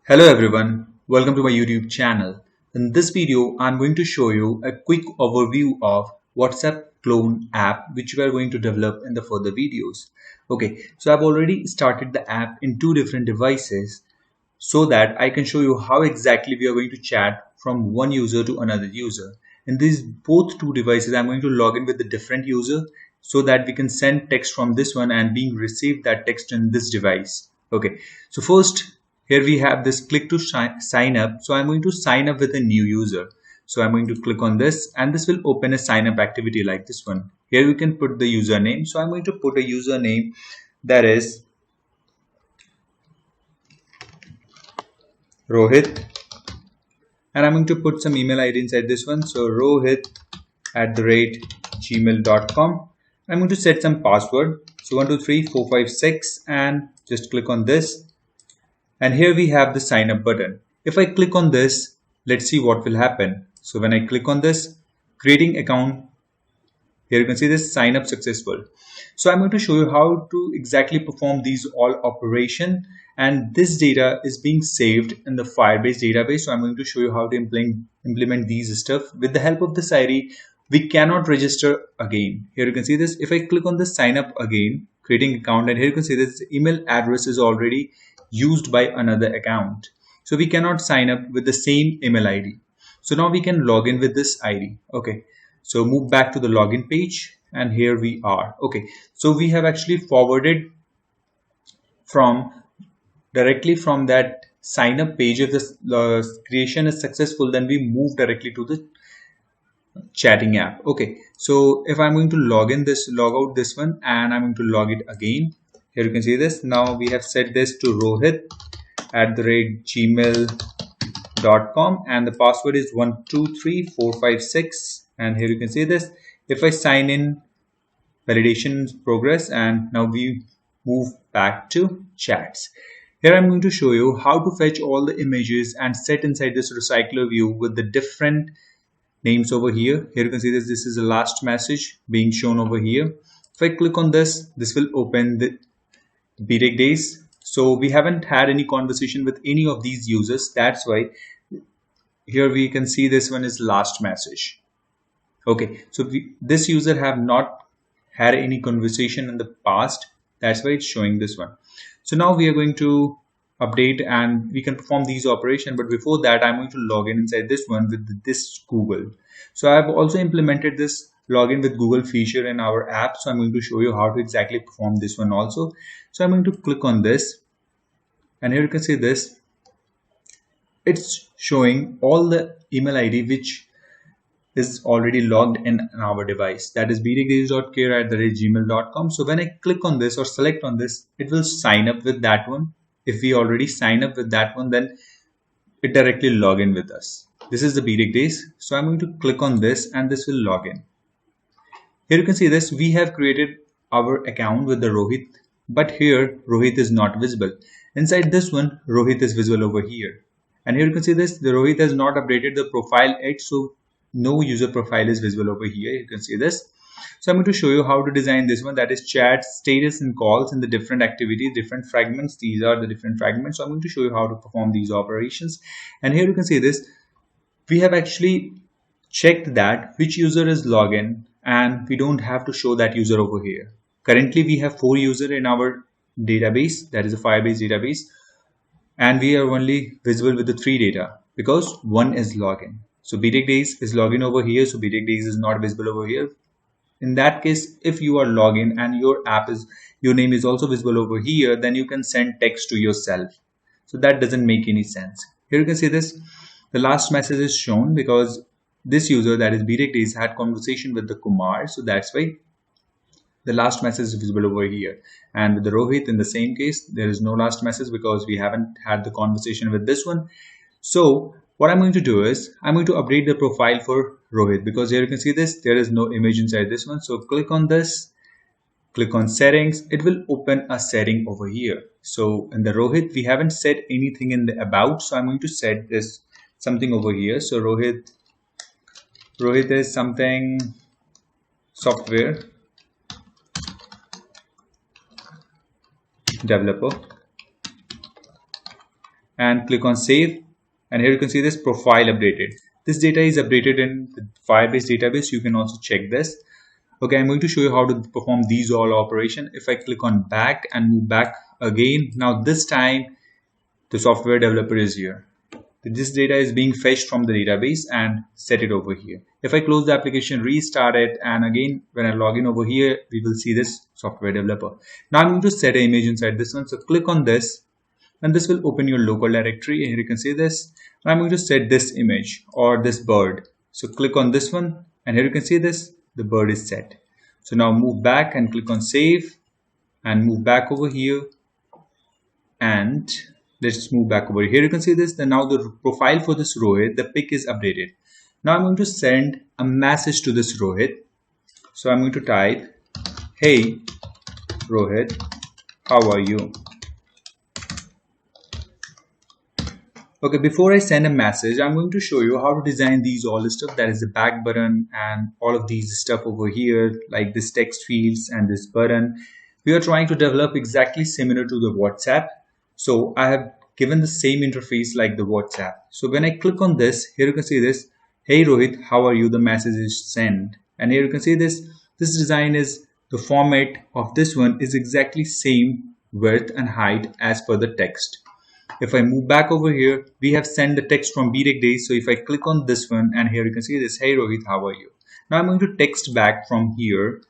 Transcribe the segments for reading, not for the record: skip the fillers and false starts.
Hello everyone, welcome to my YouTube channel. In this video, I'm going to show you a quick overview of WhatsApp clone app which we are going to develop in the further videos. Okay, so I've already started the app in two different devices so that I can show you how exactly we are going to chat from one user to another user. In these both two devices, I'm going to log in with a different user so that we can send text from this one and being received that text in this device. Okay, so first here we have this click to sign up. So I'm going to sign up with a new user. So I'm going to click on this and this will open a sign up activity like this one. Here we can put the username. So I'm going to put a username that is Rohit, and I'm going to put some email ID inside this one. So rohit@gmail.com. I'm going to set some password. So 123456 and just click on this. And here we have the sign up button. If I click on this, let's see what will happen. So when I click on this, creating account, here you can see this sign up successful. So I'm going to show you how to exactly perform these all operation, and this data is being saved in the Firebase database. So I'm going to show you how to implement these stuff. With the help of this ID, we cannot register again. Here you can see this. If I click on this sign up again, creating account, and here you can see this email address is already used by another account. So we cannot sign up with the same email ID. So now we can log in with this ID. Okay. So move back to the login page and here we are. Okay. So we have actually forwarded from directly from that sign up page. If this creation is successful, then we move directly to the chatting app. Okay. So if I'm going to log out this one and I'm going to log it again. Here you can see this. Now we have set this to rohit@gmail.com and the password is 123456. And here you can see this. If I sign in, validation progress, and now we move back to chats. Here I'm going to show you how to fetch all the images and set inside this recycler view with the different names over here. Here you can see this. This is the last message being shown over here. If I click on this, this will open the btechdays. So we haven't had any conversation with any of these users. That's why here we can see this one is last message. Okay, so this user have not had any conversation in the past. That's why it's showing this one. So now we are going to update and we can perform these operations. But before that, I'm going to log in inside this one with this Google. So I've also implemented this login with Google feature in our app. So I'm going to show you how to exactly perform this one also. So I'm going to click on this and here you can see this. It's showing all the email ID which is already logged in our device, that is btechdays.care@gmail.com. So when I click on this or select on this, it will sign up with that one. If we already sign up with that one, then it directly log in with us. This is the btechdays. So I'm going to click on this and this will log in. Here you can see this. We have created our account with the Rohit, but here Rohit is not visible. Inside this one, Rohit is visible over here. And here you can see this. The Rohit has not updated the profile yet, so no user profile is visible over here. You can see this. So I'm going to show you how to design this one, that is chat, status and calls in the different activities, different fragments. These are the different fragments. So I'm going to show you how to perform these operations. And here you can see this. We have actually checked that which user is login and we don't have to show that user over here. Currently we have 4 users in our database, that is a Firebase database, and we are only visible with the 3 data because one is login. So btechdays is login over here, so btechdays is not visible over here. In that case, if you are login and your name is also visible over here, then you can send text to yourself. So that doesn't make any sense. Here you can see this. The last message is shown because this user, that is btechdays, had conversation with the Kumar. So that's why the last message is visible over here. And with the Rohit, in the same case, there is no last message because we haven't had the conversation with this one. So what I'm going to do is I'm going to update the profile for Rohit because here you can see this, there is no image inside this one. So click on this, click on settings. It will open a setting over here. So in the Rohit, we haven't set anything in the about. So I'm going to set this something over here. So Rohit is something software developer and click on save. And here you can see this profile updated. This data is updated in the Firebase database. You can also check this. Okay, I'm going to show you how to perform these all operation. If I click on back and move back again, now this time the software developer is here. This data is being fetched from the database and set it over here. If I close the application, restart it, and again when I log in over here, we will see this software developer. Now I'm going to set an image inside this one. So click on this and this will open your local directory, and here you can see this. I'm going to set this image or this bird. So click on this one and here you can see this, the bird is set. So now move back and click on save and move back over here, and let's move back over here. You can see this, then now the profile for this Rohit, the pic is updated. Now I'm going to send a message to this Rohit. So I'm going to type, hey Rohit, how are you? Okay, before I send a message, I'm going to show you how to design these all the stuff, that is the back button and all of these stuff over here, like this text fields and this button. We are trying to develop exactly similar to the WhatsApp. So I have given the same interface like the WhatsApp. So when I click on this, here you can see this, hey Rohit, how are you? The message is sent. And here you can see this design is, the format of this one is exactly same width and height as per the text. If I move back over here, we have sent the text from btechdays. So if I click on this one and here you can see this, hey Rohit, how are you? Now I'm going to text back from here.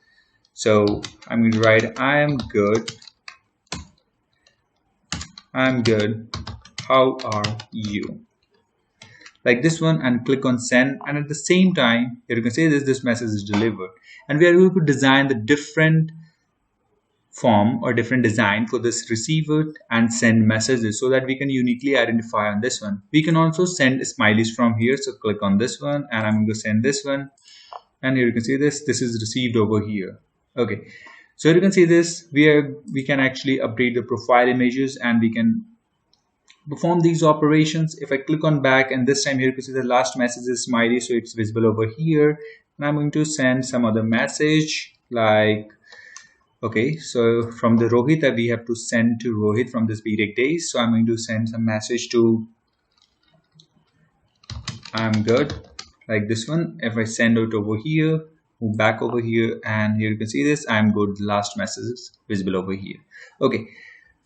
So I'm going to write, I am good. I'm good. How are you? Like this one, and click on send. And at the same time, here you can see this message is delivered. And we are able to design the different form or different design for this receiver and send messages so that we can uniquely identify on this one. We can also send smileys from here. So click on this one and I'm going to send this one. And here you can see this is received over here. Okay. So you can see this, we can actually update the profile images and we can perform these operations. If I click on back, and this time here you can see the last message is smiley, so it's visible over here. And I'm going to send some other message like, okay, so from the Rohit that we have to send to Rohit from this btechdays. So I'm going to send some message to I'm good, like this one. If I send it over here, move back over here, and here you can see this, I'm good, the last message is visible over here. Okay,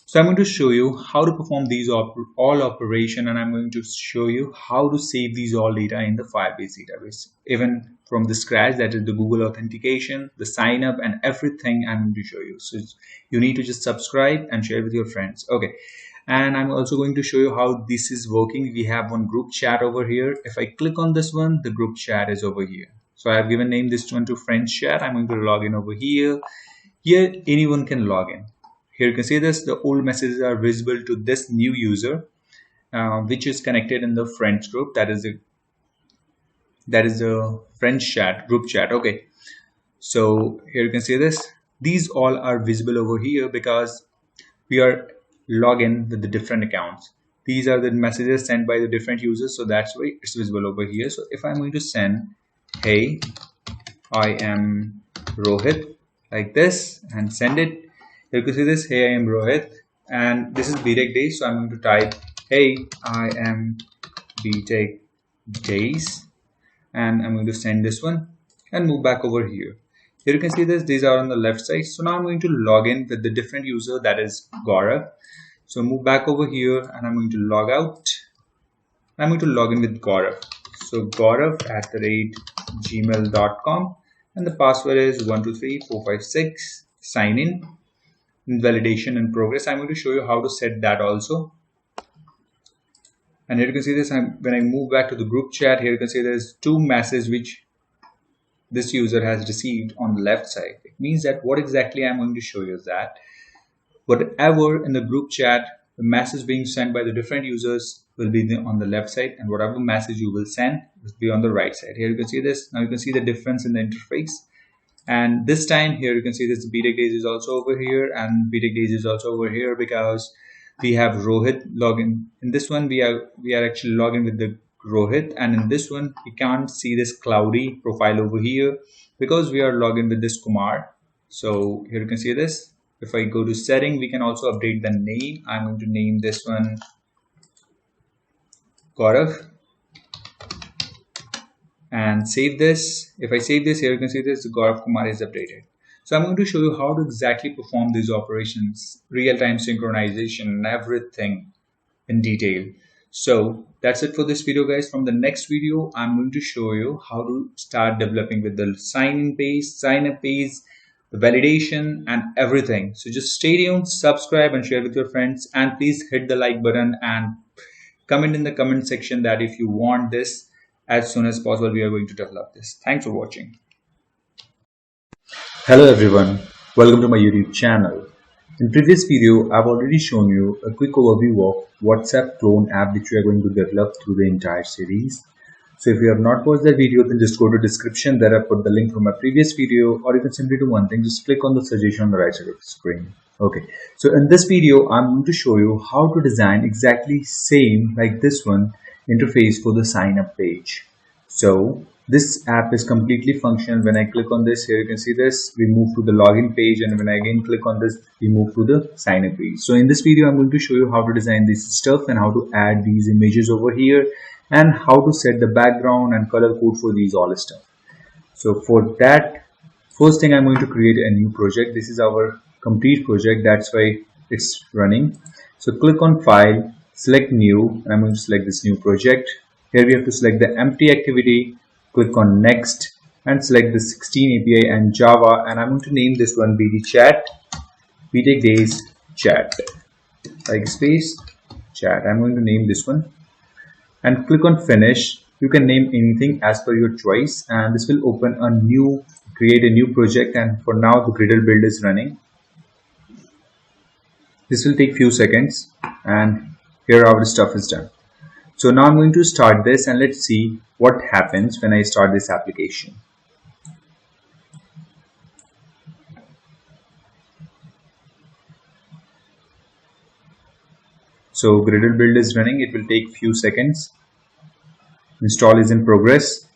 so I'm going to show you how to perform these all operation, and I'm going to show you how to save these all data in the Firebase database, even from the scratch, that is the Google authentication, the sign up, and everything I'm going to show you. So you need to just subscribe and share with your friends. Okay, and I'm also going to show you how this is working. We have one group chat over here. If I click on this one, the group chat is over here. So I have given name this one to friends chat. I'm going to log in over here. Here anyone can log in. Here you can see this, the old messages are visible to this new user, which is connected in the friends group. That is the friends chat, group chat. Okay, so here you can see this, these all are visible over here because we are logged in with the different accounts. These are the messages sent by the different users, so that's why it's visible over here. So if I'm going to send, hey, I am Rohit, like this, and send it, you can see this, hey, I am Rohit, and this is btechdays. So I'm going to type, hey, I am btechdays, and I'm going to send this one and move back over here. Here you can see this, these are on the left side. So now I'm going to log in with the different user, that is Gaurav. So move back over here and I'm going to log out. I'm going to log in with Gaurav. So Gaurav@gmail.com, and the password is 123456. Sign in. Validation in progress. I'm going to show you how to set that also. And here you can see this, when I move back to the group chat, here you can see there's two messages which this user has received on the left side. It means that what exactly I'm going to show you is that whatever in the group chat, the message being sent by the different users will be on the left side, and whatever message you will send will be on the right side. Here you can see this. Now you can see the difference in the interface. And this time here you can see this, btechdays is also over here, and btechdays is also over here because we have Rohit login. In this one we are actually logging with the Rohit, and in this one we can't see this cloudy profile over here because we are logging with this Kumar. So here you can see this. If I go to setting, we can also update the name. I'm going to name this one Gaurav, and save this. If I save this here, you can see this Gaurav Kumar is updated. So I'm going to show you how to exactly perform these operations, real-time synchronization and everything in detail. So that's it for this video, guys. From the next video, I'm going to show you how to start developing with the sign-in page, sign-up page, the validation and everything. So just stay tuned, subscribe and share with your friends, and please hit the like button and comment in the comment section that if you want this as soon as possible, we are going to develop this. Thanks for watching. Hello everyone, welcome to my YouTube channel. In previous video, I've already shown you a quick overview of WhatsApp clone app which we are going to develop through the entire series. So if you have not watched that video, then just go to description. There I put the link from my previous video, or you can simply do one thing, just click on the suggestion on the right side of the screen. Okay, so in this video, I'm going to show you how to design exactly same like this one interface for the sign up page. So this app is completely functional. When I click on this, here you can see this, we move to the login page, and when I again click on this, we move to the sign up page. So in this video, I'm going to show you how to design this stuff and how to add these images over here and how to set the background and color code for these all stuff. So for that, first thing, I'm going to create a new project. This is our complete project, that's why it's running. So click on file, select new, and I'm going to select this new project. Here we have to select the empty activity, click on next and select the 16 API and Java, and I'm going to name this one btechdays chat, like space chat. I'm going to name this one and click on finish. You can name anything as per your choice, and this will open a new, create a new project. And for now the Gradle build is running. This will take few seconds, and here our stuff is done. So now I'm going to start this, and let's see what happens when I start this application. So Gradle build is running. It will take few seconds. Install is in progress.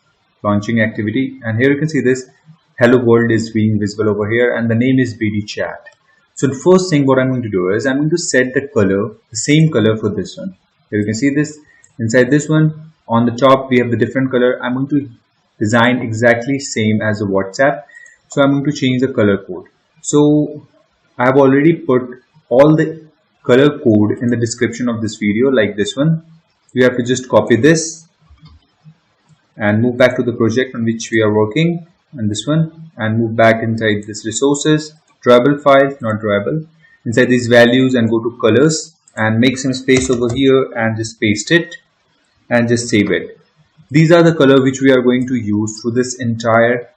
Launching activity, and here you can see this hello world is being visible over here, and the name is BD chat. So the first thing what I'm going to do is I'm going to set the color, the same color for this one. Here you can see this. Inside this one, on the top, we have the different color. I'm going to design exactly same as a WhatsApp. So I'm going to change the color code. So I have already put all the color code in the description of this video, like this one. You have to just copy this and move back to the project on which we are working, and this one, and move back inside this resources, drawable files, not drawable, inside these values, and go to colors and make some space over here and just paste it and just save it. These are the color which we are going to use for this entire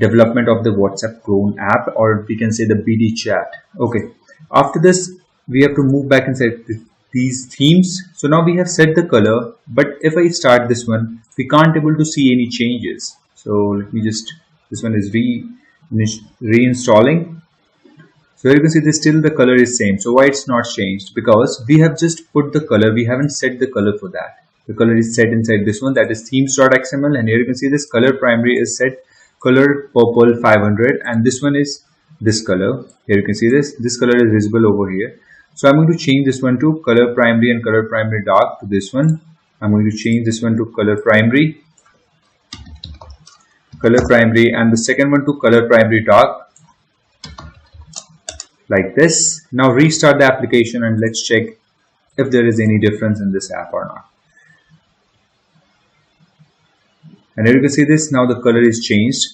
development of the WhatsApp clone app, or we can say the BD chat. Okay, after this we have to move back inside these themes. So now we have set the color, but if I start this one, we can't able to see any changes. So let me just, this one is reinstalling. So here you can see this, still the color is same. So why it's not changed? Because we have just put the color, we haven't set the color for that. The color is set inside this one, that is themes.xml, and here you can see this color primary is set color purple 500, and this one is this color. Here you can see this color is visible over here. So I'm going to change this one to color primary and color primary dark to this one. I'm going to change this one to color primary, and the second one to color primary dark, like this. Now restart the application and let's check if there is any difference in this app or not. And here you can see this, now the color is changed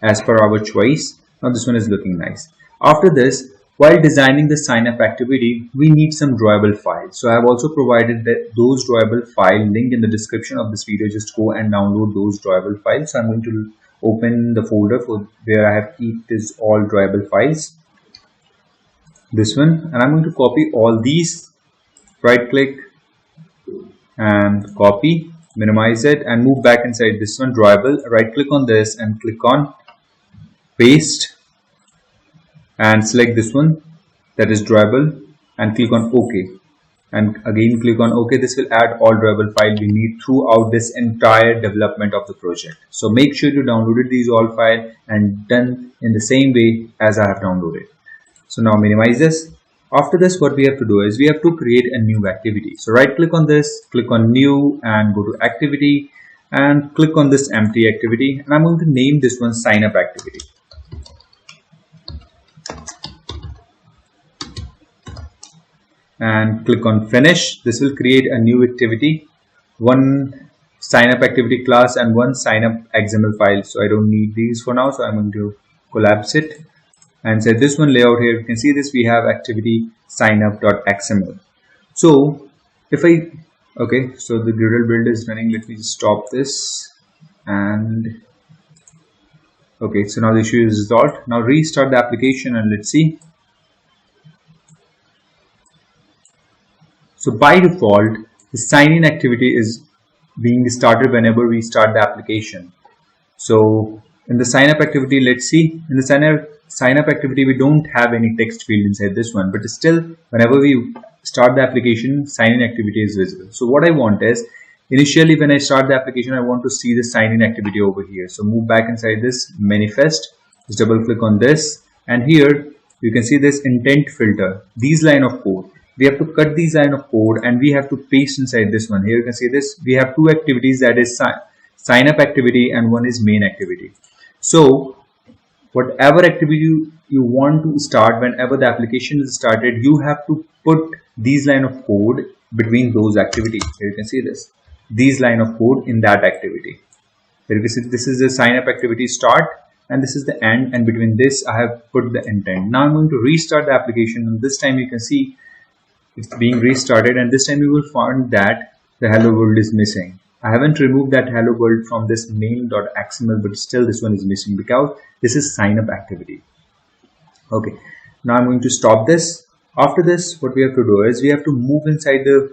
as per our choice. Now this one is looking nice. After this, while designing the sign up activity, we need some drawable files. So I have also provided those drawable file link in the description of this video. Just go and download those drawable files. So I'm going to open the folder for where I have kept this all drawable files. This one, and I'm going to copy all these, right click and copy, minimize it and move back inside this one, drawable, right click on this and click on paste and select this one, that is drawable, and click on OK, and again click on OK. This will add all drawable file we need throughout this entire development of the project. So make sure you downloaded these all file and done in the same way as I have downloaded. So now minimize this After this, what we have to do is we have to create a new activity. So right click on this, click on new and go to activity and click on this empty activity, and I'm going to name this one sign up activity. And click on finish. This will create a new activity, one sign up activity class and one sign up XML file. So I don't need these for now, so I'm going to collapse it and set this one layout. Here you can see this, we have activity signup.xml. So if I okay, so the Gradle build is running. Let me just stop this. And okay, so now the issue is resolved. Now restart the application and let's see. So by default, the sign in activity is being started whenever we start the application. So in the sign up activity, let's see, in the sign up activity, we don't have any text field inside this one, but still whenever we start the application, sign in activity is visible. So what I want is, initially when I start the application, I want to see the sign in activity over here. So move back inside this manifest, just double click on this, and here you can see this intent filter, these line of code. We have to cut these line of code and we have to paste inside this one. Here you can see this, we have two activities, that is sign up activity and one is main activity. So whatever activity you want to start, whenever the application is started, you have to put these line of code between those activities. Here you can see this, these line of code in that activity. Here you can see this is the sign up activity start and this is the end, and between this I have put the intent. Now I'm going to restart the application, and this time you can see it's being restarted, and this time you will find that the hello world is missing. I haven't removed that hello world from this main.xml, but still this one is missing because this is sign up activity. Okay, now I'm going to stop this. After this, what we have to do is we have to move inside the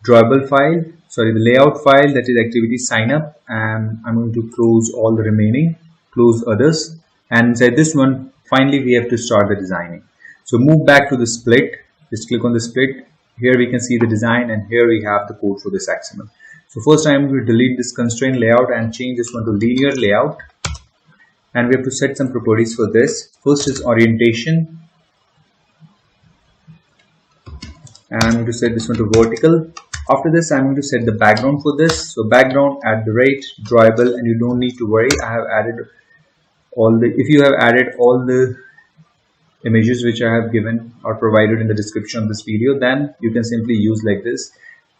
drawable file, sorry, the layout file, that is activity sign up, and I'm going to close all the remaining, close others, and inside this one finally we have to start the designing. So move back to the split, just click on the split. Here we can see the design, and here we have the code for this XML. So first I'm going to delete this constraint layout and change this one to linear layout, and we have to set some properties for this. First is orientation, and I'm going to set this one to vertical. After this I'm going to set the background for this. So background @drawable, and you don't need to worry, I have added all the, if you have added all the images which I have given or provided in the description of this video, then you can simply use like this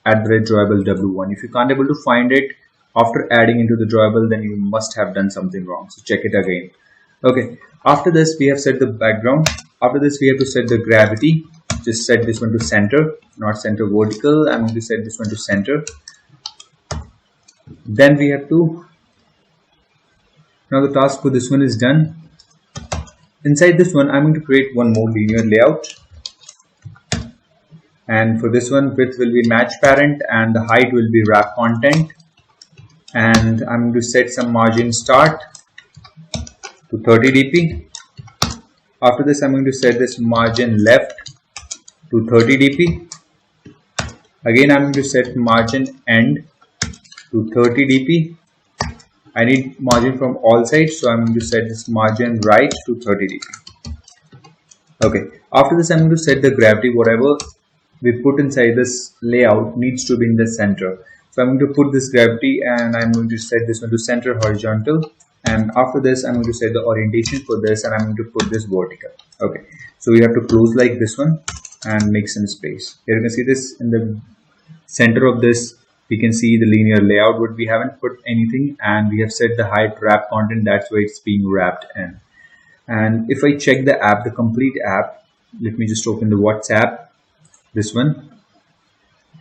@drawable w1. If you can't able to find it after adding into the drawable, then you must have done something wrong, so check it again. Okay, after this we have set the background. After this we have to set the gravity. Just set this one to center, not center vertical. I'm going to set this one to center. Then we have to, now the task for this one is done. Inside this one I'm going to create one more linear layout, and for this one width will be match parent and the height will be wrap content, and I'm going to set some margin start to 30 dp. After this I'm going to set this margin left to 30 dp. Again I'm going to set margin end to 30 dp. I need margin from all sides, so I'm going to set this margin right to 30 dp. Okay, after this I'm going to set the gravity. Whatever we put inside this layout needs to be in the center. So I'm going to put this gravity, and I'm going to set this one to center horizontal, and after this I'm going to set the orientation for this, and I'm going to put this vertical. Okay, so we have to close like this one and make some space. Here you can see this in the center of this, we can see the linear layout, but we haven't put anything, and we have set the height wrap content, that's why it's being wrapped in. And if I check the app, the complete app, let me just open the WhatsApp, this one,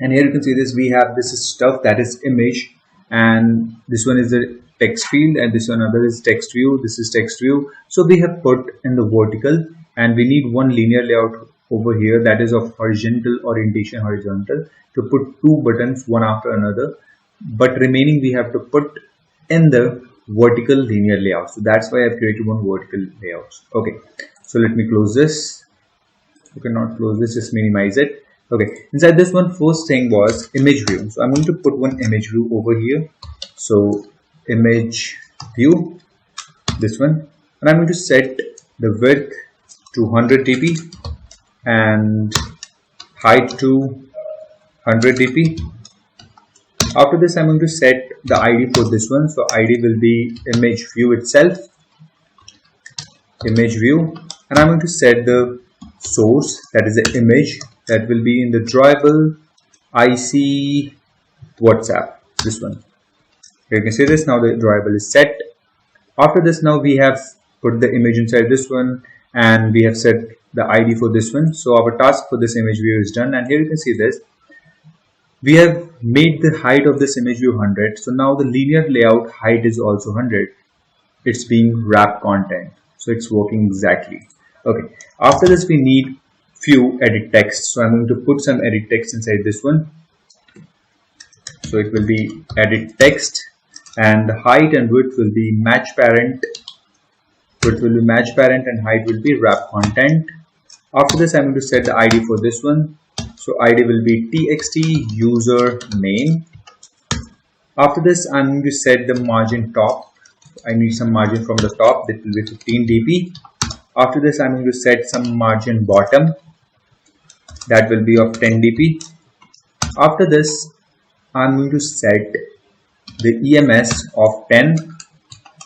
and here you can see this, we have this stuff that is image, and this one is the text field, and this one other is text view, this is text view. So we have put in the vertical, and we need one linear layout over here that is of horizontal orientation, horizontal, to put two buttons one after another, but remaining we have to put in the vertical linear layout. So that's why I've created one vertical layout. Okay, so let me close this. You cannot close this, just minimize it. Okay, inside this one, first thing was image view. So I'm going to put one image view over here. So image view, this one, and I'm going to set the width to 100 dp, and height to 100 dp. After this, I'm going to set the ID for this one. So ID will be ImageView itself, ImageView, and I'm going to set the source, that is the image, that will be in the drawable IC WhatsApp, this one. You can see this. Now the drawable is set. After this, now we have put the image inside this one, and we have set the ID for this one. So our task for this image view is done, and here you can see this. We have made the height of this image view 100. So now the linear layout height is also 100. It's being wrap content. So it's working exactly. Okay. After this, we need few edit text. So I'm going to put some edit text inside this one. So it will be edit text, and the height and width will be match parent. Width will be match parent and height will be wrap content. After this, I'm going to set the ID for this one. So ID will be txt user name. After this, I'm going to set the margin top. I need some margin from the top. That will be 15 dp. After this, I'm going to set some margin bottom. That will be of 10 dp. After this, I'm going to set the EMS of 10,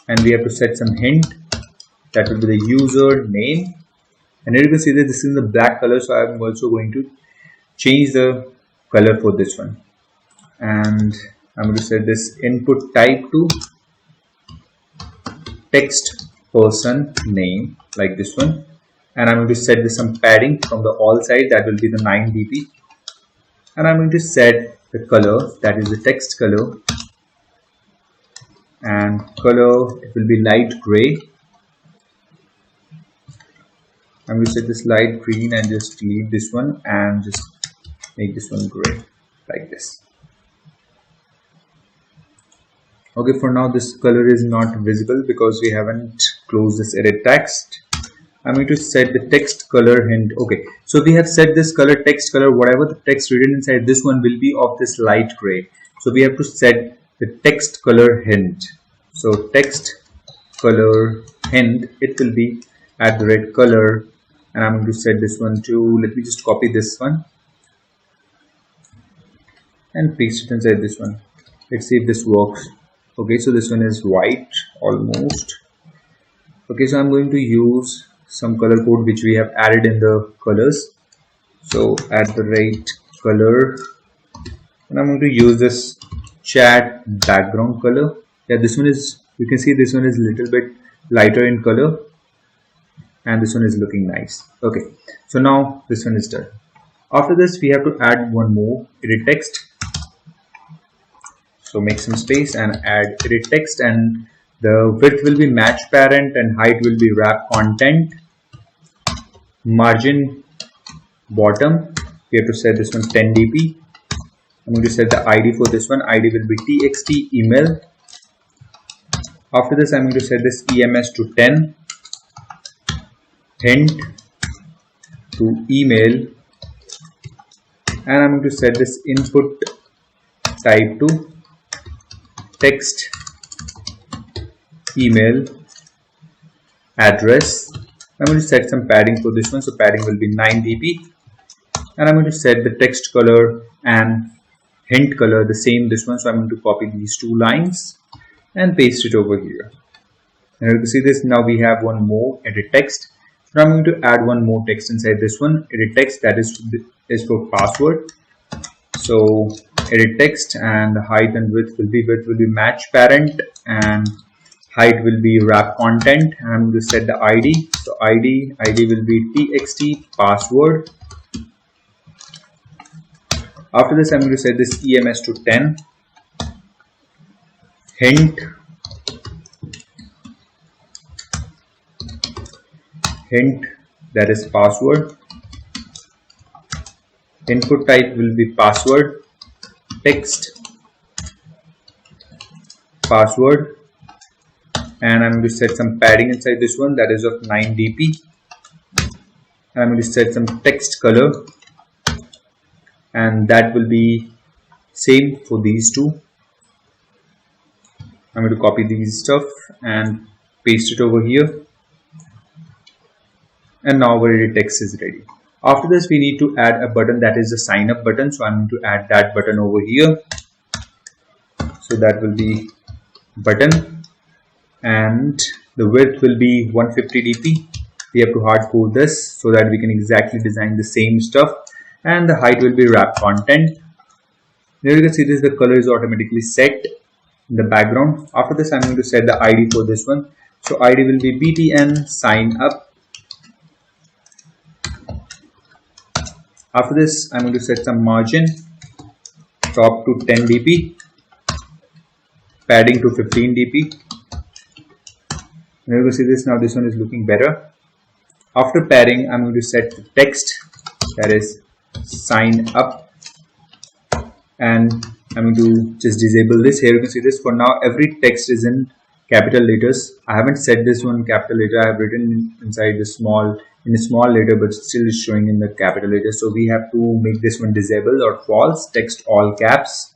and we have to set some hint. That will be the user name. And here you can see that this is in the black color, so I'm also going to change the color for this one. And I'm going to set this input type to text person name, like this one. And I'm going to set this some padding from the all side, that will be the 9 dp. And I'm going to set the color, that is the text color, and color, it will be light gray. I'm going to set this light green and just delete this one and just make this one gray, like this. Okay, for now this color is not visible because we haven't closed this edit text. I'm going to set the text color hint. Okay, so we have set this color, text color, whatever the text written inside this one will be of this light gray. So we have to set the text color hint. So text color hint, it will be at the red color, and I'm going to set this one to, let me just copy this one and paste it inside this one. Let's see if this works. Okay, so this one is white almost. Okay, so I'm going to use some color code which we have added in the colors. So add the right color, and I'm going to use this chat background color. Yeah, this one is, you can see this one is a little bit lighter in color, and this one is looking nice. Okay, so now this one is done. After this, we have to add one more edit text. So make some space and add edit text, and the width will be match parent and height will be wrap content. Margin bottom, we have to set this one 10 dp. I'm going to set the ID for this one. ID will be txt email. After this, I'm going to set this EMS to 10, hint to email, and I'm going to set this input type to text email address. I'm going to set some padding for this one, so padding will be 9 dp, and I'm going to set the text color and hint color the same this one. So I'm going to copy these two lines and paste it over here. And you can see this, now we have one more edit text. Now I'm going to add one more text inside this one, edit text, that is for password. So edit text, and the height and width will be match parent and height will be wrap content, and I'm going to set the ID. So ID will be txt password. After this, I'm going to set this EMS to 10, hint that is password. Input type will be password, text password, and I'm going to set some padding inside this one, that is of 9 dp. And I'm going to set some text color, and that will be same for these two. I'm going to copy these stuff and paste it over here, and now our edit text is ready. After this, we need to add a button that is the sign up button. So I'm going to add that button over here. So that will be button, and the width will be 150 dp. We have to hard code this so that we can exactly design the same stuff, and the height will be wrap content. Now you can see this, the color is automatically set in the background. After this, I'm going to set the ID for this one. So ID will be btn sign up. After this, I'm going to set some margin, top to 10 dp, padding to 15 dp. Now you can see this, now this one is looking better. After padding, I'm going to set the text, that is sign up, and I'm going to just disable this. Here you can see this, for now every text is in capital letters. I haven't set this one capital letter. I have written inside the small letter, but still is showing in the capital letter. So we have to make this one disable or false. Text all caps.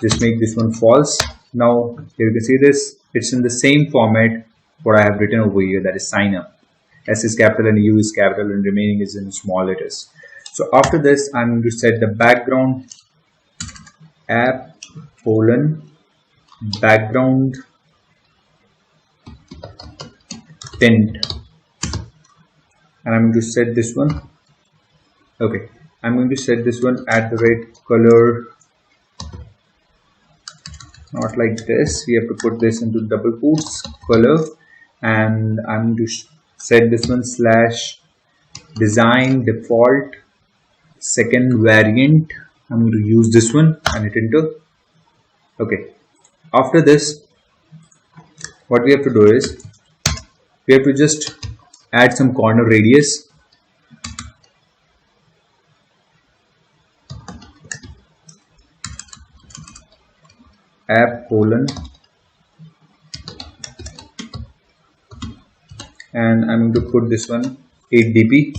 Just make this one false. Now here you can see this, it's in the same format what I have written over here, that is sign up. S is capital and U is capital and remaining is in small letters. So after this, I'm going to set the background app background tint, and I'm going to set this one. Okay, I'm going to set this one at the right color, not like this. We have to put this into double quotes, color, and I'm going to set this one slash design default second variant. I'm going to use this one and hit enter. Okay, after this, what we have to do is we have to just add some corner radius. App and I'm going to put this one 8 dp.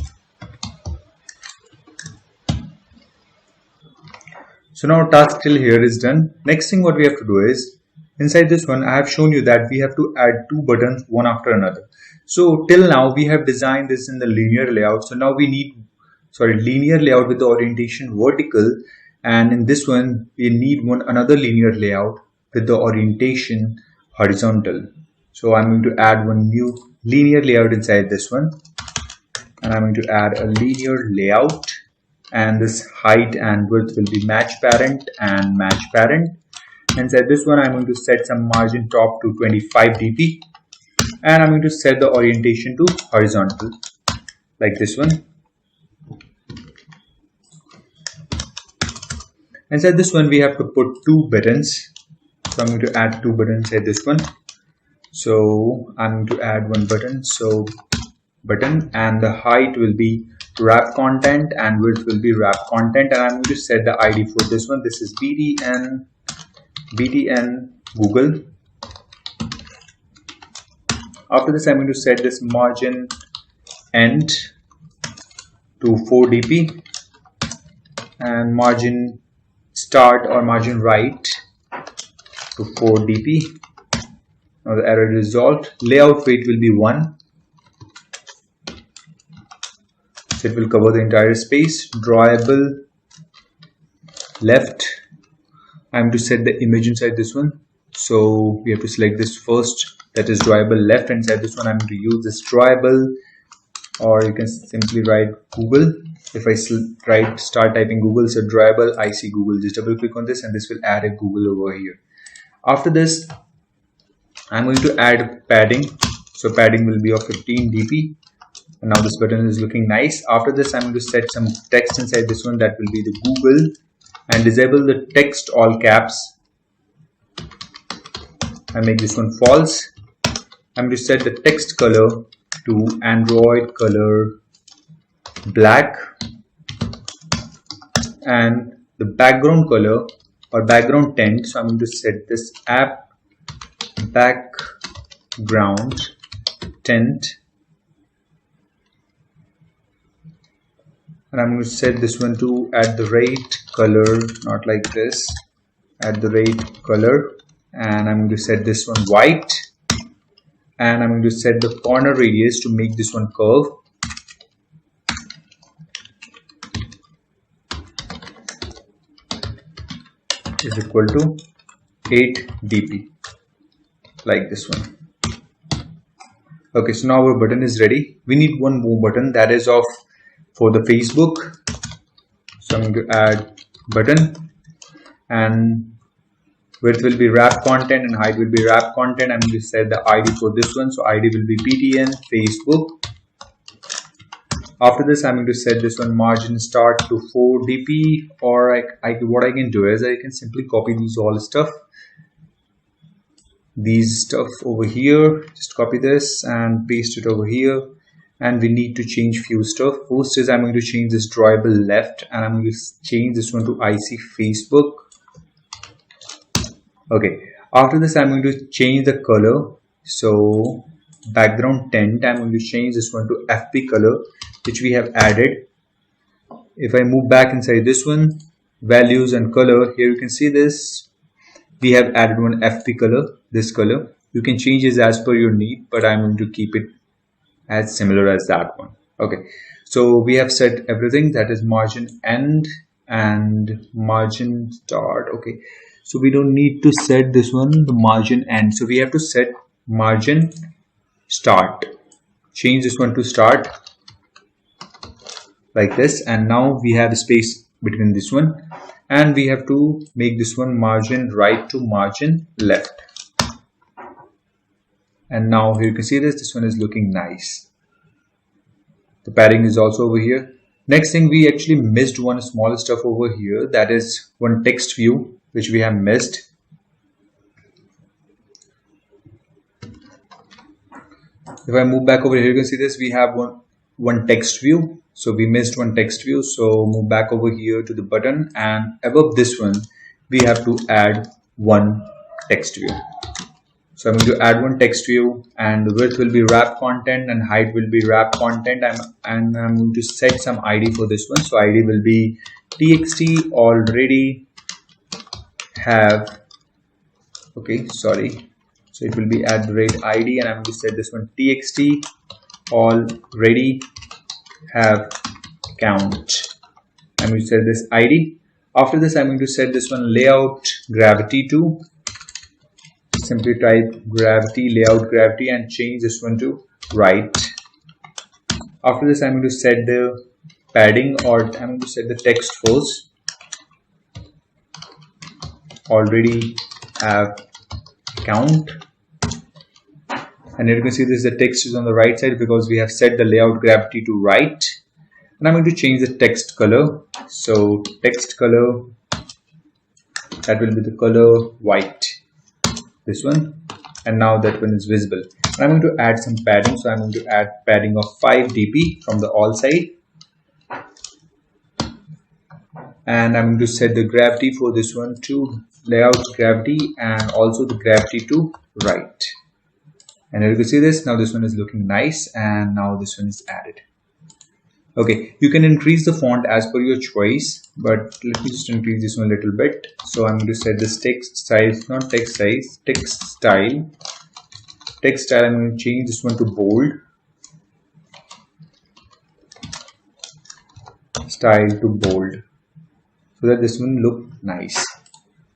So now task till here is done. Next thing what we have to do is, inside this one I have shown you that we have to add two buttons one after another. So till now we have designed this in the linear layout. So now we need linear layout with the orientation vertical, and in this one we need another linear layout with the orientation horizontal. So I'm going to add one new linear layout inside this one, and I'm going to add a linear layout, and this height and width will be match parent and match parent. Inside this one I'm going to set some margin top to 25 dp, and I'm going to set the orientation to horizontal like this one. Inside this one we have to put two buttons. So I'm going to add two buttons inside this one. So I'm going to add one button, so button, and the height will be wrap content and width will be wrap content, and I'm going to set the ID for this one. This is btn Google. After this I'm going to set this margin end to 4 dp and margin start or margin right to 4 dp. Now the error is resolved. Layout weight will be 1. So it will cover the entire space. Drawable left. I am to set the image inside this one. So we have to select this first, that is drawable left. Inside this one I'm going to use this drawable, or you can simply write Google. If I start typing Google, so drawable, I see Google. Just double click on this and this will add a Google over here. After this I'm going to add padding. So padding will be of 15 dp. And now this button is looking nice. After this I'm going to set some text inside this one, that will be the Google, and disable the text all caps and make this one false. I'm going to set the text color to Android color black, and the background color or background tint. So I'm going to set this app background tint, and I'm going to set this one to at the right color, not like this, at the right color, and I'm going to set this one white, and I'm going to set the corner radius to make this one curve. is equal to 8 dp, like this one. Okay, so now our button is ready. We need one more button, that is for the Facebook. So I'm going to add button, and width will be wrap content and height will be wrap content. I'm going to set the ID for this one. So ID will be PTN Facebook. After this, I'm going to set this one margin start to 4 dp, or what I can do is I can simply copy these all stuff. These stuff over here, just copy this and paste it over here, and we need to change few stuff. First is I'm going to change this drawable left, and I'm going to change this one to IC Facebook. Okay, after this I'm going to change the color. So background tint, I'm going to change this one to FP color, which we have added. If I move back inside this one, values and color, here you can see this. We have added one FP color, this color. You can change this as per your need, but I'm going to keep it as similar as that one. Okay, so we have set everything, that is margin end and margin start. Okay, so we don't need to set this one, the margin end. So we have to set margin start. Change this one to start, like this, and now we have a space between this one, and we have to make this one margin right to margin left. And now here you can see this one is looking nice. The padding is also over here. Next thing, we actually missed one small stuff over here, that is one text view, which we have missed. If I move back over here, you can see this, we have one text view. So we missed one text view. So move back over here to the button, and above this one, we have to add one text view. So I'm going to add one text view, and the width will be wrap content and height will be wrap content. And I'm going to set some ID for this one. So ID will be txt already have, okay, sorry. So it will be @ID, and I'm going to set this one txt already have count. I'm going to set this ID. After this, I'm going to set this one layout gravity to. Simply type gravity, layout gravity, and change this one to right. After this, I'm going to set the padding, or I'm going to set the text first. Already have count. And here you can see this, the text is on the right side because we have set the layout gravity to right. And I'm going to change the text color. So text color, that will be the color white, this one, and now that one is visible. And I'm going to add some padding. So I'm going to add padding of 5 dp from the all side. And I'm going to set the gravity for this one to layout gravity, and also the gravity to right. And here you can see this, now this one is looking nice, and now this one is added. Okay, you can increase the font as per your choice, but let me just increase this one a little bit. So I'm going to set this text size, not text size, text style. Text style, I'm going to change this one to bold. Style to bold, so that this one look nice.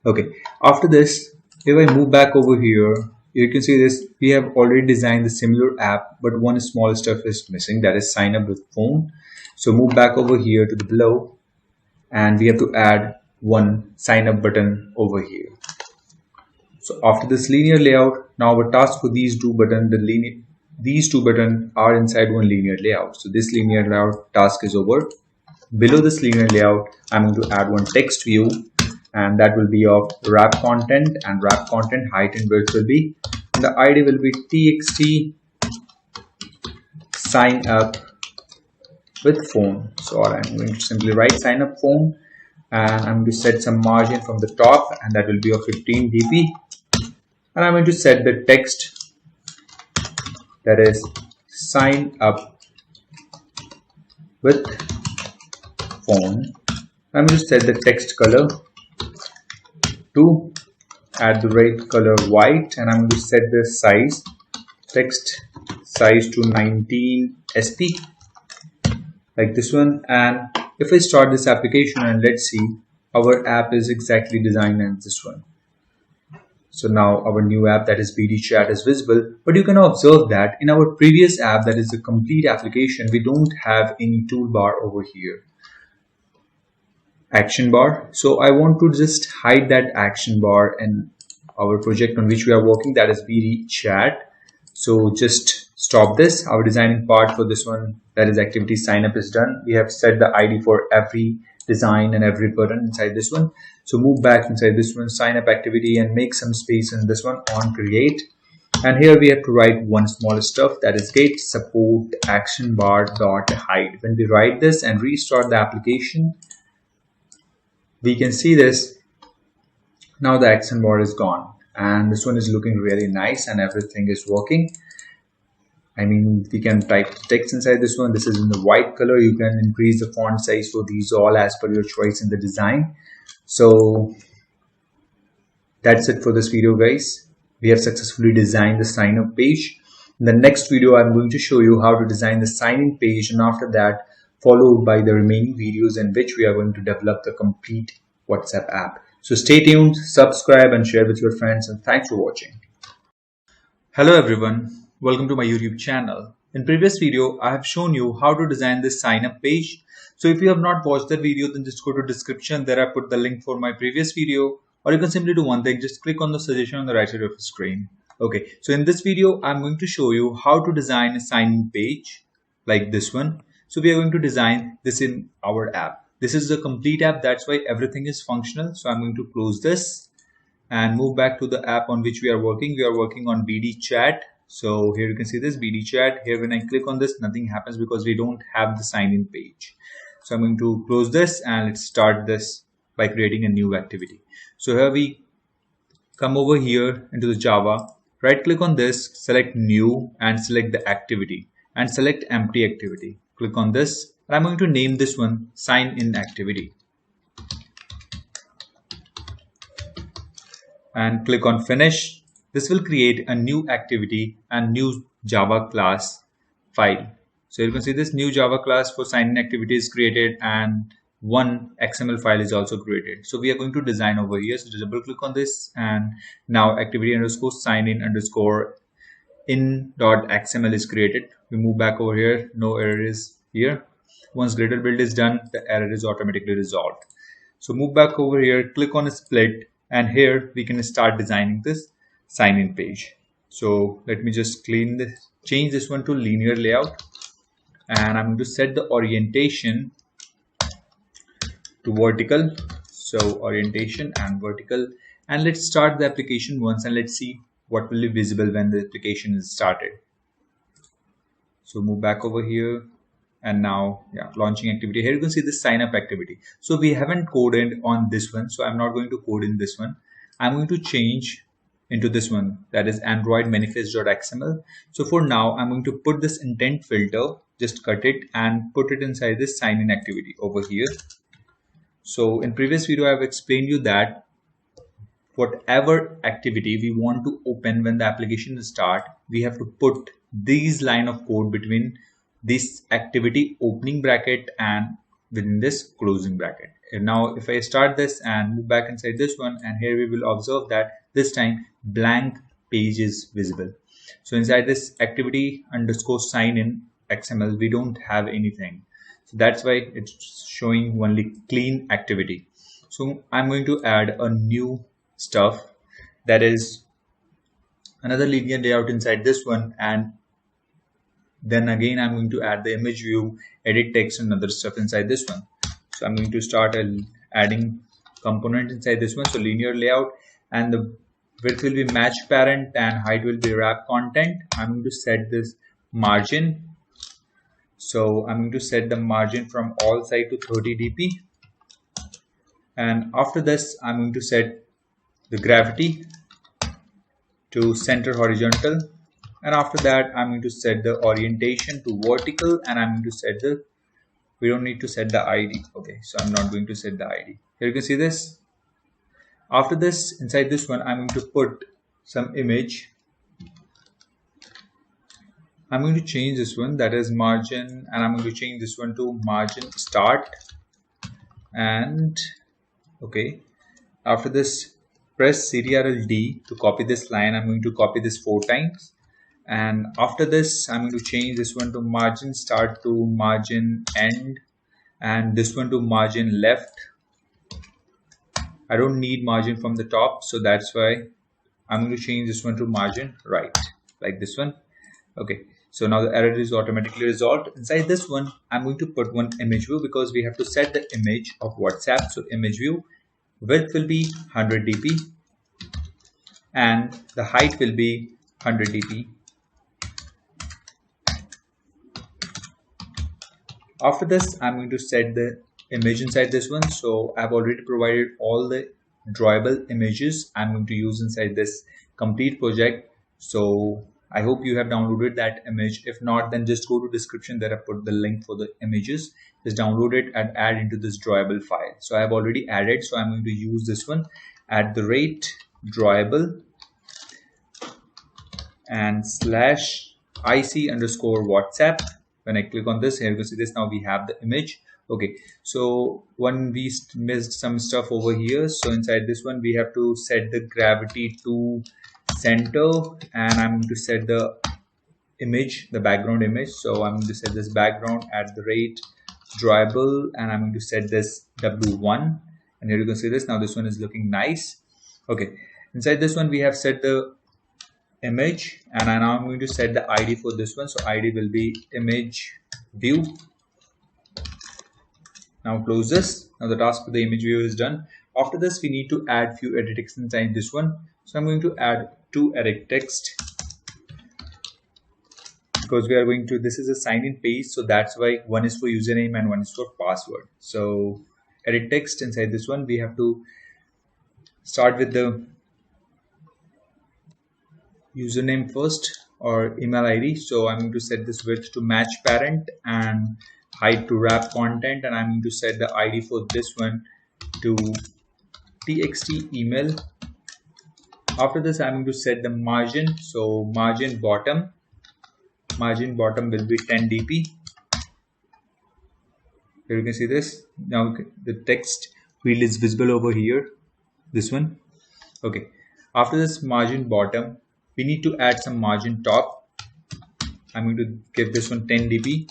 Okay, after this, if I move back over here, you can see this, we have already designed the similar app, but one small stuff is missing, that is sign up with phone. So move back over here to the below, and we have to add one sign up button over here. So after this linear layout, now our task for these two buttons, these two buttons are inside one linear layout. So this linear layout task is over. Below this linear layout, I'm going to add one text view, and that will be of wrap content, and wrap content height and width will be, and the ID will be txt sign up with phone. So I'm going to simply write sign up phone, and I'm going to set some margin from the top, and that will be of 15 dp, and I'm going to set the text, that is sign up with phone. I'm going to set the text color to add the right color white, and I'm going to set the size, text size to 19 sp, like this one. And if I start this application, and let's see, our app is exactly designed as this one. So now our new app, that is BD Chat, is visible, but you can observe that in our previous app, that is the complete application, we don't have any toolbar over here, action bar. So I want to just hide that action bar in our project on which we are working, that is BD Chat. So just stop this. Our designing part for this one, that is activity sign up, is done. We have set the ID for every design and every button inside this one. So move back inside this one, sign up activity, and make some space in this one on create. And here we have to write one small stuff, that is get support action bar dot hide. When we write this and restart the application, we can see this. Now the action bar is gone and this one is looking really nice and everything is working. I mean, we can type text inside this one. This is in the white color. You can increase the font size for these all as per your choice in the design. So that's it for this video, guys. We have successfully designed the sign up page. In the next video, I'm going to show you how to design the sign in page, and after that, followed by the remaining videos in which we are going to develop the complete WhatsApp app. So stay tuned, subscribe and share with your friends, and thanks for watching. Hello everyone, welcome to my YouTube channel. In previous video, I have shown you how to design this sign up page. So if you have not watched that video, then just go to description. There I put the link for my previous video, or you can simply do one thing, just click on the suggestion on the right side of the screen. Okay, so in this video, I'm going to show you how to design a sign in page like this one. So we are going to design this in our app. This is the complete app, that's why everything is functional. So I'm going to close this and move back to the app on which we are working. We are working on BD Chat. So here you can see this BD Chat. Here when I click on this, nothing happens because we don't have the sign in page. So I'm going to close this and let's start this by creating a new activity. So here we come over here into the Java, right click on this, select new and select the activity and select empty activity. Click on this and I'm going to name this one sign in activity. And click on finish. This will create a new activity and new Java class file. So you can see this new Java class for sign in activity is created and one XML file is also created. So we are going to design over here. So just double click on this and now activity underscore sign in underscore in.xml is created. We move back over here. No error is here. Once Gradle build is done, the error is automatically resolved. So move back over here, click on split, and here we can start designing this sign in page. So let me just change this one to linear layout, and I'm going to set the orientation to vertical. So orientation and vertical, and let's start the application once and let's see what will be visible when the application is started. So move back over here. And now, launching activity. Here you can see the sign up activity. So we haven't coded on this one. So I'm not going to code in this one. I'm going to change into this one, that is Android manifest.xml. So for now, I'm going to put this intent filter, just cut it and put it inside this sign in activity over here. So in previous video, I've explained you that whatever activity we want to open when the application start, we have to put these line of code between this activity opening bracket and within this closing bracket. And now if I start this and move back inside this one, and here we will observe that this time blank page is visible. So inside this activity underscore sign in XML, we don't have anything. So that's why it's showing only clean activity. So I'm going to add a new stuff, that is another linear layout inside this one, and then again I'm going to add the image view, edit text and other stuff inside this one. So I'm going to start adding component inside this one. So linear layout, and the width will be match parent and height will be wrap content. I'm going to set this margin. So I'm going to set the margin from all side to 30 dp, and after this I'm going to set the gravity to center horizontal, and after that I'm going to set the orientation to vertical, and I'm going to set the, we don't need to set the ID. Okay, so I'm not going to set the ID. Here you can see this. After this, inside this one, I'm going to put some image. I'm going to change this one, that is margin, and I'm going to change this one to margin start, and Okay. After this, press Ctrl D to copy this line. I'm going to copy this 4 times. And after this, I'm going to change this one to margin start to margin end, and this one to margin left. I don't need margin from the top, so that's why I'm going to change this one to margin right, like this one. Okay, so now the error is automatically resolved. Inside this one, I'm going to put one image view because we have to set the image of WhatsApp. So image view width will be 100 dp and the height will be 100 dp. After this, I'm going to set the image inside this one. So I've already provided all the drawable images I'm going to use inside this complete project. So I hope you have downloaded that image. If not, then just go to description there. I put the link for the images. Just download it and add into this drawable file. So I have already added. So I'm going to use this one @drawable and /IC_WhatsApp. When I click on this, here you can see this. Now we have the image. Okay, so when we missed some stuff over here, so inside this one we have to set the gravity to center, and I'm going to set the image, the background image. So I'm going to set this background @drawable, and I'm going to set this W1, and here you can see this. Now this one is looking nice. Okay, inside this one we have set the image, and now I'm going to set the ID for this one. So ID will be ImageView. Now close this. Now the task for the ImageView is done. After this, we need to add few edit text inside this one. So I'm going to add 2 edit text because we are going to, this is a sign in page, so that's why one is for username and one is for password. So edit text inside this one, we have to start with the username first or email ID. So I'm going to set this width to match parent and height to wrap content, and I'm going to set the ID for this one to txt email. After this, I'm going to set the margin. So margin bottom will be 10 dp. Here you can see this. Now the text field is visible over here, this one. Okay, after this margin bottom, we need to add some margin top. I'm going to give this one 10 dp.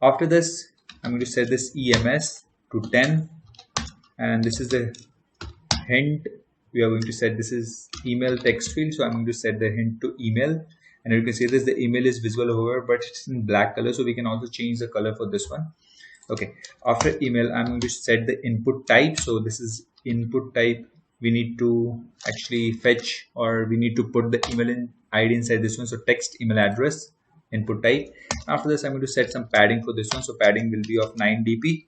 After this, I'm going to set this EMS to 10, and this is the hint. We are going to set, this is email text field, so I'm going to set the hint to email, and you can see this, the email is visible over, but it's in black color, so we can also change the color for this one. Okay, after email, I'm going to set the input type. So this is input type. We need to actually fetch, or we need to put the email ID inside this one. So text email address, input type. After this, I'm going to set some padding for this one. So padding will be of 9 dp,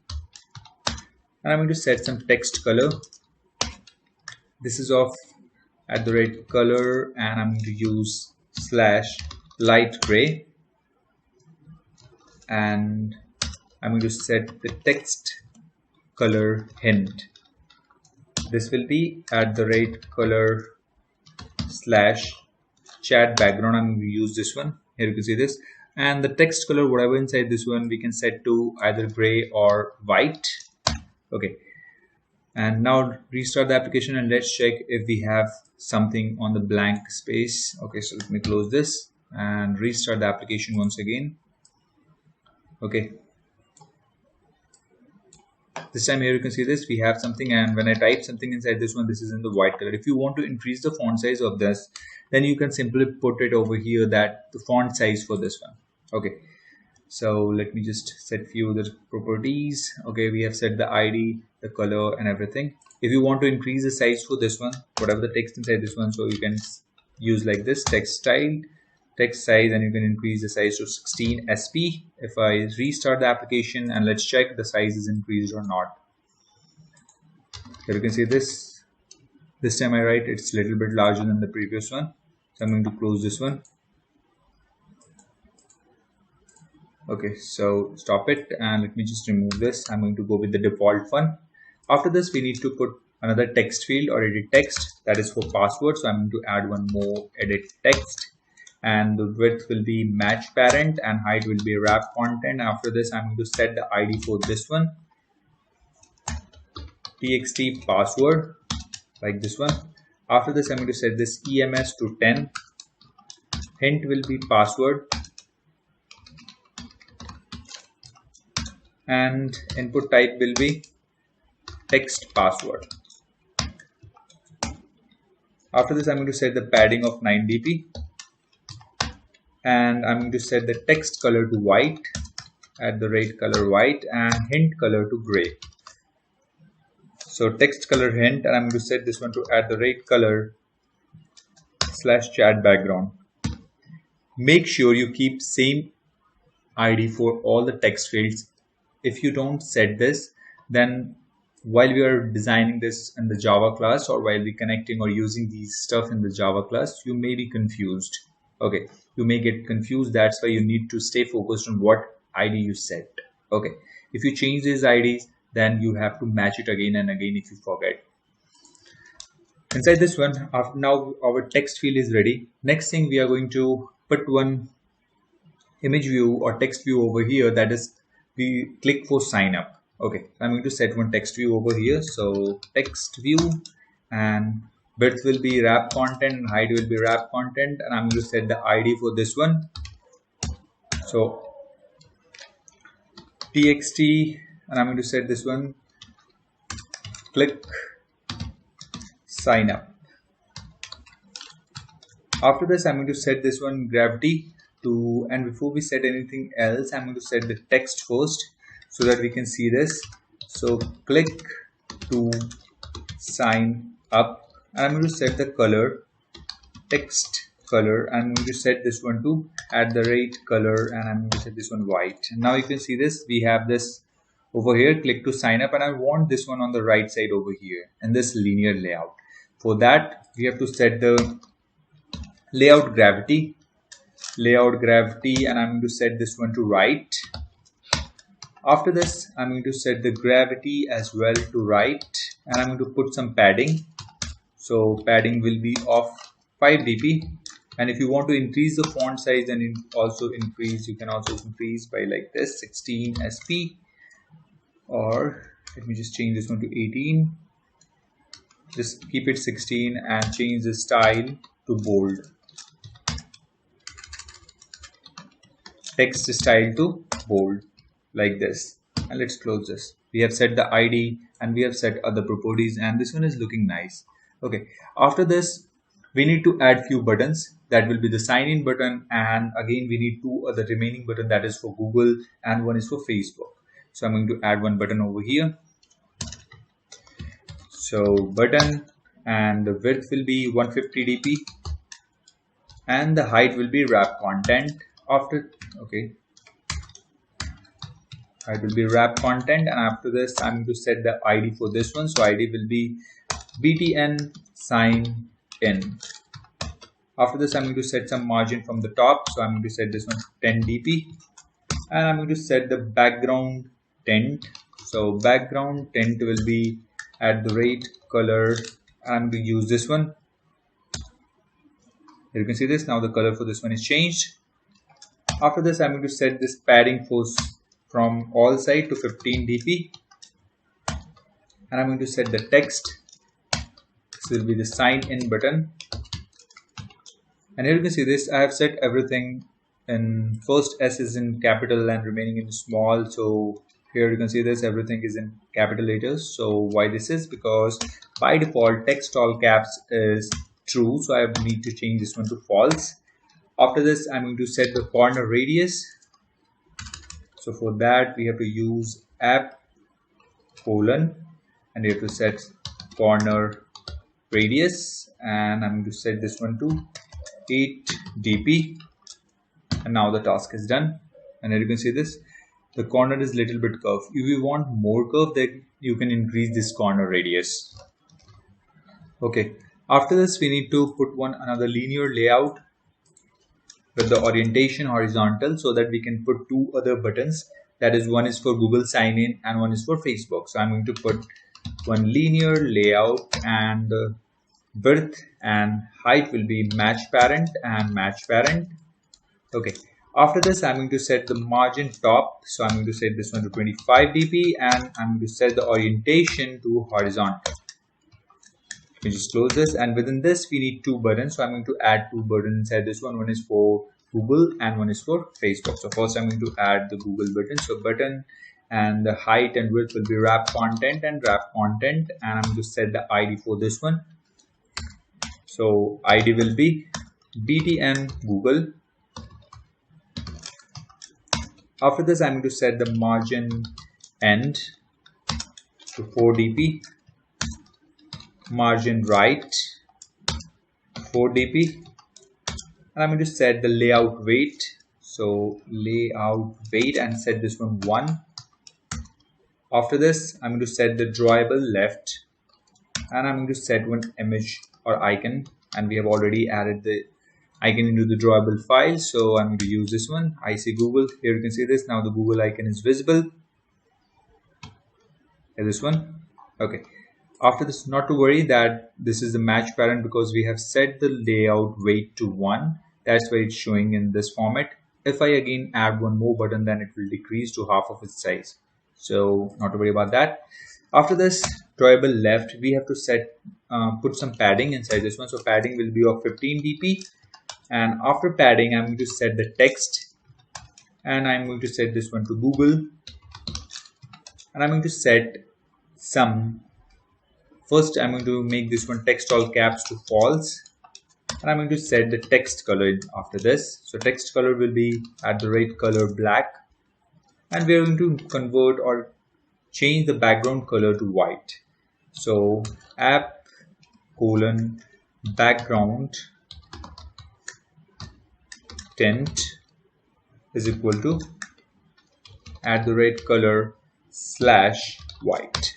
and I'm going to set some text color. This is of @color, and I'm going to use /lightGrey, and I'm going to set the text color hint. This will be @color /chatbackground. I'm going to use this one. Here you can see this, and the text color, whatever inside this one, we can set to either gray or white. Okay, and now restart the application and let's check if we have something on the blank space. Okay, so let me close this and restart the application once again. Okay, this time here you can see this, we have something, and when I type something inside this one, this is in the white color. If you want to increase the font size of this, then you can simply put it over here, that the font size for this one. Okay, so let me just set few of the properties. Okay, we have set the ID, the color, and everything. If you want to increase the size for this one, whatever the text inside this one, so you can use like this text style, text size, and you can increase the size to 16 sp. If I restart the application and let's check the size is increased or not. Here you can see this. This time I write it's a little bit larger than the previous one. So I'm going to close this one. Okay, so stop it and let me just remove this. I'm going to go with the default one. After this, we need to put another text field or edit text, that is for password. So I'm going to add one more edit text, and the width will be match parent and height will be wrap content. After this, I'm going to set the ID for this one, txt password like this one. After this, I'm going to set this EMS to 10. Hint will be password, and input type will be text password. After this, I'm going to set the padding of 9 dp, and I'm going to set the text color to white at the rate color white and hint color to gray. So text color hint, and I'm going to set this one to at the rate color / chat background. Make sure you keep same ID for all the text fields. If you don't set this, then while we are designing this in the Java class, or while we connecting or using these stuff in the Java class, you may be confused. Okay, you may get confused. That's why you need to stay focused on what ID you set. Okay, if you change these IDs, then you have to match it again and again if you forget. Inside this one, after now our text field is ready. Next thing, we are going to put one image view or text view over here, that is we click for sign up. Okay, I'm going to set one text view over here. So text view, and width will be wrap content and height will be wrap content, and I'm going to set the ID for this one. So txt, and I'm going to set this one click sign up. After this, I'm going to set this one gravity to, and before we set anything else, I'm going to set the text first so that we can see this. So click to sign up, and I'm going to set the color text color. I'm going to set this one to at the rate color, and I'm going to set this one white. And now you can see this, we have this over here, click to sign up, and I want this one on the right side over here in this linear layout. For that, we have to set the layout gravity, and I'm going to set this one to right. After this, I'm going to set the gravity as well to right, and I'm going to put some padding. So padding will be of 5 dp, and if you want to increase the font size and also increase, you can also increase by like this 16 sp, or let me just change this one to 18. Just keep it 16 and change the style to bold. Text style to bold like this, and let's close this. We have set the ID and we have set other properties, and this one is looking nice. Okay, after this, we need to add few buttons. That will be the sign in button, and again we need 2 other remaining button, that is for Google and one is for Facebook. So I'm going to add one button over here. So button, and the width will be 150 dp, and the height will be wrap content. After, okay, height will be wrap content, and after this I'm going to set the ID for this one. So ID will be btn sign in. After this, I'm going to set some margin from the top. So I'm going to set this one 10 dp, and I'm going to set the background tint. So background tint will be at the rate color. I'm going to use this one. You can see this, now the color for this one is changed. After this, I'm going to set this padding force from all side to 15 dp, and I'm going to set the text. This will be the sign in button, and here you can see this, I have set everything in first S is in capital and remaining in small. So here you can see this, everything is in capital letters. So why this is? Because by default text all caps is true, so I need to change this one to false. After this, I'm going to set the corner radius. So for that, we have to use app : and you have to set corner radius, and I'm going to set this one to 8 dp, and now the task is done. And here you can see this, the corner is little bit curved. If you want more curve, then you can increase this corner radius. Okay, after this we need to put another linear layout with the orientation horizontal, so that we can put 2 other buttons, that is one is for Google sign in and one is for Facebook. So I'm going to put one linear layout, and the width and height will be match parent and match parent. Okay, After this, I'm going to set the margin top. So I'm going to set this one to 25 dp and I'm going to set the orientation to horizontal. We just close this, and within this we need two buttons. So I'm going to add two buttons inside this one. One is for Google and one is for Facebook. So first I'm going to add the Google button. So button and the height and width will be wrap content and wrap content, and I'm going to set the ID for this one. So ID will be BTN Google. After this, I'm going to set the margin end to 4 dp, margin right 4 dp, and I'm going to set the layout weight. So layout weight and set this one 1. After this, I'm going to set the drawable left, and I'm going to set one image or icon, and we have already added the icon into the drawable file. So I'm going to use this one. I see Google. Here you can see this. Now the Google icon is visible. Here this one. Okay. After this, not to worry that this is the match parent because we have set the layout weight to 1. That's why it's showing in this format. If I again add one more button, then it will decrease to half of its size. So not to worry about that. After this drawable left, we have to set put some padding inside this one. So padding will be of 15 dp, and after padding I'm going to set the text, and I'm going to set this one to Google, and I'm going to set some. First I'm going to make this one text all caps to false, and I'm going to set the text color after this. So text color will be @color black, and we're going to convert or change the background color to white. So app::background tint is equal to @color/white.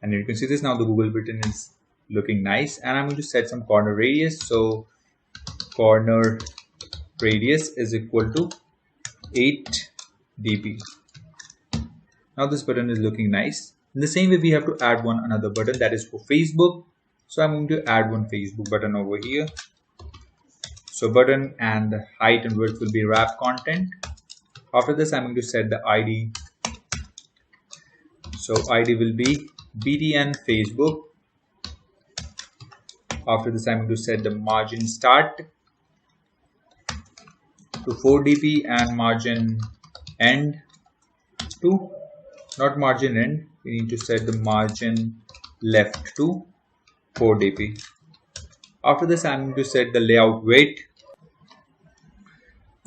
And you can see this. Now the Google button is looking nice, and I'm going to set some corner radius. So corner radius is equal to 8 dp. Now this button is looking nice. In the same way, we have to add another button, that is for Facebook. So I'm going to add one Facebook button over here. So button and the height and width will be wrap content. After this, I'm going to set the ID. So ID will be BTN Facebook. After this, I'm going to set the margin start to 4 dp and margin end to, not margin end, we need to set the margin left to 4 dp. After this, I'm going to set the layout weight.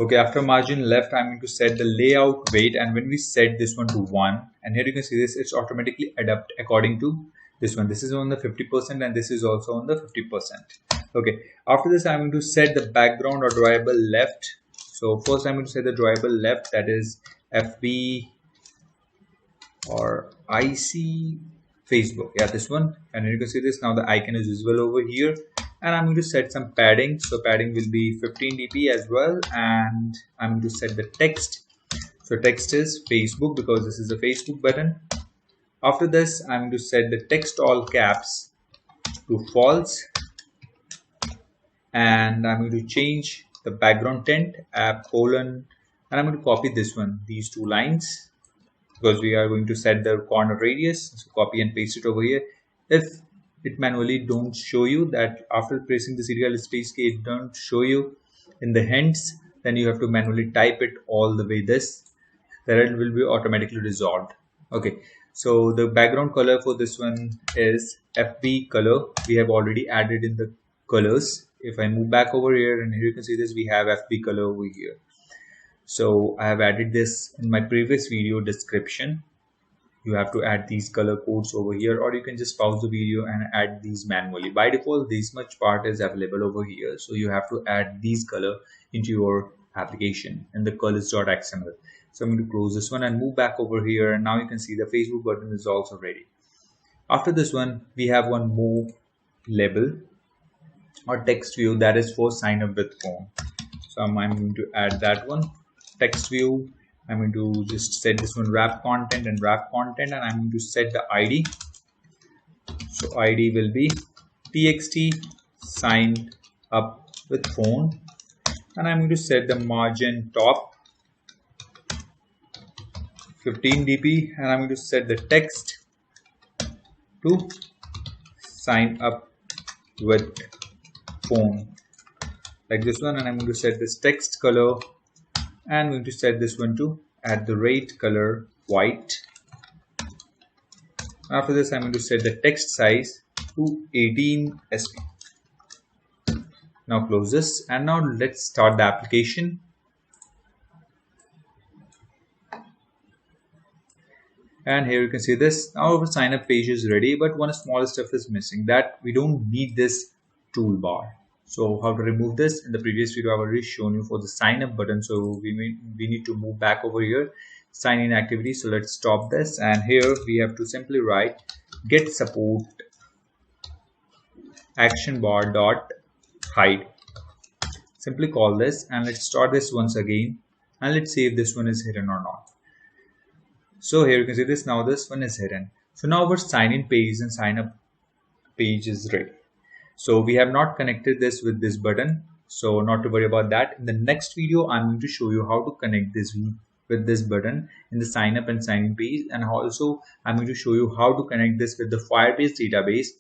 Okay, after margin left, I'm going to set the layout weight, and when we set this one to 1, and here you can see this, it's automatically adapt according to this one. This is on the 50% and this is also on the 50%. Okay, after this, I'm going to set the background or drawable left. So first I'm going to set the drawable left, that is FB or IC Facebook. Yeah, this one. And you can see this. Now the icon is visible over here. And I'm going to set some padding. So padding will be 15 dp as well. And I'm going to set the text. So text is Facebook because this is a Facebook button. After this, I'm going to set the text all caps to false. And I'm going to change the background tint app:, and I'm going to copy this one, these two lines, because we are going to set the corner radius. So copy and paste it over here. If it manually don't show you that after pressing the serial space key, it don't show you in the hints, then you have to manually type it all the way this, then it will be automatically resolved. Okay, so the background color for this one is FB color. We have already added in the colors. If I move back over here, and here you can see this, we have FB color over here. So I have added this in my previous video description. You have to add these color codes over here, or you can just pause the video and add these manually. By default, this much part is available over here. So you have to add these color into your application in the colors.xml. So I'm going to close this one and move back over here. And now you can see the Facebook button is also ready. After this one, we have one more label or text view, that is for sign up with phone. So I'm going to add that one, text view. I'm going to just set this one wrap content, and I'm going to set the ID. So ID will be txt sign up with phone. and I'm going to set the margin top 15 dp, and I'm going to set the text to sign up with phone like this one, and I'm going to set this text color, and I'm going to set this one to @color white. After this, I'm going to set the text size to 18 sp. Now close this, and now let's start the application. And here you can see this. Now our sign up page is ready, but one small stuff is missing, that we don't need this toolbar. So how to remove this? In the previous video, I've already shown you for the sign up button. So we need to move back over here, sign in activity. So let's stop this, and here we have to simply write get support action bar dot hide. Simply call this, and let's start this once again, and let's see if this one is hidden or not. So here you can see this. Now this one is hidden. So now our sign in page and sign up page is ready. So we have not connected this with this button, so not to worry about that. In the next video, I'm going to show you how to connect this with this button in the sign up and sign in page, and also I'm going to show you how to connect this with the Firebase database,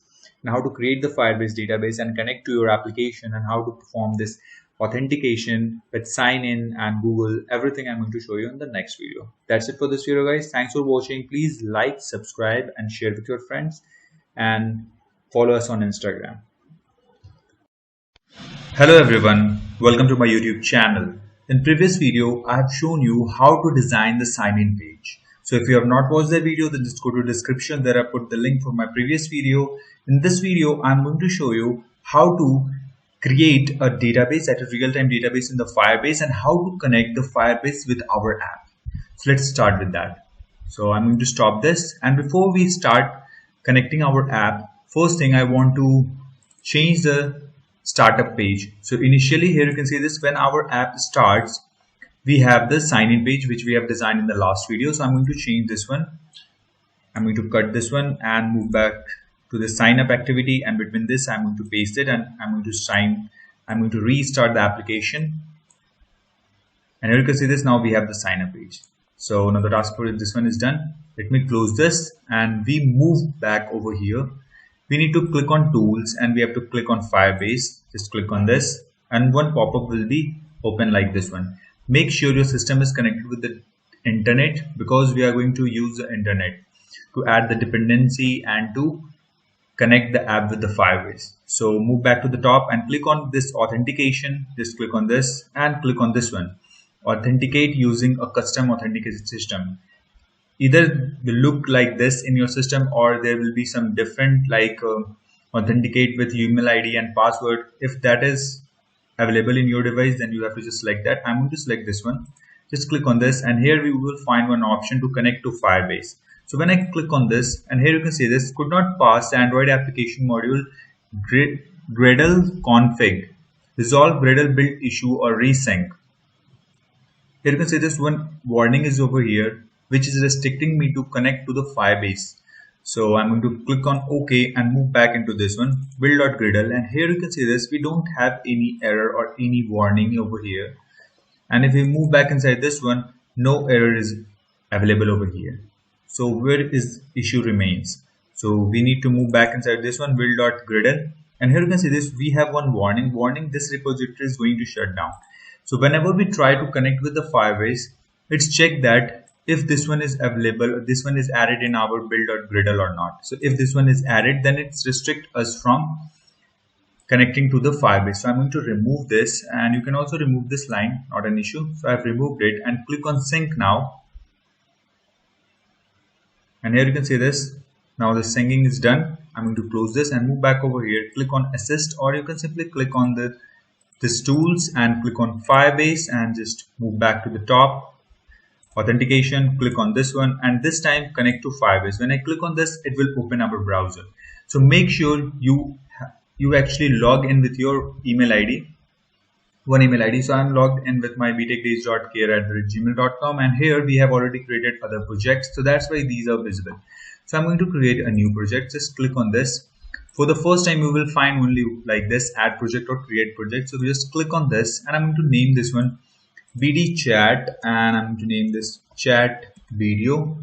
and how to create the Firebase database and connect to your application, and how to perform this authentication with sign in and Google. Everything I'm going to show you in the next video. That's it for this video, guys. Thanks for watching. Please like, subscribe, and share with your friends, and follow us on Instagram. Hello everyone, welcome to my YouTube channel. In previous video, I have shown you how to design the sign-in page. So if you have not watched that video, then just go to the description. There I put the link for my previous video. In this video, I'm going to show you how to create a database, a real-time database in the Firebase, and how to connect the Firebase with our app. So let's start with that. So I'm going to stop this, and before we start connecting our app, first thing I want to change the startup page. So initially here you can see this, when our app starts, we have the sign in page which we have designed in the last video. So I'm going to change this one. I'm going to cut this one and move back to the sign up activity, and between this I'm going to paste it, and I'm going to restart the application. And here you can see this. Now we have the sign up page. So now the task for this one is done. Let me close this, and we move back over here. We need to click on tools, and we have to click on Firebase. Just click on this, and one pop-up will be open like this one. Make sure your system is connected with the internet, because we are going to use the internet to add the dependency and to connect the app with the Firebase. So move back to the top and click on this authentication. Just click on this and click on this one. Authenticate using a custom authentication system. Either will look like this in your system, or there will be some different, like authenticate with email ID and password. If that is available in your device, then you have to just select that. I'm going to select this one. Just click on this, and here we will find one option to connect to Firebase. So when I click on this, and here you can see this could not pass the Android application module Gradle config, resolve Gradle build issue or resync. Here you can see this one warning is over here, which is restricting me to connect to the Firebase. So I'm going to click on OK and move back into this one, build.gradle, and here you can see this, we don't have any error or any warning over here. And if we move back inside this one, no error is available over here. So where is issue remains? So we need to move back inside this one, build.gradle, and here you can see this, we have one warning, this repository is going to shut down. So whenever we try to connect with the Firebase, it's check that if this one is available, or this one is added in our build.gradle or not. So if this one is added, then it's restrict us from connecting to the Firebase. So I'm going to remove this, and you can also remove this line, not an issue. So I've removed it, and click on sync now. And here you can see this. Now the syncing is done. I'm going to close this and move back over here. Click on assist, or you can simply click on this tools and click on Firebase and just move back to the top. Authentication, click on this one, and this time connect to Firebase. When I click on this, it will open our browser. So make sure you actually log in with your email ID, one email ID. So I'm logged in with my btechdays.care@gmail.com, and here we have already created other projects, so that's why these are visible. So I'm going to create a new project. Just click on this. For the first time, you will find only like this, add project or create project. So we just click on this, and I'm going to name this one BD chat, and I'm going to name this chat video.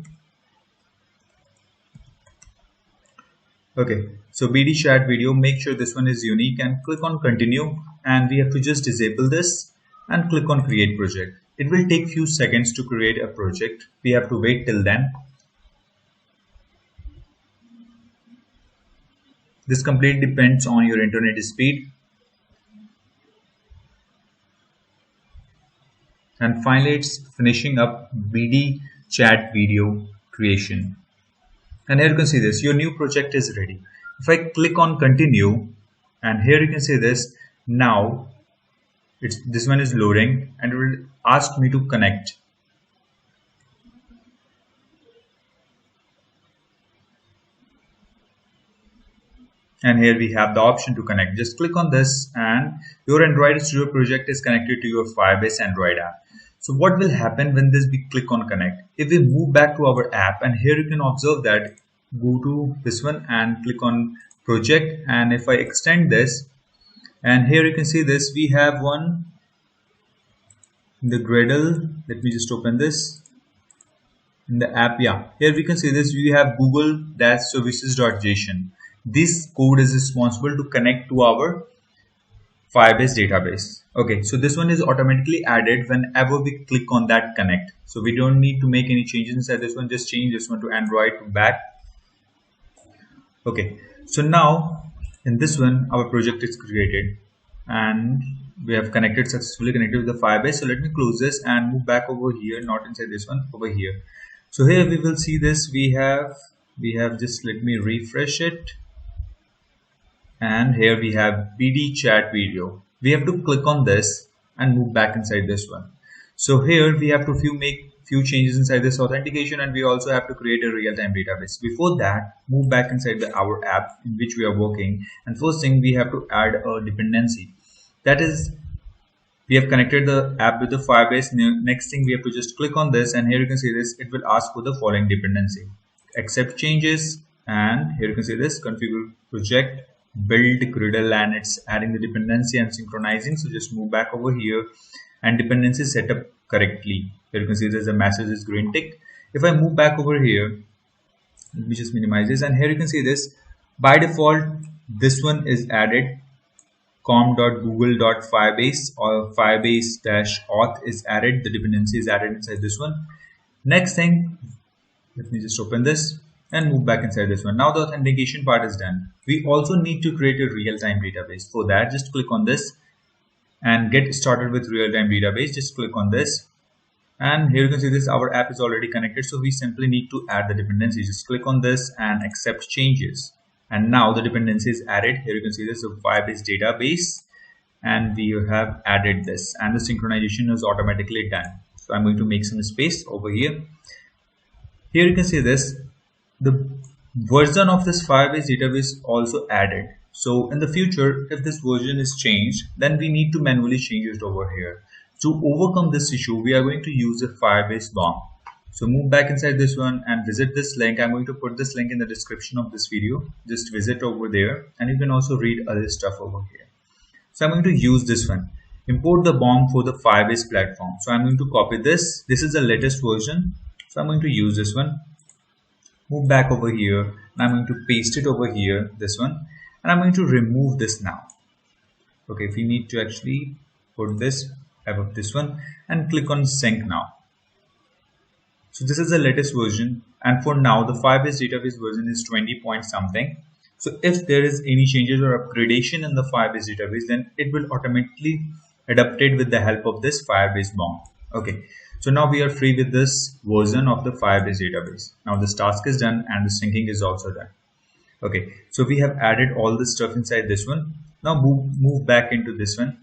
Okay, so BD chat video, make sure this one is unique and click on continue, and we have to just disable this and click on create project. It will take few seconds to create a project. We have to wait till then. This completely depends on your internet speed. And finally, it's finishing up BD chat video creation. And here you can see this, your new project is ready. If I click on continue, and here you can see this, now this one is loading and it will ask me to connect. And here we have the option to connect. Just click on this and your Android Studio project is connected to your Firebase Android app. So what will happen when we click on connect? If we move back to our app, and here you can observe that, go to this one and click on project, and if I extend this, and here you can see this, we have one in the Gradle. Let me just open this in the app. Yeah, here we can see this, we have google-services.json. This code is responsible to connect to our Firebase database. Okay, so this one is automatically added whenever we click on that connect. So we don't need to make any changes inside this one, just change this one to Android to back. Okay, so now in this one, our project is created and we have successfully connected with the Firebase. So let me close this and move back over here, not inside this one, over here. So here we will see this, we have just, let me refresh it. And here we have BD chat video. We have to click on this and move back inside this one. So here we have to make few changes inside this authentication, and we also have to create a real-time database. Before that, move back inside our app in which we are working, and first thing we have to add a dependency. That is, we have connected the app with the Firebase. Next thing, we have to just click on this, and here you can see this, it will ask for the following dependency: accept changes, and here you can see this, configure project, build Gradle, and it's adding the dependency and synchronizing. So just move back over here, and dependency set up correctly. Here you can see there's a message is green tick. If I move back over here, let me just minimize this, and here you can see this, by default this one is added, com.google.firebase or firebase-auth is added, the dependency is added inside this one. Next thing, let me just open this and move back inside this one. Now the authentication part is done. We also need to create a real-time database. For that, just click on this and get started with real-time database. Just click on this, and here you can see this, our app is already connected, so we simply need to add the dependency. Just click on this and accept changes, and now the dependency is added. Here you can see this, a Firebase database, and we have added this, and the synchronization is automatically done. So I'm going to make some space over here. Here you can see this, the version of this Firebase database also added. So in the future, if this version is changed, then we need to manually change it over here. To overcome this issue, we are going to use the Firebase BOM. So move back inside this one and visit this link. I'm going to put this link in the description of this video. Just visit over there, and you can also read other stuff over here. So I'm going to use this one. Import the BOM for the Firebase platform. So I'm going to copy this. This is the latest version. So I'm going to use this one. Move back over here, and I'm going to paste it over here, this one, and I'm going to remove this now. Okay, we need to actually put this above this one and click on sync now. So this is the latest version, and for now the Firebase database version is 20 point something. So if there is any changes or upgradation in the Firebase database, then it will automatically adapt it with the help of this Firebase BOM. Okay, so now we are free with this version of the Firebase database. Now this task is done and the syncing is also done. Okay, so we have added all this stuff inside this one. Now move back into this one.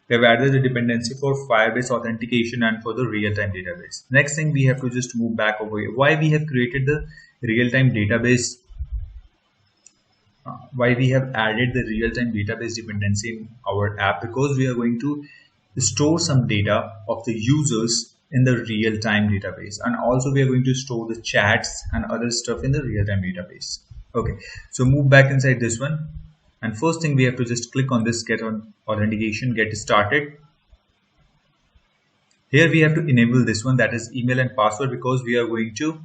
We have added the dependency for Firebase authentication and for the real-time database. Next thing, we have to just move back over here. Why we have created the real-time database? Why we have added the real-time database dependency in our app? Because we are going to store some data of the users in the real-time database, and also we are going to store the chats and other stuff in the real-time database. Okay, so move back inside this one, and first thing we have to just click on this get on authentication, get started. Here we have to enable this one, that is email and password, because we are going to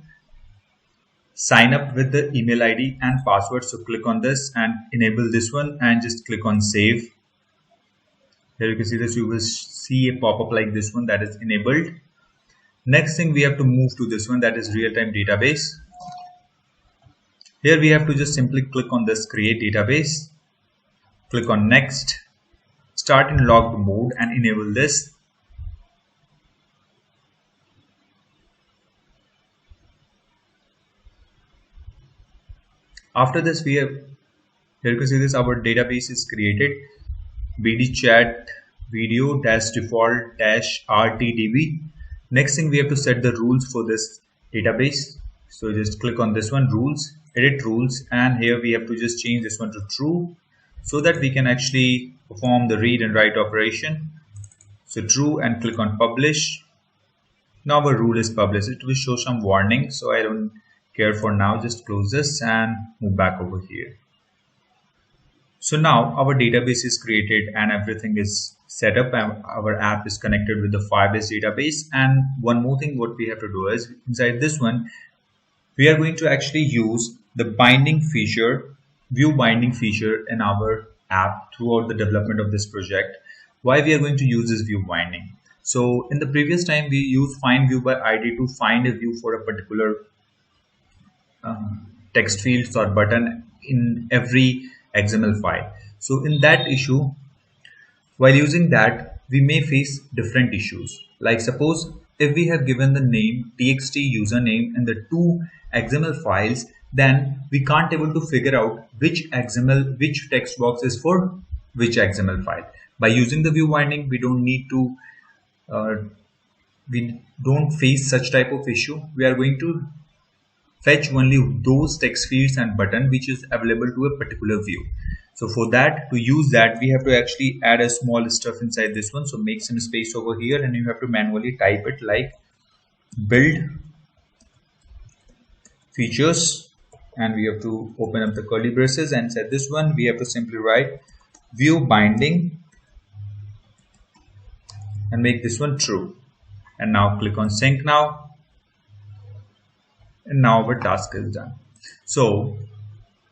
sign up with the email ID and password. So click on this and enable this one and just click on save. Here you can see this, you will see a pop-up like this one, that is enabled. Next thing we have to move to this one, that is real-time database. Here we have to just simply click on this create database, click on next, start in logged mode and enable this. After this we have, here you can see this, our database is created, bd chat video dash default dash rtdb. Next thing we have to set the rules for this database. So just click on this one, rules, edit rules, and here we have to just change this one to true so that we can actually perform the read and write operation. So true, and click on publish. Now our rule is published. It will show some warning, so I don't care for now. Just close this and move back over here. So now our database is created and everything is set up, and our app is connected with the Firebase database. And one more thing what we have to do is, inside this one we are going to actually use the binding feature, view binding feature in our app throughout the development of this project. Why we are going to use this view binding? So in the previous time we used find view by ID to find a view for a particular text fields or button in every XML file. So in that issue, while using that, we may face different issues. Like suppose if we have given the name txt username in the two XML files, then we can't able to figure out which text box is for which XML file. By using the view binding, we don't need to we don't face such type of issue. We are going to fetch only those text fields and button which is available to a particular view. So for that, to use that, we have to actually add a small stuff inside this one. So make some space over here and you have to manually type it like build features, and we have to open up the curly braces and set this one. We have to simply write view binding and make this one true. And now click on sync now. And now our task is done. So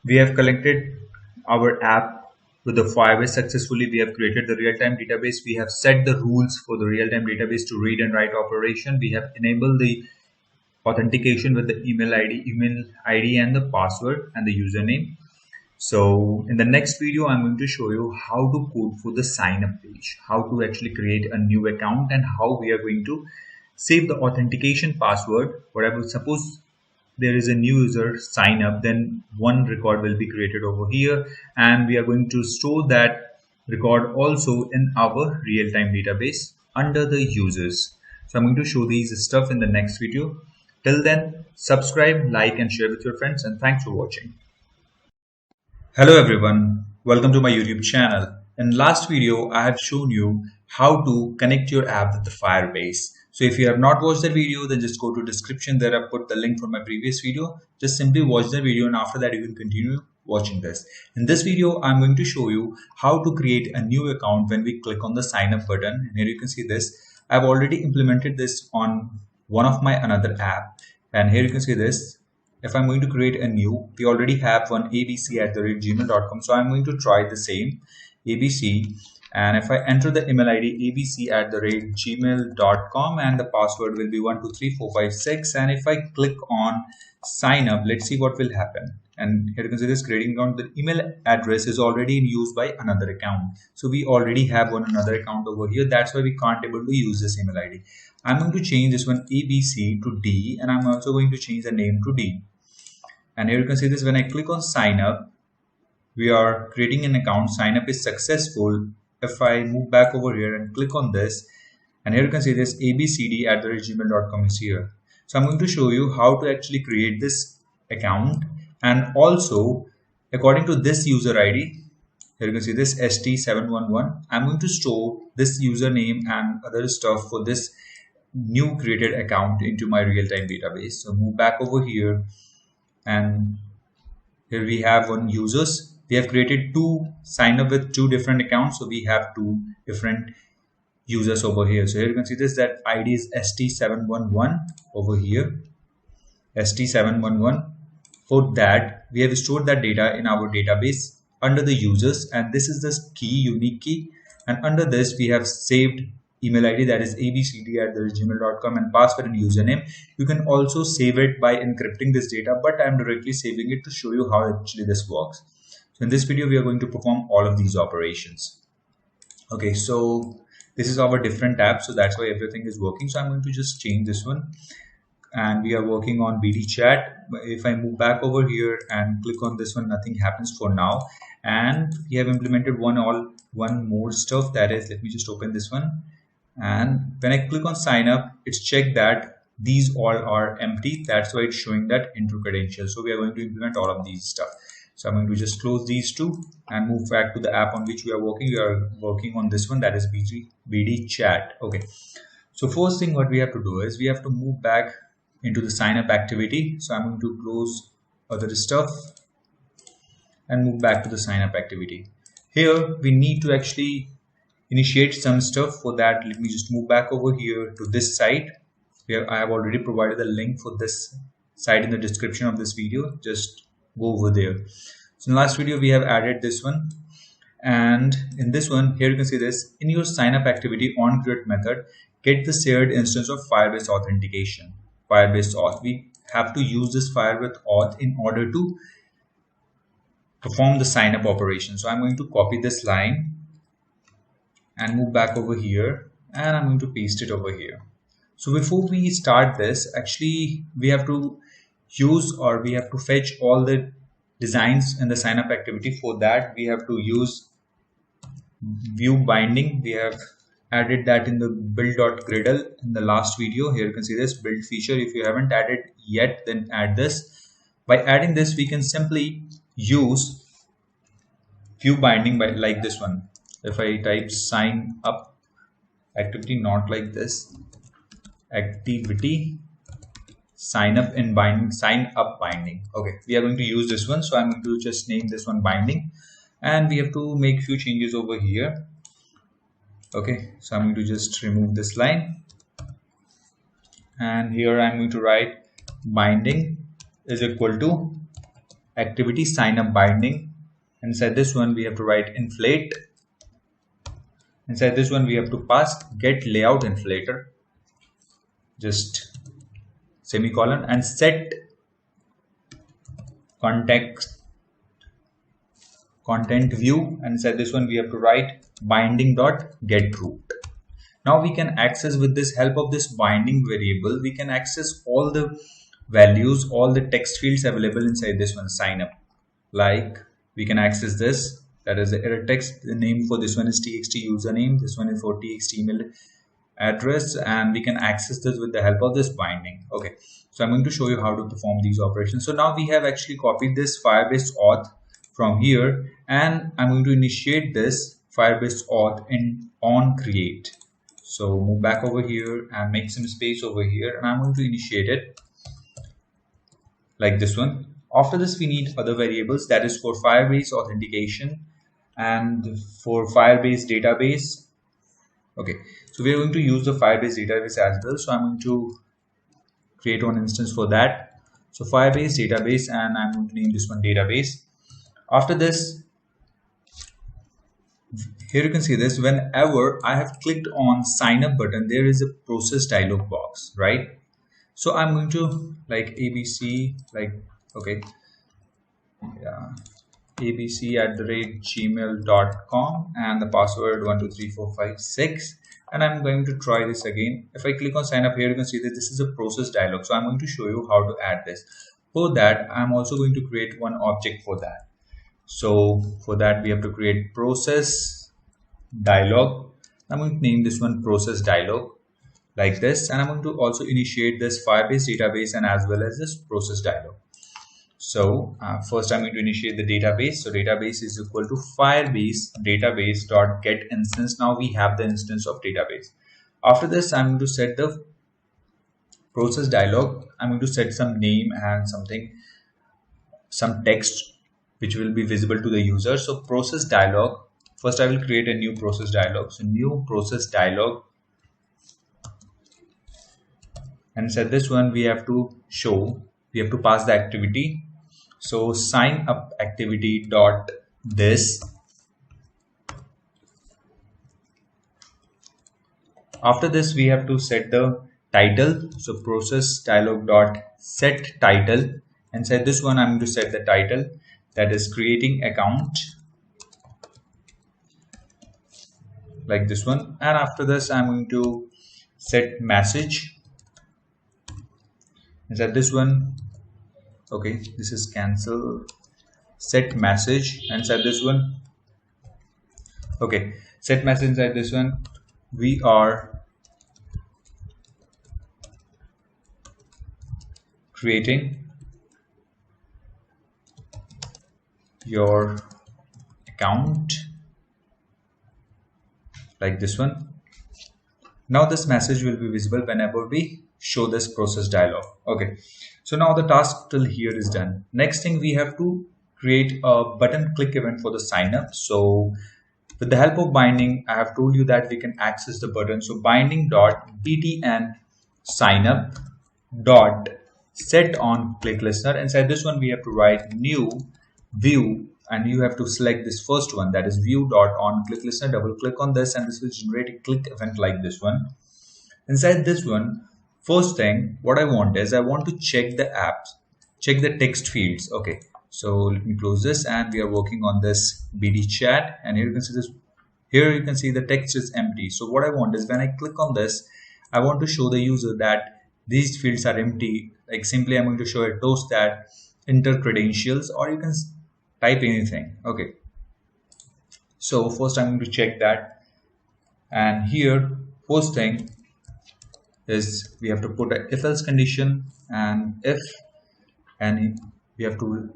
we have collected our app with the Firebase successfully. We have created the real-time database. We have set the rules for the real-time database to read and write operation. We have enabled the authentication with the email ID and the password and the username. So in the next video, I'm going to show you how to code for the sign up page, how to actually create a new account, and how we are going to save the authentication password. Whatever, suppose there is a new user sign up, then one record will be created over here, and we are going to store that record also in our real-time database under the users. So I'm going to show these stuff in the next video. Till then, subscribe, like and share with your friends, and thanks for watching. Hello everyone, welcome to my YouTube channel. In last video, I have shown you how to connect your app with the Firebase. So if you have not watched the video, then just go to description there. I put the link for my previous video. Just simply watch the video and after that you can continue watching this. In this video, I'm going to show you how to create a new account when we click on the sign up button. And here you can see this. I've already implemented this on one of my another app. And here you can see this. If I'm going to create a new, we already have one abc@gmail.com. So I'm going to try the same abc. And if I enter the email ID abc@gmail.com and the password will be 123456, and if I click on sign up, let's see what will happen. And here you can see this creating account. The email address is already in use by another account. So we already have another account over here. That's why we can't able to use this email ID. I'm going to change this one abc to D, and I'm also going to change the name to D. And here you can see this, when I click on sign up, we are creating an account. Sign up is successful. If I move back over here and click on this, and here you can see this abcd@gmail.com is here. So I'm going to show you how to actually create this account, and also according to this user ID, here you can see this st711. I'm going to store this username and other stuff for this new created account into my real-time database. So move back over here and Here we have one users. We have created two sign up with two different accounts. So we have two different users over here. So here you can see this, that ID is ST711 over here, ST711. For that, we have stored that data in our database under the users, and this is the key, unique key. And under this, we have saved email ID, that is abcd@gmail.com, and password and username. You can also save it by encrypting this data, but I'm directly saving it to show you how actually this works. So in this video, we are going to perform all of these operations. Okay, so this is our different tabs, so that's why everything is working. So I'm going to just change this one, and we are working on BT chat. If I move back over here and click on this one, nothing happens for now. And we have implemented one more stuff, that is, let me just open this one. And when I click on sign up, it's checked that these all are empty. That's why it's showing that intro credentials. So we are going to implement all of these stuff. So I'm going to just close these two and move back to the app on which we are working. We are working on this one, that is BT chat. Okay. So first thing what we have to do is we have to move back into the sign up activity. So I'm going to close other stuff and move back to the sign up activity. Here we need to actually initiate some stuff. For that, let me just move back over here to this site where I have already provided the link for this site in the description of this video. Just go over there. So in the last video we have added this one, and in this one here you can see this, in your sign up activity on create method, get the shared instance of Firebase authentication, Firebase auth. We have to use this Firebase auth in order to perform the sign up operation. So I'm going to copy this line and move back over here, and I'm going to paste it over here. So before we start this, actually we have to use, or we have to fetch all the designs in the sign up activity. For that we have to use view binding. We have added that in the build.gradle in the last video. Here you can see this build feature. If you haven't added yet, then add this. By adding this, we can simply use view binding by like this one. If I type sign up activity, not like this, activity sign up in binding, sign up binding. Okay, we are going to use this one. So I'm going to just name this one binding, and we have to make few changes over here. Okay, so I'm going to just remove this line, and here I'm going to write binding is equal to activity sign up binding. Inside this one we have to write inflate. Inside this one we have to pass get layout inflator, just semicolon, and set content view. And inside this one we have to write binding dot get root. Now we can access, with this help of this binding variable, we can access all the values, all the text fields available inside this one sign up. Like we can access this, that is the error text. The name for this one is txt username, this one is for txt email address, and we can access this with the help of this binding. Okay, so I'm going to show you how to perform these operations. So now we have actually copied this Firebase auth from here, and I'm going to initiate this Firebase auth in on create. So move back over here and make some space over here, and I'm going to initiate it like this one. After this we need other variables, that is for Firebase authentication and for Firebase database. Okay, so we are going to use the Firebase database as well. So I'm going to create one instance for that. So Firebase database, and I'm going to name this one database. After this, here you can see this, whenever I have clicked on sign up button, there is a process dialog box, right? So I'm going to like ABC, like, okay, yeah, abc@gmail.com, and the password 123456, and I'm going to try this again. If I click on sign up, here you can see that this is a process dialog. So I'm going to show you how to add this. For that, I'm also going to create one object for that. So for that we have to create process dialog. I'm going to name this one process dialog like this, and I'm going to also initiate this Firebase database and as well as this process dialog. So first I'm going to initiate the database. So database is equal to Firebase database dot get instance. Now we have the instance of database. After this, I'm going to set the process dialog. I'm going to set some name and some text which will be visible to the user. So process dialog, first I will create a new process dialog. So new process dialog, and inside this one we have to pass the activity. So sign up activity dot this. After this we have to set the title. So process dialog dot set title. Inside this one I'm going to set the title, that is creating account, like this one. And after this I'm going to set message. Inside this one, okay, this is cancel, set message. And inside this one, okay, set message. Inside this one we are creating your account, like this one. Now this message will be visible whenever we show this process dialog. Okay, so now the task till here is done. Next thing, we have to create a button click event for the sign up. So with the help of binding, I have told you that we can access the button. So binding dot btn sign up dot set on click listener. Inside this one we have to write new view, and you have to select this first one, that is view dot on click listener. Double click on this and this will generate a click event like this one. Inside this one, first thing what I want is I want to check the apps, check the text fields. Okay, so let me close this, and we are working on this BD chat, and here you can see this, here you can see the text is empty. So what I want is when I click on this, I want to show the user that these fields are empty. Like simply I'm going to show a toast that enter credentials, or you can type anything. Okay, so first I'm going to check that, and here first thing is we have to put a if else condition, and if, and we have to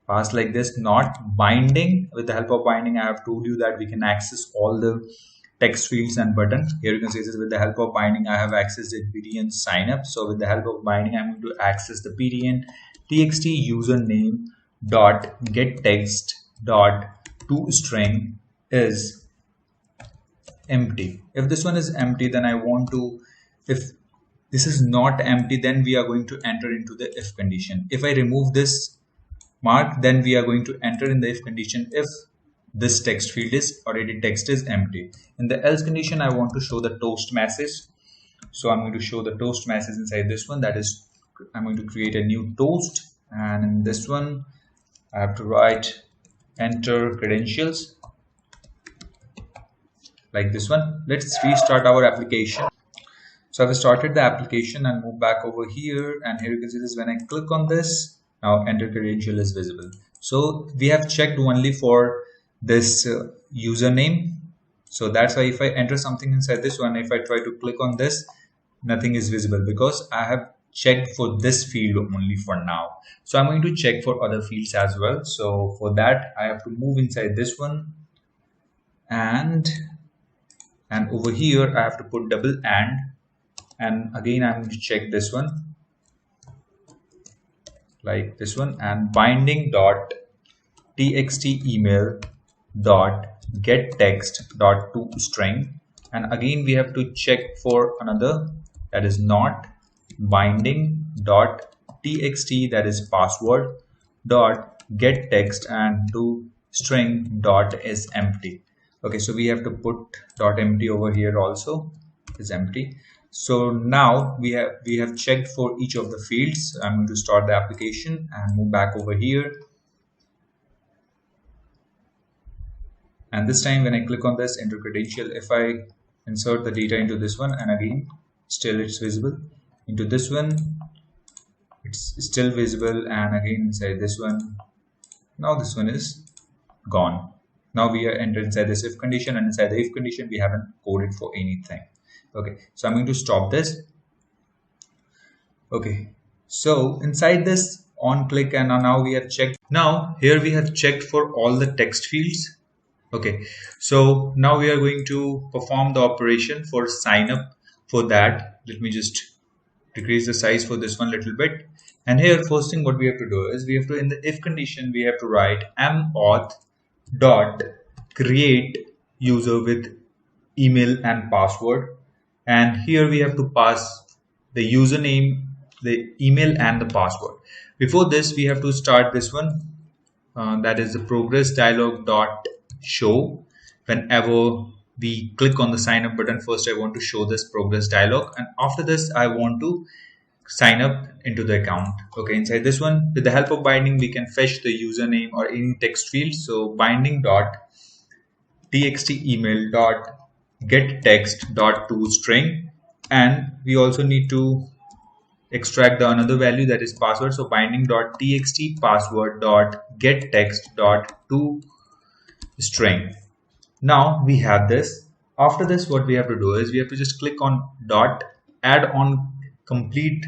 pass like this, not binding. With the help of binding, I have told you that we can access all the text fields and button. Here you can see this, with the help of binding I have accessed the btn sign up. So with the help of binding I'm going to access the btn txt username dot get text dot toString is empty. If this one is empty, then I want to, if this is not empty, then we are going to enter into the if condition. If I remove this mark, then we are going to enter in the if condition if this text field is already text is empty. In the else condition, I want to show the toast message. So I'm going to show the toast message inside this one, that is I'm going to create a new toast, and in this one I have to write enter credentials, like this one. Let's restart our application. So I've started the application and move back over here, and here you can see this, when I click on this, now enter credential is visible. So we have checked only for this username. So that's why if I enter something inside this one, if I try to click on this, nothing is visible because I have checked for this field only for now. So I'm going to check for other fields as well. So for that I have to move inside this one, and over here I have to put double and again I'm going to check this one, like this one, and binding dot txt email dot get text dot toString, and again we have to check for another, that is not binding dot txt, that is password dot get text and toString dot is empty. Okay, so we have to put dot empty over here also, is empty. So now we have checked for each of the fields. I'm going to start the application and move back over here. And this time when I click on this enter credential, if I insert the data into this one, and again still it's visible, into this one it's still visible, and again inside this one, now this one is gone. Now we are entered inside this if condition, and inside the if condition we haven't coded for anything. Okay, so I'm going to stop this. Okay, so inside this on click, and now we have checked. Now here we have checked for all the text fields. Okay, so now we are going to perform the operation for sign up. For that, let me just decrease the size for this one a little bit. And here, first thing what we have to do is we have to, in the if condition, we have to write mauth dot create user with email and password. And here we have to pass the username, the email, and the password. Before this, we have to start this one. That is the progress dialog dot show. Whenever we click on the sign up button, first I want to show this progress dialog, and after this I want to sign up into the account. Okay, inside this one, with the help of binding, we can fetch the username or any text field. So binding dot txt email dot get text dot to string, and we also need to extract the another value, that is password. So binding dot txt password dot get text dot to string. Now we have this. After this, what we have to do is we have to just click on dot add on complete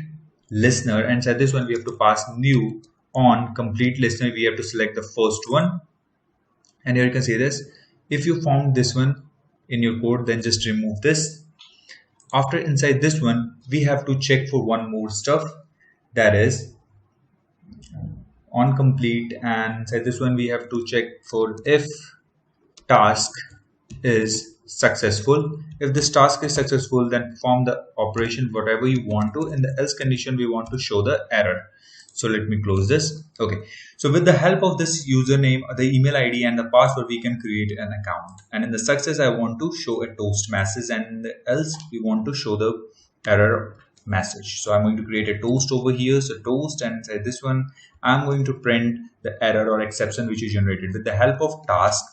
listener, and inside this one we have to pass new on complete listener. We have to select the first one, and here you can see this. If you found this one in your code, then just remove this. After inside this one, we have to check for one more stuff, that is on complete, and inside this one we have to check for if task is successful. If this task is successful, then perform the operation whatever you want to. In the else condition, we want to show the error. So let me close this. Okay, so with the help of this username, the email ID, and the password, we can create an account. And in the success, I want to show a toast message, and in the else, we want to show the error message. So I'm going to create a toast over here, so toast, and inside this one I'm going to print the error or exception which is generated. With the help of task,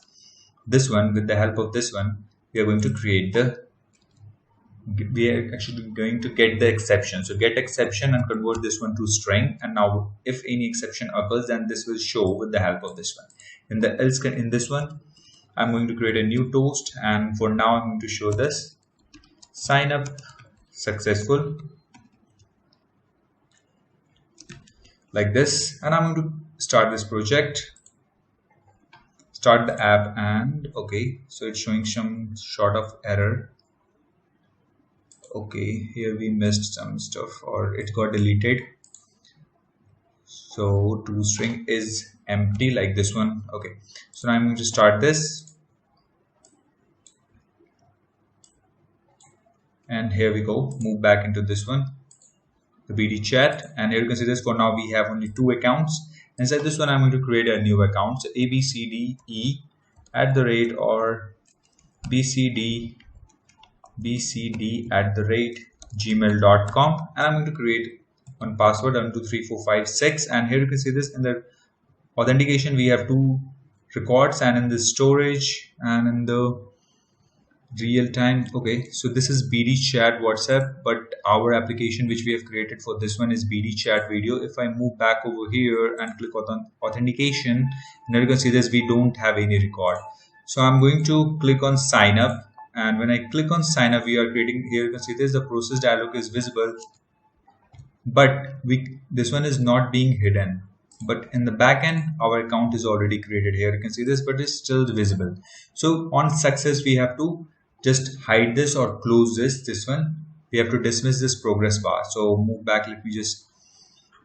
this one, with the help of this one, we are going to create the, we are actually going to get the exception. So get exception and convert this one to string, and now if any exception occurs, then this will show with the help of this one. In the else, in this one, I'm going to create a new toast, and for now I'm going to show this sign up successful like this, and I'm going to start this project, start the app, and okay, so it's showing some sort of error. Okay, here we missed some stuff, or it got deleted. So toString is empty like this one. Okay, so now I'm going to start this, and here we go. Move back into this one, the BD chat, and here you can see this. For now we have only 2 accounts. Inside this one I'm going to create a new account, so abcde @ or bcd @gmail.com, and I'm going to create one password, 123456, and here you can see this. In the authentication we have 2 records, and in the storage and in the real time. Okay, so this is BD chat WhatsApp, but our application which we have created for this one is BD chat video. If I move back over here and click on authentication, now you can see this, we don't have any record. So I'm going to click on sign up, and when I click on sign up, we are creating, here you can see this, the process dialog is visible, but this one is not being hidden. But in the back end, our account is already created. Here you can see this, but it's still visible. So on success, we have to just hide this or close this one. We have to dismiss this progress bar. So move back, let me just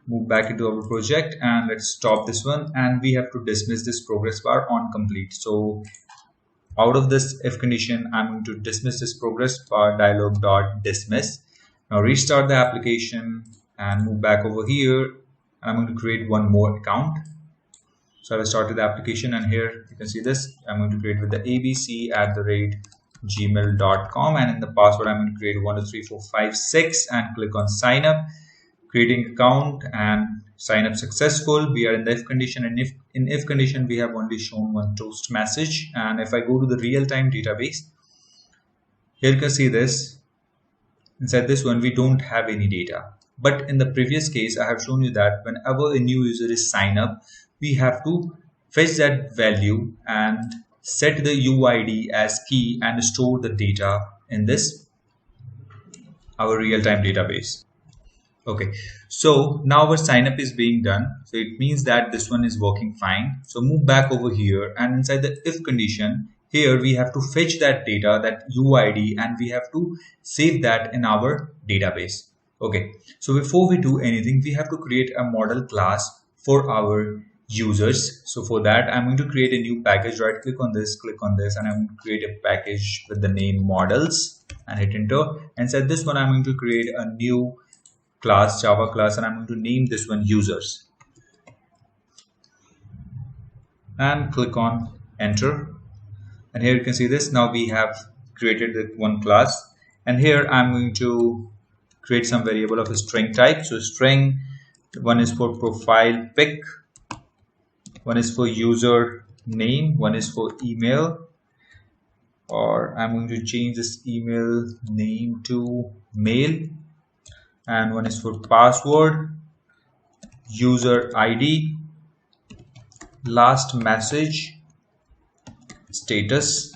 move back into our project, and let's stop this one, and we have to dismiss this progress bar on complete. So out of this if condition, I'm going to dismiss this progress bar dialog dot dismiss. Now restart the application and move back over here. I'm going to create one more account. So I will start with the application, and here you can see this. I'm going to create with the abc @gmail.com, and in the password I'm going to create 123456 and click on sign up, creating account, and sign up successful. We are in the if condition, and if in if condition we have only shown one toast message. And if I go to the real-time database, here you can see this. Inside this one we don't have any data. But in the previous case, I have shown you that whenever a new user is sign up, we have to fetch that value and set the UID as key and store the data in this our real-time database. Okay, so now our sign up is being done. So it means that this one is working fine. So move back over here, and inside the if condition, here we have to fetch that data, that UID, and we have to save that in our database. Okay, so before we do anything, we have to create a model class for our users. So for that, I'm going to create a new package. Right click on this, and I'm going to create a package with the name models and hit enter. And set this one, I'm going to create a new class, Java class, and I'm going to name this one users. And click on enter. And here you can see this. Now we have created the one class. And here I'm going to create some variable of a string type. So string, one is for profile pic, one is for user name, one is for email, or I'm going to change this email name to mail, and one is for password, user ID, last message, status.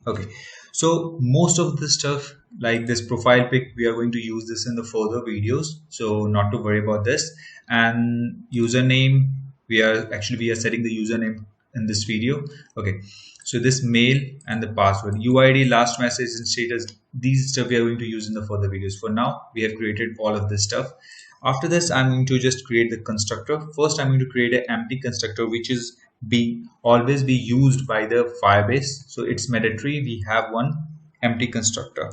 Okay, so most of the stuff like this profile pic, we are going to use this in the further videos, so not to worry about this. And username, we are setting the username in this video. Okay, so this mail and the password, UID, last message, and status, these stuff we are going to use in the further videos. For now, we have created all of this stuff. After this, I'm going to just create the constructor. First, I'm going to create an empty constructor, which is always be used by the Firebase. So it's mandatory we have one empty constructor.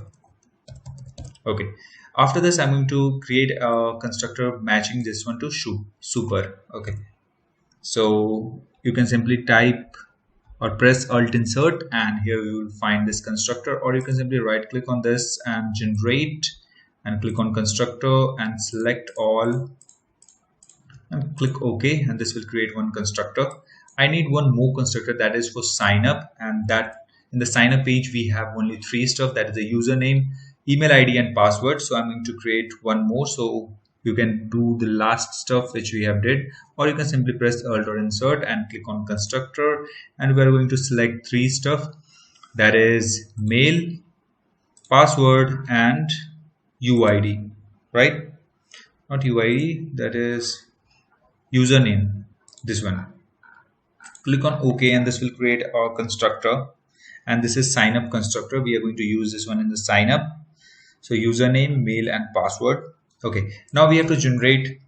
Okay, after this, I'm going to create a constructor matching this one to super. Okay, so you can simply type or press alt insert, and here you will find this constructor, or you can simply right click on this and generate, and click on constructor and select all and click OK, and this will create one constructor. I need one more constructor, that is for sign up, and that in the sign up page we have only three stuff, that is the username, email ID, and password. So I'm going to create one more, so you can do the last stuff which we have did, or you can simply press alt or insert and click on constructor, and we are going to select three stuff, that is mail, password, and UID, right? Not UID, that is username, this one. Click on OK, and this will create our constructor, and this is sign up constructor. We are going to use this one in the sign up. So username, mail, and password. Okay, now we have to generate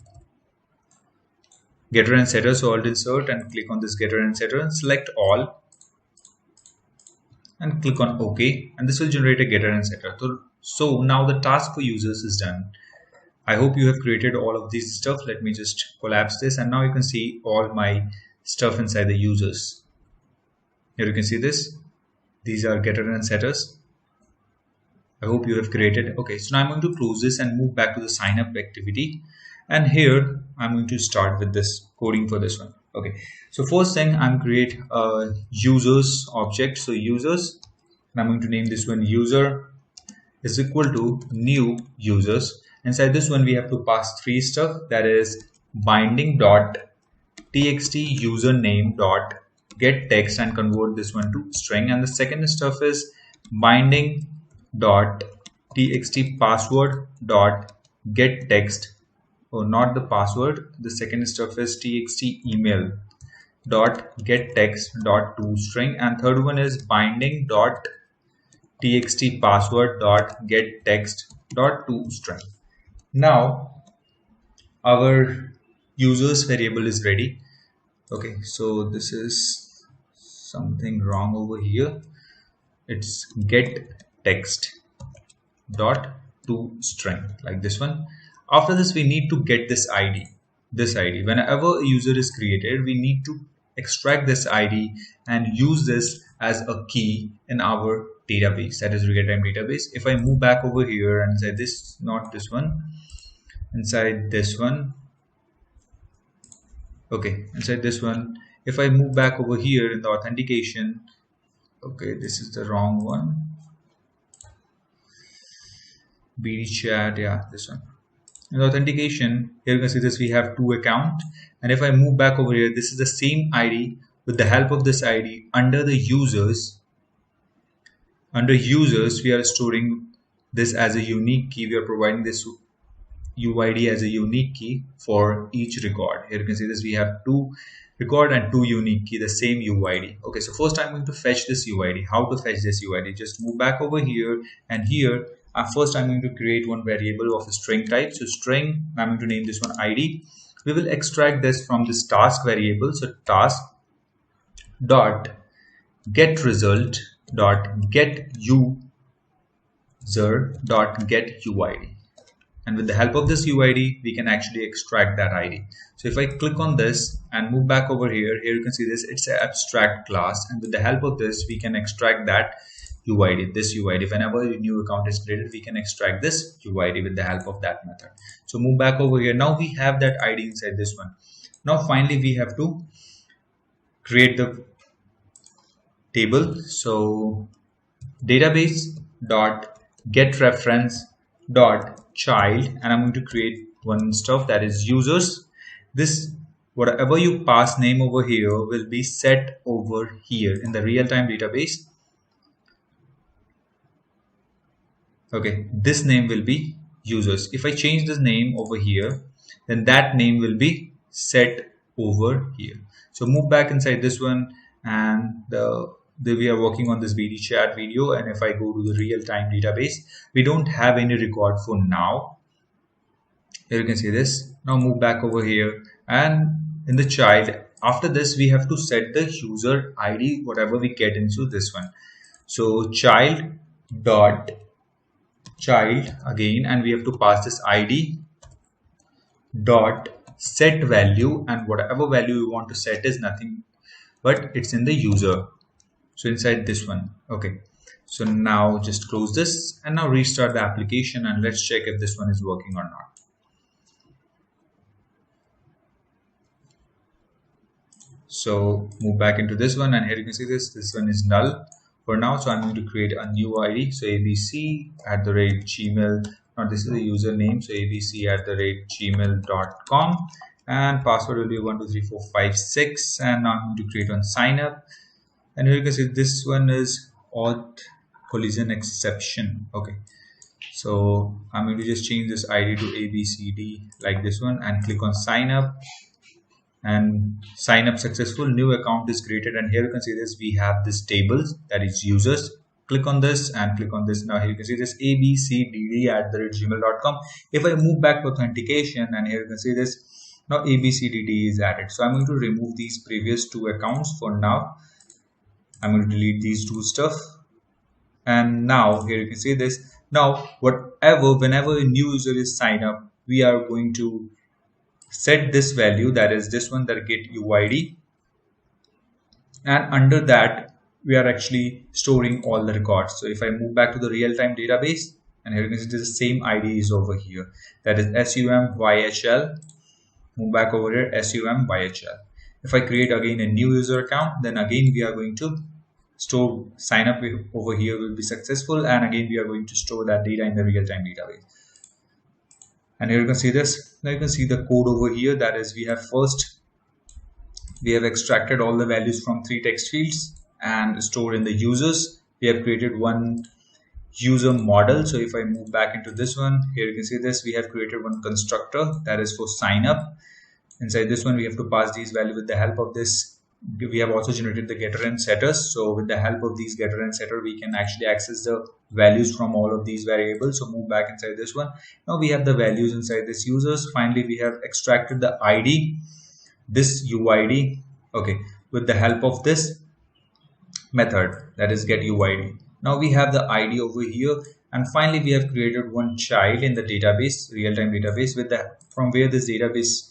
getter and setter. So alt insert and click on this getter and setter and select all and click on OK, and this will generate a getter and setter. So now the task for users is done. I hope you have created all of these stuff. Let me just collapse this, and now you can see all my stuff inside the users. Here you can see this. These are getter and setters. I hope you have created. Okay, so now I'm going to close this and move back to the sign up activity. And here I'm going to start with this coding for this one. Okay, so first thing, I'm create a users object. So users, and I'm going to name this one user is equal to new users. Inside this one we have to pass three stuff, that is binding dot txt username dot get text and convert this one to string, and the second stuff is binding dot txt password dot get text, or not the password, the second stuff is txt email dot get text dot to string, and third one is binding dot txt password dot get text dot to string. Now our users variable is ready. Okay, so this is something wrong over here. It's get text dot to string, like this one. After this, we need to get this ID. Whenever a user is created, we need to extract this ID and use this as a key in our database, that is real-time database. If I move back over here and say this, not this one, inside this one, okay, inside this one, if I move back over here in the authentication, okay, this is the wrong one, BD chat, yeah, this one. In the authentication, here you can see this, we have two accounts, and if I move back over here, this is the same ID. With the help of this ID, under users, we are storing this as a unique key. We are providing this UID as a unique key for each record. Here you can see this, we have two record and two unique key, the same UID. Okay, so first I'm going to fetch this UID. How to fetch this UID? Just move back over here, and here First, I'm going to create one variable of a string type. So string, I'm going to name this one ID. We will extract this from this task variable. So task dot get result dot get user dot get UID. And with the help of this UID, we can actually extract that ID. So if I click on this and move back over here, here you can see this, it's an abstract class. And with the help of this, we can extract that UID, this UID. Whenever a new account is created, we can extract this UID with the help of that method. So move back over here. Now we have that ID inside this one. Now finally, we have to create the table. So database dot get reference dot child, and I'm going to create one stuff that is users. This whatever you pass name over here will be set over here in the real-time database. Okay, this name will be users. If I change this name over here, then that name will be set over here. So move back inside this one, and we are working on this BD chat video. And if I go to the real-time database, we don't have any record for now. Here you can see this. Now move back over here, and in the child, after this we have to set the user ID, whatever we get into this one. So child dot child again, and we have to pass this ID dot set value, and whatever value you want to set is nothing but it's in the user. So inside this one. Okay, so now just close this and now restart the application, and let's check if this one is working or not. So move back into this one, and here you can see this one is null for now. So I'm going to create a new ID. So abc@gmail. Now this is the username. So abc@gmail.com, and password will be 123456. And now I'm going to create one sign up. And here you can see this one is auth collision exception. Okay, so I'm going to just change this ID to ABCD like this one, and click on sign up. And sign up successful, new account is created. And here you can see this, we have this table that is users. Click on this and click on this. Now here you can see this abcdd@gmail.com. If I move back to authentication, and here you can see this, now abcdd is added. So I'm going to remove these previous two accounts for now. I'm going to delete these two stuff. And now here you can see this. Now whenever a new user is signed up, we are going to set this value, that is this one, that get UID, and under that we are actually storing all the records. So if I move back to the real-time database, and here you can see the same ID is over here, that is SUMYHL. Move back over here, SUMYHL. If I create again a new user account, then again we are going to store sign up over here will be successful, and again we are going to store that data in the real-time database. And here you can see this. Now you can see the code over here, that is we have extracted all the values from 3 text fields and stored in the users. We have created one user model. So if I move back into this one, here you can see this, we have created one constructor that is for sign up. Inside this one we have to pass these values. With the help of this, we have also generated the getter and setters. So with the help of these getter and setter, we can actually access the values from all of these variables. So move back inside this one. Now we have the values inside this users. Finally, we have extracted the ID, this UID. Okay, with the help of this method, that is get UID. Now we have the ID over here, and finally we have created one child in the database, real-time database, with the from where this database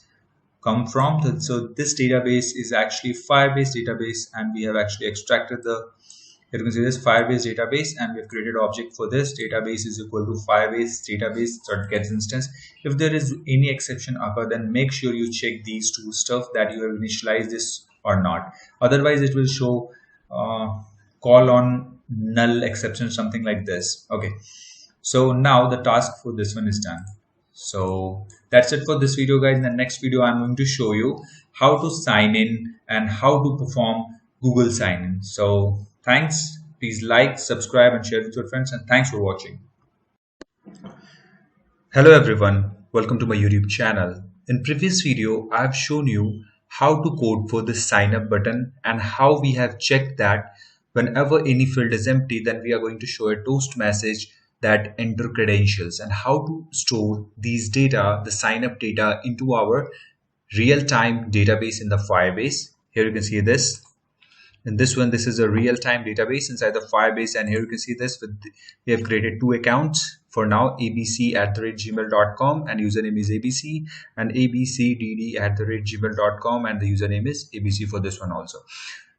come from. So this database is actually Firebase database, and we have actually extracted the, here you can see this Firebase database, and we have created object for this. Database is equal to Firebase database.get instance. If there is any exception occur, then make sure you check these two stuff, that you have initialized this or not. Otherwise it will show call on null exception, something like this. Okay, so now the task for this one is done. So that's it for this video, guys. In the next video, I'm going to show you how to sign in and how to perform Google sign in. So thanks. Please like, subscribe, and share with your friends. And thanks for watching. Hello everyone. Welcome to my YouTube channel. In previous video, I've shown you how to code for the sign up button and how we have checked that whenever any field is empty, then we are going to show a toast message that enter credentials and how to store these data, the sign up data, into our real-time database in the Firebase. Here you can see this. In this one, this is a real-time database inside the Firebase, and here you can see this. We have created 2 accounts for now: abc@gmail.com and username is abc, and abcdd@gmail.com and the username is abc for this one also.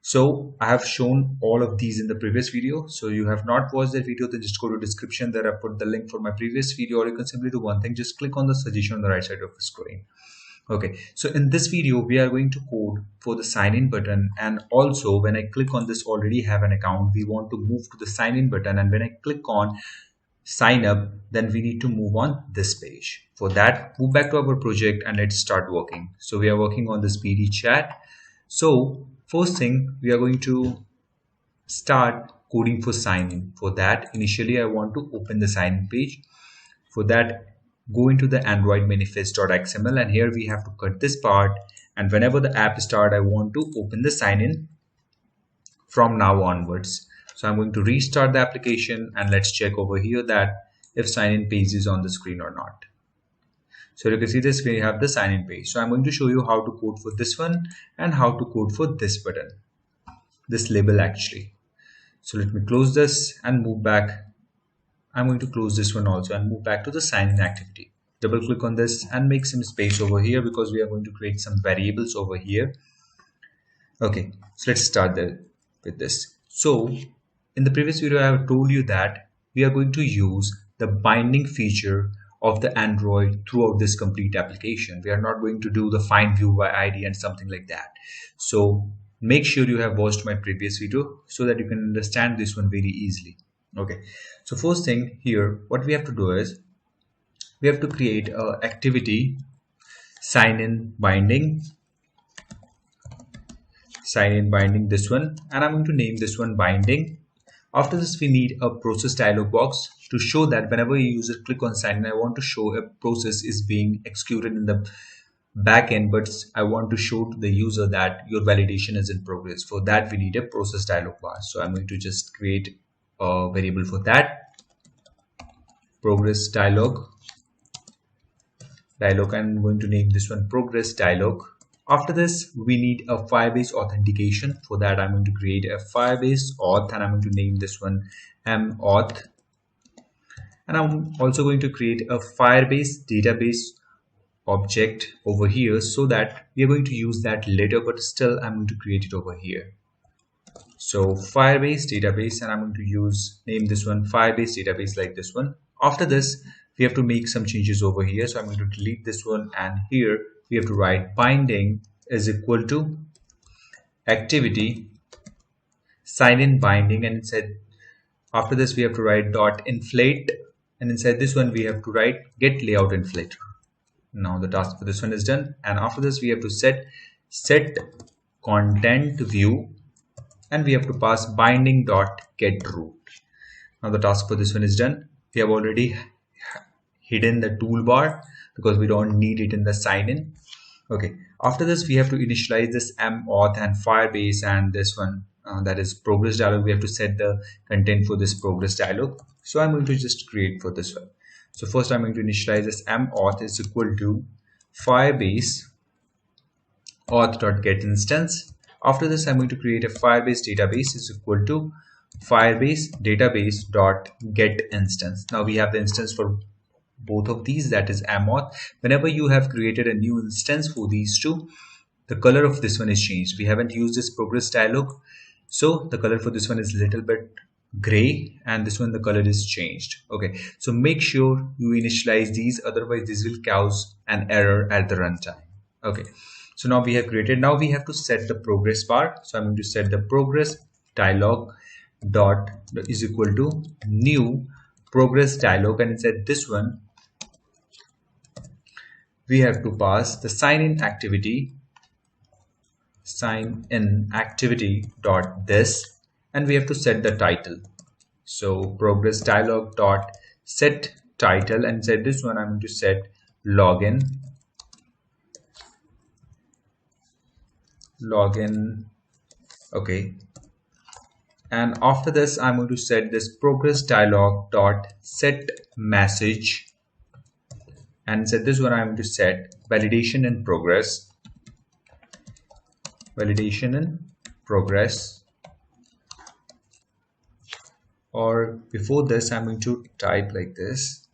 So I have shown all of these in the previous video. So you have not watched that video, then just go to description there. I put the link for my previous video, or you can simply do one thing, just click on the suggestion on the right side of the screen. Okay, so in this video we are going to code for the sign in button, and also when I click on this already have an account, we want to move to the sign in button, and when I click on sign up, then we need to move on this page. For that, move back to our project and let's start working. So we are working on this PD chat. So first thing, we are going to start coding for sign in. For that, initially I want to open the sign in page. For that, go into the Android manifest.xml, and here we have to cut this part, and whenever the app start, I want to open the sign in from now onwards. So I'm going to restart the application, and let's check over here that if sign in page is on the screen or not. So you can see this, we have the sign in page. So I'm going to show you how to code for this one and how to code for this button, this label actually. So let me close this and move back. I'm going to close this one also and move back to the sign in activity. Double click on this and make some space over here because we are going to create some variables over here. Okay, so let's start with this. So in the previous video, I have told you that we are going to use the binding feature of the Android throughout this complete application. We are not going to do the find view by ID and something like that. So make sure you have watched my previous video so that you can understand this one very easily. Okay, so first thing here, what we have to do is we have to create a activity sign in binding, this one, and I'm going to name this one binding. After this, we need a process dialog box to show that whenever a user click on sign in, I want to show a process is being executed in the backend, but I want to show to the user that your validation is in progress. For that, we need a process dialog box. So I'm going to just create a variable for that, progress dialog. I'm going to name this one progress dialog. After this, we need a Firebase authentication. For that, I'm going to create a Firebase auth, and I'm going to name this one mauth. And I'm also going to create a Firebase database object over here so that we are going to use that later, but still I'm going to create it over here. So Firebase database, and I'm going to name this one Firebase database like this one. After this, we have to make some changes over here. So I'm going to delete this one, and here we have to write binding is equal to activity sign in binding, and inside after this we have to write dot inflate, and inside this one we have to write get layout inflator. Now the task for this one is done, and after this we have to set content view, and we have to pass binding dot get root. Now the task for this one is done. We have already hidden the toolbar because we don't need it in the sign in. Okay, after this we have to initialize this mauth and Firebase, and this one that is progress dialog. We have to set the content for this progress dialog. So I'm going to just create for this one. So first I'm going to initialize this mauth is equal to Firebase auth.get instance. After this, I'm going to create a Firebase database is equal to Firebase database.get instance. Now we have the instance for both of these, that is mauth. Whenever you have created a new instance for these two, the color of this one is changed. We haven't used this progress dialog, so the color for this one is a little bit gray, and this one the color is changed. Okay, so make sure you initialize these, otherwise this will cause an error at the runtime. Okay, so now we have created. Now we have to set the progress bar. So I'm going to set the progress dialog dot is equal to new progress dialog, and inside this one we have to pass the sign in activity dot this, and we have to set the title. So progress dialog dot set title, and inside this one I'm going to set login. Okay, And after this, I'm going to set this progress dialog dot set message, and set this one I'm going to set validation in progress. Validation in progress. Or before this, I'm going to type like this.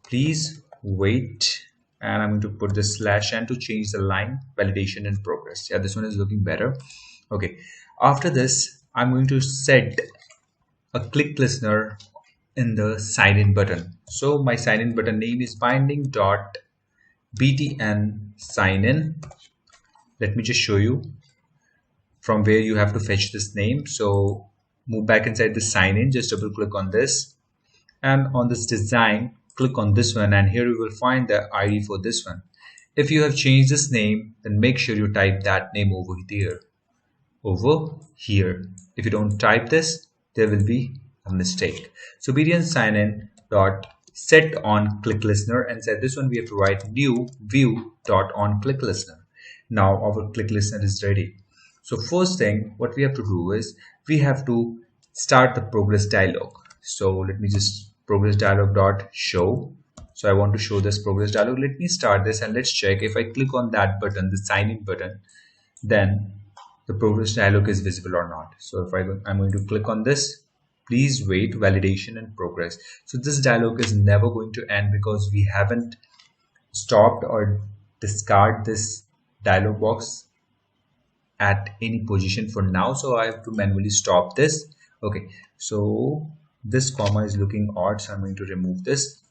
Please wait, and I'm going to put the /n to change the line validation in progress. Yeah, this one is looking better. Okay, after this, I'm going to set a click listener in the sign in button. So my sign in button name is binding.btn sign in. Let me just show you from where you have to fetch this name. So move back inside the sign in, just double click on this, and on this design, click on this one, and here you will find the ID for this one. If you have changed this name, then make sure you type that name over here. If you don't type this, there will be a mistake. So btn sign in dot set on click listener, and set this one we have to write new view dot on click listener. Now our click listener is ready. So first thing what we have to do is we have to start the progress dialog. So let me just progress dialog dot show. So I want to show this progress dialog. Let me start this, and let's check if I click on that button, the sign in button, then the progress dialog is visible or not. So if I'm going to click on this, please wait, validation and progress. So this dialog is never going to end because we haven't stopped or discard this dialog box at any position for now. So I have to manually stop this. Okay, so this comma is looking odd, so I'm going to remove this.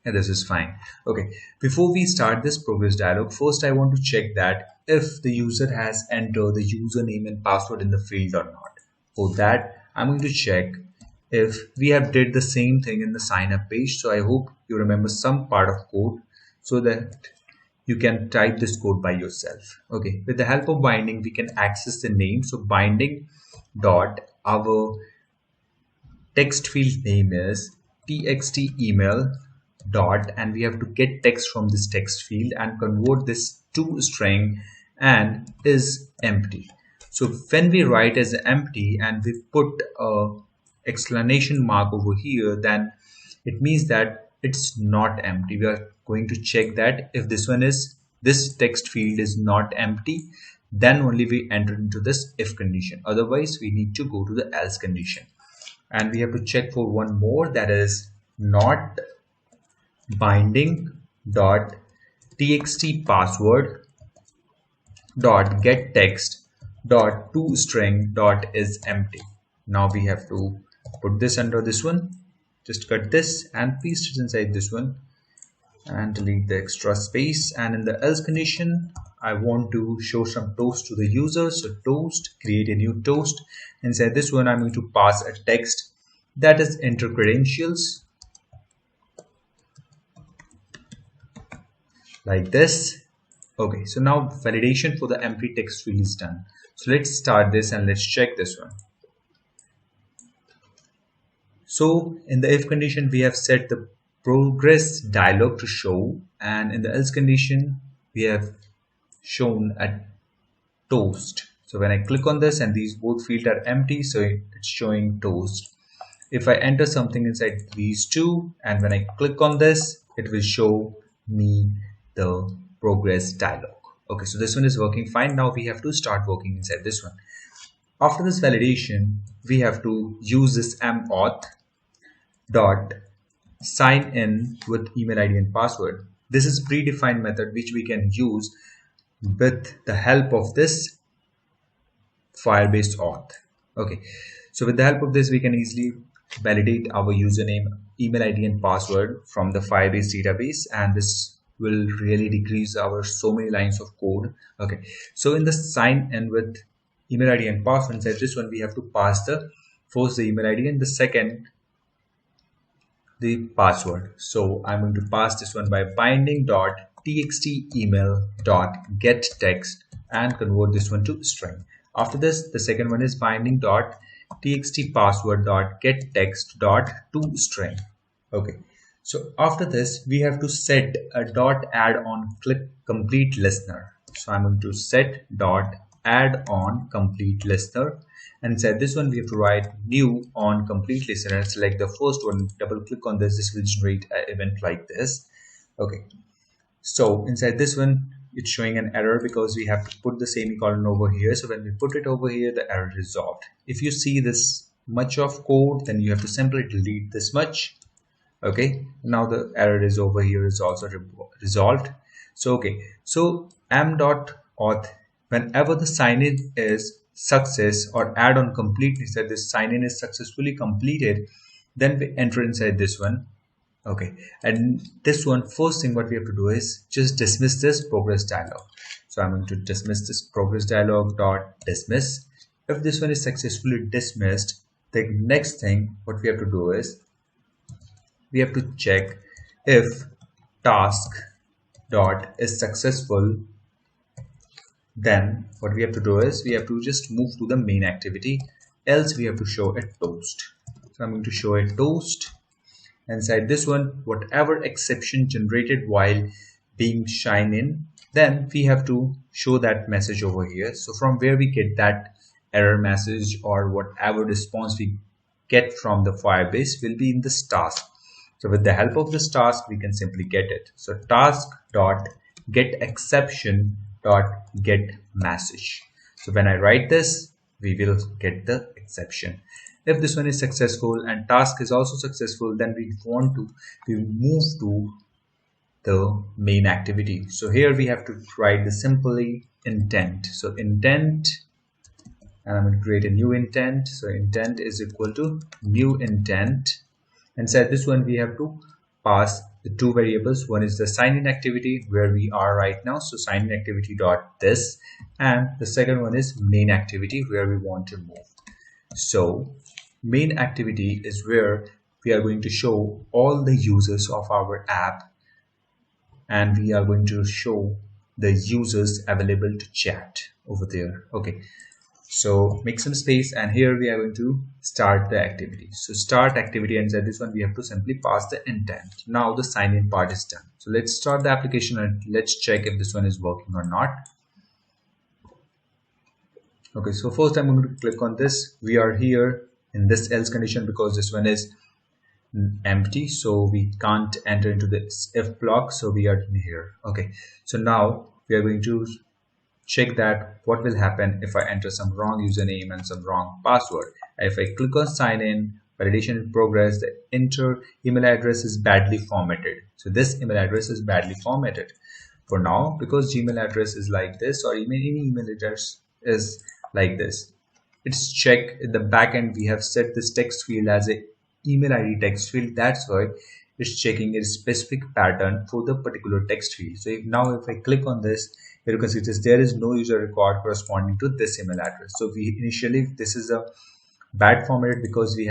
And this is fine. Okay, before we start this progress dialog, first I want to check that if the user has entered the username and password in the field or not. For that, I'm going to check if we have did the same thing in the sign up page. So I hope you remember some part of code so that you can type this code by yourself. Okay, with the help of binding, we can access the name. So binding dot our text field name is txt email dot, and we have to get text from this text field and convert this to string and is empty. So when we write as empty and we put a exclamation mark over here, then it means that it's not empty. We are going to check that if this text field is not empty, then only we enter into this if condition. Otherwise we need to go to the else condition, and we have to check for one more, that is not binding dot txt password dot get text dot to string dot is empty. Now we have to put this under this one, just cut this and paste it inside this one and delete the extra space. And in the else condition, I want to show some toast to the user. So toast, create a new toast. Inside this one, I'm going to pass a text that is enter credentials like this. Okay, so now validation for the empty text field is done. So let's start this and let's check this one. So in the if condition, we have set the progress dialog to show, and in the else condition, we have shown a toast. So when I click on this and these both fields are empty, so it's showing toast. If I enter something inside these two, and when I click on this, it will show me the progress dialog. Okay, so this one is working fine. Now we have to start working inside this one. After this validation, we have to use this mauth dot sign in with email ID and password. This is predefined method which we can use with the help of this Firebase auth. Okay, so with the help of this, we can easily validate our username, email ID and password from the Firebase database, and this will really decrease our so many lines of code. Okay, so in the sign in with email ID and password, inside this one we have to pass the first the email ID and the second the password. So I'm going to pass this one by binding dot txt email dot get text and convert this one to string. After this, the second one is binding dot txt password dot get text dot to string. Okay, so after this we have to set a dot add on click complete listener. So I'm going to set dot add on complete listener, and inside this one we have to write new on complete listener and select the first one. Double click on this. This will generate an event like this. Okay, so inside this one it's showing an error because we have to put the semicolon over here. So when we put it over here, the error is resolved. If you see this much of code, then you have to simply delete this much. Okay, now the error is over here is also resolved. So okay, so m.auth, whenever the sign in is success or add on completeness, that this sign in is successfully completed, then we enter inside this one. Okay, and this one, first thing what we have to do is just dismiss this progress dialog. So I'm going to dismiss this progress dialog dot dismiss. If this one is successfully dismissed, the next thing what we have to do is we have to check if task dot is successful. Then what we have to do is we have to just move to the main activity, else we have to show a toast. So I'm going to show a toast. Inside this one, whatever exception generated while being shine in, then we have to show that message over here. So from where we get that error message or whatever response we get from the Firebase will be in this task. So with the help of this task, we can simply get it. So task dot get exception dot get message. So when I write this, we will get the exception. If this one is successful and task is also successful, then we move to the main activity. So here we have to write the simply intent. So intent, and I'm going to create a new intent. So intent is equal to new intent. Inside this one we have to pass the two variables. One is the sign in activity where we are right now, so sign in activity dot this, and the second one is main activity where we want to move. So main activity is where we are going to show all the users of our app, and we are going to show the users available to chat over there. Okay, so make some space, and here we are going to start the activity. So start activity, and inside this one we have to simply pass the intent. Now the sign in part is done. So let's start the application and let's check if this one is working or not. Okay, so first I'm going to click on this. We are here in this else condition because this one is empty, so we can't enter into this if block, so we are in here. Okay, so now we are going to check that what will happen if I enter some wrong username and some wrong password. If I click on sign in, validation in progress, the enter email address is badly formatted. So this email address is badly formatted for now because Gmail address is like this, or even any email address is like this. It's check in the backend. We have set this text field as a email ID text field. That's why it's checking a specific pattern for the particular text field. So if I click on this, here you can see this, there is no user record corresponding to this email address. So we initially, this is a bad format because we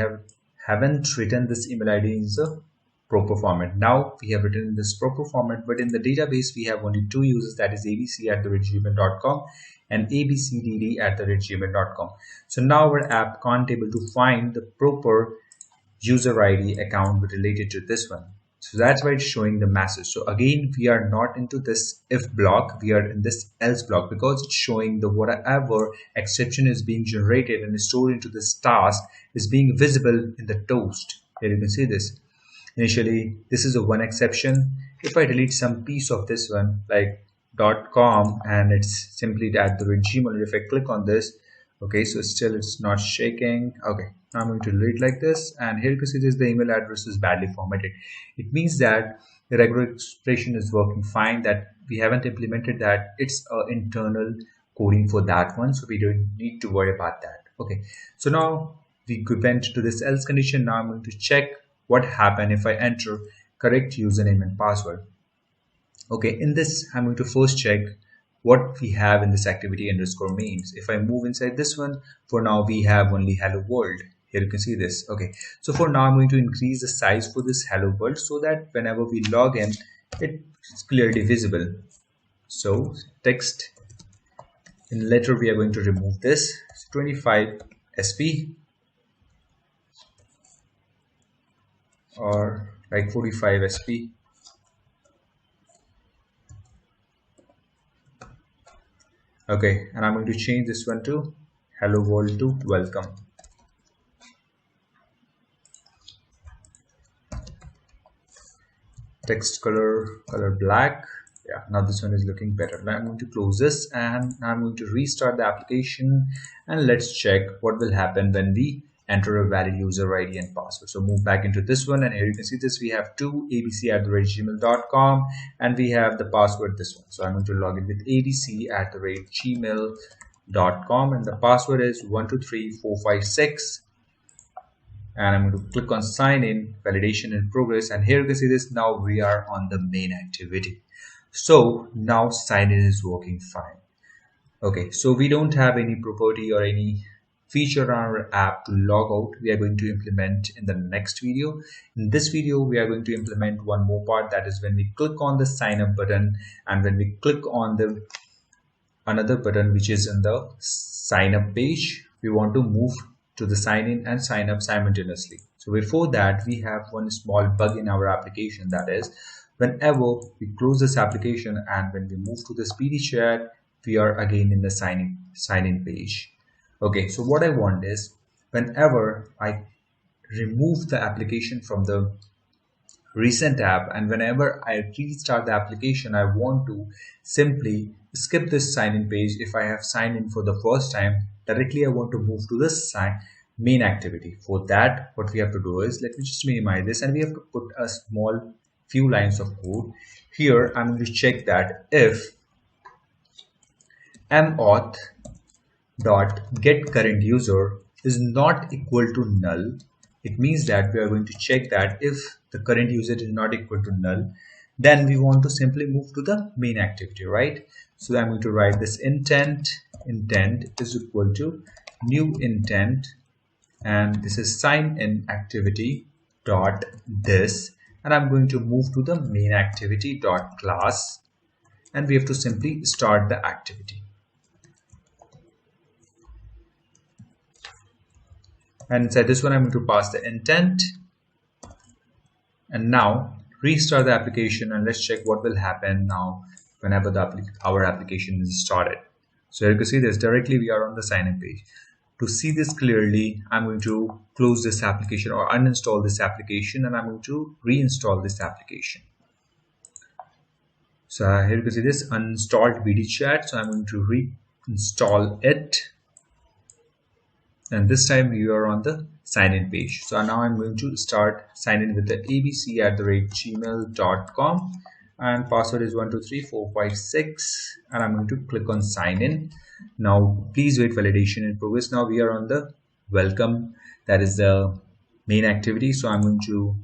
haven't written this email ID in the proper format. Now we have written in this proper format, but in the database we have only two users, that is abc@gmail.com and abcdd@gmail.com. So now our app can't able to find the proper user ID account related to this one. So that's why it's showing the message. So again, we are not into this if block, we are in this else block because it's showing the whatever exception is being generated and stored into this task is being visible in the toast. Here you can see this. Initially, this is a one exception. If I delete some piece of this one like .com and it's simply @Gmail, if I click on this, okay, so still it's not shaking. Okay, now I'm going to delete like this, and here you can see this, the email address is badly formatted. It means that the regular expression is working fine, that we haven't implemented that. It's internal coding for that one, so we don't need to worry about that. Okay, so now we went to this else condition. Now I'm going to check what happened if I enter correct username and password. Okay, in this I'm going to first check what we have in this activity underscore means. If I move inside this one, for now we have only hello world. Here you can see this. Okay, so for now I'm going to increase the size for this hello world so that whenever we log in, it's clearly visible. So text in letter, we are going to remove this 25 SP or like 45 SP. Okay, and I'm going to change this one to hello world to welcome. Text color black. Yeah, now this one is looking better. Now I'm going to close this and I'm going to restart the application, and let's check what will happen when we enter a valid user ID and password. So move back into this one, and here you can see this, we have two abc@gmail.com, and we have the password this one. So I'm going to log in with abc@gmail.com, and the password is 123456. And I'm going to click on sign in, validation in progress, and here you can see this, now we are on the main activity. So now sign in is working fine. Okay, so we don't have any property or any feature on our app to log out. We are going to implement in the next video. In this video, we are going to implement one more part, that is when we click on the sign up button and when we click on the another button which is in the sign up page, we want to move to the sign in and sign up simultaneously. So before that, we have one small bug in our application, that is whenever we close this application and when we move to the speedy chat, we are again in the sign in page. Okay, so what I want is whenever I remove the application from the recent app and whenever I restart the application, I want to simply skip this sign in page. If I have signed in for the first time, directly I want to move to the main activity. For that, what we have to do is, let me just minimize this, and we have to put a small few lines of code. Here I'm going to check that if mauth dot get current user is not equal to null, it means that we are going to check that if the current user is not equal to null, then we want to simply move to the main activity, right? So I'm going to write this intent is equal to new intent, and this is sign in activity dot this, and I'm going to move to the main activity dot class, and we have to simply start the activity. And inside this one, I'm going to pass the intent, and now restart the application, and let's check what will happen now whenever our application is started. So you can see this, directly we are on the sign in page. To see this clearly, I'm going to close this application or uninstall this application, and I'm going to reinstall this application. So here you can see this uninstalled BD chat, so I'm going to reinstall it, and this time we are on the sign in page. So now I'm going to start sign in with the abc@gmail.com, and password is 123456, and I'm going to click on sign in. Now please wait, validation in progress. Now we are on the welcome, that is the main activity. So I'm going to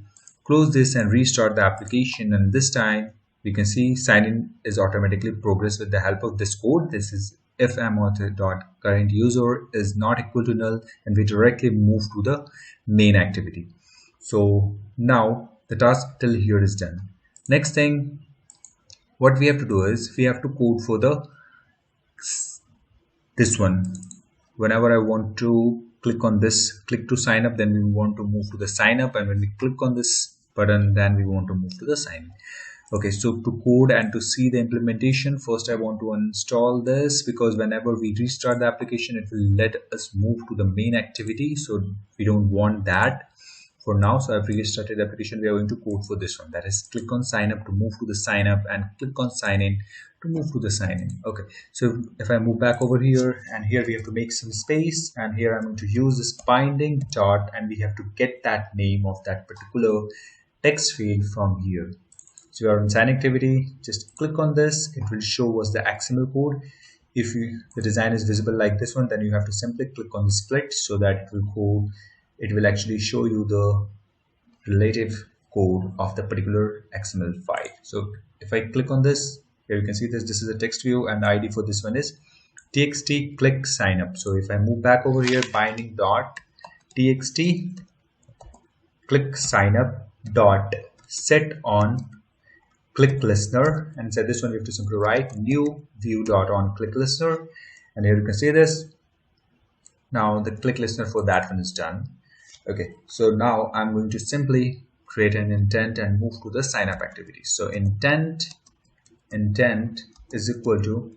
close this and restart the application, and this time we can see sign in is automatically progressed with the help of this code. This is if mauth.current user is not equal to null, and we directly move to the main activity. So now the task till here is done. Next thing what we have to do is we have to code for this one. Whenever I want to click on this, click to sign up, then we want to move to the sign up, and when we click on this button, then we want to move to the sign in. Okay, so to code and to see the implementation, first I want to uninstall this, because whenever we restart the application, it will let us move to the main activity, so we don't want that for now. So I've restarted the application. We are going to code for this one, that is click on sign up to move to the sign up, and click on sign in to move to the sign in. Okay, so if I move back over here, and here we have to make some space, and here I'm going to use this binding dot, and we have to get that name of that particular text field from here. So you are in sign activity, just click on this, it will show us the XML code. If the design is visible like this one, then you have to simply click on the split, so that it will actually show you the relative code of the particular XML file. So if I click on this, here you can see this is a text view, and the ID for this one is txt click sign up. So if I move back over here, binding dot txt click sign up dot set on click listener, and inside this one we have to simply write new view dot on click listener, and here you can see this. Now the click listener for that one is done. Okay, so now I'm going to simply create an intent and move to the sign up activity. So intent is equal to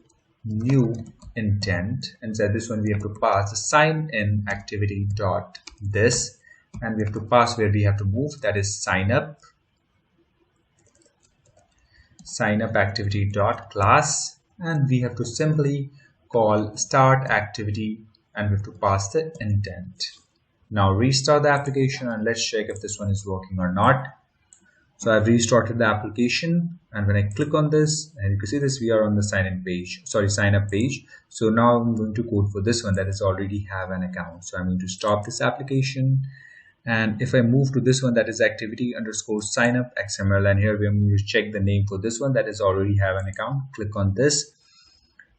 new intent. Inside this one we have to pass the sign in activity dot this, and we have to pass where we have to move, that is sign up activity dot class, and we have to simply call start activity, and we have to pass the intent. Now restart the application and let's check if this one is working or not. So I've restarted the application, and when I click on this, and you can see this, we are on the sign up page. So now I'm going to code for this one that is already have an account. So I'm going to stop this application, and if I move to this one, that is activity underscore sign up XML, and here we are going to check the name for this one that is already have an account. Click on this,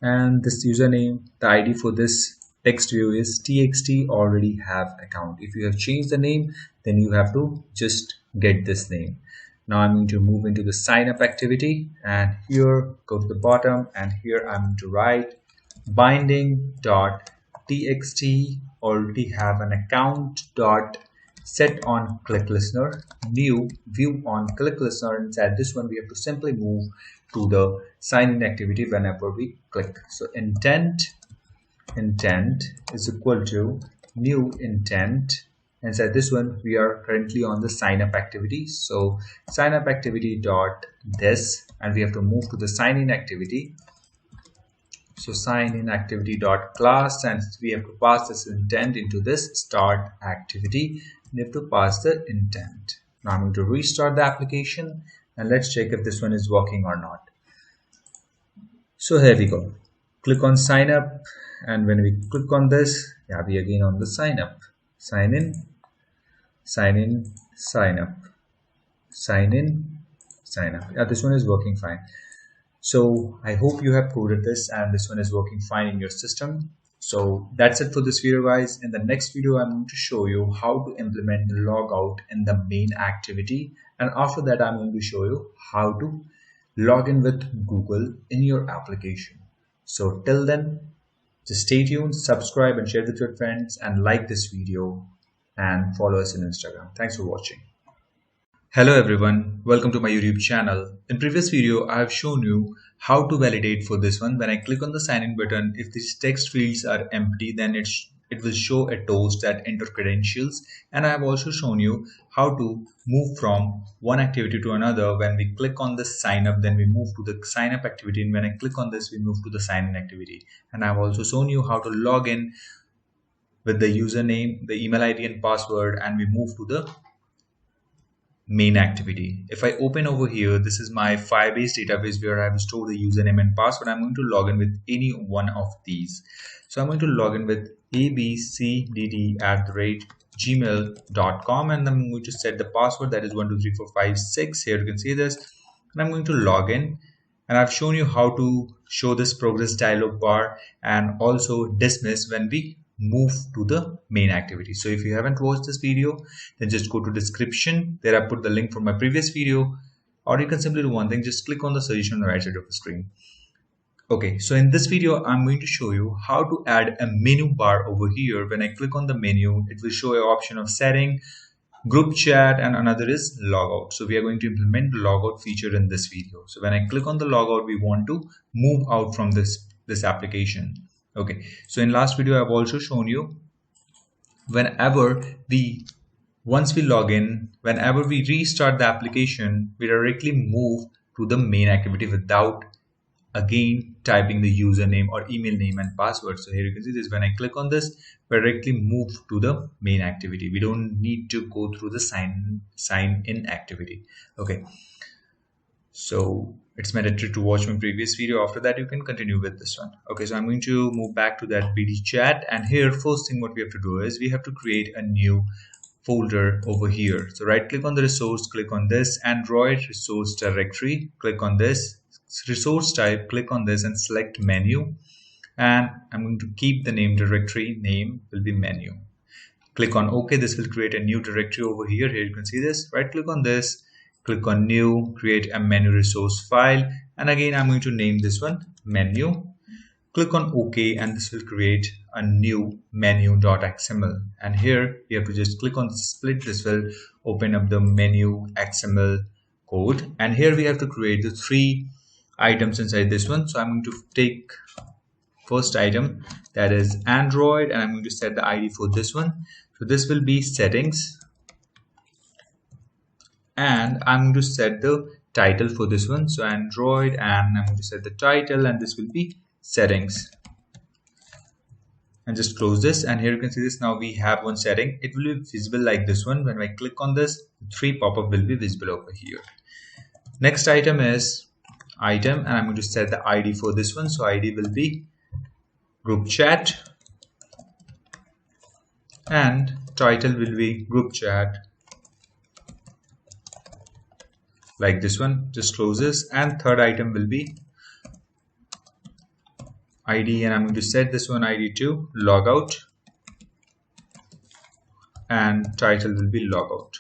and this username, the ID for this text view is txt already have account. If you have changed the name, then you have to just get this name. Now I'm going to move into the sign up activity, and here go to the bottom, and here I'm going to write binding dot txt already have an account dot set on click listener new view on click listener. Inside this one we have to simply move to the sign in activity whenever we click. So intent is equal to new intent. Inside this one we are currently on the sign up activity, so sign up activity dot this, and we have to move to the sign in activity. So sign in activity dot class, and we have to pass this intent into this start activity. We have to pass the intent. Now I'm going to restart the application, and let's check if this one is working or not. So here we go. Click on sign up, and when we click on this, we again on the sign up, sign in, sign up, sign in, sign up. This one is working fine. So I hope you have coded this and this one is working fine in your system. So that's it for this video, guys. In the next video I'm going to show you how to implement the logout in the main activity, and after that I'm going to show you how to log in with Google in your application. So till then, just stay tuned, subscribe and share with your friends, and like this video and follow us on Instagram. Thanks for watching. Hello everyone, welcome to my YouTube channel. In previous video I have shown you how to validate for this one. When I click on the sign in button, if these text fields are empty, then it will show a toast that enter credentials, and I have also shown you how to move from one activity to another. When we click on the sign up, then we move to the sign up activity, and when I click on this we move to the sign in activity. And I have also shown you how to log in with the username, the email ID and password, and we move to the main activity. If I open over here, this is my Firebase database where I have stored the username and password. I'm going to log in with any one of these. So I'm going to log in with abcdd@gmail.com, and I'm going to set the password, that is 123456. Here you can see this, and I'm going to log in. And I've shown you how to show this progress dialog bar and also dismiss when we move to the main activity. So if you haven't watched this video, then just go to description. There I put the link from my previous video, or you can simply do one thing, just click on the suggestion on the right side of the screen. Okay, so in this video I'm going to show you how to add a menu bar over here. When I click on the menu, it will show an option of setting, group chat, and another is logout. So we are going to implement the logout feature in this video. So when I click on the logout, we want to move out from this application. Okay, so in last video I've also shown you once we log in, whenever we restart the application, we directly move to the main activity without again typing the username or email name and password. So here you can see this, when I click on this, we directly move to the main activity. We don't need to go through the sign in activity. Okay, so it's mandatory to watch my previous video. After that you can continue with this one. Okay, so I'm going to move back to that BD chat, and here first thing what we have to do is we have to create a new folder over here. So right click on the resource, click on this Android resource directory, click on this resource type, click on this and select menu, and I'm going to keep the name directory name will be menu. Click on OK. This will create a new directory over here. Here you can see this. Right click on this, click on new, create a menu resource file, and again I'm going to name this one menu. Click on OK, and this will create a new menu.xml, and here you have to just click on split. This will open up the menu XML code, and here we have to create the 3 items inside this one. So I'm going to take first item, that is Android, and I'm going to set the ID for this one. So this will be settings, and I'm going to set the title for this one. So Android, and I'm going to set the title, and this will be settings. And just close this, and here you can see this. Now we have one setting. It will be visible like this one. When I click on this, 3 pop-up will be visible over here. Next item is item, and I'm going to set the ID for this one. So ID will be group chat, and title will be group chat, like this one. Just close this, and third item will be ID, and I'm going to set this one ID to logout, and title will be logout.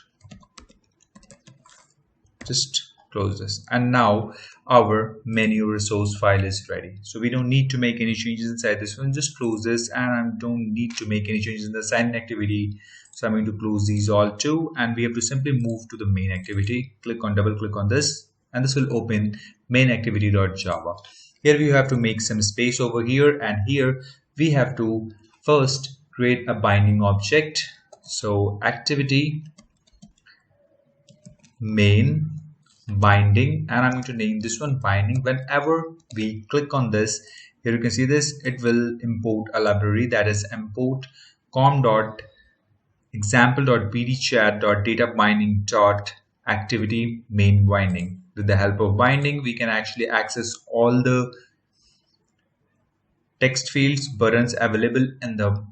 Just close this, and now our menu resource file is ready. So we don't need to make any changes inside this one. Just close this, and I don't need to make any changes in the sign activity. So I'm going to close these all too, and we have to simply move to the main activity. Double click on this, and this will open main activity.java. Here we have to make some space over here, and here we have to first create a binding object. So activity main binding, and I'm going to name this one binding. Whenever we click on this, here you can see this, it will import a library, that is import com.example.btchat.databinding.activity main binding. With the help of binding, we can actually access all the text fields, buttons available in the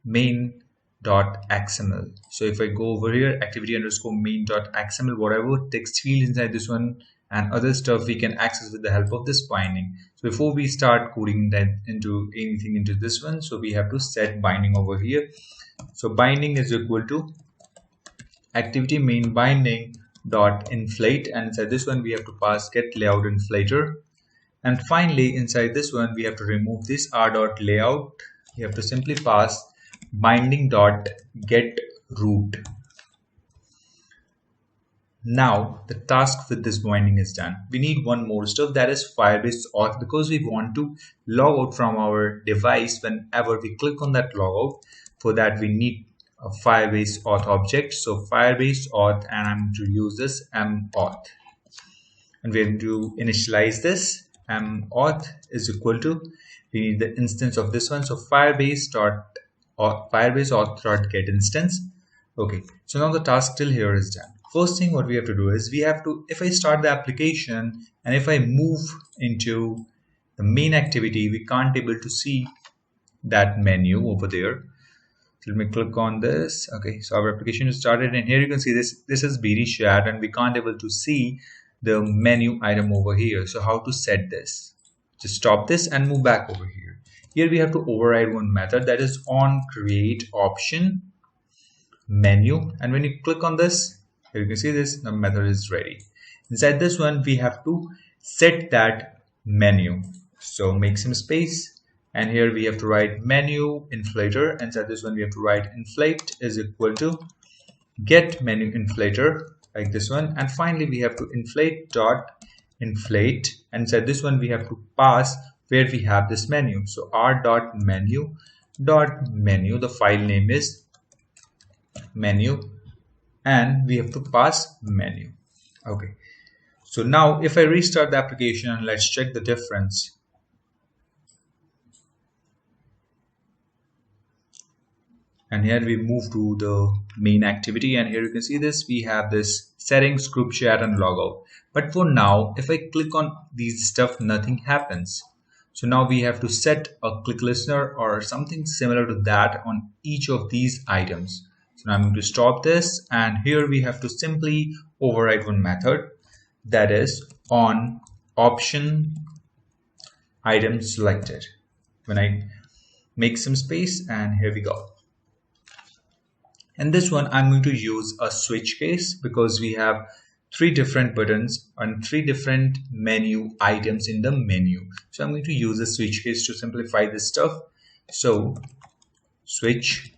main.xml. So if I go over here, activity underscore main.xml, whatever text field inside this one and other stuff we can access with the help of this binding. So before we start coding that into anything into this one, so we have to set binding over here. So binding is equal to activity main binding dot inflate, and inside this one we have to pass get layout inflator, and finally inside this one we have to remove this r.layout. We have to simply pass binding dot get root. Now the task with this binding is done. We need one more stuff, that is Firebase auth, because we want to log out from our device whenever we click on that logout. For that we need a Firebase auth object. So Firebase auth, and I'm going to use this auth, and we're going to initialize this. Auth is equal to, we need the instance of this one. So Firebase auth get instance. Okay, so now the task till here is done. First thing what we have to do is we have to, if I start the application and if I move into the main activity, we can't able to see that menu over there. Let me click on this. Okay, so our application is started, and here you can see this is BD chat, and we can't able to see the menu item over here. So how to set this? Just stop this and move back over here. Here we have to override one method, that is on create option menu, and when you click on this, here you can see this, the method is ready. Inside this one we have to set that menu. So make some space, and here we have to write menu inflator. Inside this one we have to write inflate is equal to get menu inflator, like this one, and finally we have to inflate dot inflate, and inside this one we have to pass where we have this menu. So r.menu, the file name is menu, and we have to pass menu. Okay, so now if I restart the application, let's check the difference. And here we move to the main activity, and here you can see this, we have this settings, group chat, and logout. But for now, if I click on these stuff, nothing happens. So now we have to set a click listener or something similar to that on each of these items. So now I'm going to stop this, and here we have to simply override one method, that is on option item selected. When I make some space, and here we go. And this one I'm going to use a switch case, because we have 3 different buttons and 3 different menu items in the menu. So I'm going to use a switch case to simplify this stuff. So switch,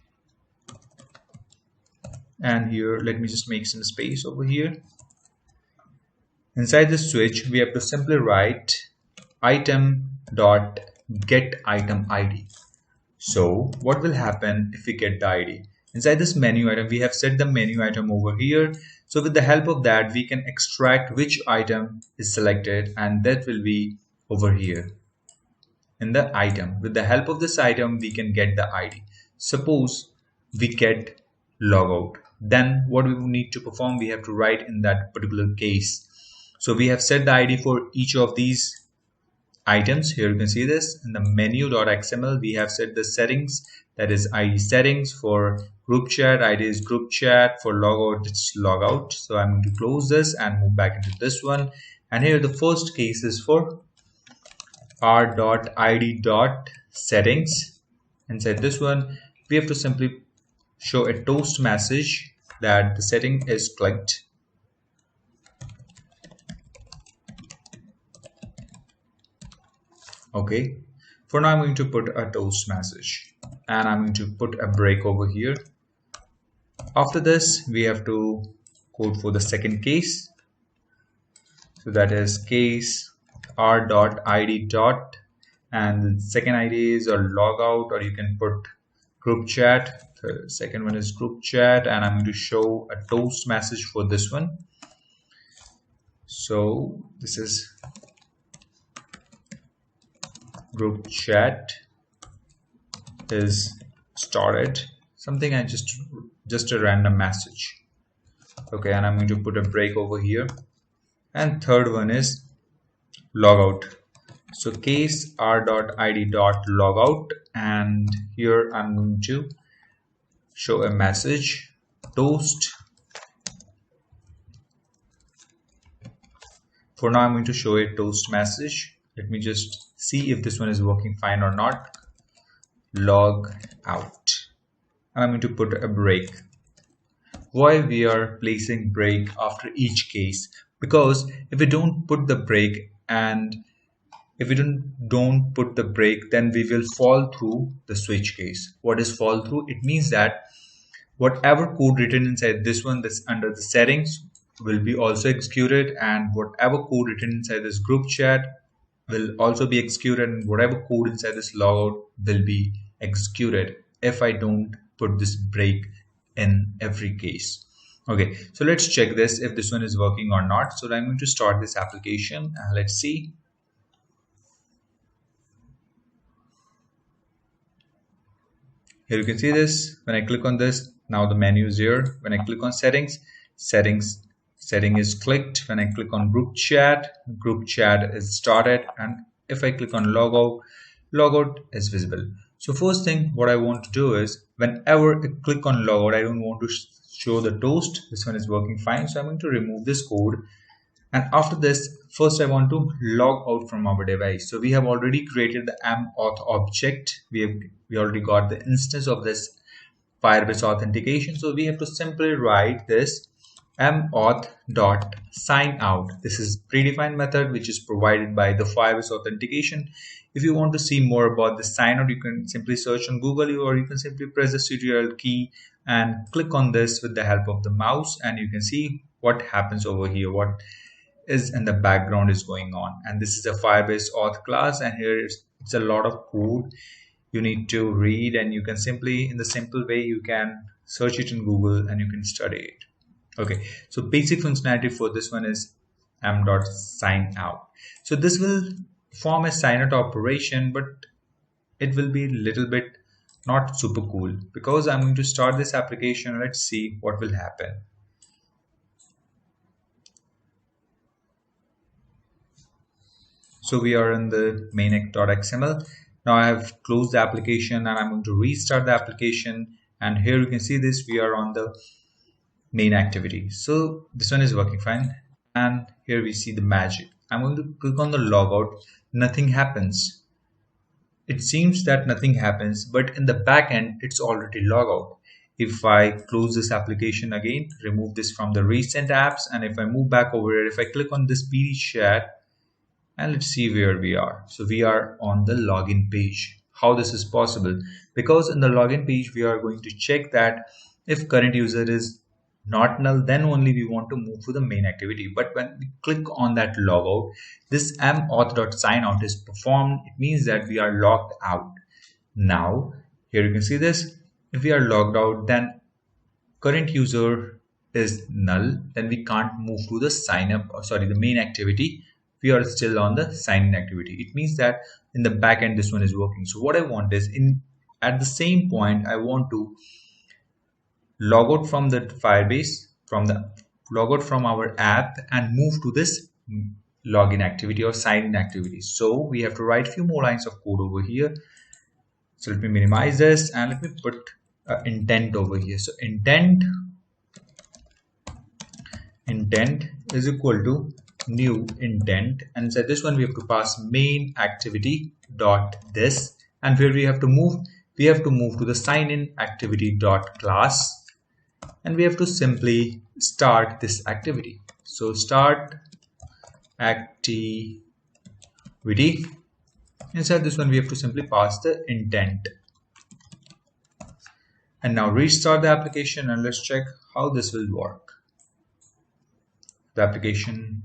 and here let me just make some space over here. Inside the switch we have to simply write item dot get item ID. So what will happen if we get the ID? Inside this menu item, we have set the menu item over here. So with the help of that, we can extract which item is selected, and that will be over here in the item. With the help of this item, we can get the ID. Suppose we get logout. Then what we will need to perform, we have to write in that particular case. So we have set the ID for each of these items. Here you can see this in the menu.xml. We have set the settings, that is ID settings. For group chat, ID is group chat. For logout, it's logout. So I'm going to close this and move back into this one. And here the first case is for r.id.settings. Inside this one, we have to simply show a toast message that the setting is clicked. Okay, for now I'm going to put a toast message and I'm going to put a break over here. After this, we have to code for the second case. So that is case r.id. And the second ID is a logout, or you can put group chat. The second one is group chat, and I'm going to show a toast message for this one. So this is group chat is started. Something I just a random message. Okay, and I'm going to put a break over here. And third one is logout. So case r.id.logout, and here I'm going to show a message toast. For now I'm going to show a toast message. Let me just see if this one is working fine or not. Log out, and I'm going to put a break. Why we are placing break after each case? Because if we don't put the break, and if we don't put the break, then we will fall through the switch case. What is fall through? It means that whatever code written inside this one, this under the settings, will be also executed, and whatever code written inside this group chat will also be executed, and whatever code inside this logout will be executed if I don't put this break in every case. Okay, so let's check this if this one is working or not. So I'm going to start this application and let's see. Here you can see this. When I click on this, now the menu is here. When I click on setting is clicked. When I click on group chat is started, and if I click on logout is visible. So first thing what I want to do is, whenever I click on logout, I don't want to show the toast. This one is working fine, so I'm going to remove this code. And after this, first I want to log out from our device. So we have already created the mauth object. We already got the instance of this Firebase authentication. So we have to simply write this mauth.signout. This is predefined method which is provided by the Firebase authentication. If you want to see more about the sign out, you can simply search on Google, or you can simply press the tutorial key and click on this with the help of the mouse, and you can see what happens over here, what is in the background is going on. And this is a Firebase auth class, and here it's a lot of code you need to read, and you can simply, in the simple way, you can search it in Google and you can study it. Okay, so basic functionality for this one is m.signout. So this will form a sign out operation, but it will be a little bit not super cool, because I'm going to start this application. Let's see what will happen. So we are in the main.xml. Now I have closed the application and I'm going to restart the application, and here you can see this, we are on the main activity. So this one is working fine, and here we see the magic. I'm going to click on the logout. Nothing happens. It seems that nothing happens, but in the back end it's already logout. If I close this application again, remove this from the recent apps, and if I move back over here, if I click on this BD chat, and let's see where we are. So we are on the login page. How this is possible? Because in the login page we are going to check that if current user is not null, then only we want to move to the main activity. But when we click on that logout, this mauth.signout is performed. It means that we are logged out. Now, here you can see this. If we are logged out, then current user is null, then we can't move to the sign up, or sorry, the main activity. We are still on the sign in activity. It means that in the back end, this one is working. So what I want is at the same point, I want to log out from the Firebase, log out from our app and move to this login activity or sign in activity. So we have to write a few more lines of code over here. So let me minimize this and let me put intent over here. So intent is equal to new intent, and inside this one we have to pass main activity dot this, and where we have to move to the sign in activity dot class, and we have to simply start this activity. So start activity, inside this one we have to simply pass the intent, and now restart the application and let's check how this will work. The application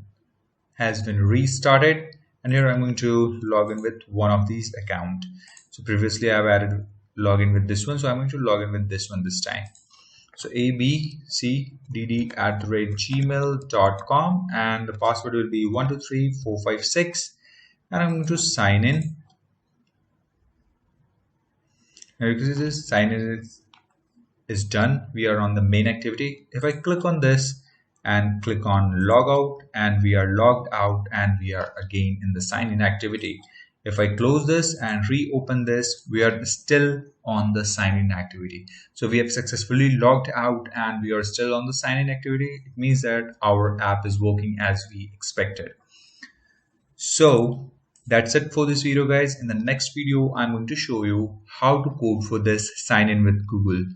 has been restarted, and here I'm going to log in with one of these accounts. So previously I've added login with this one, so I'm going to log in with this one this time. So abcdd@gmail.com, and the password will be 123456, and I'm going to sign in. Now you can see this sign in is done. We are on the main activity. If I click on this and click on logout, and we are logged out, and we are again in the sign in activity. If I close this and reopen this, we are still on the sign in activity. So we have successfully logged out and we are still on the sign in activity. It means that our app is working as we expected. So that's it for this video, guys. In the next video, I'm going to show you how to code for this sign in with Google.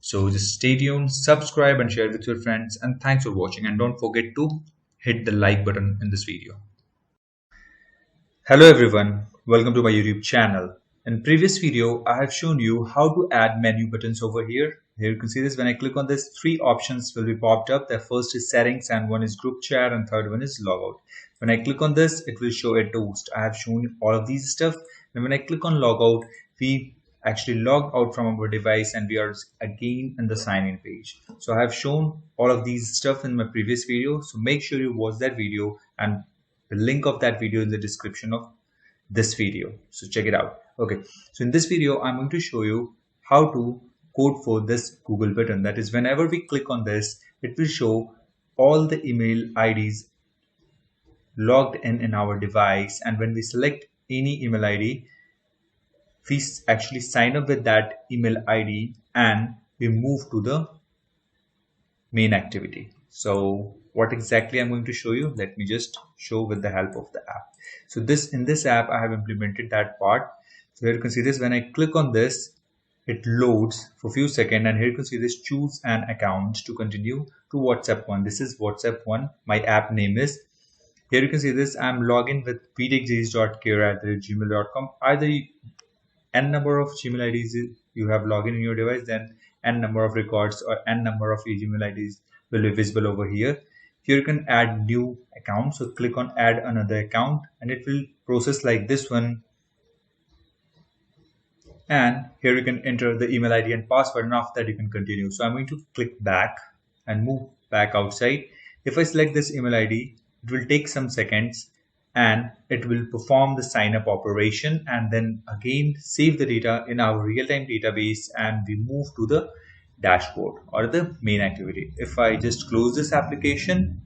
So just stay tuned, subscribe and share with your friends, and thanks for watching, and don't forget to hit the like button in this video. Hello everyone, welcome to my YouTube channel. In previous video, I have shown you how to add menu buttons over here. Here you can see this. When I click on this, three options will be popped up. The first is settings, and one is group chat, and third one is logout. When I click on this, it will show a toast. I have shown all of these stuff. And when I click on logout, we actually logged out from our device and we are again in the sign in page. So I have shown all of these stuff in my previous video. So make sure you watch that video, and the link of that video in the description of this video. So check it out. Okay. So in this video, I'm going to show you how to code for this Google button. That is, whenever we click on this, it will show all the email IDs logged in our device. And when we select any email ID, we actually sign up with that email ID and we move to the main activity. So what exactly I'm going to show you, let me just show with the help of the app. So in this app, I have implemented that part. So here you can see this. When I click on this, it loads for a few seconds, and here you can see this, choose an account to continue to WhatsApp one. This is WhatsApp one. My app name is. Here you can see this. I'm logging with btechdays.care@gmail.com. Either n number of Gmail IDs you have login in your device, then n number of records or n number of Gmail IDs will be visible over here. Here you can add new account. So click on add another account, and it will process like this one. And here you can enter the email ID and password, and after that you can continue. So I'm going to click back and move back outside. If I select this email ID, it will take some seconds and it will perform the sign up operation, and then again save the data in our real-time database, and we move to the dashboard or the main activity. If I just close this application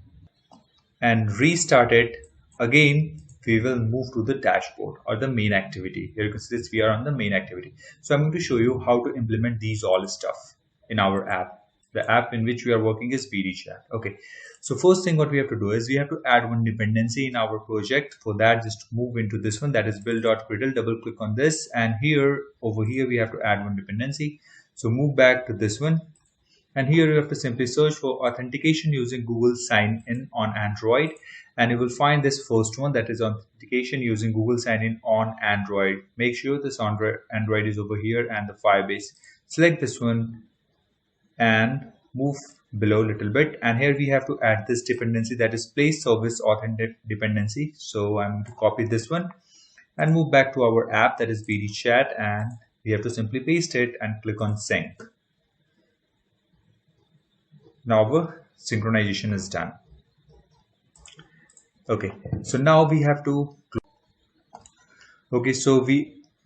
and restart it again, we will move to the dashboard or the main activity. Here you can see this, we are on the main activity. So I'm going to show you how to implement these all stuff in our app. The app in which we are working is BDChat. Okay. So first thing what we have to do is we have to add one dependency in our project. For that, just move into this one, that is build.gradle. Double click on this, and over here we have to add one dependency. So move back to this one, and here you have to simply search for authentication using Google Sign In on Android, and you will find this first one, that is authentication using Google Sign In on Android. Make sure this Android is over here and the Firebase. Select this one and move below a little bit, and here we have to add this dependency, that is place service authentic dependency. So I'm going to copy this one and move back to our app, that is BD chat, and we have to simply paste it and click on sync. Now our synchronization is done. Okay, so now we have to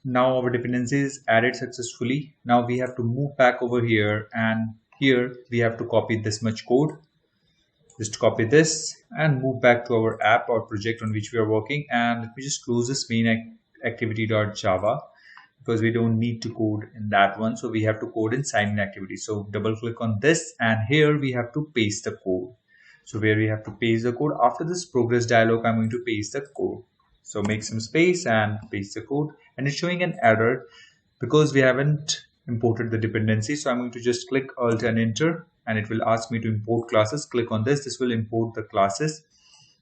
now our dependency is added successfully. Now we have to move back over here, and here we have to copy this much code. Just copy this and move back to our app or project on which we are working, and let me just close this main activity.java because we don't need to code in that one. So we have to code in sign-in activity. So double click on this, and here we have to paste the code. So where we have to paste the code, after this progress dialog, I'm going to paste the code. So make some space and paste the code, and it's showing an error because we haven't imported the dependency. So I'm going to just click Alt and Enter, and it will ask me to import classes. Click on this. This will import the classes.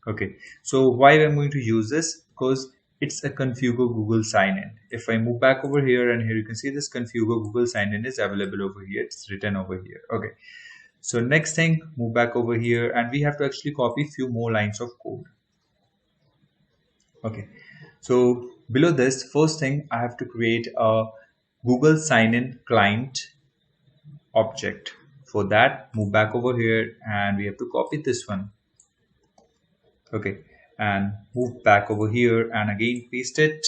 Okay. So why I'm going to use this? Because it's a configure Google sign-in. If I move back over here, and here you can see this configure Google sign-in is available over here. It's written over here. Okay. So next thing, move back over here, and we have to actually copy a few more lines of code. Okay, so below this, first thing, I have to create a Google sign-in client object. For that, move back over here, and we have to copy this one. Okay, and move back over here, and again paste it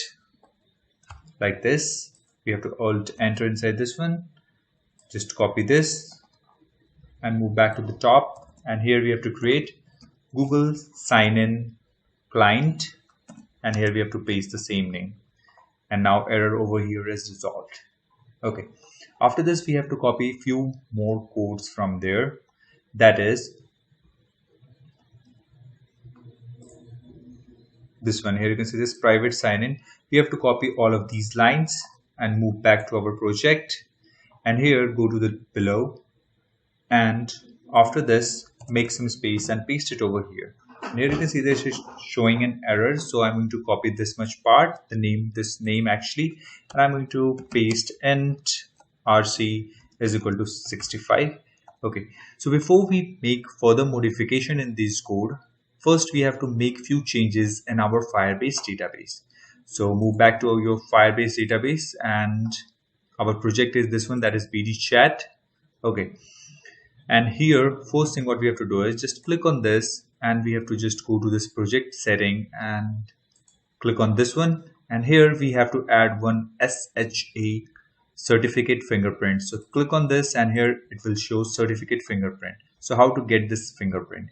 like this. We have to Alt Enter inside this one. Just copy this and move back to the top, and here we have to create Google sign-in client, and here we have to paste the same name, and now error over here is resolved. Okay, after this we have to copy a few more codes from there, that is this one. Here you can see this private sign-in. We have to copy all of these lines and move back to our project, and here go to the below, and after this make some space and paste it over here. And here you can see this is showing an error, so I'm going to copy this much part, this name actually, and I'm going to paste int rc is equal to 65. Okay, so before we make further modification in this code, first we have to make few changes in our Firebase database. So move back to your Firebase database, and our project is this one, that is BD chat. Okay, and here first thing what we have to do is just click on this, and we have to just go to this project setting and click on this one, and here we have to add one SHA certificate fingerprint. So click on this, and here it will show certificate fingerprint. So how to get this fingerprint?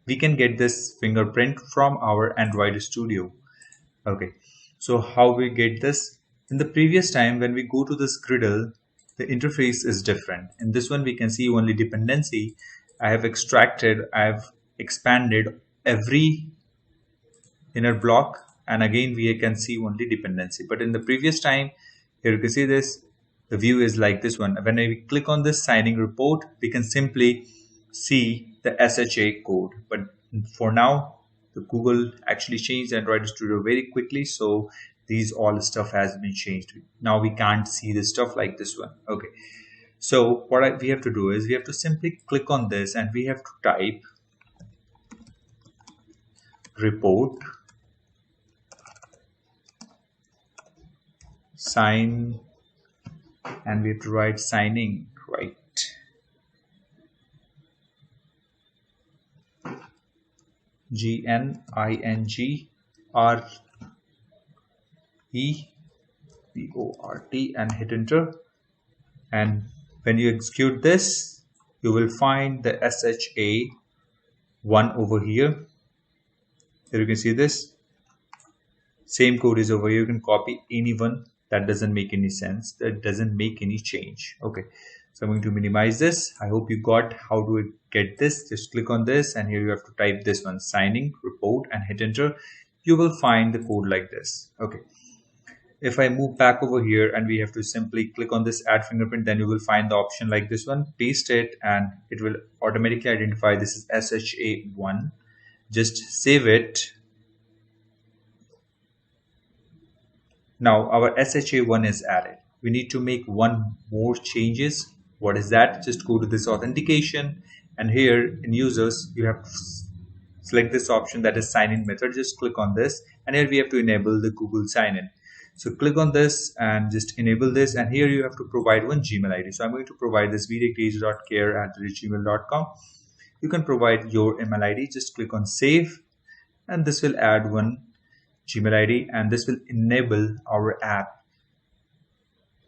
We can get this fingerprint from our Android Studio. Okay, so how we get this? In the previous time when we go to this Gradle, the interface is different. In this one we can see only dependency. I have expanded every inner block, and again we can see only dependency. But in the previous time, here you can see this, the view is like this one. When I click on this signing report, we can simply see the SHA code. But for now, the Google actually changed Android Studio very quickly, so these all stuff has been changed. Now we can't see this stuff like this one. Okay, so what we have to do is we have to simply click on this, and we have to type report sign, and we have to write signing, right? GNINGREPORT, and hit enter. And when you execute this, you will find the SHA1 over here. Here you can see this same code is over here. You can copy any one. That doesn't make any sense. That doesn't make any change. Okay, so I'm going to minimize this. I hope you got how to get this. Just click on this, and here you have to type this one, signing report, and hit enter. You will find the code like this. Okay, if I move back over here, and we have to simply click on this add fingerprint, then you will find the option like this one, paste it, and it will automatically identify this is SHA1. Just save it. Now our SHA1 is added. We need to make one more changes. What is that? Just go to this authentication, and here in users you have to select this option that is sign in method. Just click on this, and here we have to enable the Google sign in. So click on this and just enable this, and here you have to provide one Gmail ID. So I'm going to provide this btechdays.care@gmail.com. You can provide your email ID. Just click on save, and this will add one Gmail ID, and this will enable our app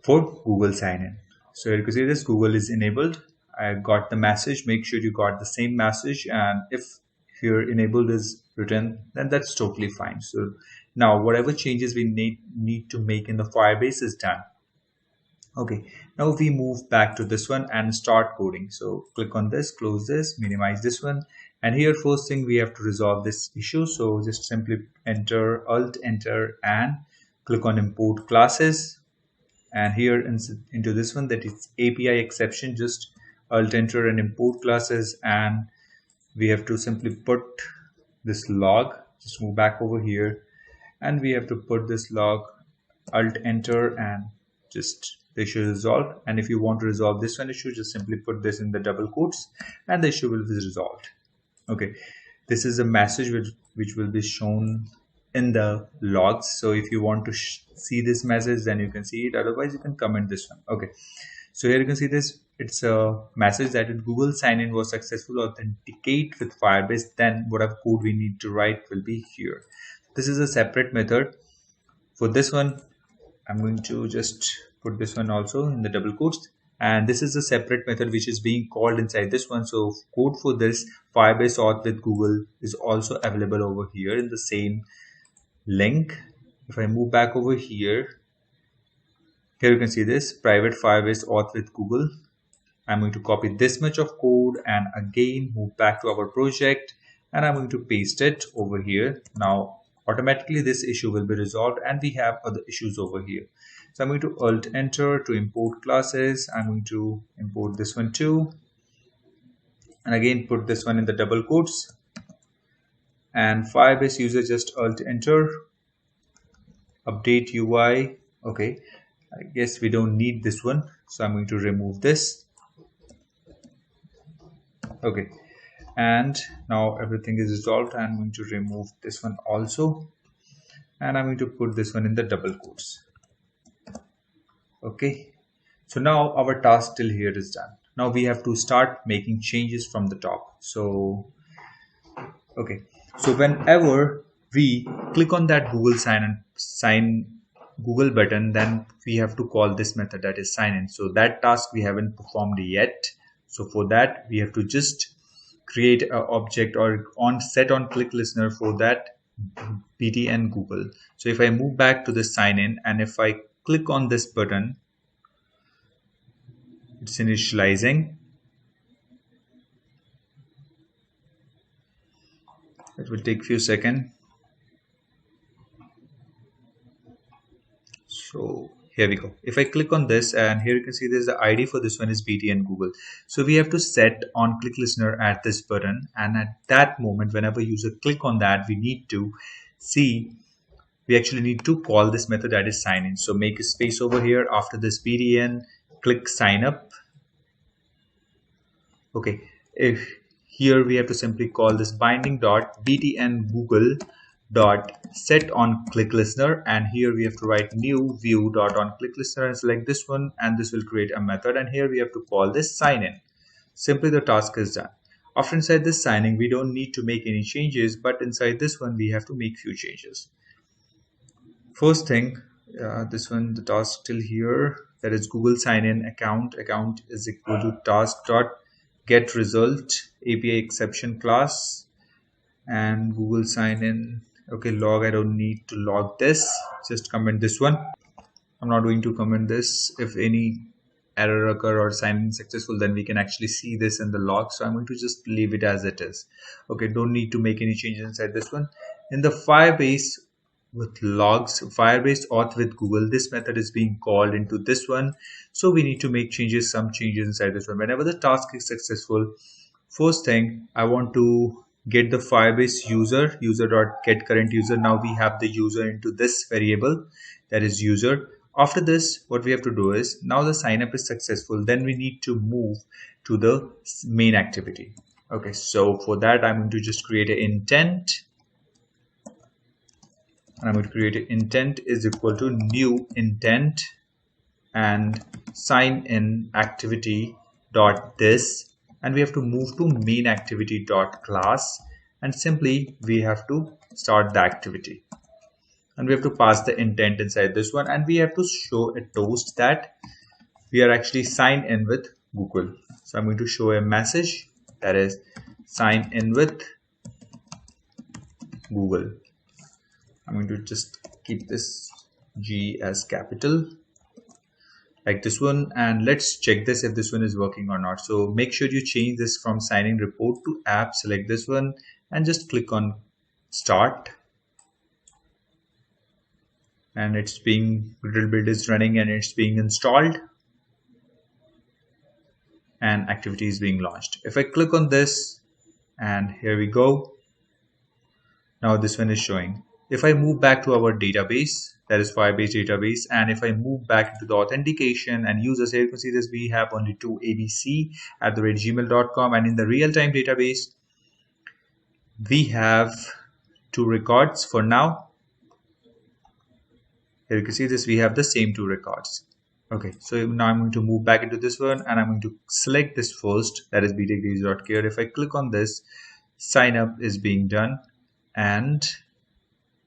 for Google sign in. So you can see this Google is enabled. I got the message. Make sure you got the same message, and if here enabled is written, then that's totally fine. So now whatever changes we need to make in the Firebase is done. Okay, now we move back to this one and start coding. So click on this, close this, minimize this one, and here first thing we have to resolve this issue. So just simply enter, alt enter, and click on import classes, and here into this one, that is API exception, just alt enter and import classes, and we have to simply put this log. Just move back over here, and we have to put this log, alt enter, and just the issue is resolved. And if you want to resolve this one issue, just simply put this in the double quotes, and the issue will be resolved. Okay, this is a message which will be shown in the logs. So if you want to see this message, then you can see it. Otherwise, you can comment this one. Okay, so here you can see this. It's a message that Google sign in was successful. Authenticate with Firebase. Then whatever code we need to write will be here. This is a separate method. For this one, I'm going to just put this one also in the double quotes, and this is a separate method which is being called inside this one. So code for this Firebase auth with Google is also available over here in the same link. If I move back over here, you can see this private Firebase auth with Google. I'm going to copy this much of code and again move back to our project, and I'm going to paste it over here. Now automatically this issue will be resolved, and we have other issues over here. So I'm going to alt enter to import classes. I'm going to import this one too, and again put this one in the double quotes, and Firebase user just alt enter, update UI. Okay, I guess we don't need this one, so I'm going to remove this. Okay, and now everything is resolved. I'm going to remove this one also, and I'm going to put this one in the double quotes. Okay, so now our task till here is done. Now we have to start making changes from the top. So okay, so whenever we click on that Google sign Google button, then we have to call this method, that is sign in. So that task we haven't performed yet. So for that we have to just create an object or set on click listener for that BT and Google. So if I move back to the sign in, and if I click on this button, it's initializing. It will take a few seconds. So here we go. If I click on this, and here you can see there's the ID for this one is BT and Google. So we have to set on click listener at this button, and at that moment whenever user click on that, we need to see, we actually need to call this method that is sign in. So make a space over here after this BTN, click sign up. Okay, if here we have to simply call this binding dot btn Google dot set on click listener, and here we have to write new view dot on click listener and select this one, and this will create a method, and here we have to call this sign in. Simply the task is done. After inside this signing, we don't need to make any changes, but inside this one we have to make few changes. First thing, this one, the task till here, that is Google sign in account is equal to task dot get result API exception class, and Google sign in. Okay, log, I don't need to log this, just comment this one. I'm not going to comment this. If any error occur or sign in successful, then we can actually see this in the log, so I'm going to just leave it as it is. Okay, don't need to make any changes inside this one. In the Firebase with logs, Firebase auth with Google, this method is being called into this one, so we need to make changes, some changes inside this one. Whenever the task is successful, first thing, I want to get the Firebase user dot get current user. Now we have the user into this variable, that is user. After this, what we have to do is, now the sign up is successful, then we need to move to the main activity. Okay, so for that I'm going to just create an intent, and I'm going to create an intent is equal to new intent and sign in activity dot this, and we have to move to main activity dot class, and simply we have to start the activity, and we have to pass the intent inside this one, and we have to show a toast that we are actually signed in with Google. So I'm going to show a message that is sign in with Google. I'm going to just keep this G as capital like this one, and let's check this if this one is working or not. So make sure you change this from signing report to app, select this one and just click on start, and it's being, Gradle build is running and it's being installed and activity is being launched. If I click on this, and here we go, now this one is showing. If I move back to our database, that is Firebase database, and if I move back into the authentication and users, here you can see this, we have only two abc@gmail.com, and in the real-time database we have two records for now. Here you can see this, we have the same two records. Okay, so now I'm going to move back into this one and I'm going to select this first, that is btechdays.care. If I click on this, sign up is being done and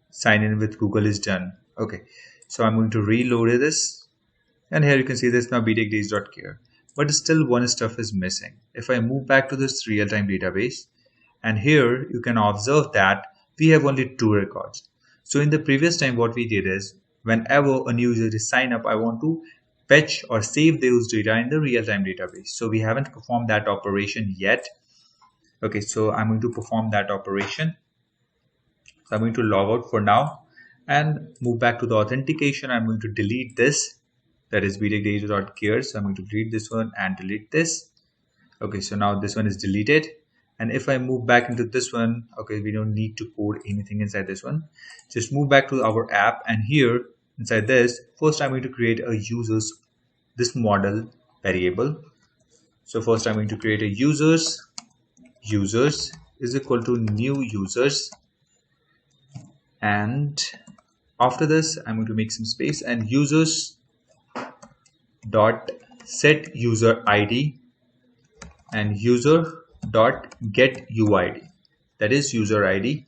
sign in with Google is done. Okay, so I'm going to reload this, and here you can see this now btechdays.care, but still one stuff is missing. If I move back to this real-time database, and here you can observe that we have only two records. So in the previous time what we did is, whenever a new user is sign up, I want to fetch or save those data in the real-time database. So we haven't performed that operation yet. Okay, so I'm going to perform that operation. So I'm going to log out for now and move back to the authentication. I'm going to delete this, that is btechdays.care. So I'm going to delete this one and delete this. Okay, so now this one is deleted. And if I move back into this one, okay, we don't need to code anything inside this one. Just move back to our app, and here inside this, first I'm going to create a users, this model variable. So first I'm going to create a users is equal to new users, and after this I'm going to make some space, and users dot set user ID and user dot get UID, that is user ID.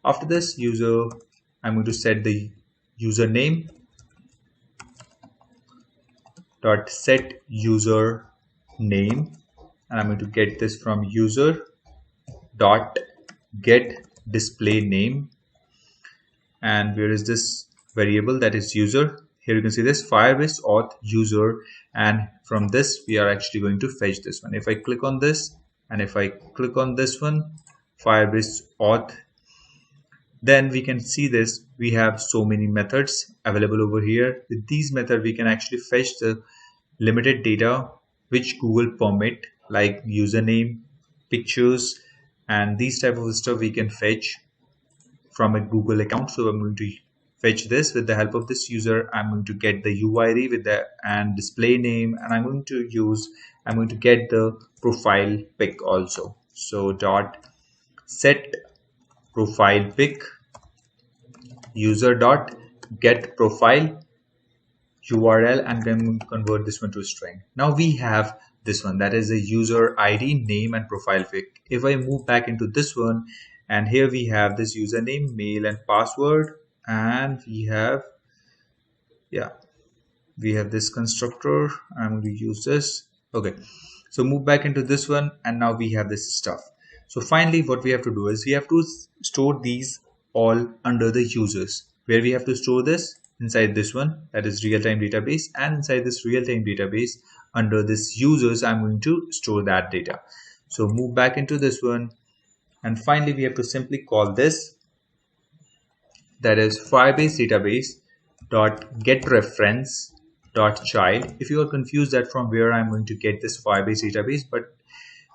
After this user, I'm going to set the username dot set user name, and I'm going to get this from user dot get display name. And where is this variable, that is user? Here you can see this Firebase auth user, and from this we are actually going to fetch this one. If I click on this and if I click on this one, Firebase auth, then we can see this, we have so many methods available over here. With these methods we can actually fetch the limited data which Google permit, like username, pictures, and these type of stuff we can fetch from a Google account. So I'm going to fetch this with the help of this user. I'm going to get the UID with the and display name, and I'm going to get the profile pic also. So dot set profile pic user dot get profile URL, and then I'm going to convert this one to a string. Now we have this one, that is a user ID, name and profile pic. If I move back into this one, and here we have this username, mail and password, and we have this constructor. I'm going to use this. Okay, so move back into this one, and now we have this stuff. So finally what we have to do is we have to store these all under the users, where we have to store this inside this one, that is real-time database, and inside this real-time database under this users I'm going to store that data. So move back into this one, and finally we have to simply call this, that is Firebase database dot get reference dot child. If you are confused that from where I'm going to get this Firebase database, but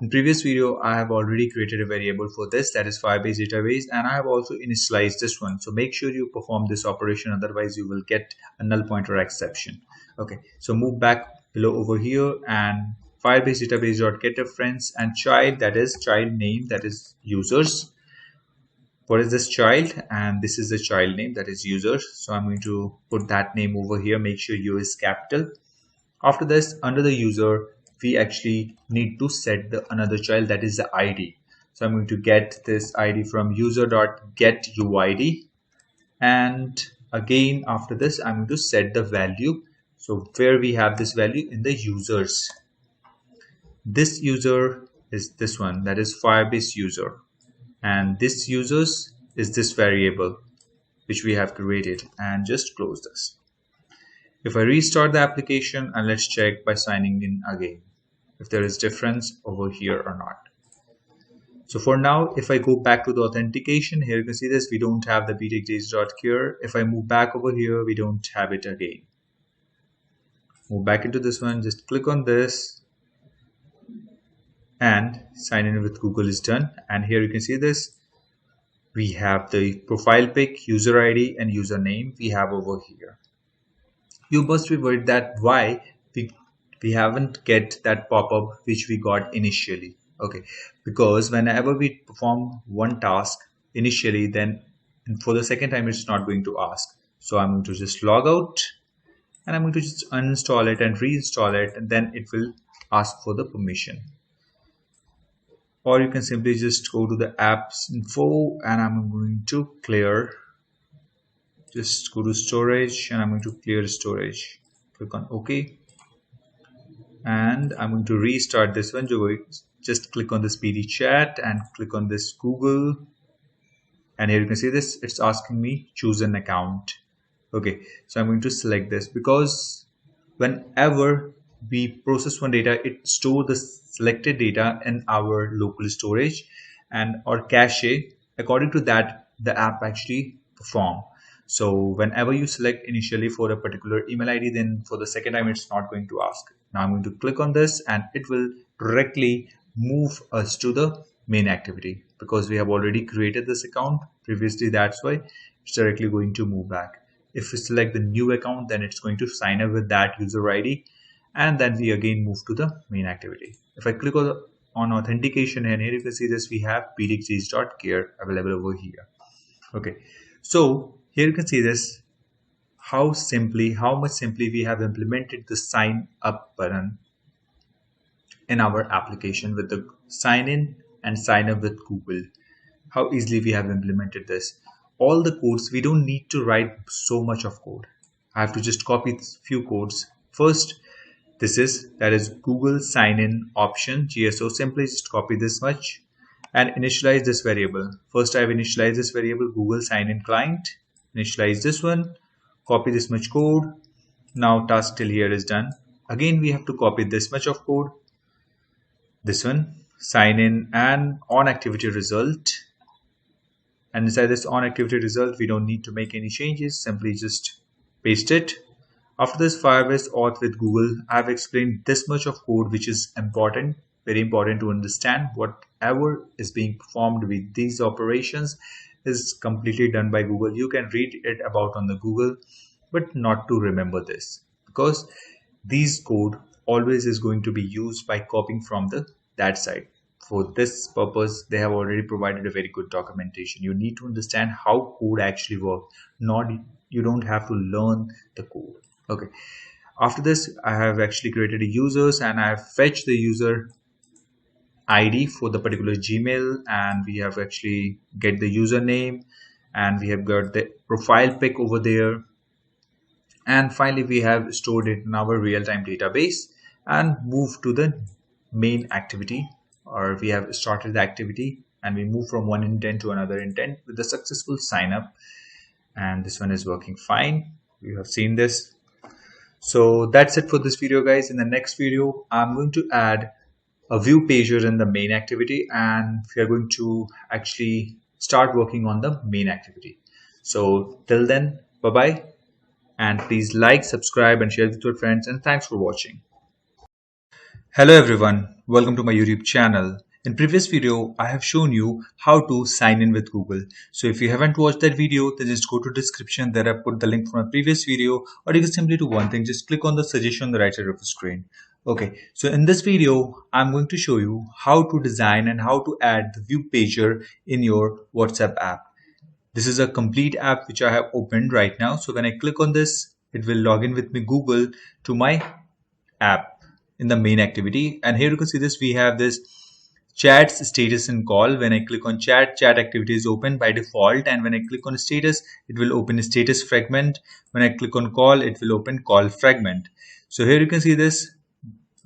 In previous video, I have already created a variable for this, that is Firebase database, and I have also initialized this one. So make sure you perform this operation, otherwise you will get a null pointer exception. Okay, so move back below over here and Firebase database.get reference and child, that is child name, that is users. What is this child? And this is the child name, that is users. So I'm going to put that name over here. Make sure U is capital. After this, under the user, we actually need to set the another child, that is the ID. So I'm going to get this ID from user.getUID, and again after this I'm going to set the value. So where we have this value in the users, this user is this one, that is Firebase user, and this users is this variable which we have created, and just close this. If I restart the application, and let's check by signing in again if there is difference over here or not. So for now, if I go back to the authentication, here you can see this, we don't have the btechdays.care. If I move back over here, we don't have it again. Move back into this one, just click on this, and sign in with Google is done. And here you can see this, we have the profile pic, user ID and username we have over here. You must be worried that why we haven't get that pop-up which we got initially. Okay, because whenever we perform one task initially, then for the second time it's not going to ask. So I'm going to just log out, and I'm going to just uninstall it and reinstall it, and then it will ask for the permission. Or you can simply just go to the apps info, and I'm going to clear. Just go to storage, and I'm going to clear storage. Click on OK, and I'm going to restart this one. Just click on this PD chat and click on this Google, and here you can see this, it's asking me choose an account. Okay, so I'm going to select this, because whenever we process one data, it stores the selected data in our local storage and or cache. According to that, the app actually perform. So whenever you select initially for a particular email ID, then for the second time it's not going to ask. Now I'm going to click on this, and it will directly move us to the main activity, because we have already created this account previously. That's why it's directly going to move back. If we select the new account, then it's going to sign up with that user ID, and then we again move to the main activity. If I click on authentication, and here you can see this, we have btechdays.care available over here. Okay, so here you can see this, how much simply we have implemented the sign up button in our application with the sign in and sign up with Google. How easily we have implemented this. All the codes, we don't need to write so much of code. I have to just copy few codes. First, that is Google sign in option GSO. Simply just copy this much and initialize this variable. First, I have initialized this variable Google sign in client. Initialize this one, copy this much code. Now task till here is done. Again, we have to copy this much of code. This one, sign in and on activity result. And inside this on activity result, we don't need to make any changes. Simply just paste it. After this Firebase auth with Google, I have explained this much of code, which is important, very important to understand. Whatever is being performed with these operations is completely done by Google. You can read it about on the Google, but not to remember this, because these code always is going to be used by copying from that side. For this purpose, they have already provided a very good documentation. You need to understand how code actually works. You don't have to learn the code. Okay. After this, I have actually created a users, and I have fetched the user ID for the particular Gmail, and we have actually get the username, and we have got the profile pic over there, and finally we have stored it in our real-time database and moved to the main activity, or we have started the activity and we move from one intent to another intent with the successful sign up, and this one is working fine. You have seen this. So that's it for this video, guys. In the next video, I'm going to add a view pager in the main activity, and we are going to actually start working on the main activity. So till then, bye bye, and please like, subscribe and share with your friends, and thanks for watching. Hello everyone, welcome to my YouTube channel. In previous video, I have shown you how to sign in with Google. So if you haven't watched that video, then just go to description. There I put the link from my previous video, or you can simply do one thing, just click on the suggestion on the right side of the screen. Okay, so in this video, I'm going to show you how to design and how to add the view pager in your WhatsApp app. This is a complete app which I have opened right now. So when I click on this, it will log in with me Google to my app in the main activity. And here you can see this, we have this chat's status and call. When I click on chat activity is open by default, and when I click on status, it will open a status fragment. When I click on call, it will open call fragment. So here you can see this,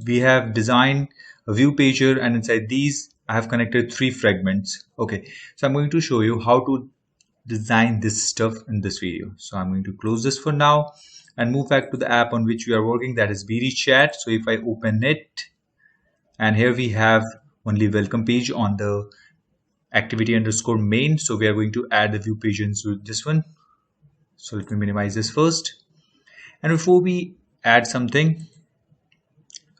we have designed a view pager, and inside these I have connected 3 fragments. Okay, so I'm going to show you how to design this stuff in this video. So I'm going to close this for now and move back to the app on which we are working, that is BD Chat. So if I open it, and here we have only welcome page on the activity underscore main. So we are going to add the view page into this one. So let me minimize this first. And before we add something,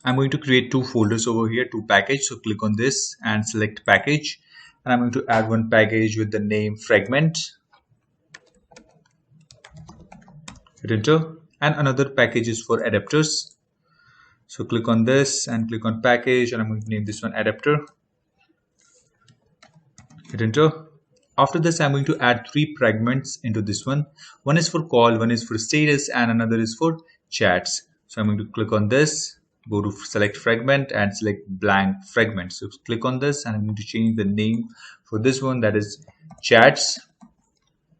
I'm going to create 2 folders over here, 2 packages. So click on this and select package. And I'm going to add one package with the name fragment. Hit enter. And another package is for adapters. So click on this and click on package, and I'm going to name this one adapter. Hit enter. After this, I'm going to add 3 fragments into this one. One is for call, one is for status, and another is for chats. So I'm going to click on this, go to select fragment and select blank fragment. So click on this and I'm going to change the name for this one, that is chats,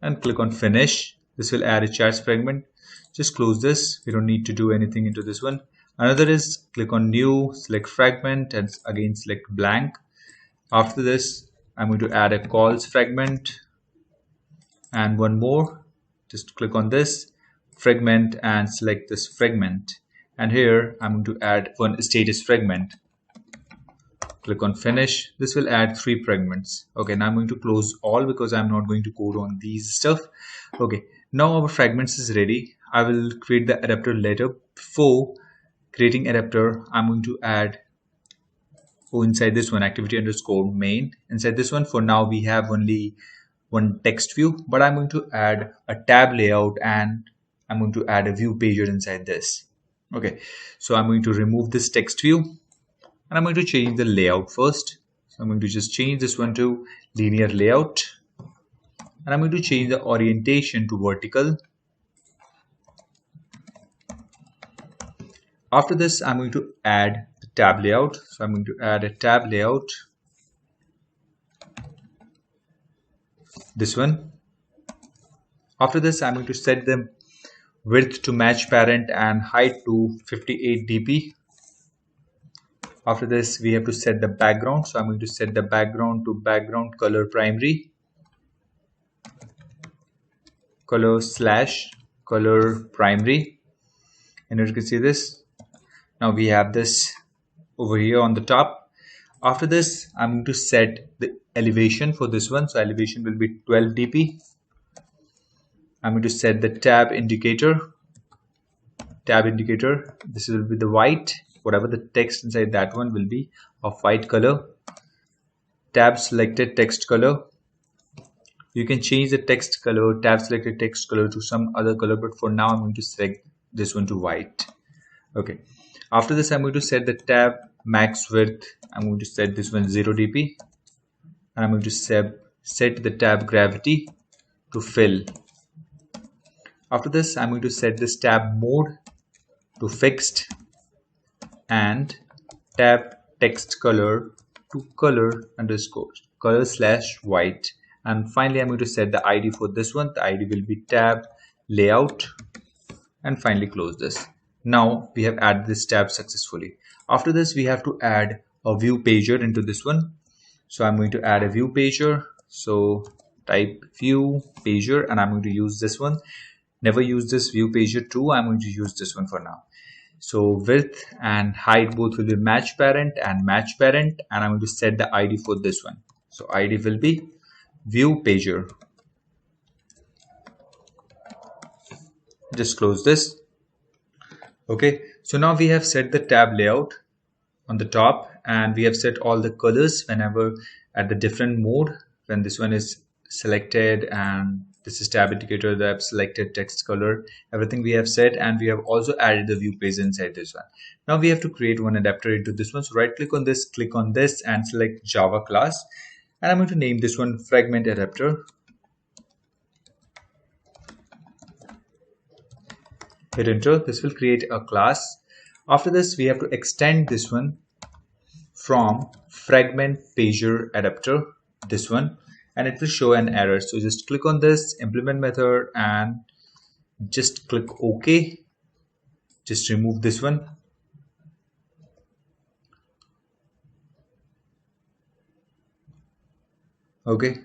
and click on finish. This will add a chats fragment. Just close this. We don't need to do anything into this one. Another is click on new, select fragment, and again select blank. After this, I'm going to add a calls fragment and one more. Just click on this fragment and select this fragment. And here I'm going to add one status fragment. Click on finish. This will add 3 fragments. Okay, now I'm going to close all because I'm not going to code on these stuff. Okay, now our fragments is ready. I will create the adapter later. Before creating adapter, I'm going to add inside this one activity underscore main. Inside this one, for now we have only one text view, but I'm going to add a tab layout and I'm going to add a view pager inside this. Okay, so I'm going to remove this text view and I'm going to change the layout first. So I'm going to just change this one to linear layout, and I'm going to change the orientation to vertical. After this, I'm going to add the tab layout. So I'm going to add a tab layout, this one. After this, I'm going to set the width to match parent and height to 58 dp. After this, we have to set the background. So I'm going to set the background to background color primary, color primary. And you can see this. Now we have this over here on the top. After this, I'm going to set the elevation for this one. So elevation will be 12 dp. I'm going to set the tab indicator. This will be the white. Whatever the text inside that one will be of white color. Tab selected text color. You can change the text color, tab selected text color, to some other color, but for now I'm going to select this one to white. Okay. After this, I'm going to set the tab max width. I'm going to set this one 0 dp, and I'm going to set the tab gravity to fill. After this, I'm going to set this tab mode to fixed and tab text color to color/white. And finally, I'm going to set the ID for this one. The ID will be tab layout, and finally close this. Now we have added this tab successfully. After this, we have to add a view pager into this one. So I'm going to add a view pager. So type view pager, and I'm going to use this one. Never use this view pager 2. I'm going to use this one for now. So width and height both will be match parent, and I'm going to set the ID for this one. So ID will be view pager. Just close this. Okay, so now we have set the tab layout. on the top, and we have set all the colors whenever at the different mode. When this one is selected and this is tab indicator, the I've selected text color, everything we have set, and we have also added the view page inside this one. Now we have to create one adapter into this one. So right click on this, click on this and select Java class, and I'm going to name this one fragment adapter. Hit enter. This will create a class. After this, we have to extend this one from fragment pager adapter, this one, and it will show an error. So just click on this implement method and just click OK. Just remove this one. Okay.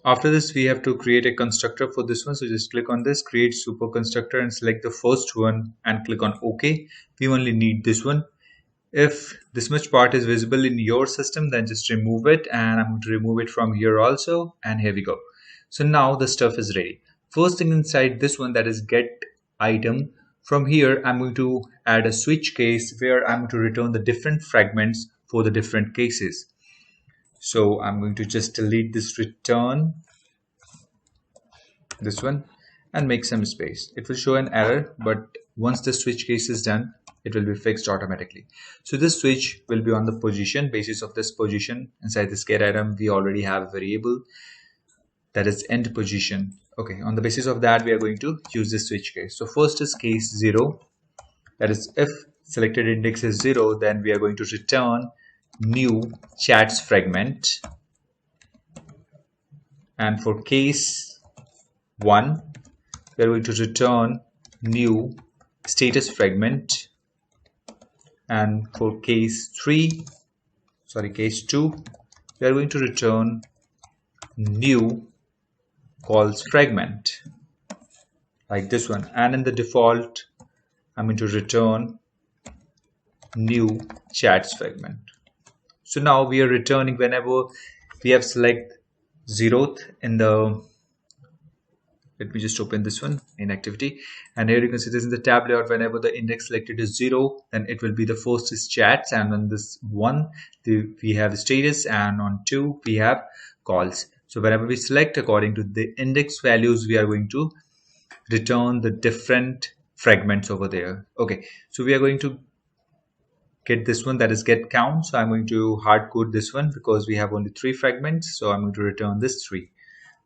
After this, we have to create a constructor for this one. So just click on this, create super constructor, and select the first one and click on OK. We only need this one. If this much part is visible in your system, then just remove it, and I'm going to remove it from here also, and here we go. So now the stuff is ready. First thing inside this one, that is get item. From here, I'm going to add a switch case where I'm going to return the different fragments for the different cases. So I'm going to just delete this return, this one, and make some space. It will show an error, but once the switch case is done, it will be fixed automatically. So this switch will be on the position. Basis of this position inside this get item, we already have a variable that is end position. Okay, on the basis of that, we are going to use this switch case. So first is case 0. That is, if selected index is 0, then we are going to return new chats fragment. And for case 1, we are going to return new status fragment. And for case 2, we are going to return new calls fragment, like this one. And in the default, I'm going to return new chats fragment. So now we are returning whenever we have select 0th in the, let me just open this one in activity, and here you can see this in the tab layout. Whenever the index selected is 0, then it will be the first is chats, and on this 1 we have status, and on 2 we have calls. So whenever we select according to the index values, we are going to return the different fragments over there. Okay, so we are going to get this one, that is get count. So I'm going to hard code this one because we have only 3 fragments, so I'm going to return this 3.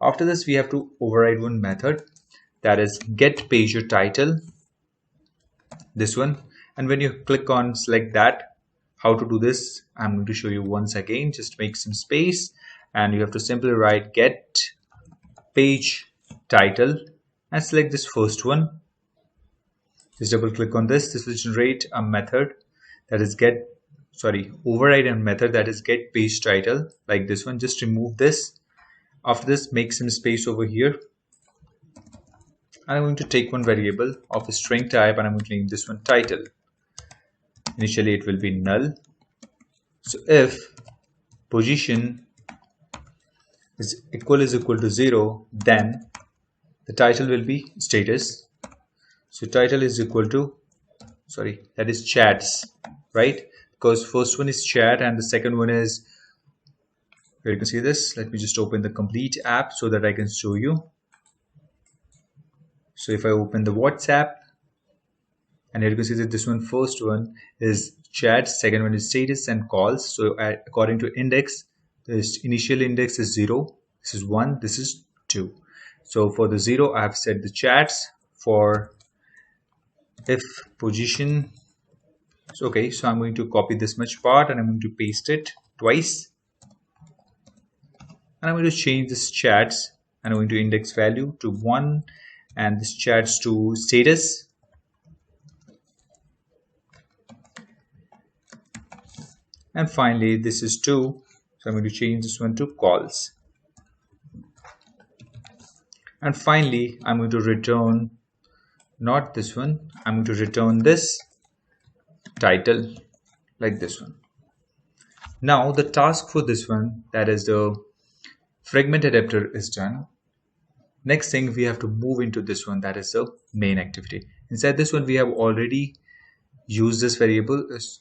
After this, we have to override one method, that is get pager title, this one. And when you click on select that, how to do this, I'm going to show you once again. Just make some space, and you have to simply write get page title and select this first one. Just double click on this. This will generate a method that is override a method that is get page title, like this one. Just remove this. After this, make some space over here. I'm going to take one variable of a string type, and I'm going to name this one title. Initially, it will be null. So if position is equal to 0, then the title will be status. So title is equal to, that is chats, right? Because first one is chat and the second one is, here you can see this. Let me just open the complete app so that I can show you. So if I open the WhatsApp, and here you can see that this one, first one is chat, second one is status and calls. So according to index, the initial index is 0, this is 1, this is 2. So for the 0, I have set the chats. For if position, okay, so I'm going to copy this much part and I'm going to paste it twice. And I'm going to change this chats, and I'm going to index value to 1 and this chats to status. And finally, this is 2. So I'm going to change this one to calls. And finally, I'm going to return, not this one, I'm going to return this title, like this one. Now the task for this one, that is the fragment adapter, is done. Next thing, we have to move into this one, that is the main activity. Inside this one, we have already used this variable as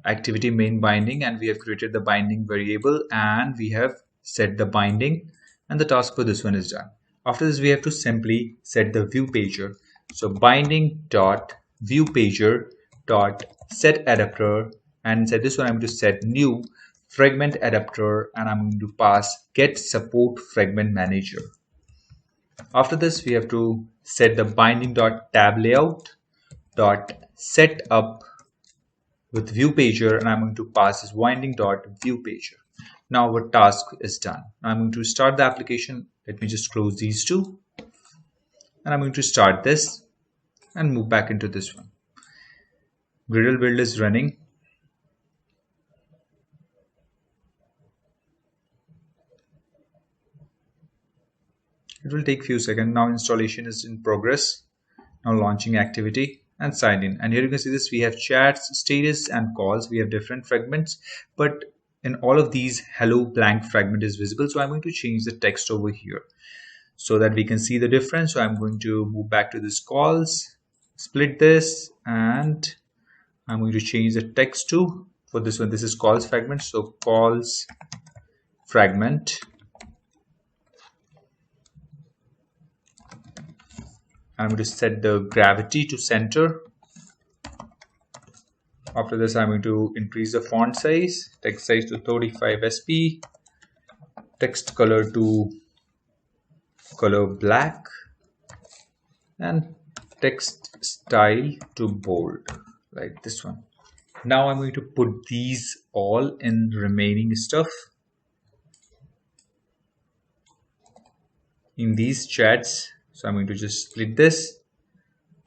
activity main binding, and we have created the binding variable, and we have set the binding, and the task for this one is done. After this, we have to simply set the view pager. So binding dot view pager dot set adapter, and inside this one I'm going to set new fragment adapter, and I'm going to pass get support fragment manager. After this, we have to set the binding dot tab layout dot set up with view pager, and I'm going to pass this binding dot view pager. Now our task is done. I'm going to start the application. Let me just close these two, and I'm going to start this and move back into this one. Gradle build is running. It will take few seconds. Now installation is in progress. Now launching activity and sign in. And here you can see this, we have chats, status and calls. We have different fragments, but in all of these, hello blank fragment is visible. So I'm going to change the text over here so that we can see the difference. So I'm going to move back to this calls, split this, and I'm going to change the text to, for this one, this is calls fragment. So calls fragment. I'm going to set the gravity to center. After this, I'm going to increase the font size, text size to 35 SP, text color to color black, and text style to bold, like this one. Now I'm going to put these all in remaining stuff in these chats. So I'm going to just split this,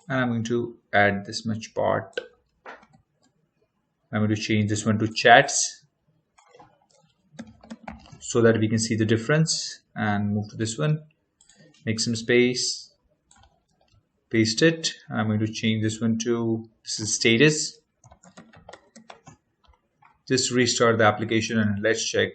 and I'm going to add this much part. I'm going to change this one to chats so that we can see the difference, and move to this one, make some space, paste it. I'm going to change this one to, this is status. Just restart the application and let's check.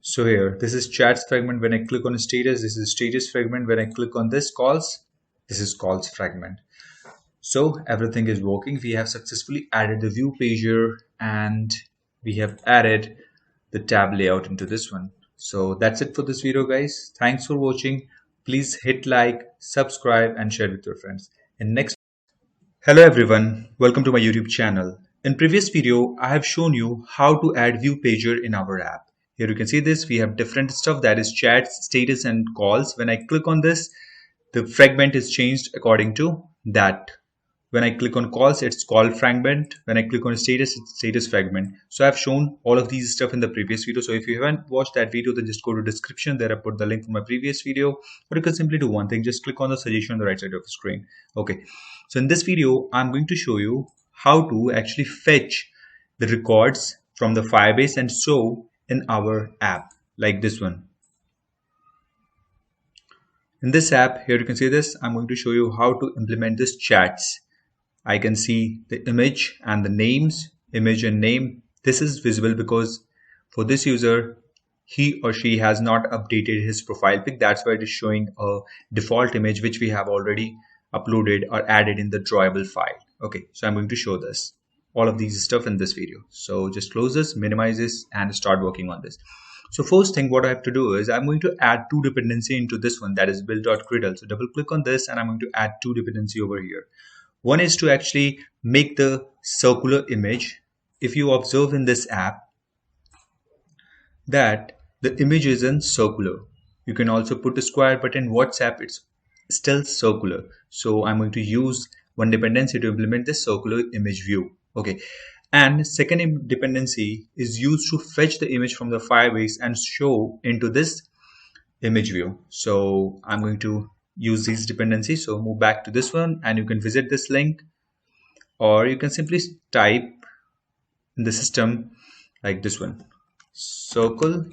So here, this is chats fragment. When I click on status, this is status fragment. When I click on this calls, this is calls fragment. So everything is working. We have successfully added the view pager, and we have added the tab layout into this one. So that's it for this video, guys. Thanks for watching. Please hit like, subscribe, and share with your friends. Hello everyone, welcome to my YouTube channel. In previous video, I have shown you how to add view pager in our app. Here you can see this, we have different stuff, that is chats, status and calls. When I click on this, the fragment is changed according to that. When I click on calls, it's call fragment. When I click on status, it's status fragment. So I've shown all of these stuff in the previous video. So if you haven't watched that video, then just go to description. There I put the link for my previous video. Or you can simply do one thing, just click on the suggestion on the right side of the screen. Okay. So in this video, I'm going to show you how to actually fetch the records from the Firebase and show in our app, like this one. In this app, here you can see this, I'm going to show you how to implement this chats. I can see the image and the names, image and name. This is visible because for this user, he or she has not updated his profile pic. That's why it is showing a default image which we have already uploaded or added in the drawable file. Okay, so I'm going to show this, all of these stuff in this video. So just close this, minimize this, and start working on this. So first thing what I have to do is I'm going to add two dependency into this one, that is build.gradle. So double click on this, and I'm going to add two dependency over here. One is to actually make the circular image. If you observe in this app that the image is in circular, you can also put a square, but in WhatsApp it's still circular. So I'm going to use one dependency to implement this circular image view. Okay, and second dependency is used to fetch the image from the Firebase and show into this image view. So I'm going to use these dependencies. So move back to this one, and you can visit this link, or you can simply type in the system like this one, circle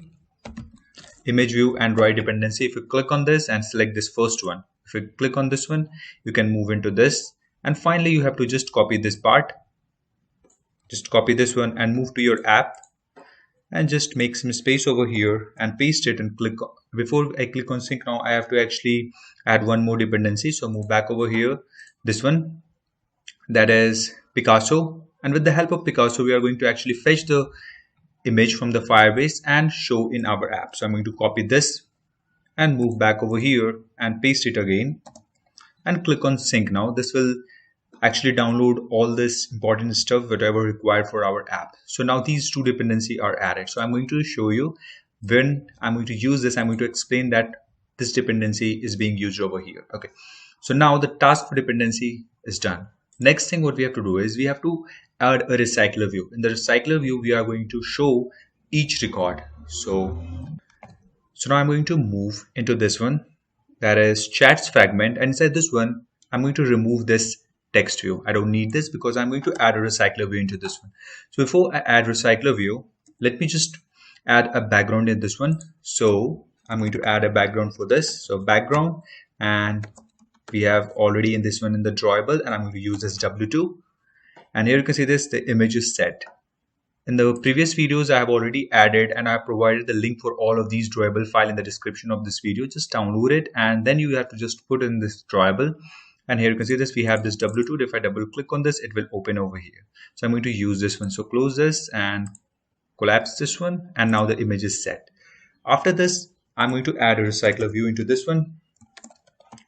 image view Android dependency. If you click on this and select this first one, if you click on this one, you can move into this, and finally you have to just copy this part, just copy this one and move to your app, and just make some space over here and paste it and click. Before I click on sync now, I have to actually add one more dependency. So move back over here, this one, that is Picasso. And with the help of Picasso, we are going to actually fetch the image from the Firebase and show in our app. So I'm going to copy this and move back over here and paste it again and click on sync now. This will actually download all this important stuff, whatever required for our app. So now these two dependency are added. So I'm going to show you when I'm going to use this. I'm going to explain that this dependency is being used over here. Okay. So now the task for dependency is done. Next thing what we have to do is we have to add a recycler view. In the recycler view, we are going to show each record. So now I'm going to move into this one, that is chats fragment, and inside this one I'm going to remove this text view. I don't need this because I'm going to add a recycler view into this one. So before I add recycler view, let me just add a background in this one. So I'm going to add a background for this. So background, and we have already in this one in the drawable, and I'm going to use this W2. And here you can see this, the image is set. In the previous videos, I have already added and I provided the link for all of these drawable file in the description of this video. Just download it and then you have to just put in this drawable. And here you can see this, we have this W2. If I double click on this, it will open over here. So I'm going to use this one. So close this and collapse this one. And now the image is set. After this, I'm going to add a recycler view into this one.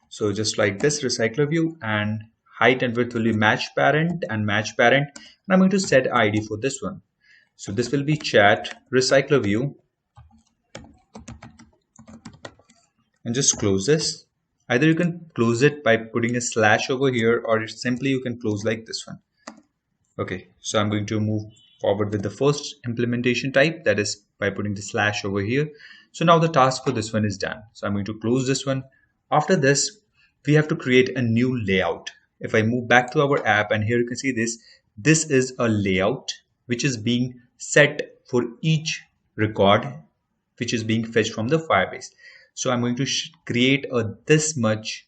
So just like this recycler view, and height and width will be match parent and match parent. And I'm going to set ID for this one. So this will be chat recycler view, and just close this. Either you can close it by putting a slash over here, or simply you can close like this one. Okay, so I'm going to move forward with the first implementation type, that is by putting the slash over here. So now the task for this one is done. So I'm going to close this one. After this, we have to create a new layout. If I move back to our app, and here you can see this is a layout which is being set for each record which is being fetched from the Firebase. So I'm going to create a this much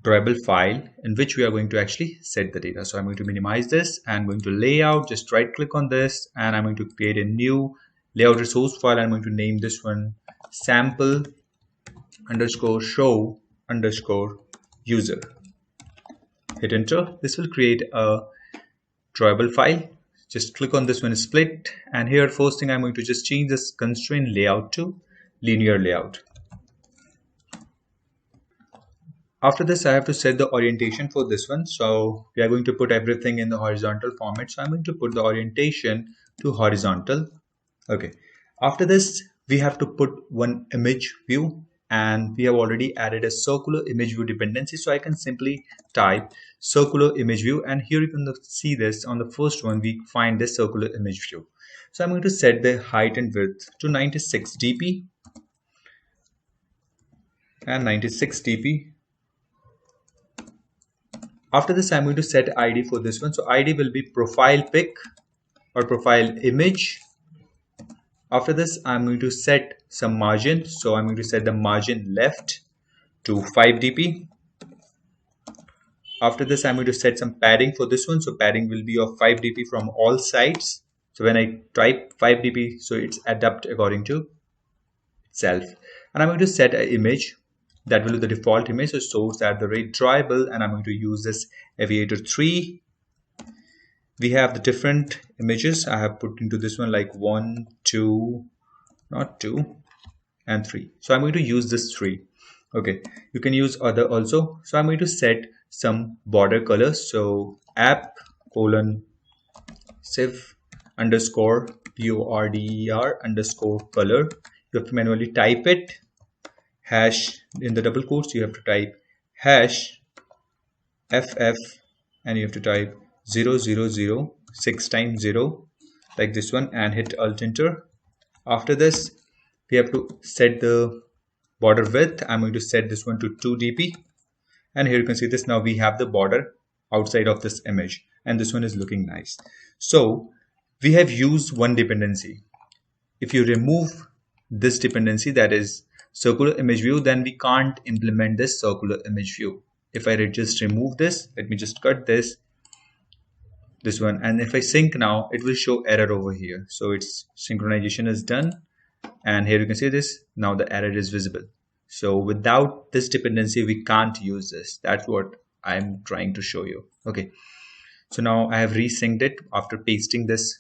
drawable file in which we are going to actually set the data. So I'm going to minimize this and going to layout, just right click on this, and I'm going to create a new layout resource file. I'm going to name this one sample underscore show underscore user. Hit enter. This will create a drawable file. Just click on this one, split, and here first thing I'm going to just change this constraint layout to linear layout. After this, I have to set the orientation for this one. So we are going to put everything in the horizontal format. So I'm going to put the orientation to horizontal. Okay. After this, we have to put one image view, and we have already added a circular image view dependency. So I can simply type circular image view, and here you can see this on the first one, we find this circular image view. So I'm going to set the height and width to 96 dp and 96 dp. After this, I'm going to set ID for this one. So ID will be profile pic or profile image. After this, I'm going to set some margin. So I'm going to set the margin left to 5 dp. After this, I'm going to set some padding for this one. So padding will be of 5 dp from all sides. So when I type 5 dp, so it's adapt according to itself. And I'm going to set an image that will be the default image. So source at the rate drawable, and I'm going to use this aviator 3. We have the different images I have put into this one, like 1, 2, not 2, and 3. So I'm going to use this 3. Okay, you can use other also. So I'm going to set some border colors. So app /civ underscore border underscore color. You have to manually type it. Hash in the double quotes, you have to type hash ff, and you have to type 000 6 times 0 like this one, and hit alt enter. After this, we have to set the border width. I'm going to set this one to 2 dp, and here you can see this. Now we have the border outside of this image, and this one is looking nice. So we have used one dependency. If you remove this dependency, that is circular image view, then we can't implement this circular image view. If I just remove this, let me just cut this, this one, and if I sync now, it will show error over here. So its synchronization is done, and here you can see this. Now the error is visible. So without this dependency, we can't use this. That's what I'm trying to show you. Okay, so now I have resynced it after pasting this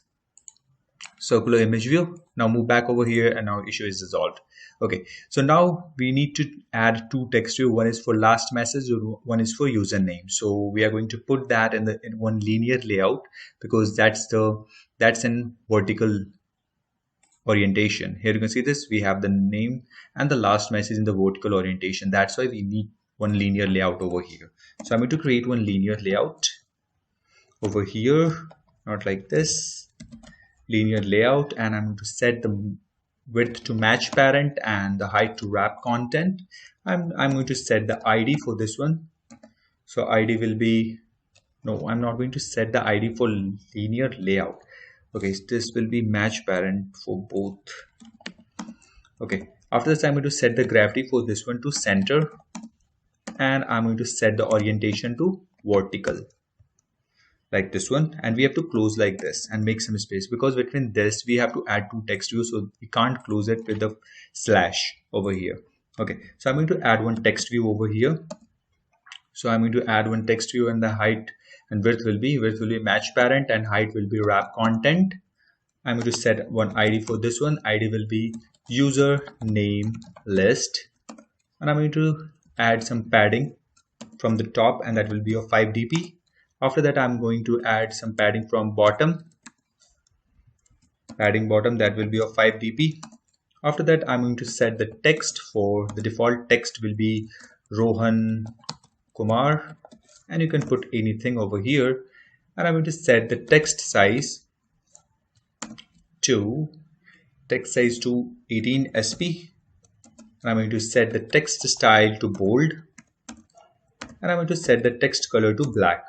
circular image view. Now move back over here, and now issue is resolved. Okay, so now we need to add two text view. One is for last message, one is for username. So we are going to put that in one linear layout, because that's in vertical orientation. Here you can see this, we have the name and the last message in the vertical orientation. That's why we need one linear layout over here. So I'm going to create one linear layout over here, not like this, linear layout, and I'm going to set the width to match parent and the height to wrap content. I'm going to set the ID for this one. So ID will be, no, I'm not going to set the ID for linear layout. Okay, so this will be match parent for both. Okay, after this I'm going to set the gravity for this one to center, and I'm going to set the orientation to vertical, like this one, and we have to close like this and make some space, because between this we have to add two text views, so we can't close it with the slash over here. Okay, so I'm going to add one text view over here. So I'm going to add one text view, and the height and width will be match parent and height will be wrap content. I'm going to set one ID for this one. ID will be user name list, and I'm going to add some padding from the top, and that will be of 5 dp. After that, I'm going to add some padding from bottom, that will be of 5 dp. After that, I'm going to set the text for the default text will be Rohan Kumar, and you can put anything over here. And I'm going to set the text size to 18 sp, and I'm going to set the text style to bold, and I'm going to set the text color to black,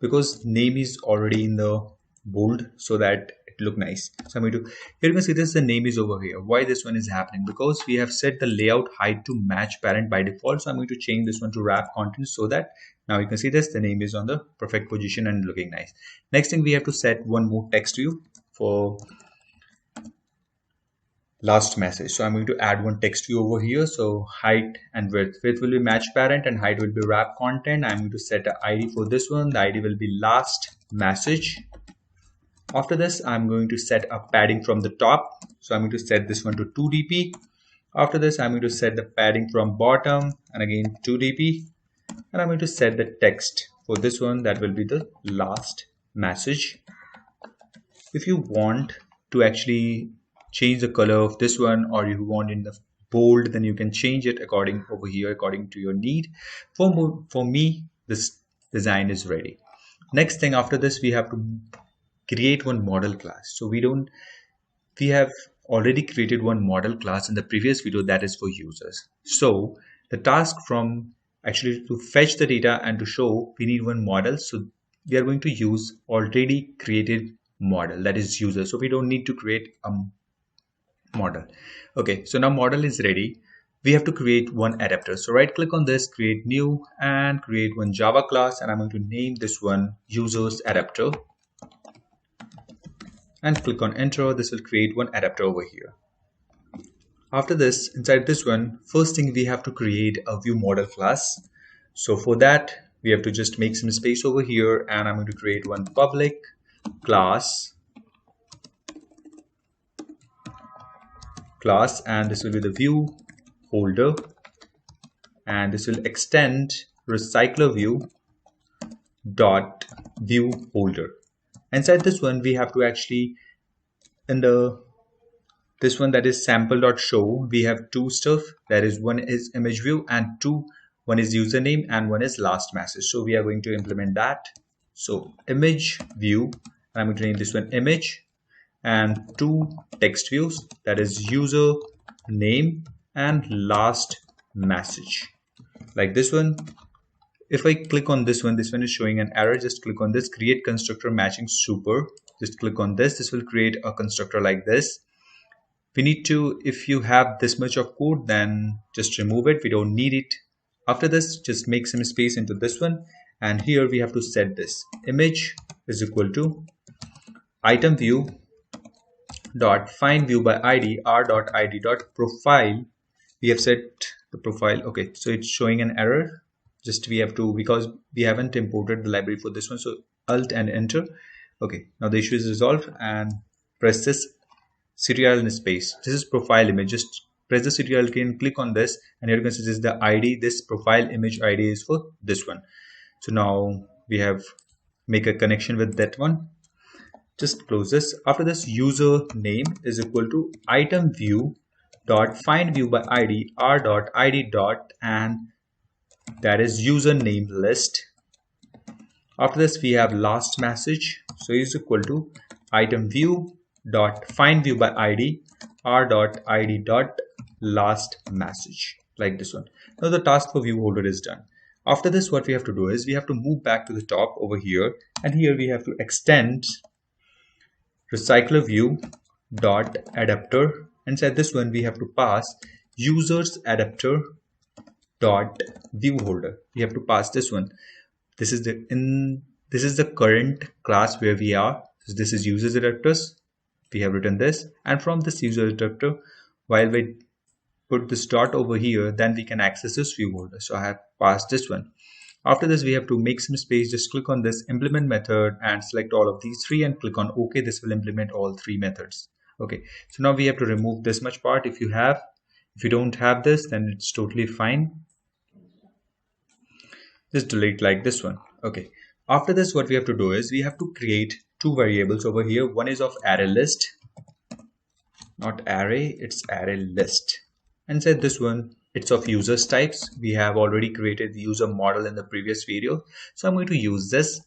because name is already in the bold, so that it look nice. So I'm going to, here you can see this, the name is over here. Why this one is happening? Because we have set the layout height to match parent by default. So I'm going to change this one to wrap content, so that now you can see this, the name is on the perfect position and looking nice. Next thing, we have to set one more text view for last message. So I'm going to add one text view over here. So height and width will be match parent and height will be wrap content. I'm going to set an ID for this one. The ID will be last message. After this, I'm going to set a padding from the top. So I'm going to set this one to 2 dp. After this, I'm going to set the padding from bottom, and again 2 dp. And I'm going to set the text for this one, that will be the last message. If you want to actually change the color of this one, or you want in the bold, then you can change it according to your need. For me, this design is ready. Next thing, after this, we have to create one model class. So we have already created one model class in the previous video, that is for users. So the task from actually to fetch the data and to show, we need one model. So we are going to use already created model, that is user. So we don't need to create a model. Okay, so now model is ready. We have to create one adapter. So right click on this, create new, and create one Java class, and I'm going to name this one users adapter, and click on enter. This will create one adapter over here. After this, inside this one, first thing, we have to create a view model class. So for that, we have to just make some space over here, and I'm going to create one public class, and this will be the view holder, and this will extend recycler view dot view holder. Inside this one, we have to actually, in this one, that is sample.show, we have two stuff. That is, one is image view, and one is username, and one is last message. So we are going to implement that. So image view, and I'm going to name this one image, and two text views, that is user name and last message, like this one. If I click on this one is showing an error. Just click on this, create constructor matching super. Just click on this. This will create a constructor like this. We need to, if you have this much of code, then just remove it. We don't need it. After this, just make some space into this one. And here we have to set this image is equal to item view dot find view by id r dot id dot profile. We have set the profile. Okay, so it's showing an error. Just we have to, because we haven't imported the library for this one, so alt and enter. Okay, now the issue is resolved, and press this ctl in space. This is profile image. Just press the ctl key and click on this, and here you can see this is the id. This profile image id is for this one. So now we have make a connection with that one. Just close this. After this, user name is equal to item view dot find view by id r dot id dot, and that is username list. After this, we have last message, so is equal to item view dot find view by id r dot id dot last message, like this one. Now the task for view holder is done. After this, what we have to do is we have to move back to the top over here, and here we have to extend recycler view dot adapter. Inside this one, we have to pass users adapter dot view holder. We have to pass this one. This is the current class where we are. So this is users adapters. We have written this, and from this user adapter, while we put this dot over here, then we can access this view holder. So I have passed this one. After this, we have to make some space. Just click on this implement method and select all of these three and click on OK. This will implement all three methods. Okay, so now we have to remove this much part. If you don't have this, then it's totally fine. Just delete like this one. Okay, after this, what we have to do is we have to create two variables over here. One is of array list, not array, it's array list. And said this one, it's of users types. We have already created the user model in the previous video, so I'm going to use this,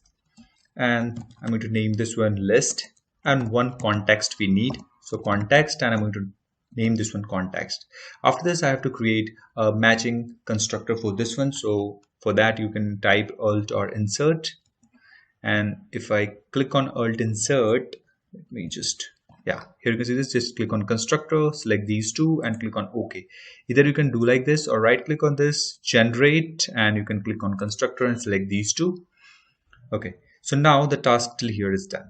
and I'm going to name this one list, and one context we need, so context, and I'm going to name this one context. After this, I have to create a matching constructor for this one. So for that, you can type alt or insert, and if I click on alt insert, let me just, yeah, here you can see this. Just click on constructor, select these two and click on OK. Either you can do like this or right click on this, generate, and you can click on constructor and select these two. Okay, so now the task till here is done.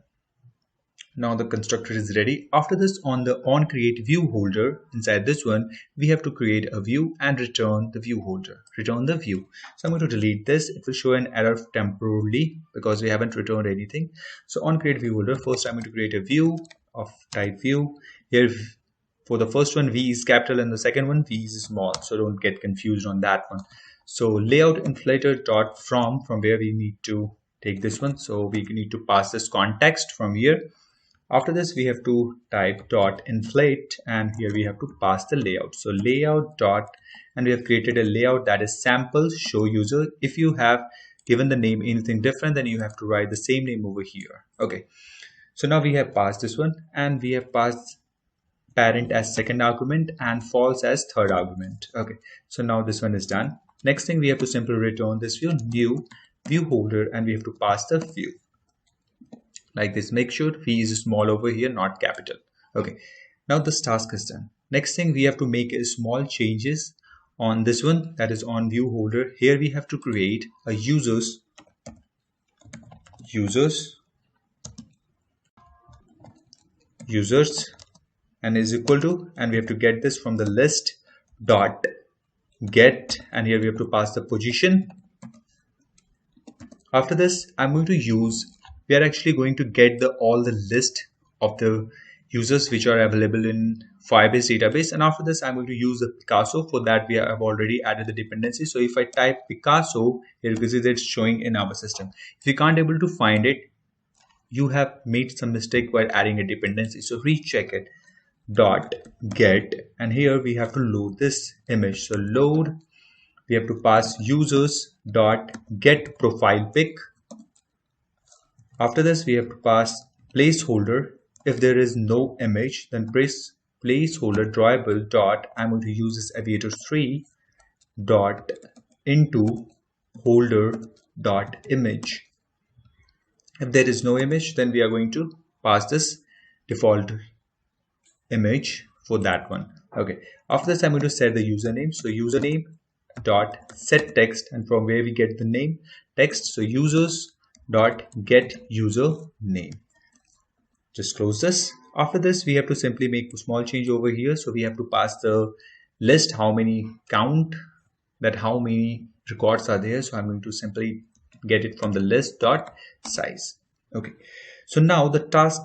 Now the constructor is ready. After this, on the onCreate view holder, inside this one, we have to create a view and return the view holder, return the view. So I'm going to delete this. It will show an error temporarily because we haven't returned anything. So onCreate view holder, first I'm going to create a view of type view. Here for the first one, V is capital, and the second one, V is small. So don't get confused on that one. So layout inflator dot from where we need to take this one. So we need to pass this context from here. After this, we have to type dot inflate, and here we have to pass the layout. So layout dot, and we have created a layout that is sample show user. If you have given the name anything different, then you have to write the same name over here. Okay, so now we have passed this one, and we have passed parent as second argument and false as third argument. Okay, so now this one is done. Next thing, we have to simply return this view, new view holder, and we have to pass the view like this. Make sure V is small over here, not capital. Okay, now this task is done. Next thing, we have to make a small changes on this one, that is on view holder. Here we have to create a users and is equal to, and we have to get this from the list dot get, and here we have to pass the position. After this, we are actually going to get all the list of the users which are available in Firebase database, and after this I'm going to use the Picasso. For that, we have already added the dependency. So if I type Picasso, here you can see that it's showing in our system. If you can't able to find it, you have made some mistake while adding a dependency, so recheck it. Dot get, and here we have to load this image. So load, we have to pass users dot get profile pic. After this, we have to pass placeholder. If there is no image, then press placeholder drawable dot, I'm going to use this aviator 3 dot into holder dot image. If there is no image, then we are going to pass this default image for that one. Okay, after this, I'm going to set the username. So username dot set text, and from where we get the name text, so users dot get user name. Just close this. After this, we have to simply make a small change over here. So we have to pass the list, how many count, that how many records are there. So I'm going to simply get it from the list dot size. Okay. So now the task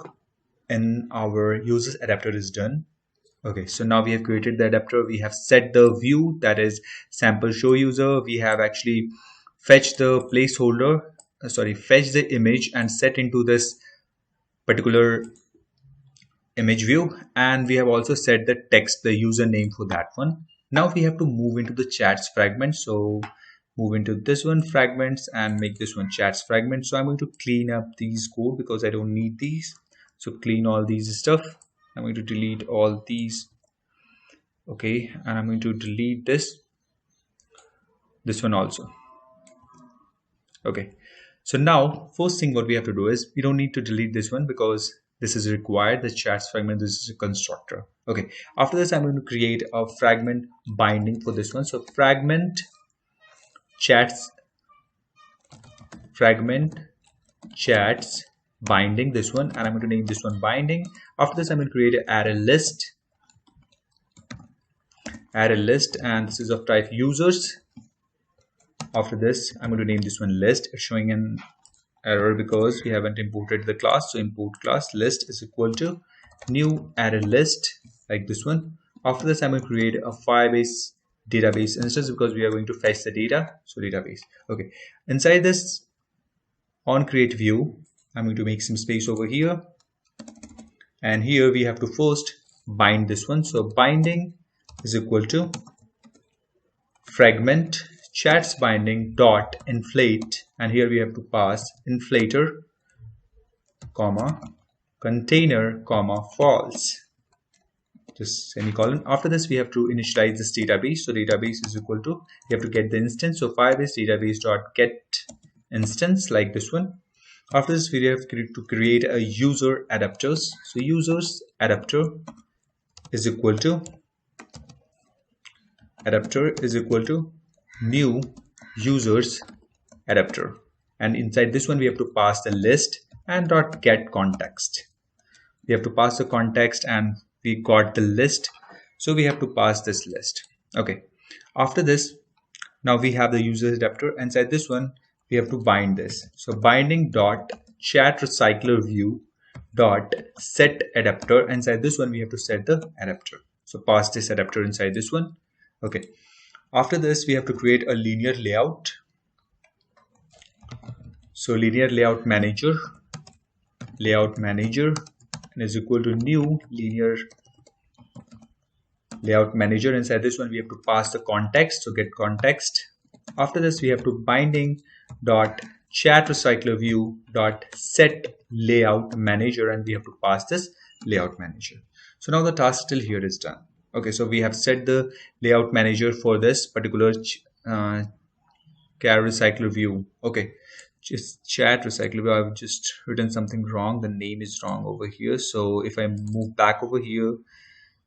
in our users adapter is done. Okay, so now we have created the adapter. We have set the view, that is sample show user. We have actually fetched the placeholder, fetch the image and set into this particular image view, and we have also set the text, the username for that one. Now we have to move into the chats fragment. So move into this one, fragments, and make this one chats fragment. So I'm going to clean up these code because I don't need these. So clean all these stuff. I'm going to delete all these. Okay, and I'm going to delete this one also. Okay, so now first thing what we have to do is, we don't need to delete this one because this is required, the chats fragment, this is a constructor. Okay, after this I'm going to create a fragment binding for this one. So fragment chats binding, this one, and I'm going to name this one binding. After this I'm going to create an array list, and this is of type users. After this I'm going to name this one list. It's showing an error because we haven't imported the class. So import class list is equal to new array list, like this one. After this I'm going to create a Firebase database instance because we are going to fetch the data. So database. Okay, inside this on create view I'm going to make some space over here, and here we have to first bind this one. So binding is equal to fragment chats binding dot inflate, and here we have to pass inflator comma container comma false, just semicolon. After this we have to initialize this database. So database is equal to, we have to get the instance. So Firebase database dot get instance, like this one. After this we have to create a user adapters. So users adapter is equal to new users adapter, and inside this one we have to pass the list and dot get context. We have to pass the context, and we got the list, so we have to pass this list. Okay, after this now we have the user adapter. Inside this one we have to bind this. So binding dot chat recycler view dot set adapter. Inside this one we have to set the adapter. So pass this adapter inside this one. Okay, after this we have to create a linear layout. So linear layout manager and is equal to new linear layout manager. Inside this one we have to pass the context. So get context. After this we have to binding dot chat recycler view dot set layout manager, and we have to pass this layout manager. So now the task till here is done. Okay, so we have set the layout manager for this particular char recycler view. Okay, just chat recycler view, I've just written something wrong, the name is wrong over here. So if I move back over here,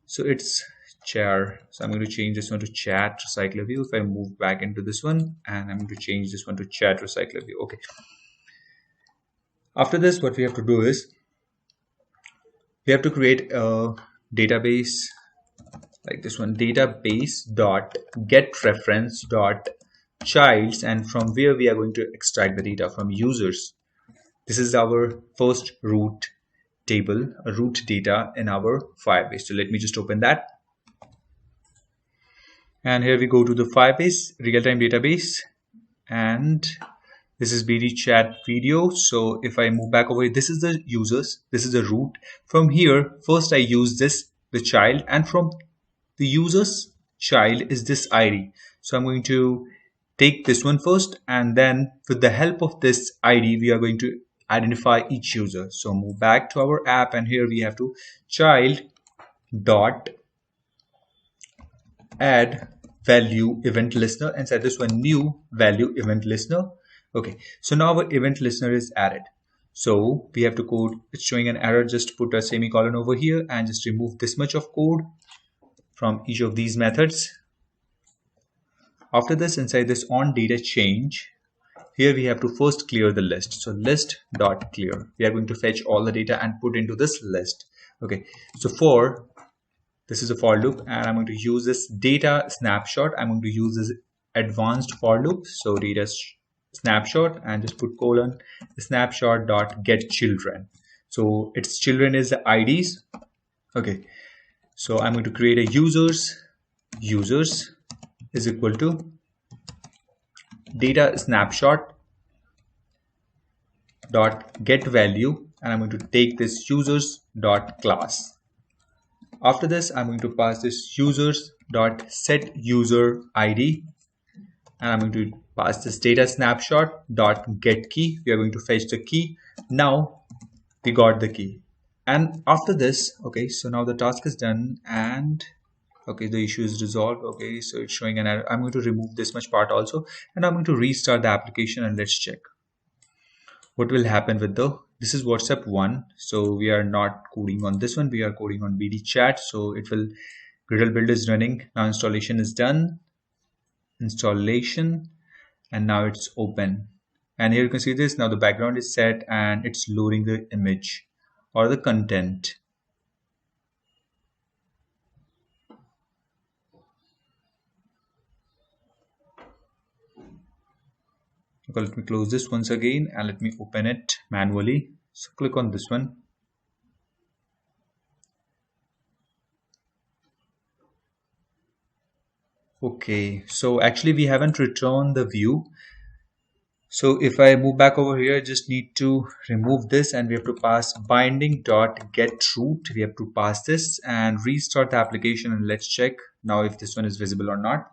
so it's char, so I'm going to change this one to chat recycler view. If I move back into this one, and I'm going to change this one to chat recycler view. Okay, after this what we have to do is, we have to create a database like this one, database dot get reference dot childs, and from where we are going to extract the data from users. This is our first root table, a root data in our Firebase. So let me just open that, and here we go to the Firebase real-time database, and this is BD chat video. So if I move back over here, this is the users, this is the root. From here first I use this, the child, and from the user's child is this ID. So I'm going to take this one first, and then with the help of this ID we are going to identify each user. So move back to our app, and here we have to child dot add value event listener. Inside this one, new value event listener. Okay, so now our event listener is added. So we have to code, it's showing an error, just put a semicolon over here and just remove this much of code from each of these methods. After this, inside this on data change, here we have to first clear the list. So list.clear. We are going to fetch all the data and put into this list. Okay, so this is a for loop, and I'm going to use this data snapshot. I'm going to use this advanced for loop. So data snapshot, and just put colon snapshot dot get children. So its children is the IDs. Okay, so I'm going to create a users is equal to data snapshot dot get value, and I'm going to take this users dot class. After this, I'm going to pass this users dot set user ID, and I'm going to pass this data snapshot dot get key. We are going to fetch the key. Now we got the key, and after this, okay, so now the task is done, and okay, the issue is resolved. Okay, so it's showing an error. I'm going to remove this much part also, and I'm going to restart the application, and let's check what will happen with this is WhatsApp 1. So we are not coding on this one, we are coding on BD chat. So it will, Gradle build is running now, installation is done, installation, and now it's open. And here you can see this, now the background is set and it's loading the image or the content. Okay, let me close this once again and let me open it manually. So click on this one. Okay, so actually we haven't returned the view. So if I move back over here, I just need to remove this, and we have to pass binding dot get root. We have to pass this and restart the application, and let's check now if this one is visible or not.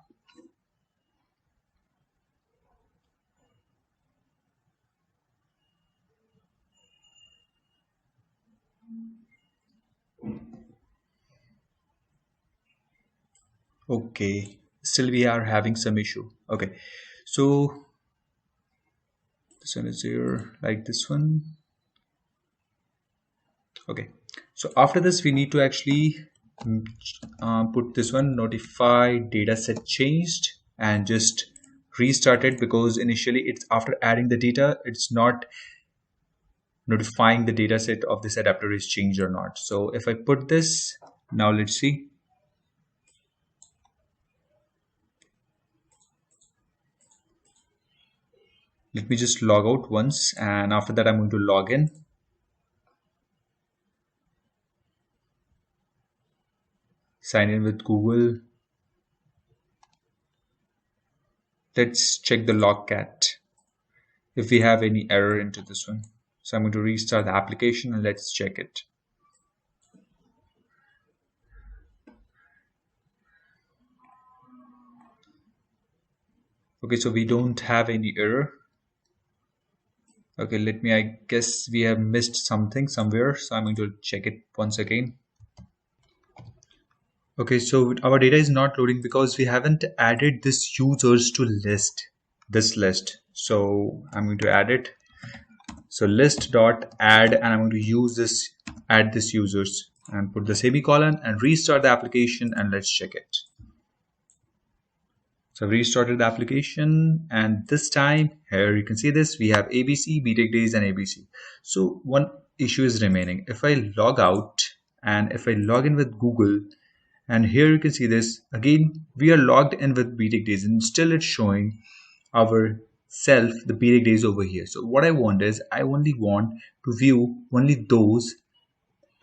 Okay, still we are having some issue. Okay, so this one is here like this one. Okay, so after this we need to actually put this one notify dataset changed and just restart it, because initially it's after adding the data, it's not notifying the dataset of this adapter is changed or not. So if I put this, now let's see. Let me just log out once, and after that I'm going to log in. Sign in with Google. Let's check the logcat if we have any error into this one. So I'm going to restart the application and let's check it. Okay, so we don't have any error. Okay, I guess we have missed something somewhere, so I'm going to check it once again. Okay, so our data is not loading because we haven't added this users to this list. So I'm going to add it. So list dot add, and I'm going to use this add this users and put the semicolon and restart the application, and let's check it. So I've restarted the application, and this time here you can see this, we have ABC, btechdays, and ABC. So one issue is remaining. If I log out and if I log in with Google, and here you can see this again, we are logged in with btechdays, and still it's showing our self the btechdays over here. So what I want is, I only want to view only those.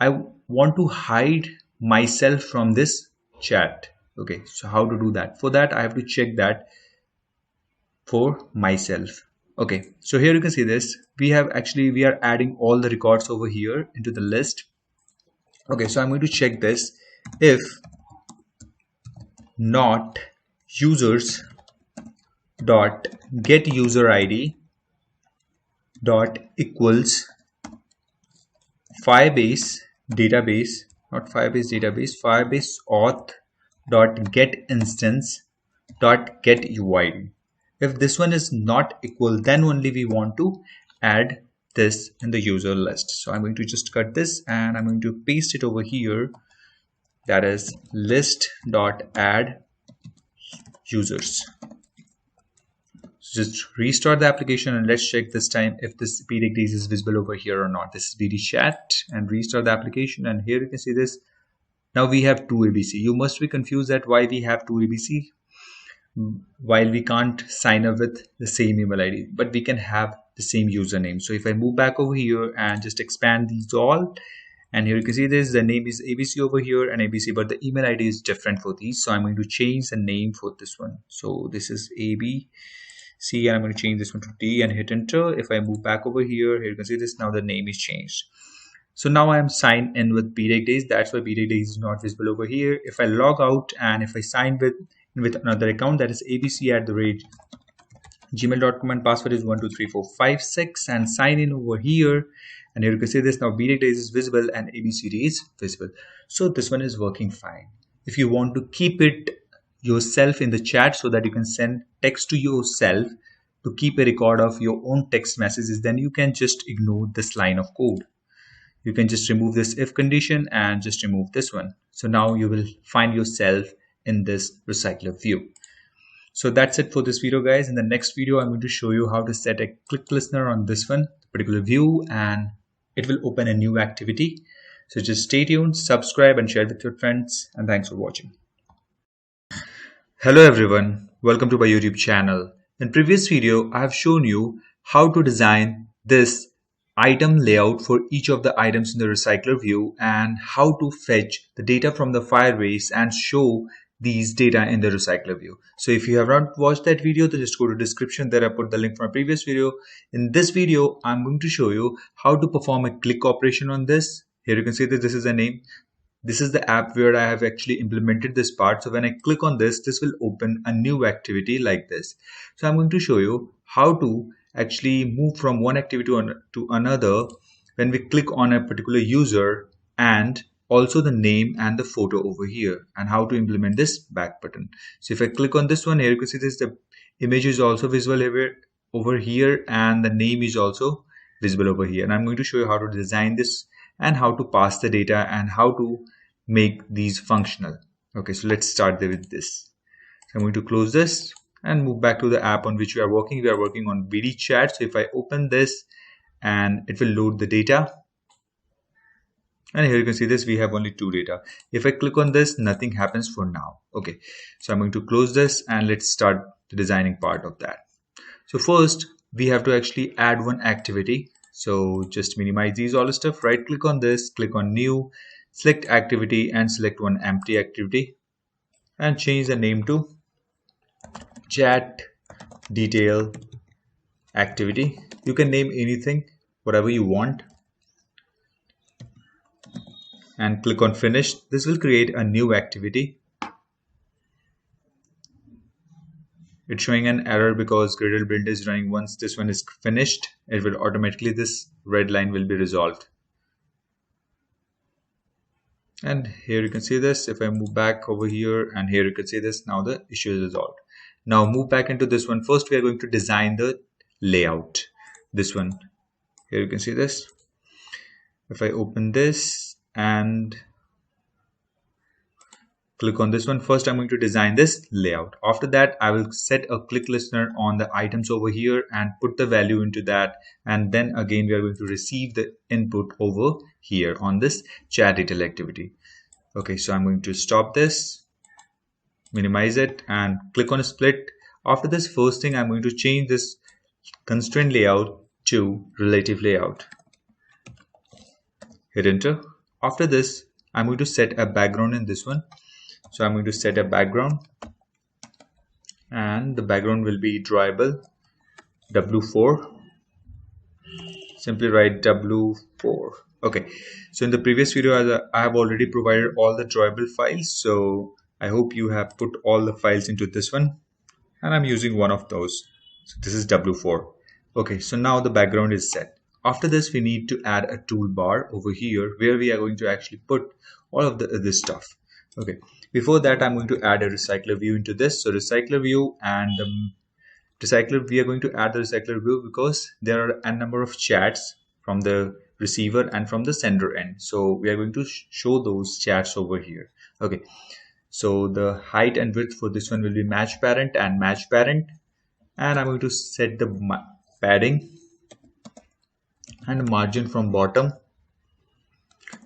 I want to hide myself from this chat. Okay, so how to do that? For that I have to check that for myself. Okay, so here you can see this, we are adding all the records over here into the list. Okay, so I'm going to check this. If not users dot get user ID dot equals Firebase database, not Firebase database, Firebase auth dot get instance dot get UID. If this one is not equal, then only we want to add this in the user list. So I'm going to just cut this and I'm going to paste it over here. That is list dot add users. So just restart the application and let's check this time if this btechdays is visible over here or not. This is BT chat and restart the application, and here you can see this. Now we have two ABC. You must be confused at why we have two ABC while we can't sign up with the same email ID, but we can have the same username. So if I move back over here and just expand these all, and here you can see this, the name is ABC over here and ABC, but the email ID is different for these. So I'm going to change the name for this one. So this is ABC, and I'm going to change this one to D and hit enter. If I move back over here you can see this, now the name is changed. So now I am signed in with btechdays. That's why btechdays is not visible over here. If I log out and if I sign with another account, that is abc@gmail.com, and password is 123456, and sign in over here, and here you can see this, now btechdays is visible and abcd is visible. So this one is working fine. If you want to keep it yourself in the chat so that you can send text to yourself to keep a record of your own text messages, then you can just ignore this line of code. You can just remove this if condition and just remove this one. So now you will find yourself in this recycler view. So that's it for this video, guys. In the next video, I'm going to show you how to set a click listener on this one particular view, and it will open a new activity. So just stay tuned, subscribe and share with your friends, and thanks for watching. Hello everyone, welcome to my YouTube channel. In previous video, I have shown you how to design this item layout for each of the items in the recycler view and how to fetch the data from the Firebase and show these data in the recycler view. So if you have not watched that video, then just go to description. There I put the link from a previous video. In this video, I'm going to show you how to perform a click operation on this. Here you can see that this is a name. This is the app where I have actually implemented this part. So when I click on this, this will open a new activity like this. So I'm going to show you how to actually move from one activity to another when we click on a particular user, and also the name and the photo over here, and how to implement this back button. So if I click on this one, here you can see this, the image is also visible over here, and the name is also visible over here. And I'm going to show you how to design this and how to pass the data and how to make these functional. Okay, so let's start with this. So I'm going to close this and move back to the app on which we are working. We are working on BT chat. So if I open this, and it will load the data. And here you can see this, we have only two data. If I click on this, nothing happens for now. Okay, so I'm going to close this and let's start the designing part of that. So first, we have to actually add one activity. So just minimize these all the stuff, right click on this, click on new, select activity and select one empty activity and change the name to chat detail activity. You can name anything, whatever you want, and click on finish. This will create a new activity. It's showing an error because Gradle build is running. Once this one is finished, it will automatically, this red line will be resolved. And here you can see this. If I move back over here, and here you can see this, now the issue is resolved. Now move back into this one. First we are going to design the layout. This one, here you can see this. If I open this and click on this one, first I'm going to design this layout. After that, I will set a click listener on the items over here and put the value into that, and then again we are going to receive the input over here on this chat detail activity. Okay, so I'm going to stop this, minimize it and click on split. After this, first thing I'm going to change this constraint layout to relative layout. Hit enter. After this, I'm going to set a background in this one. So I'm going to set a background, and the background will be drawable W4. Simply write W4. Okay, so in the previous video I have already provided all the drawable files, so I hope you have put all the files into this one, and I'm using one of those. So this is W4. Okay, so now the background is set. After this, we need to add a toolbar over here where we are going to actually put all of this stuff. Okay, before that, I'm going to add a recycler view into this. So recycler view and recycler, we are going to add the recycler view because there are a number of chats from the receiver and from the sender end. So we are going to show those chats over here. Okay, so the height and width for this one will be match parent and match parent. and I'm going to set the padding and margin from bottom,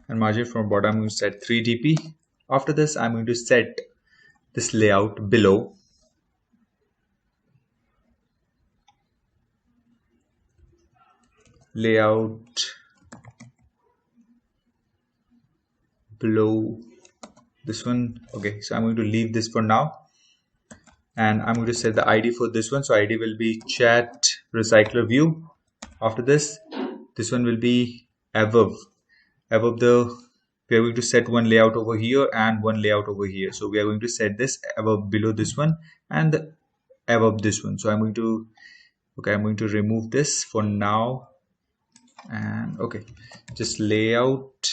I'm going to set 3 dp. After this, I'm going to set this layout below. Layout below this one. Okay, so I'm going to leave this for now, and I'm going to set the ID for this one. So ID will be chat recycler view. After this one will be above the, we are going to set one layout over here and one layout over here. So we are going to set this above below this one and above this one. So I'm going to remove this for now, and okay, just layout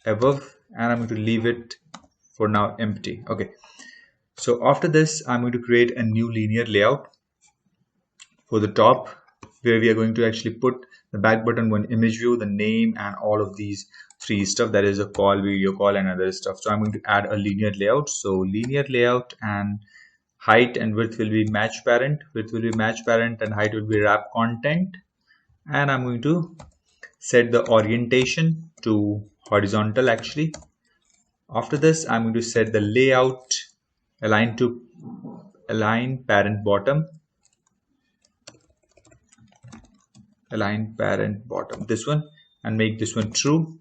above, and I'm going to leave it for now empty. Okay, so after this, I'm going to create a new linear layout for the top, where we are going to actually put the back button, one image view, the name, and all of these three stuff, that is a call, video call, and other stuff. So I'm going to add a linear layout. So linear layout, and height and width will be match parent, and height will be wrap content. And I'm going to set the orientation to horizontal actually. After this, I'm going to set the layout align parent bottom, this one, and make this one true.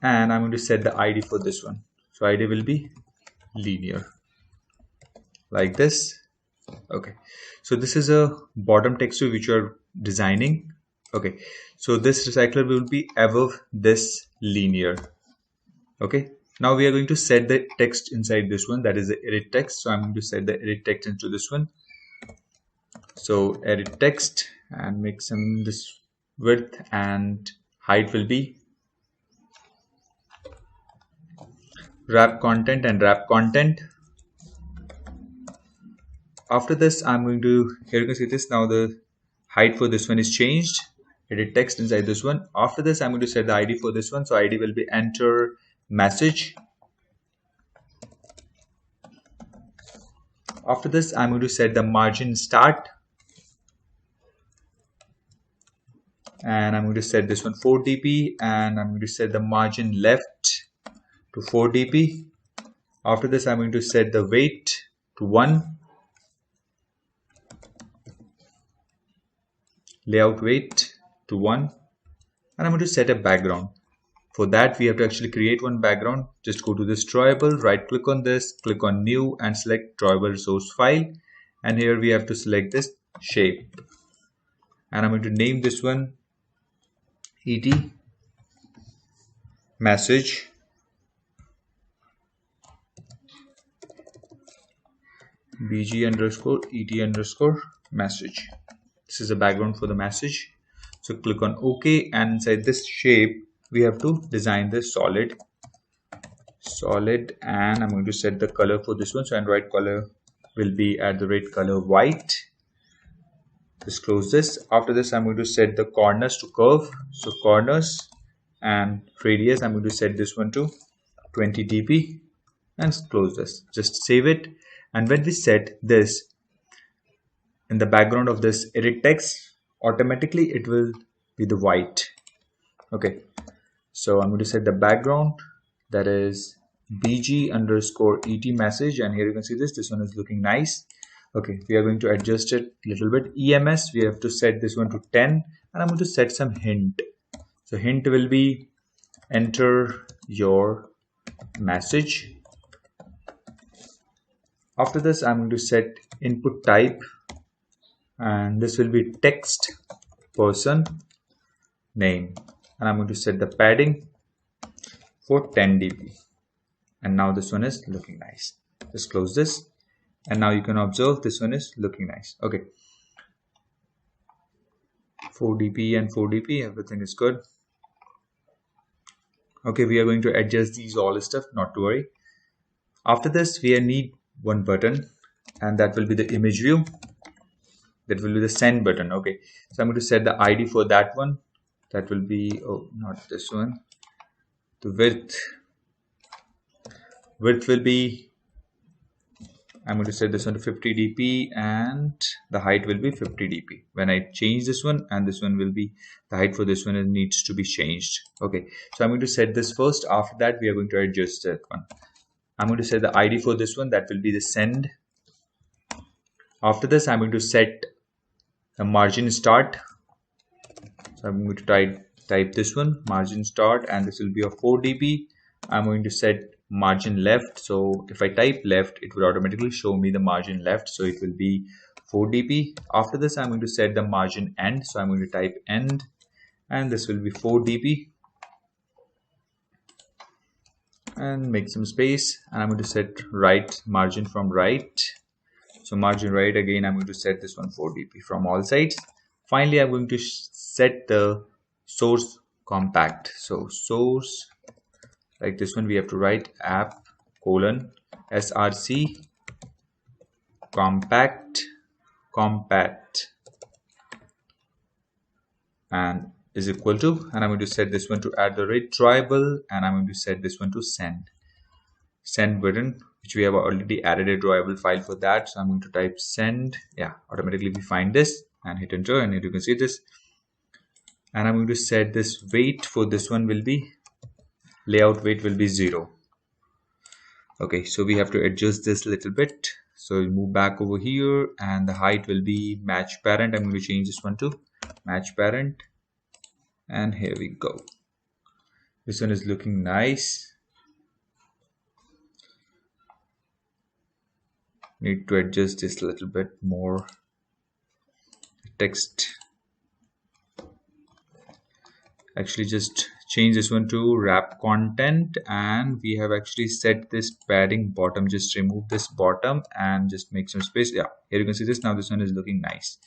And I'm going to set the ID for this one. So ID will be linear, like this. Okay, so this is a bottom text view which you are designing. Okay, so this recycler will be above this linear. Okay, now we are going to set the text inside this one, that is the edit text. So I'm going to set the edit text into this one. So edit text, and make some this width, and height will be wrap content and wrap content. After this, I'm going to, here you can see this, now the height for this one is changed. Edit text inside this one. After this, I'm going to set the ID for this one. So ID will be enter message. After this, I'm going to set the margin start, and I'm going to set this one 4 dp, and I'm going to set the margin left to 4 dp. After this, I'm going to set the weight to 1, layout weight to 1, and I'm going to set a background. For that, we have to actually create one background. Just go to this drawable, right click on this, click on new, and select drawable resource file, and here we have to select this shape, and I'm going to name this one et message, bg underscore et underscore message. This is a background for the message. So click on OK, and inside this shape we have to design this solid, and I'm going to set the color for this one. So Android color will be at the red color white. Just close this. After this, I'm going to set the corners to curve. So corners and radius, I'm going to set this one to 20 dp, and close this. Just save it, and when we set this in the background of this edit text, automatically it will be the white. Okay, so I'm going to set the background, that is bg underscore et message, and here you can see this one is looking nice. Okay, we are going to adjust it a little bit. EMS, we have to set this one to 10, and I'm going to set some hint. So hint will be enter your message. After this, I'm going to set input type, and this will be text person name, and I'm going to set the padding for 10 dp, and now this one is looking nice. Just close this, and now you can observe this one is looking nice. Okay, 4 dp and 4 dp, everything is good. Okay, we are going to adjust these all stuff, not to worry. After this, we need one button, and that will be the image view, that will be the send button. Okay, so I'm going to set the ID for that one. That will be, oh, not this one, the width will be I'm going to set this one to 50 dp and the height will be 50 dp. When I change this one, and this one will be the height for this one, it needs to be changed. Okay, so I'm going to set this first. After that, we are going to adjust that one. I'm going to set the ID for this one, that will be the send. After this, I'm going to set the margin start. So I'm going to type this one, margin start, and this will be a 4 dp. I'm going to set margin left. So if I type left, it will automatically show me the margin left. So it will be 4 dp. After this, I'm going to set the margin end. So I'm going to type end, and this will be 4 dp. And make some space, and I'm going to set right margin from right. So margin right, again I'm going to set this one 4 dp from all sides. Finally, I'm going to set the source compact. So source, like this one, we have to write app : src compact and is equal to, and I'm going to set this one to @drawable, and I'm going to set this one to send button, which we have already added a drawable file for that. So I'm going to type send. Yeah, automatically we find this and hit enter, and you can see this. And I'm going to set this weight for this one will be, layout weight will be 0. Okay, so we have to adjust this a little bit. So we move back over here, and the height will be match parent. I'm going to change this one to match parent, and here we go. This one is looking nice. Need to adjust this a little bit more. Text, actually just change this one to wrap content, and we have actually set this padding bottom. Just remove this bottom and just make some space. Yeah, here you can see this. Now this one is looking nice.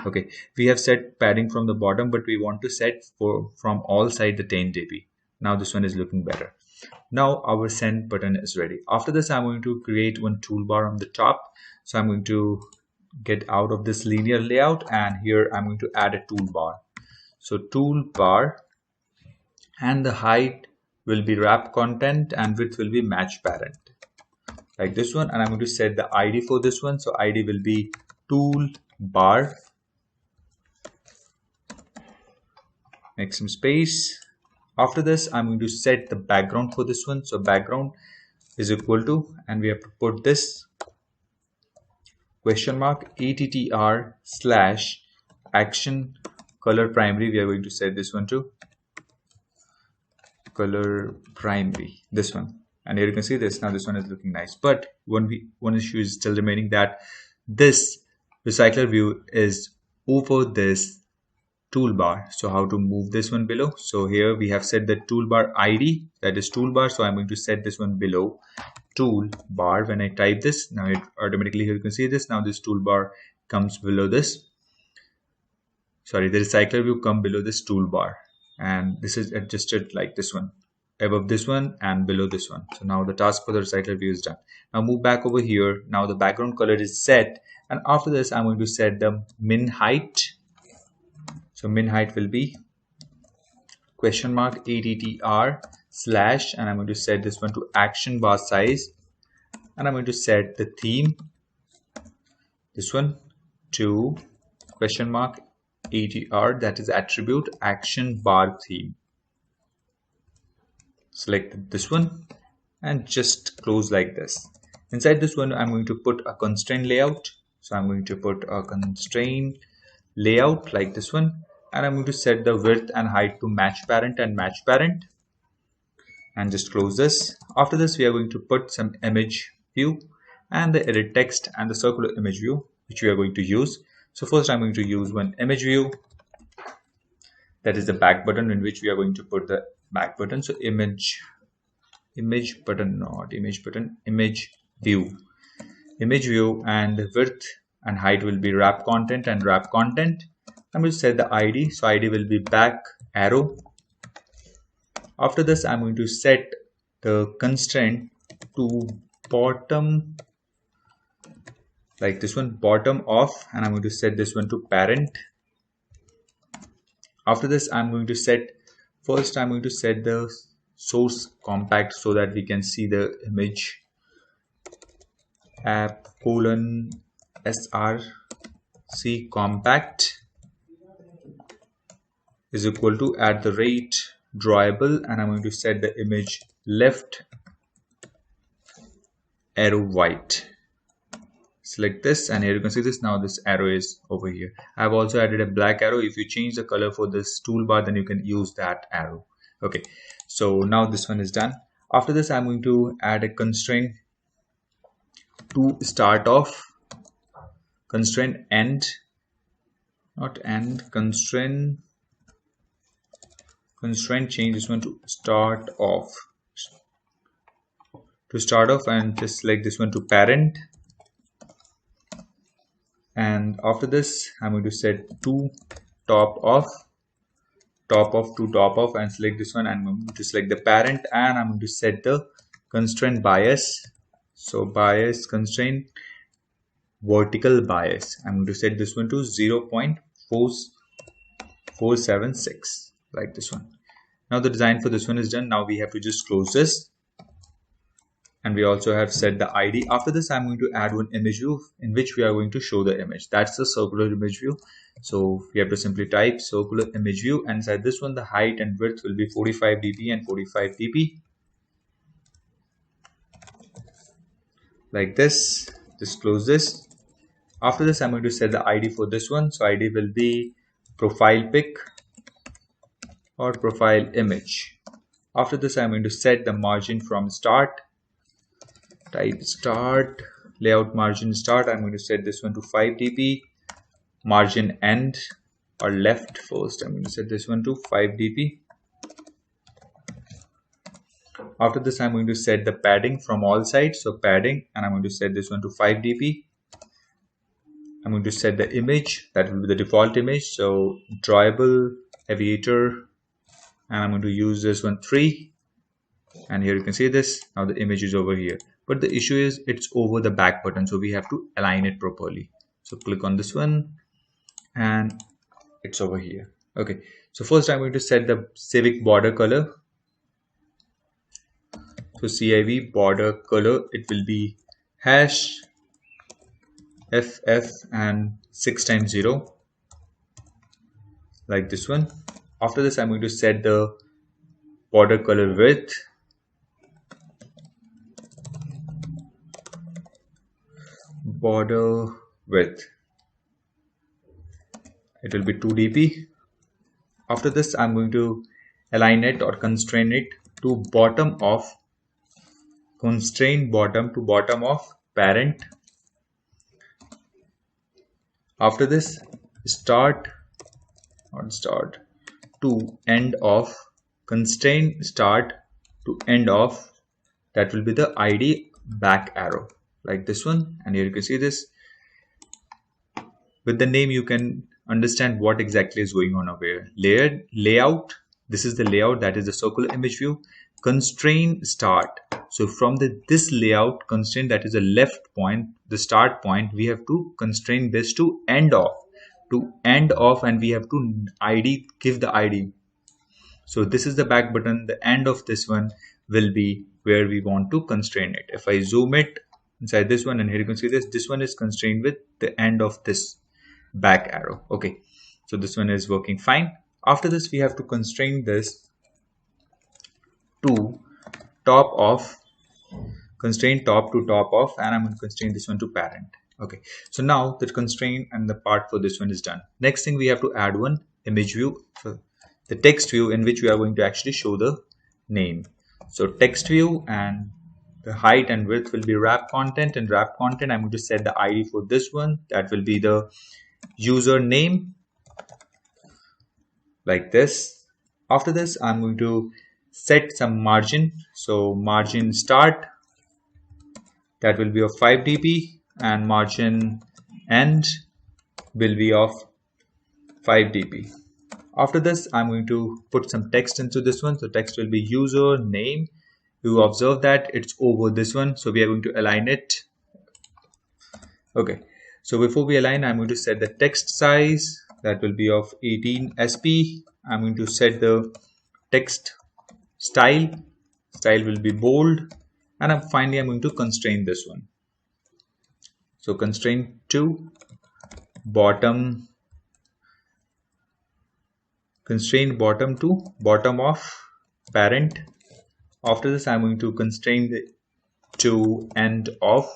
Okay, we have set padding from the bottom, but we want to set from all sides the 10 dp. Now this one is looking better. Now our send button is ready. After this, I'm going to create one toolbar on the top. So I'm going to get out of this linear layout, and here I'm going to add a toolbar. So toolbar, and the height will be wrap content and width will be match parent, like this one. And I'm going to set the ID for this one. So ID will be toolbar, make some space. After this, I'm going to set the background for this one. So background is equal to, and we have to put this $attr/action color primary. We are going to set this one to color primary, this one. And here you can see this. Now this one is looking nice, but one issue is still remaining, that this recycler view is over this toolbar. So how to move this one below? So here we have set the toolbar ID, that is toolbar. So I'm going to set this one below toolbar. When I type this, now it automatically, here you can see this. Now this toolbar comes below this. Sorry, the recycler view come below this toolbar, and this is adjusted like this one, above this one and below this one. So now the task for the recycler view is done. Now move back over here. Now the background color is set, and after this I'm going to set the min height. So min height will be $attr/ and I'm going to set this one to action bar size, and I'm going to set the theme, this one, to $attr, that is attribute action bar theme. Select this one and just close like this. Inside this one, I'm going to put a constraint layout. So I'm going to put a constraint layout like this one, and I'm going to set the width and height to match parent and match parent, and just close this. After this, we are going to put some image view and the edit text and the circular image view, which we are going to use. So first I'm going to use one image view, that is the back button, in which we are going to put the back button. So image button, not image button, image view, and the width and height will be wrap content and wrap content. I'm going to set the ID. So ID will be back arrow. After this, I'm going to set the constraint to bottom, like this one, bottom off, and I'm going to set this one to parent. After this, I'm going to set the source compact, so that we can see the image app colon src compact is equal to @drawable, and I'm going to set the image left arrow white. Select this, and here you can see this. Now this arrow is over here. I've also added a black arrow. If you change the color for this toolbar, then you can use that arrow. Okay, so now this one is done. After this, I'm going to add a constraint to start off, constraint end, not end, constraint change this one to start off, and just select this one to parent. And after this, I'm going to set to top off to top off, and select this one, and I'm going to select the parent, and I'm going to set the constraint bias. So bias constraint vertical bias, I'm going to set this one to 0.4476, like this one. Now the design for this one is done. Now we have to just close this, and we also have set the ID. After this, I'm going to add one image view in which we are going to show the image. That's the circular image view. So we have to simply type circular image view, and inside this one the height and width will be 45 dp and 45 dp, like this. Just close this. After this, I'm going to set the ID for this one. So ID will be profile pic or profile image. After this, I'm going to set the margin from start. Type start, layout margin start. I'm going to set this one to 5 dp. Margin end or left first, I'm going to set this one to 5 dp. After this, I'm going to set the padding from all sides. So padding, and I'm going to set this one to 5 dp. I'm going to set the image, that will be the default image. So drawable aviator, and I'm going to use this one 3. And here you can see this. Now the image is over here, but the issue is it's over the back button, so we have to align it properly. So click on this one, and it's over here. Okay, so first I'm going to set the civic border color. So civ border color, it will be hash ff and 6 times 0, like this one. After this, I'm going to set the border color width. Border width, it will be 2 dp. After this, I'm going to align it or constrain it to bottom of, constrain bottom to bottom of parent. After this, start to end of, constrain start to end of, that will be the ID back arrow, like this one. And here you can see this. With the name, you can understand what exactly is going on over here. Layout, this is the layout, that is the circular image view. Constrain start, so from this layout constraint, that is the left point, the start point, we have to constrain this to end off, and we have to ID, give the ID. So this is the back button. The end of this one will be where we want to constrain it. If I zoom it inside this one, and here you can see this one is constrained with the end of this back arrow. Okay, so this one is working fine. After this, we have to constrain this to top off, constrain top to top off, and I'm going to constrain this one to parent. Okay, so now the constraint and the part for this one is done. Next thing, we have to add one image view, so the text view, in which we are going to actually show the name. So text view, and the height and width will be wrap content, and wrap content, I'm going to set the ID for this one, that will be the username, like this. After this, I'm going to set some margin. So margin start, that will be of 5 dp, and margin end will be of 5 dp. After this, I'm going to put some text into this one. So text will be user name. You observe that it's over this one, so we are going to align it. Okay, so before we align, I'm going to set the text size, that will be of 18 sp. I'm going to set the text style will be bold, and finally I'm going to constrain this one. So constraint to bottom, constraint bottom to bottom of parent. After this, I'm going to constrain the to end of,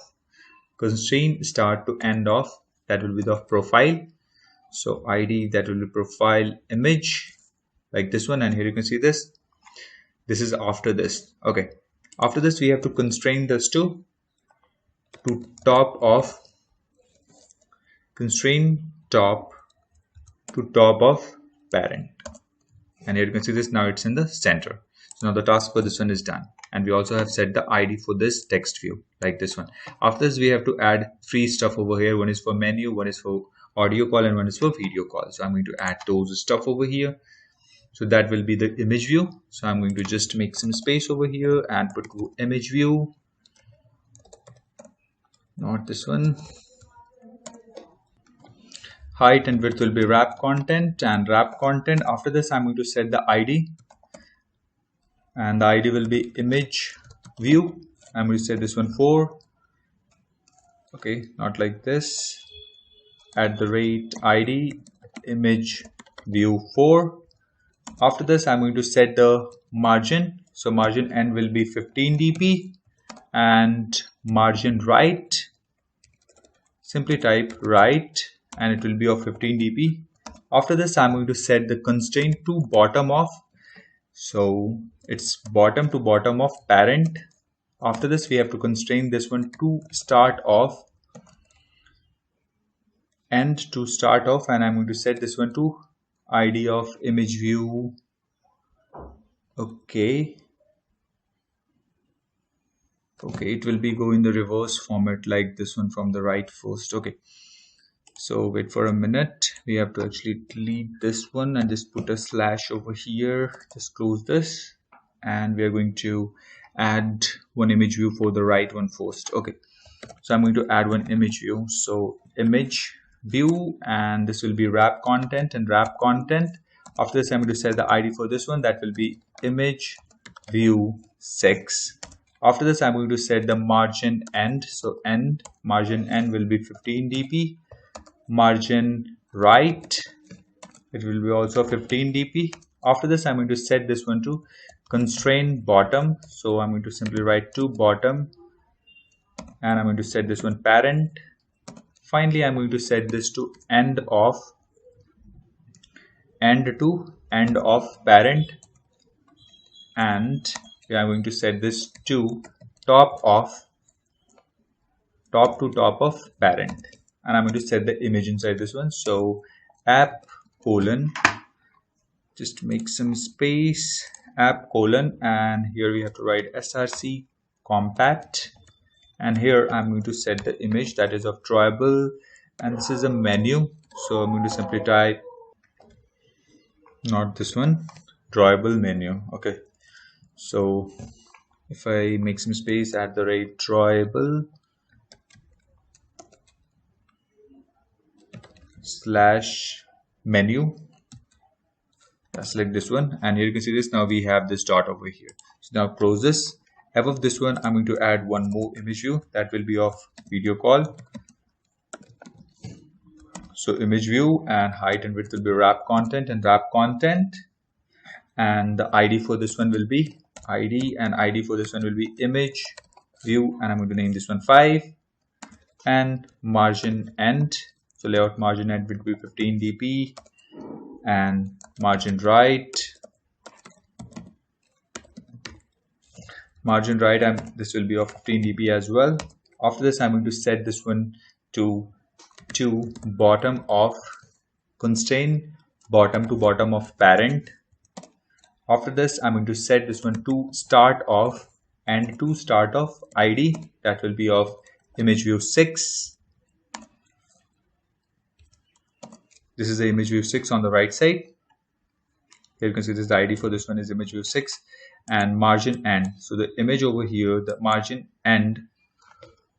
constraint start to end of, that will be the profile. So ID, that will be profile image, like this one, and here you can see this. This is after this. Okay. After this, we have to constrain this to top of, constraint top to top of parent. And here you can see this, now it's in the center. So now the task for this one is done. And we also have set the ID for this text view, like this one. After this, we have to add three stuff over here. One is for menu, one is for audio call, and one is for video call. So I'm going to add those stuff over here. So that will be the image view. So I'm going to just make some space over here and put image view, not this one. Height and width will be wrap content and wrap content. After this, I'm going to set the ID, and the ID will be image view. I'm going to set this one 4. Okay, not like this. At the rate ID image view 4. After this, I'm going to set the margin. So margin end will be 15 dp, and margin right, simply type right, and it will be of 15 dp. After this, I'm going to set the constraint to bottom of, so it's bottom to bottom of parent. After this, we have to constrain this one to start off, end to start off, and I'm going to set this one to ID of image view. Okay, it will be go in the reverse format, like this one from the right first. Okay, so wait for a minute, we have to actually delete this one and just put a slash over here. Just close this, and we are going to add one image view for the right one first. Okay, so I'm going to add one image view. So image view, and this will be wrap content and wrap content. After this, I'm going to set the ID for this one, that will be image view 6. After this, I'm going to set the margin end. So end, margin end will be 15 dp. Margin right, it will be also 15 dp. After this, I'm going to set this one to constraint bottom. So I'm going to simply write to bottom, and I'm going to set this one parent. Finally, I'm going to set this to end of, end to end of parent, and I'm going to set this to top of, top to top of parent, and I'm going to set the image inside this one. So app colon, just make some space, app colon, and here we have to write src compact, and here I'm going to set the image that is of drawable, and this is a menu. So I'm going to simply type, not this one, drawable menu. Okay, so if I make some space, at the rate drawable slash menu, select this one, and here you can see this. Now we have this dot over here. So now close this. Above this one, I'm going to add one more image view, that will be of video call. So image view, and height and width will be wrap content and wrap content, and the ID for this one will be ID, and ID for this one will be image view, and I'm going to name this one 5. And margin end, so layout margin end will be 15 dp, and margin right, and this will be of 15 dp as well. After this, I'm going to set this one to bottom of, constraint bottom to bottom of parent. After this, I'm going to set this one to start of, and to start of ID, that will be of image view 6. This is the image view 6 on the right side. Here you can see this, the ID for this one is image view 6, and margin end. So the image over here, the margin end,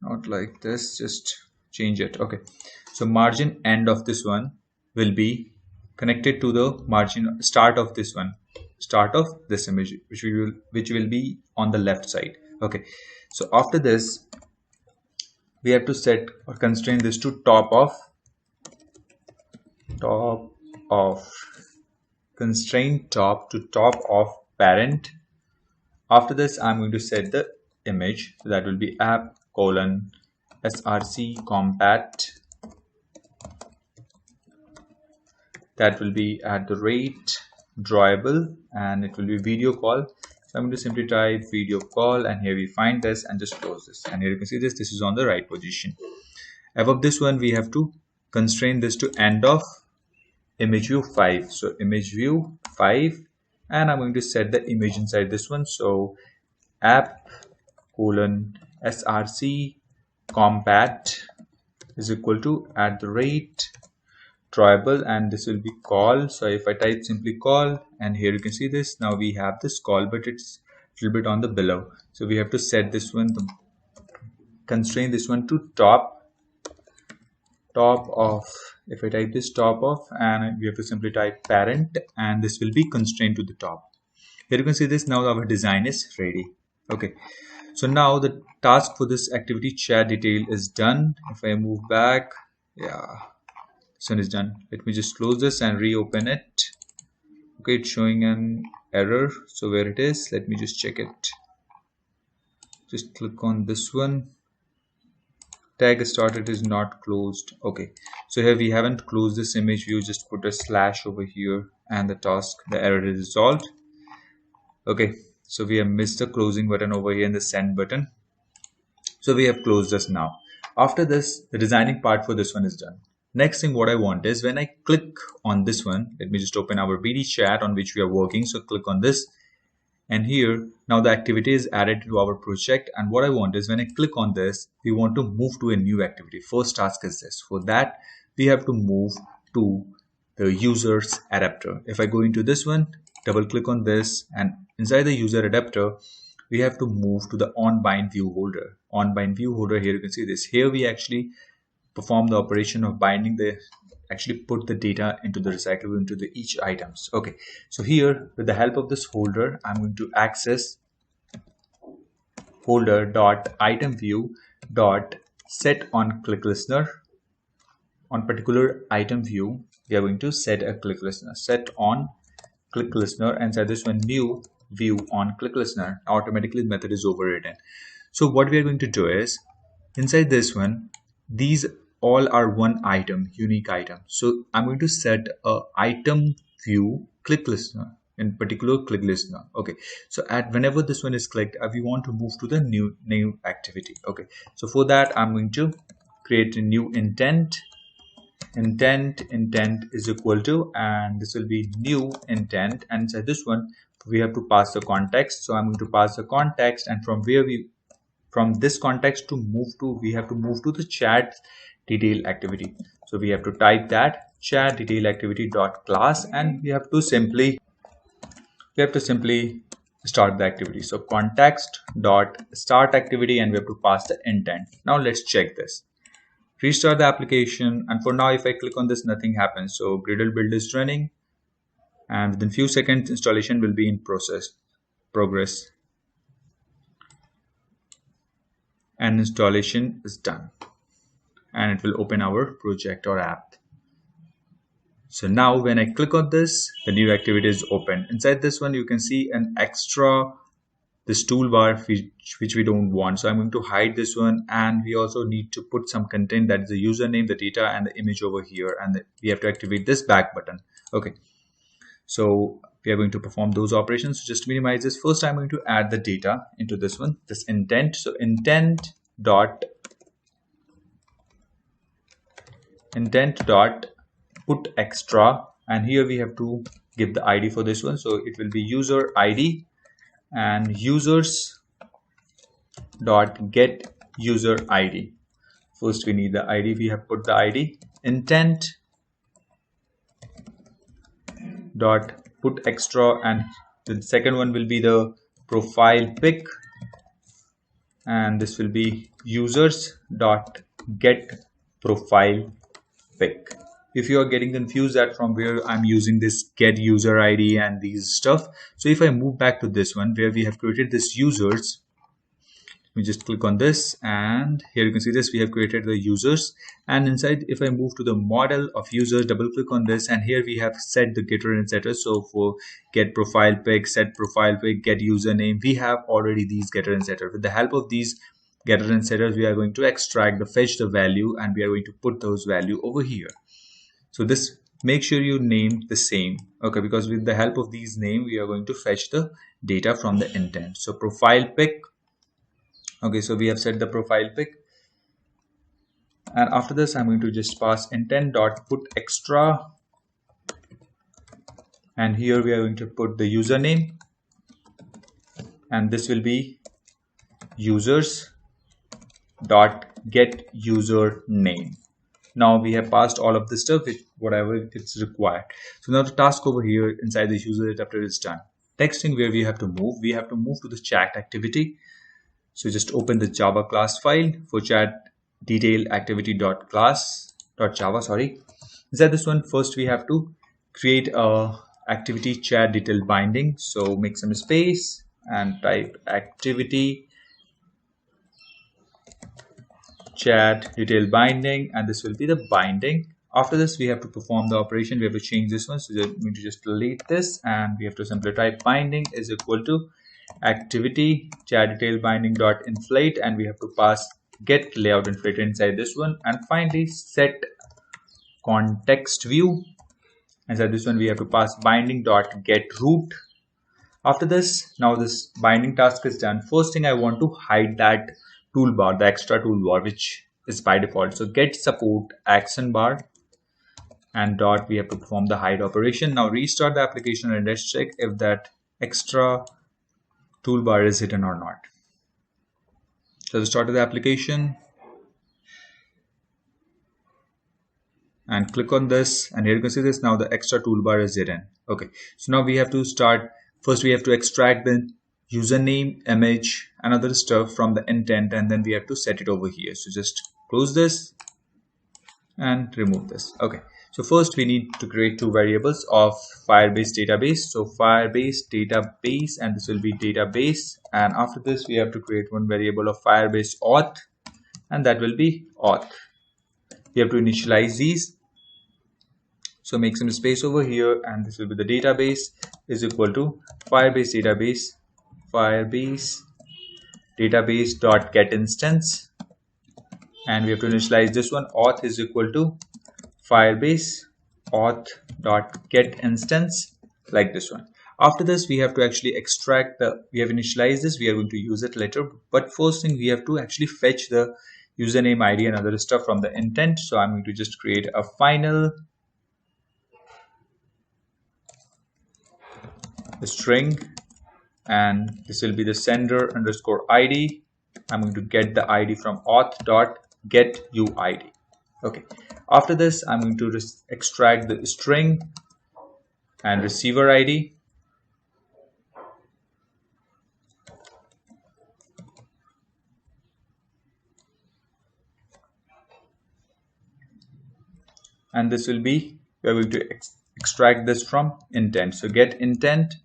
not like this, just change it. Okay, so margin end of this one will be connected to the margin start of this one, start of this image, which will be on the left side. Okay, so after this, we have to set or constrain this to top of constrain top to top of parent. After this, I'm going to set the image. So that will be app colon src compat. That will be at the rate drawable, and it will be video call. So I'm going to simply type video call, and here we find this and just close this. And here you can see this is on the right position. Above this one, we have to constrain this to end of ImageView 5. So ImageView 5, and I'm going to set the image inside this one. So app colon src compat is equal to at the rate drawable, and this will be call. So if I type simply call, and here you can see this, now we have this call, but it's a little bit on the below. So we have to set this one, constrain this one to top of. If I type this top of, and we have to simply type parent, and this will be constrained to the top. Here you can see this. Now our design is ready. Okay, so now the task for this activity chat detail is done. If I move back, yeah, this one is done. Let me just close this and reopen it. Okay, it's showing an error. So where it is, let me just check it. Just click on this one. Tag started is not closed. Okay, so here we haven't closed this image view, just put a slash over here, and the error is resolved. Okay, so we have missed the closing button over here in the send button. So we have closed this now. After this, the designing part for this one is done. Next thing what I want is when I click on this one, let me just open our BD chat on which we are working. So click on this, and here now the activity is added to our project. And what I want is when I click on this, we want to move to a new activity. First task is this. For that, we have to move to the users adapter. If I go into this one, double click on this, and inside the user adapter, we have to move to the onBind view holder. OnBind view holder, here you can see this. Here we actually perform the operation of binding actually put the data into the recyclable into the each items. Okay, so here with the help of this holder, I'm going to access holder dot item view dot set on click listener. On particular item view, we are going to set a click listener, set on click listener, and set this one new view on click listener. Automatically the method is overridden. So what we are going to do is inside this one, these all are one item, unique item. So I'm going to set a item view click listener, in particular click listener. Okay, so at whenever this one is clicked, we want to move to the new activity. Okay, so for that I'm going to create a new intent is equal to, and this will be new intent, and inside this one we have to pass the context. So I'm going to pass the context, and from this context to move to, we have to move to the chat detail activity. So we have to type that chat detail activity dot class, and we have to simply start the activity. So context dot start activity, and we have to pass the intent. Now let's check this. Restart the application, and for now if I click on this, nothing happens. So Gradle build is running, and within few seconds installation will be in progress, and installation is done, and it will open our project or app. So now when I click on this, the new activity is open. Inside this one you can see an extra this toolbar which we don't want. So I'm going to hide this one, and we also need to put some content, that is the username, the data, and the image over here, and we have to activate this back button. Okay, so we are going to perform those operations. So just to minimize this, first I'm going to add the data into this one, this intent. So intent dot put extra, and here we have to give the ID for this one. So it will be user ID, and users dot get user ID. First we need the ID, we have put the ID. Intent dot put extra, and the second one will be the profile pic, and this will be users dot get profile pic. If you are getting confused that from where I'm using this get user ID and these stuff, so if I move back to this one where we have created this users, let We just click on this, and here you can see this, we have created the users, and inside, if I move to the model of users, double click on this, and here we have set the getter and setter. So for get profile pic, set profile pic, get username, we have already these getter and setter. With the help of these getter and setters, we are going to extract the fetch the value, and we are going to put those value over here. So this, make sure you name the same, okay, because with the help of these name, we are going to fetch the data from the intent. So profile pic, okay, so we have set the profile pic, and after this I'm going to just pass intent dot put extra, and here we are going to put the username, and this will be users dot get username. Now we have passed all of this stuff with whatever it's required. So now the task over here inside the user adapter is done. Texting, where we have to move to the chat activity. So just open the Java class file for chat detail activity.class.java. Inside this one, first we have to create a activity chat detail binding. So make some space and type activity chat detail binding, and this will be the binding. After this, we have to perform the operation. We have to change this one, so we're going to just delete this, and we have to simply type binding is equal to activity chat detail binding dot inflate, and we have to pass get layout inflated inside this one, and finally set context view. Inside this one, we have to pass binding dot get root. After this, now this binding task is done. First thing, I want to hide that toolbar, the extra toolbar, which is by default. So get support accent bar and dot, we have to perform the hide operation. Now restart the application and let's check if that extra toolbar is hidden or not. So start the application and click on this, and here you can see this. Now the extra toolbar is hidden. Okay, so now we have to start. First we have to extract the username, image, and other stuff from the intent, and then we have to set it over here. So just close this and remove this. Okay, so first we need to create two variables of Firebase database. So Firebase database, and this will be database, and after this we have to create one variable of Firebase auth, and that will be auth. We have to initialize these. So make some space over here, and this will be the database is equal to Firebase database dot get instance, and we have to initialize this one. Auth is equal to Firebase auth dot get instance, like this one. After this, we have to actually extract the, we have initialized this, we are going to use it later, but first thing we have to actually fetch the username, ID, and other stuff from the intent. So I'm going to just create a final string, and this will be the sender underscore ID. I'm going to get the ID from auth dot get UID. Okay, after this I'm going to extract the string and receiver ID, and this will be, we are going to extract this from intent. So get intent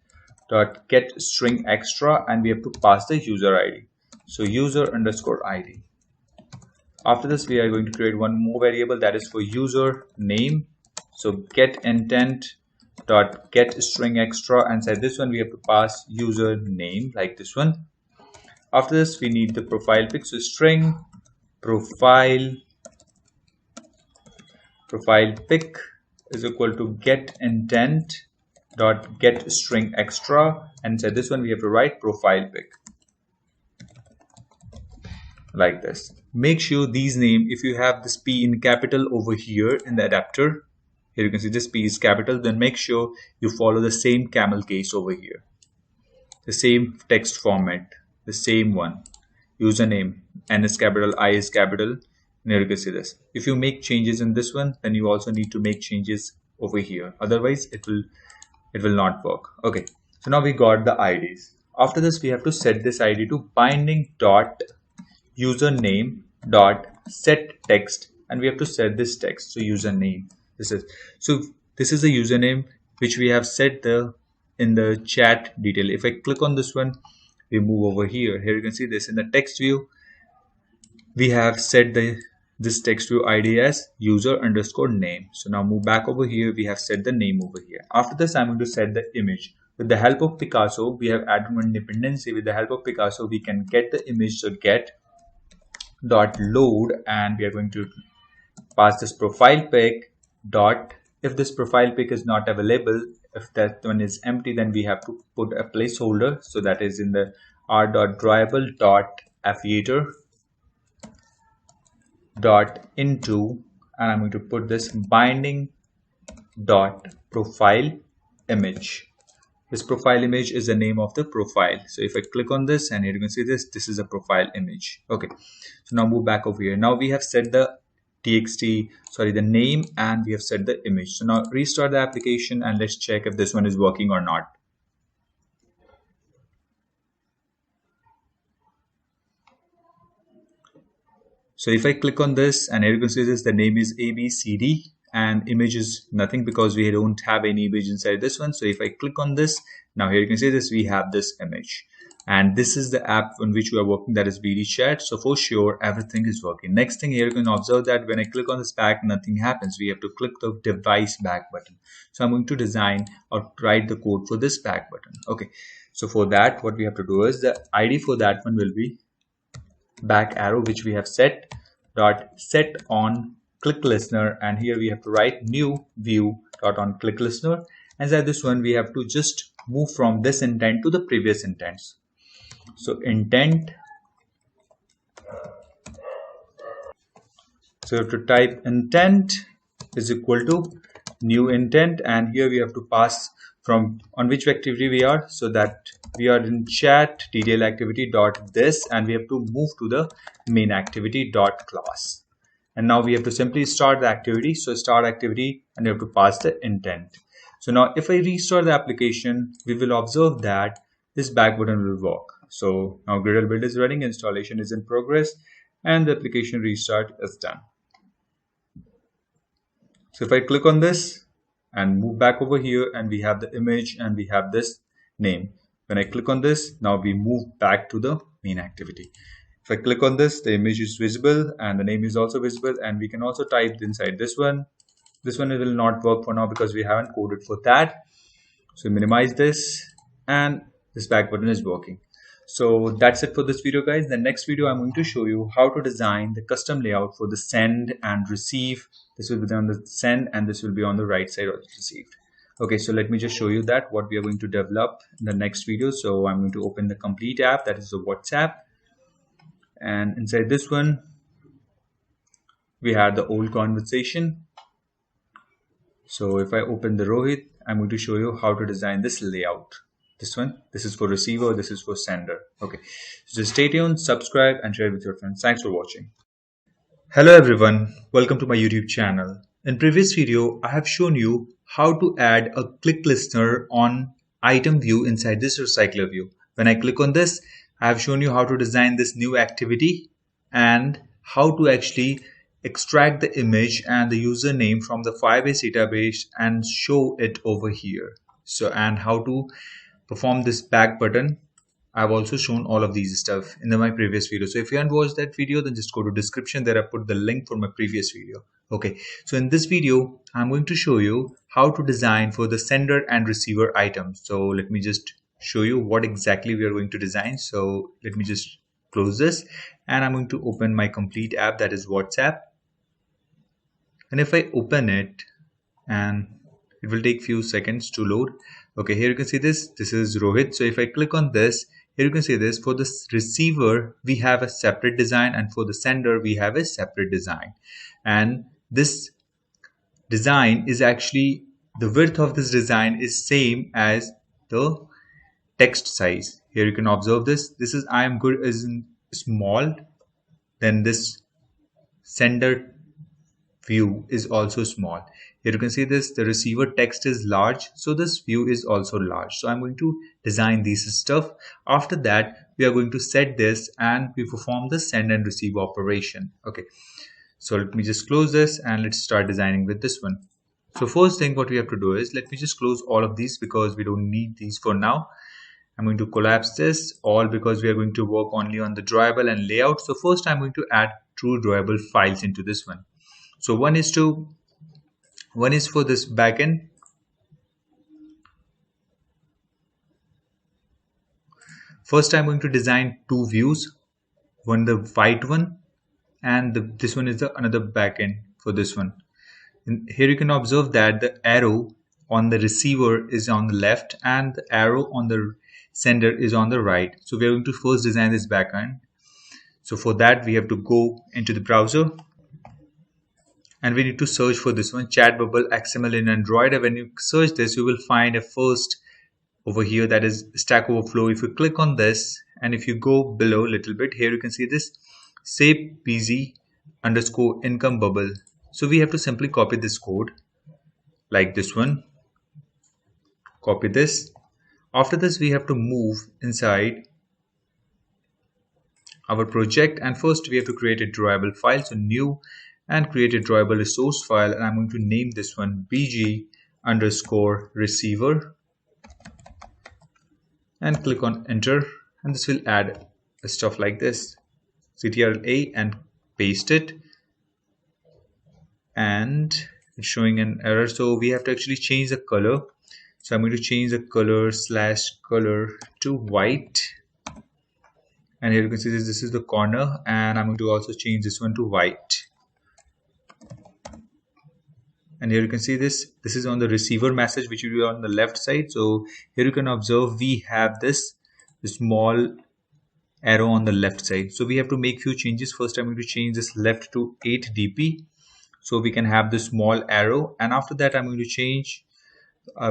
dot get string extra, and we have to pass the user ID. So user underscore ID. After this, we are going to create one more variable, that is for user name. So get intent dot get string extra, and inside this one we have to pass user name, like this one. After this, we need the profile pic. So string profile pic is equal to get intent dot get string extra, and inside this one we have to write profile pic, like this. Make sure these name, if you have this P in capital over here in the adapter, here you can see this P is capital, then make sure you follow the same camel case over here, the same text format, the same one. Username, N is capital, I is capital, and here you can see this. If you make changes in this one, then you also need to make changes over here, otherwise it will not work. Okay, so now we got the IDs. After this, we have to set this ID to binding dot username dot set text, and we have to set this text. So username, this is the username which we have set in the chat detail. If I click on this one, we move over here. Here you can see this in the text view. We have set this text view ID as user underscore name. So now move back over here. We have set the name over here. After this, I'm going to set the image. With the help of Picasso, we have added one dependency. With the help of Picasso, we can get the image. So get dot load, and we are going to pass this profile pic dot. If this profile pic is not available, if that one is empty, then we have to put a placeholder. So that is in the r.drawable.affiliator dot into, and I'm going to put this binding dot profile image. This profile image is the name of the profile. So if I click on this, and here you can see this is a profile image. Okay, so now move back over here. Now we have set the the name, and we have set the image. So now restart the application and let's check if this one is working or not. So if I click on this, and here you can see the name is ABCD, and image is nothing because we don't have any image inside this one. So if I click on this, now here you can see we have this image, and this is the app on which we are working, that is BD Chat. So for sure everything is working. Next thing, here you can observe that when I click on this back, nothing happens. We have to click the device back button. So I'm going to design or write the code for this back button. Okay, so for that, what we have to do is the ID for that one will be back arrow, which we have set on click listener, and here we have to write new view dot on click listener. Inside this one, we have to just move from this intent to the previous intents. So intent, so to type intent is equal to new intent, and here we have to pass from on which activity we are, so that we are in chat detail activity dot this, and we have to move to the main activity dot class. And now we have to simply start the activity. So start activity, and we have to pass the intent. So now if I restart the application, we will observe that this back button will work. So now Gradle build is running, installation is in progress, and the application restart is done. So if I click on this and move back over here, and we have the image and we have this name. When I click on this, now we move back to the main activity. If I click on this, the image is visible and the name is also visible, and we can also type inside this one. This one will not work for now because we haven't coded for that. So minimize this, and this back button is working. So that's it for this video, guys. The next video, I'm going to show you how to design the custom layout for the send and receive. This will be on the send, and this will be on the right side of the received. Okay, so let me just show you that what we are going to develop in the next video. So I'm going to open the complete app, that is the WhatsApp. And inside this one, we have the old conversation. So if I open the Rohit, I'm going to show you how to design this layout. This one, this is for receiver, this is for sender. Okay, so just stay tuned, subscribe, and share with your friends. Thanks for watching. Hello everyone, welcome to my YouTube channel. In previous video, I have shown you how to add a click listener on item view inside this recycler view. When I click on this, I have shown you how to design this new activity and how to actually extract the image and the username from the Firebase database and show it over here. So, and how to perform this back button. I've also shown all of these stuff in my previous video. So if you haven't watched that video, then just go to description. There I put the link for my previous video. Okay, so in this video, I'm going to show you how to design for the sender and receiver items. So let me just show you what exactly we are going to design. So let me just close this, and I'm going to open my complete app, that is WhatsApp. And if I open it, and it will take few seconds to load. Okay, here you can see this is Rohit. So if I click on this, here you can see this, for the receiver we have a separate design, and for the sender we have a separate design. And this design is actually, the width of this design is same as the text size. Here you can observe this is I am good is small, then this sender view is also small. Here you can see this, the receiver text is large, so this view is also large. So I'm going to design these stuff. After that, we are going to set this and we perform the send and receive operation. Okay, so let me just close this and let's start designing with this one. So first thing what we have to do is, let me just close all of these because we don't need these for now. I'm going to collapse this all because we are going to work only on the drawable and layout. So first I'm going to add two drawable files into this one. So one is for this backend. First I'm going to design two views, one the white one and this one is the another backend for this one. And here you can observe that the arrow on the receiver is on the left and the arrow on the sender is on the right. So we are going to first design this backend. So for that we have to go into the browser and we need to search for this one, chat bubble XML in Android. And when you search this, you will find a first over here, that is Stack Overflow. If you click on this and if you go below a little bit, here you can see this say bz underscore income bubble. So we have to simply copy this code like this one, copy this. After this we have to move inside our project and first we have to create a drawable file. So new and create a drawable resource file, and I'm going to name this one bg underscore receiver and click on enter, and this will add stuff like this, ctrl-a and paste it, and it's showing an error. So we have to actually change the color. So I'm going to change the color/color to white, and here you can see this is the corner, and I'm going to also change this one to white. And here you can see this is on the receiver message, which will be on the left side. So here you can observe we have this small arrow on the left side. So we have to make few changes. First I'm going to change this left to 8 dp so we can have this small arrow, and after that I'm going to change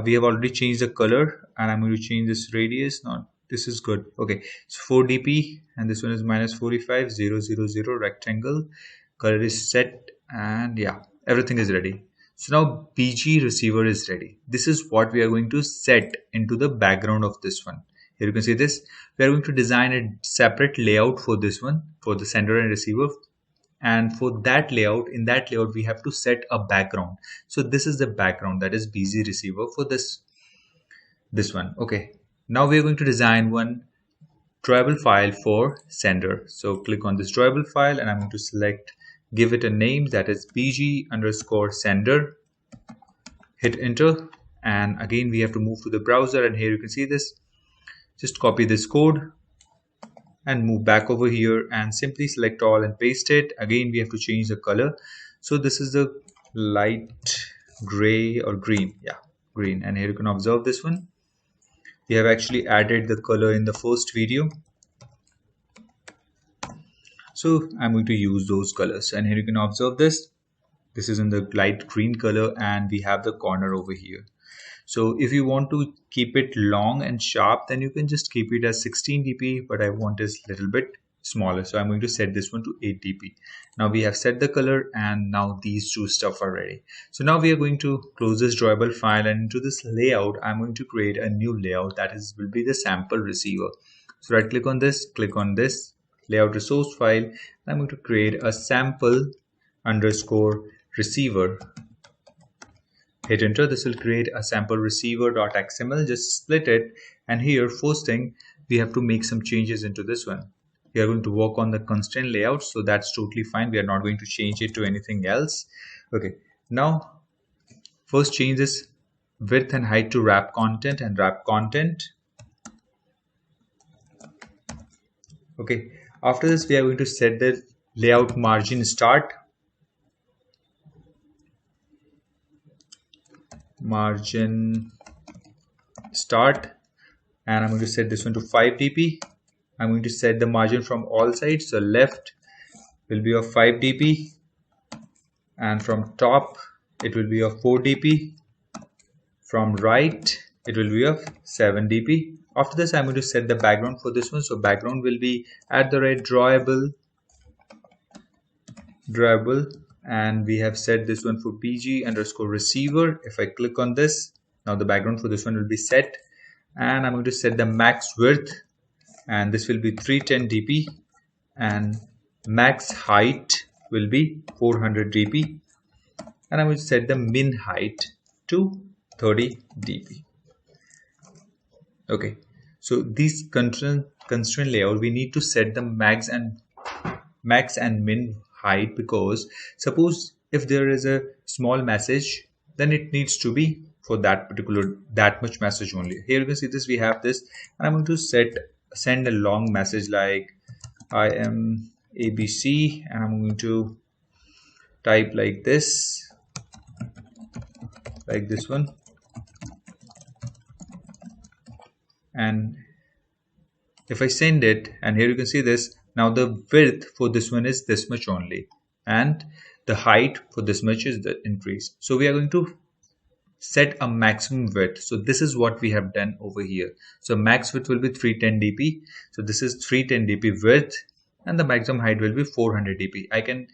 we have already changed the color, and I'm going to change this radius. Not this is good. Okay, so 4 dp and this one is -45 000 rectangle. Color is set, and yeah, everything is ready. So now BG receiver is ready. This is what we are going to set into the background of this one. Here you can see this. We are going to design a separate layout for this one, for the sender and receiver. And for that layout, in that layout, we have to set a background. So this is the background, that is BG receiver for this one. Okay. Now we are going to design one drawable file for sender. So click on this drawable file and I'm going to select, give it a name, that is bg underscore sender, hit enter, and again we have to move to the browser, and here you can see this. Just copy this code and move back over here and simply select all and paste it. Again we have to change the color. So this is the light gray or green, yeah, green, and here you can observe this one. We have actually added the color in the first video. So I'm going to use those colors, and here you can observe this. This is in the light green color, and we have the corner over here. So if you want to keep it long and sharp, then you can just keep it as 16 dp, but I want this a little bit smaller. So I'm going to set this one to 8 dp. Now we have set the color, and now these two stuff are ready. So now we are going to close this drawable file, and into this layout, I'm going to create a new layout that will be the sample receiver. So right click on this, click on this layout resource file. I'm going to create a sample underscore receiver. Hit enter. This will create a sample receiver.xml. Just split it, and here first thing we have to make some changes into this one. We are going to work on the constraint layout, so that's totally fine. We are not going to change it to anything else. Okay, now first change this width and height to wrap content and wrap content. Okay, after this we are going to set the layout margin start, and I'm going to set this one to 5 dp. I'm going to set the margin from all sides, so left will be of 5 dp and from top it will be of 4 dp, from right it will be of 7 dp. After this I'm going to set the background for this one. So background will be @drawable, and we have set this one for bg underscore receiver. If I click on this, now the background for this one will be set, and I'm going to set the max width, and this will be 310 dp, and max height will be 400 dp, and I will set the min height to 30 dp. Okay, So these constraint layout, we need to set the max and min height, because suppose if there is a small message, then it needs to be for that much message only. Here you can see this, we have this, and I'm going to send a long message like I am ABC, and I'm going to type like this one, and if I send it, and here you can see this, now the width for this one is this much only, and the height for this much is the increase. So we are going to set a maximum width. So this is what we have done over here. So max width will be 310 dp. So this is 310 dp width, and the maximum height will be 400 dp. I can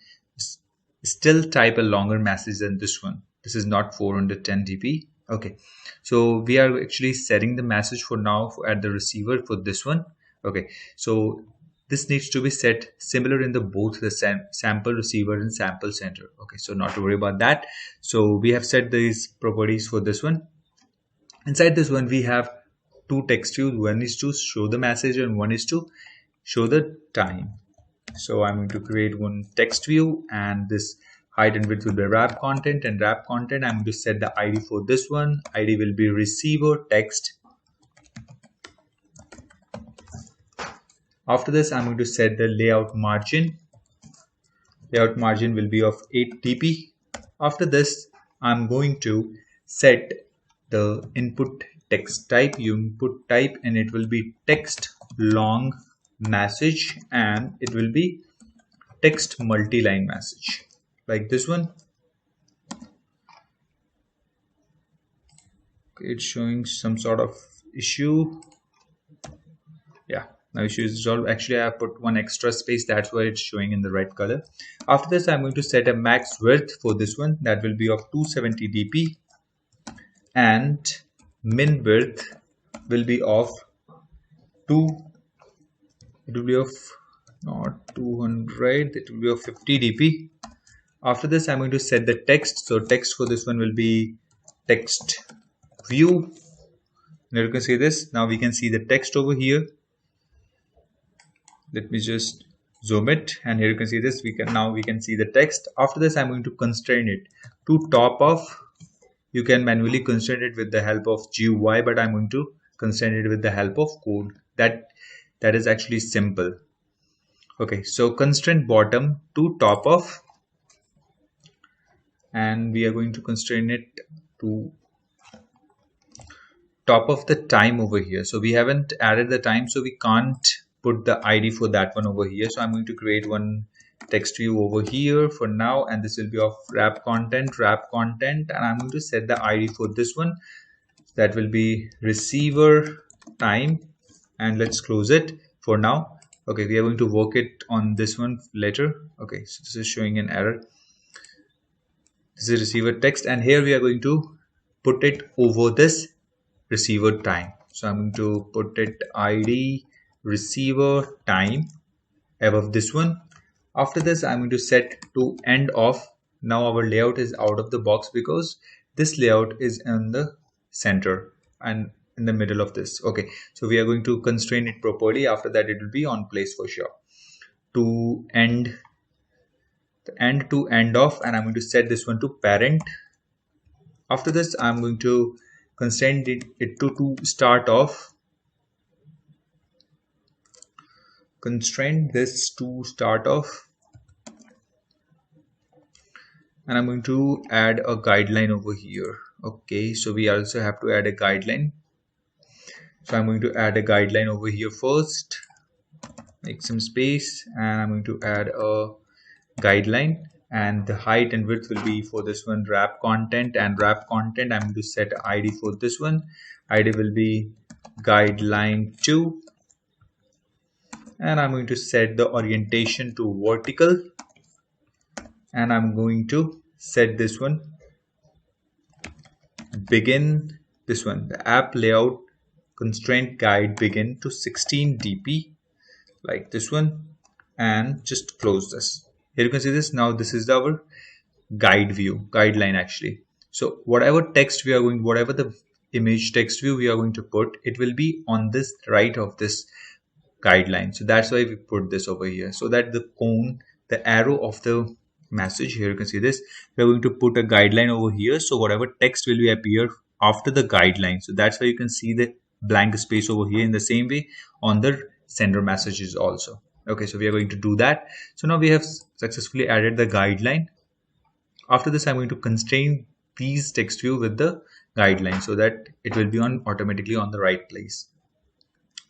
still type a longer message than this one. This is not 410 dp. Okay, so we are actually setting the message for now at the receiver for this one. Okay, so this needs to be set similar in the both the sample receiver and sample sender. Okay, so not to worry about that. So we have set these properties for this one. Inside this one, we have two text views. One is to show the message and one is to show the time. So I'm going to create one text view, and this height and width will be wrap content, and wrap content, I'm going to set the ID for this one. ID will be receiver text. After this, I'm going to set the layout margin. Layout margin will be of 8 dp. After this, I'm going to set the input text type, input type, and it will be text long message, and it will be text multi-line message like this one. Okay, it's showing some sort of issue. Yeah, now issue is resolved. Actually, I have put one extra space, that's why it's showing in the red color. After this, I'm going to set a max width for this one, that will be of 270 dp, and min width will be of it will be of not 200, it will be of 50 dp. After this, I'm going to set the text. So text for this one will be text view. Now you can see this. Now we can see the text over here. Let me just zoom it, and here you can see this. We can see the text. After this, I'm going to constrain it to top of. You can manually constrain it with the help of GUI, but I'm going to constrain it with the help of code. That is actually simple. Okay, so constraint bottom to top of, and we are going to constrain it to top of the time over here. So we haven't added the time, so we can't put the ID for that one over here. So I'm going to create one text view over here for now, and this will be of wrap content, and I'm going to set the ID for this one. That will be receiver time, and let's close it for now. Okay, we are going to work it on this one later. Okay, so this is showing an error. This is receiver text, and here we are going to put it over this receiver time. So I'm going to put it ID receiver time above this one. After this, I'm going to set to end of. Now our layout is out of the box because this layout is in the center and in the middle of this. Okay, so we are going to constrain it properly. After that, it will be on place for sure. To end to end off, and I'm going to set this one to parent. After this, I'm going to constrain it to start off. Constrain this to start off, and I'm going to add a guideline over here. Okay, so we also have to add a guideline. So I'm going to add a guideline over here first. Make some space, and I'm going to add a guideline, and the height and width will be for this one wrap content, and wrap content I'm going to set ID for this one. ID will be guideline 2, and I'm going to set the orientation to vertical, and I'm going to set this one begin, this one the app layout constraint guide begin to 16 dp like this one, and just close this. Here you can see this. Now this is our guideline actually. So whatever text we are going, whatever the image text view we are going to put, it will be on this right of this guideline. So that's why we put this over here, so that the cone, the arrow of the message, here you can see this, we're going to put a guideline over here, so whatever text will be appear after the guideline. So that's why you can see the blank space over here. In the same way on the sender messages also. Okay, so we are going to do that. So now we have successfully added the guideline. After this, I'm going to constrain these text view with the guideline so that it will be on automatically on the right place.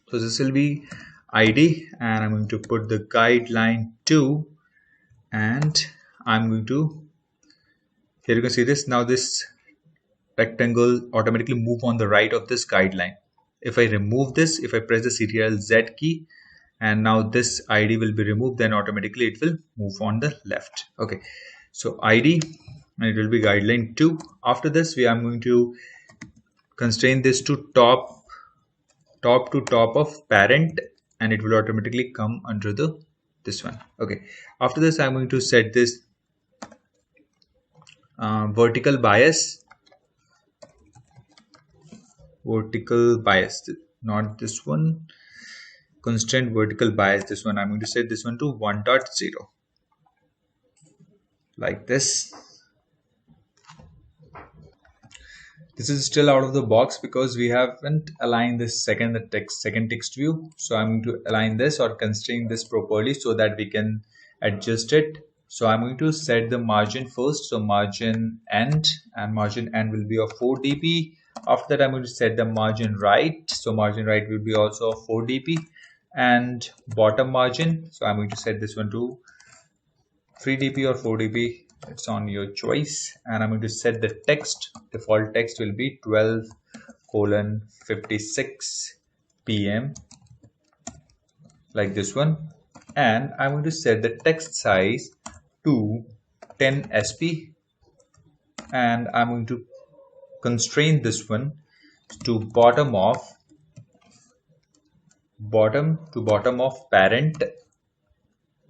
So this will be ID, and I'm going to put the guideline 2, and I'm going to, here you can see this, now this rectangle automatically move on the right of this guideline. If I remove this, if I press the Ctrl Z key, and now this ID will be removed, then automatically it will move on the left. Okay, so ID, and it will be guideline 2. After this, we are going to constrain this to top to top of parent, and it will automatically come under the this one. Okay, after this I'm going to set this vertical bias, not this one, constant vertical bias, this one. I'm going to set this one to 1.0 like this. This is still out of the box because we haven't aligned this second text view. So I'm going to align this or constrain this properly so that we can adjust it. So I'm going to set the margin first. So margin end, and margin end will be of 4 dp. After that, I'm going to set the margin right. So margin right will be also of 4 dp, and bottom margin. So I'm going to set this one to 3 dp or 4 dp. It's on your choice. And I'm going to set the text, default text will be 12:56 PM like this one. And I'm going to set the text size to 10 sp, and I'm going to constrain this one to bottom of parent.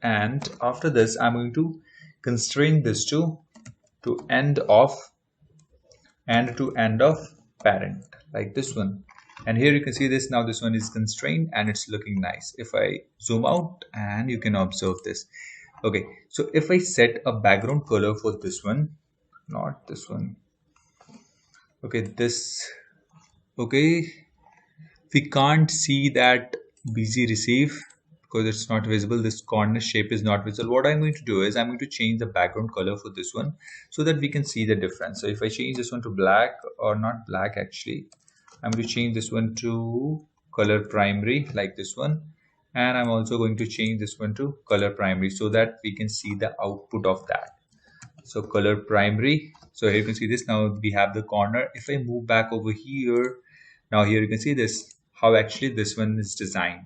And after this, I'm going to constrain this to end of parent like this one. And here you can see this, now this one is constrained and it's looking nice. If I zoom out, and you can observe this. Okay, so if I set a background color for this one, not this one, okay, this, okay, we can't see that busy receive because it's not visible. This corner shape is not visible. What I'm going to do is I'm going to change the background color for this one so that we can see the difference. So if I change this one to black, or not black actually, I'm going to change this one to color primary like this one, and I'm also going to change this one to color primary so that we can see the output of that. So color primary, so here you can see this, now we have the corner. If I move back over here, now here you can see this, how actually this one is designed.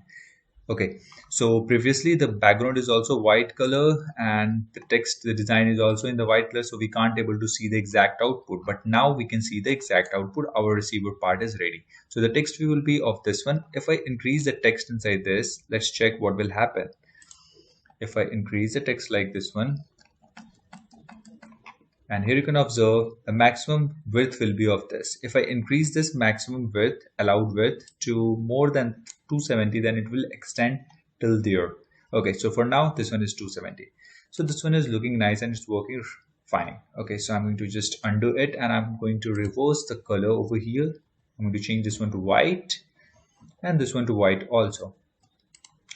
Okay, so previously the background is also white color and the text, the design is also in the white color, so we can't able to see the exact output. But now we can see the exact output. Our receiver part is ready. So the text view will be of this one. If I increase the text inside this, let's check what will happen. If I increase the text like this one, and here you can observe the maximum width will be of this. If I increase this maximum width, allowed width, to more than 270, then it will extend till there. Okay, so for now this one is 270. So this one is looking nice and it's working fine. Okay, so I'm going to just undo it, and I'm going to reverse the color over here. I'm going to change this one to white and this one to white also.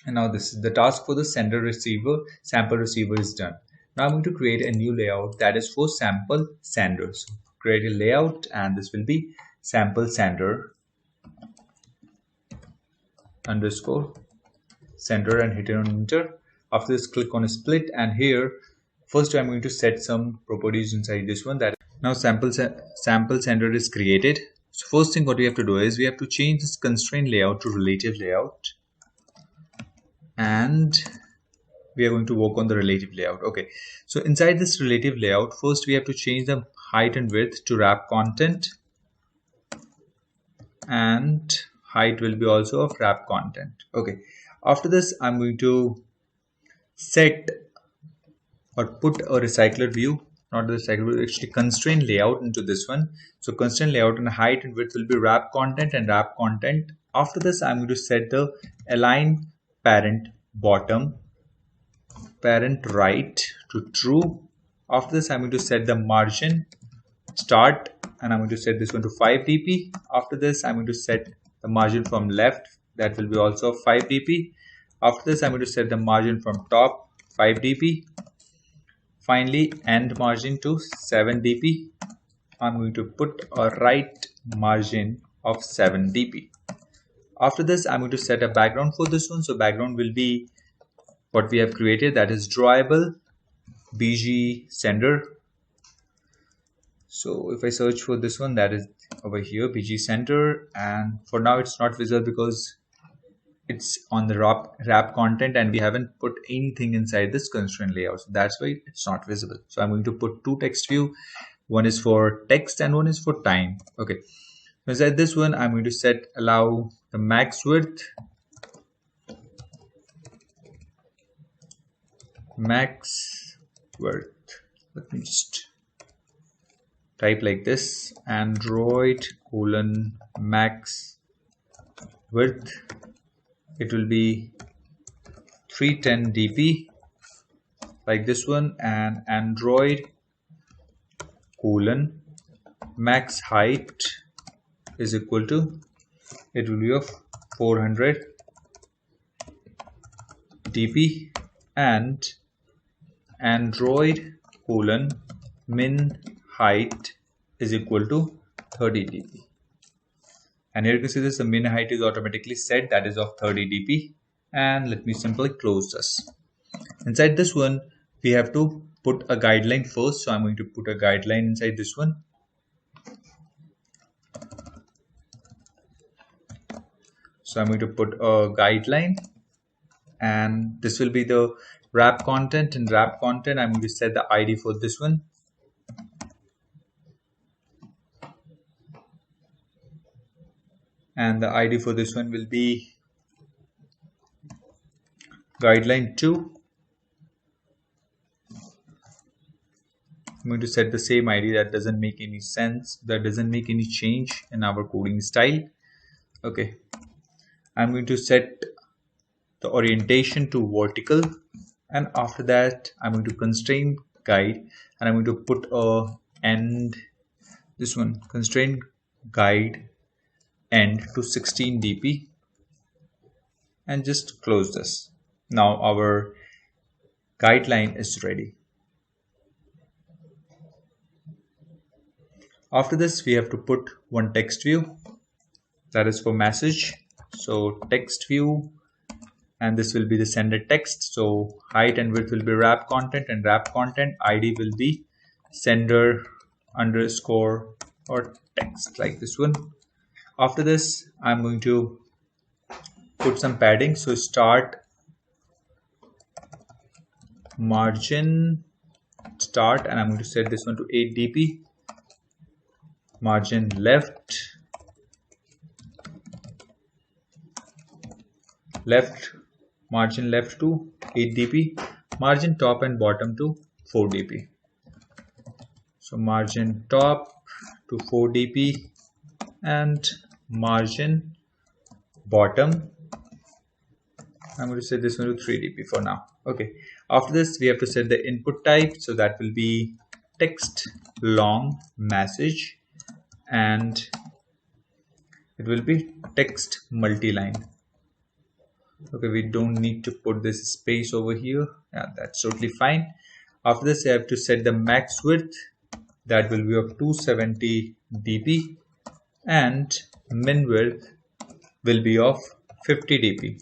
And now this is the task for the sample receiver is done. Now I'm going to create a new layout that is for sample sender. So create a layout, and this will be sample sender underscore sender, and hit on enter. After this, click on split, and here first I'm going to set some properties inside this one. That now sample sender is created. So first thing what we have to do is we have to change this constraint layout to relative layout, and we are going to work on the relative layout. Okay, so inside this relative layout, first we have to change the height and width to wrap content, and height will be also of wrap content. Okay, after this I'm going to set or put a recycler view not this side, we'll actually constrain layout into this one. So constrain layout and height and width will be wrap content and wrap content. After this, I'm going to set the align parent bottom, parent right to true. After this, I'm going to set the margin start and I'm going to set this one to 5 dp. After this, I'm going to set the margin from left, that will be also 5 dp. After this, I'm going to set the margin from top 5 dp. Finally, end margin to 7 dp. I'm going to put a right margin of 7 dp. After this, I'm going to set a background for this one. So background will be what we have created, that is drawable bg sender. So if I search for this one, that is over here, bg center, and for now it's not visible because it's on the wrap content and we haven't put anything inside this constraint layout, so that's why it's not visible. So I'm going to put two text view, one is for text and one is for time. Okay, inside this one, I'm going to set allow the max width, let me just type like this, Android max width, it will be 310 dp like this one, and Android max height is equal to, it will be of 400 dp, and Android min height is equal to 30 dp. And here you can see this, the min height is automatically set, that is of 30 dp. And let me simply close this. Inside this one, we have to put a guideline first. So I'm going to put a guideline inside this one. So I'm going to put a guideline, and this will be the wrap content. And wrap content, I'm going to set the ID for this one. And the ID for this one will be guideline 2. I'm going to set the same ID. That doesn't make any sense. That doesn't make any change in our coding style. Okay. I'm going to set the orientation to vertical. And after that, I'm going to constrain guide. And I'm going to put a end, this one, constrain guide end to 16 dp, and just close this. Now our guideline is ready. After this, we have to put one text view, that is for message. So text view, and this will be the sender text. So height and width will be wrap content, and wrap content ID will be sender underscore or text like this one. After this, I'm going to put some padding. So start margin start, and I'm going to set this one to 8 dp. Margin left margin left to 8 dp. Margin top and bottom to 4 dp. So margin top to 4 dp and margin bottom, I'm going to set this one to 3 dp for now. Okay, after this, we have to set the input type. So that will be text long message, and it will be text multi-line. Okay, we don't need to put this space over here. Yeah, that's totally fine. After this, I have to set the max width, that will be of 270 dp, and min width will be of 50 dp.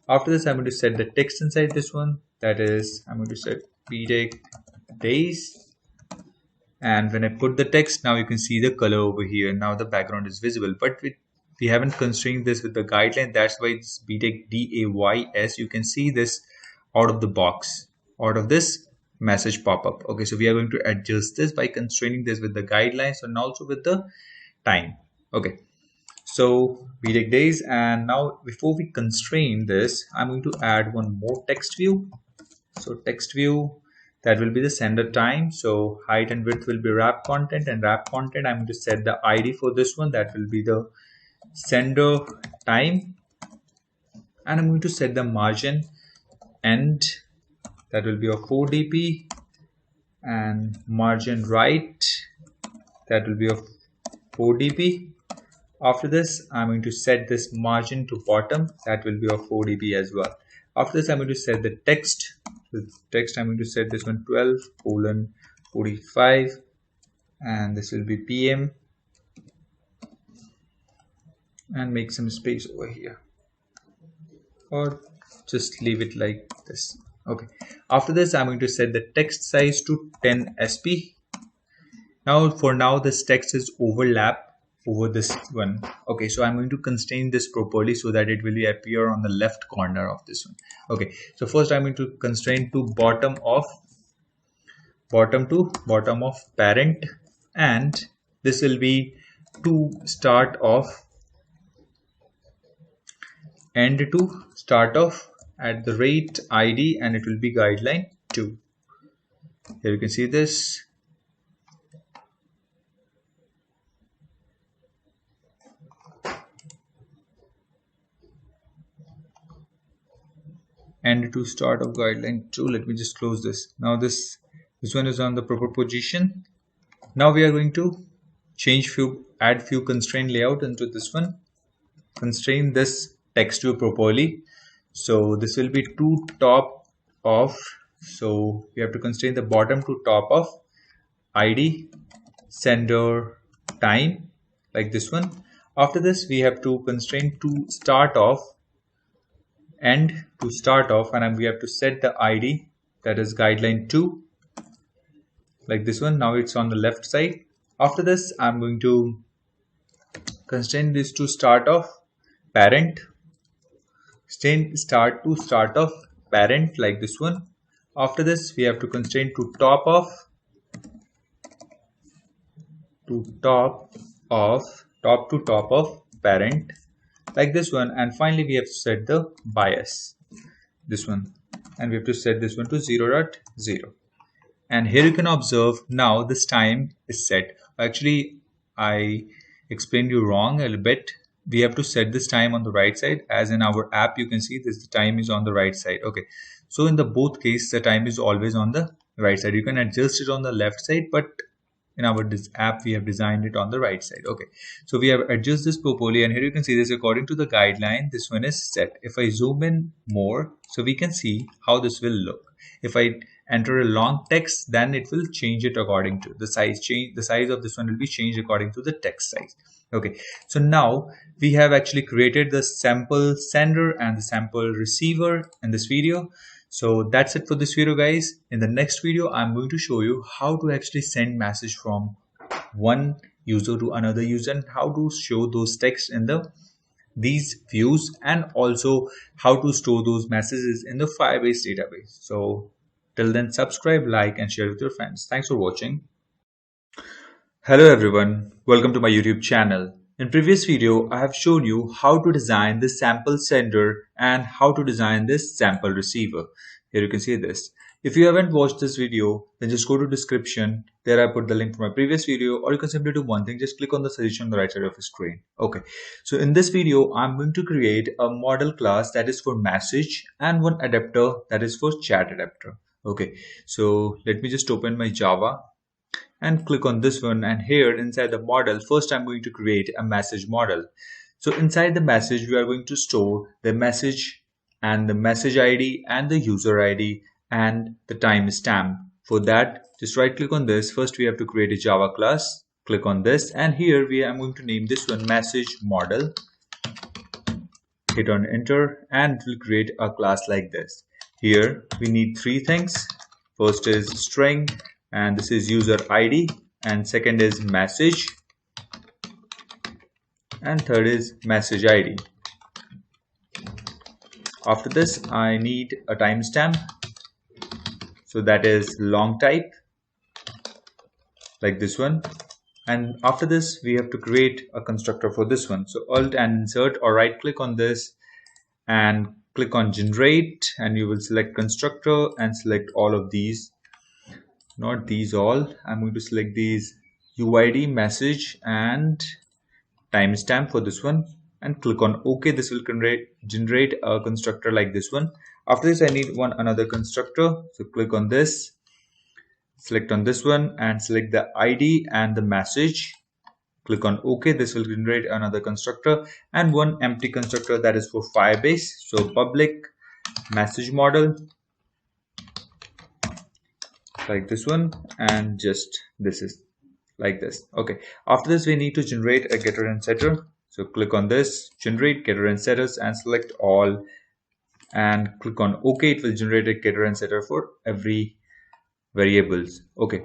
After this, I'm going to set the text inside this one, that is, I'm going to set btechdays. And when I put the text, now you can see the color over here. Now the background is visible, but we haven't constrained this with the guideline. That's why it's btechdays. You can see this out of the box, out of this message pop-up. Okay, so we are going to adjust this by constraining this with the guidelines and also with the time. Okay, so btechdays, and now before we constrain this, I'm going to add one more text view. So text view, That will be the sender time. So height and width will be wrap content, and wrap content I'm going to set the ID for this one. That will be the sender time, and I'm going to set the margin end. That will be a 4 dp, and margin right, that will be a 4 dp. After this, I'm going to set this margin to bottom. That will be a 4 dp as well. After this, I'm going to set the text. With text, I'm going to set this one 12:45, and this will be PM, and make some space over here, or just leave it like this. Okay. After this, I'm going to set the text size to 10 sp. Now, for now, this text is overlap over this one. Okay, so I'm going to constrain this properly so that it will appear on the left corner of this one. Okay, so first I'm going to constrain to bottom of parent, and this will be to start of, end to start of at the rate ID, and it will be guideline 2. Here you can see this. And to start of guideline 2. Let me just close this. Now this one is on the proper position. Now we are going to add few constraint layout into this one. Constrain this text view properly. So this will be to top of. So we have to constrain the bottom to top of ID, sender time, like this one. After this, we have to constrain to start off, end to start off, and we have to set the ID, that is guideline 2, like this one. Now it's on the left side. After this, I'm going to constrain this to start off parent, start to start off parent, like this one. After this, we have to constrain to top of parent, like this one. And finally, we have to set the bias, this one, and we have to set this one to 0.0. And here you can observe now this time is set. Actually, I explained you wrong a little bit. We have to set this time on the right side, as in our app you can see this, the time is on the right side. Okay, so in the both case the time is always on the right side. You can adjust it on the left side, but in our app we have designed it on the right side. Okay, so we have adjusted this properly, and here you can see this according to the guideline, this one is set. If I zoom in more, so we can see how this will look. If I enter a long text, then it will change it according to the size. The size of this one will be changed according to the text size. Okay, so now we have actually created the sample sender and the sample receiver in this video. So that's it for this video, guys. In the next video, I'm going to show you how to actually send message from one user to another user, and how to show those texts in these views, and also how to store those messages in the Firebase database. So till then, subscribe, like, and share with your friends. Thanks for watching. Hello everyone, welcome to my YouTube channel. In previous video, I have shown you how to design this sample sender and how to design this sample receiver. Here you can see this. If you haven't watched this video, then just go to description. There I put the link for my previous video, or you can simply do one thing, just click on the suggestion on the right side of the screen. Okay, so in this video, I'm going to create a model class that is for message and one adapter that is for chat adapter. Okay, so let me just open my Java and click on this one, and here inside the model, first I'm going to create a message model. So inside the message, we are going to store the message and the message ID and the user ID and the timestamp. For that, just right click on this. First we have to create a Java class. Click on this, and here I'm going to name this one message model. Hit on enter, and it will create a class like this. Here we need three things. First is string, and this is user ID, and second is message, and third is message ID. After this, I need a timestamp, so that is long type, like this one. And after this, we have to create a constructor for this one. So alt and insert, or right click on this and click on generate, and you will select constructor and select all of these. not these all. I'm going to select these UID, message and timestamp for this one and click on OK. This will generate a constructor like this one. After this, I need another constructor. So click on this, select on this one and select the ID and the message. Click on OK. This will generate another constructor and one empty constructor that is for Firebase. So public message model like this one, and just this is like this. Okay, after this we need to generate a getter and setter. So click on this, generate getter and setters and select all and click on OK. It will generate a getter and setter for every variables. Okay,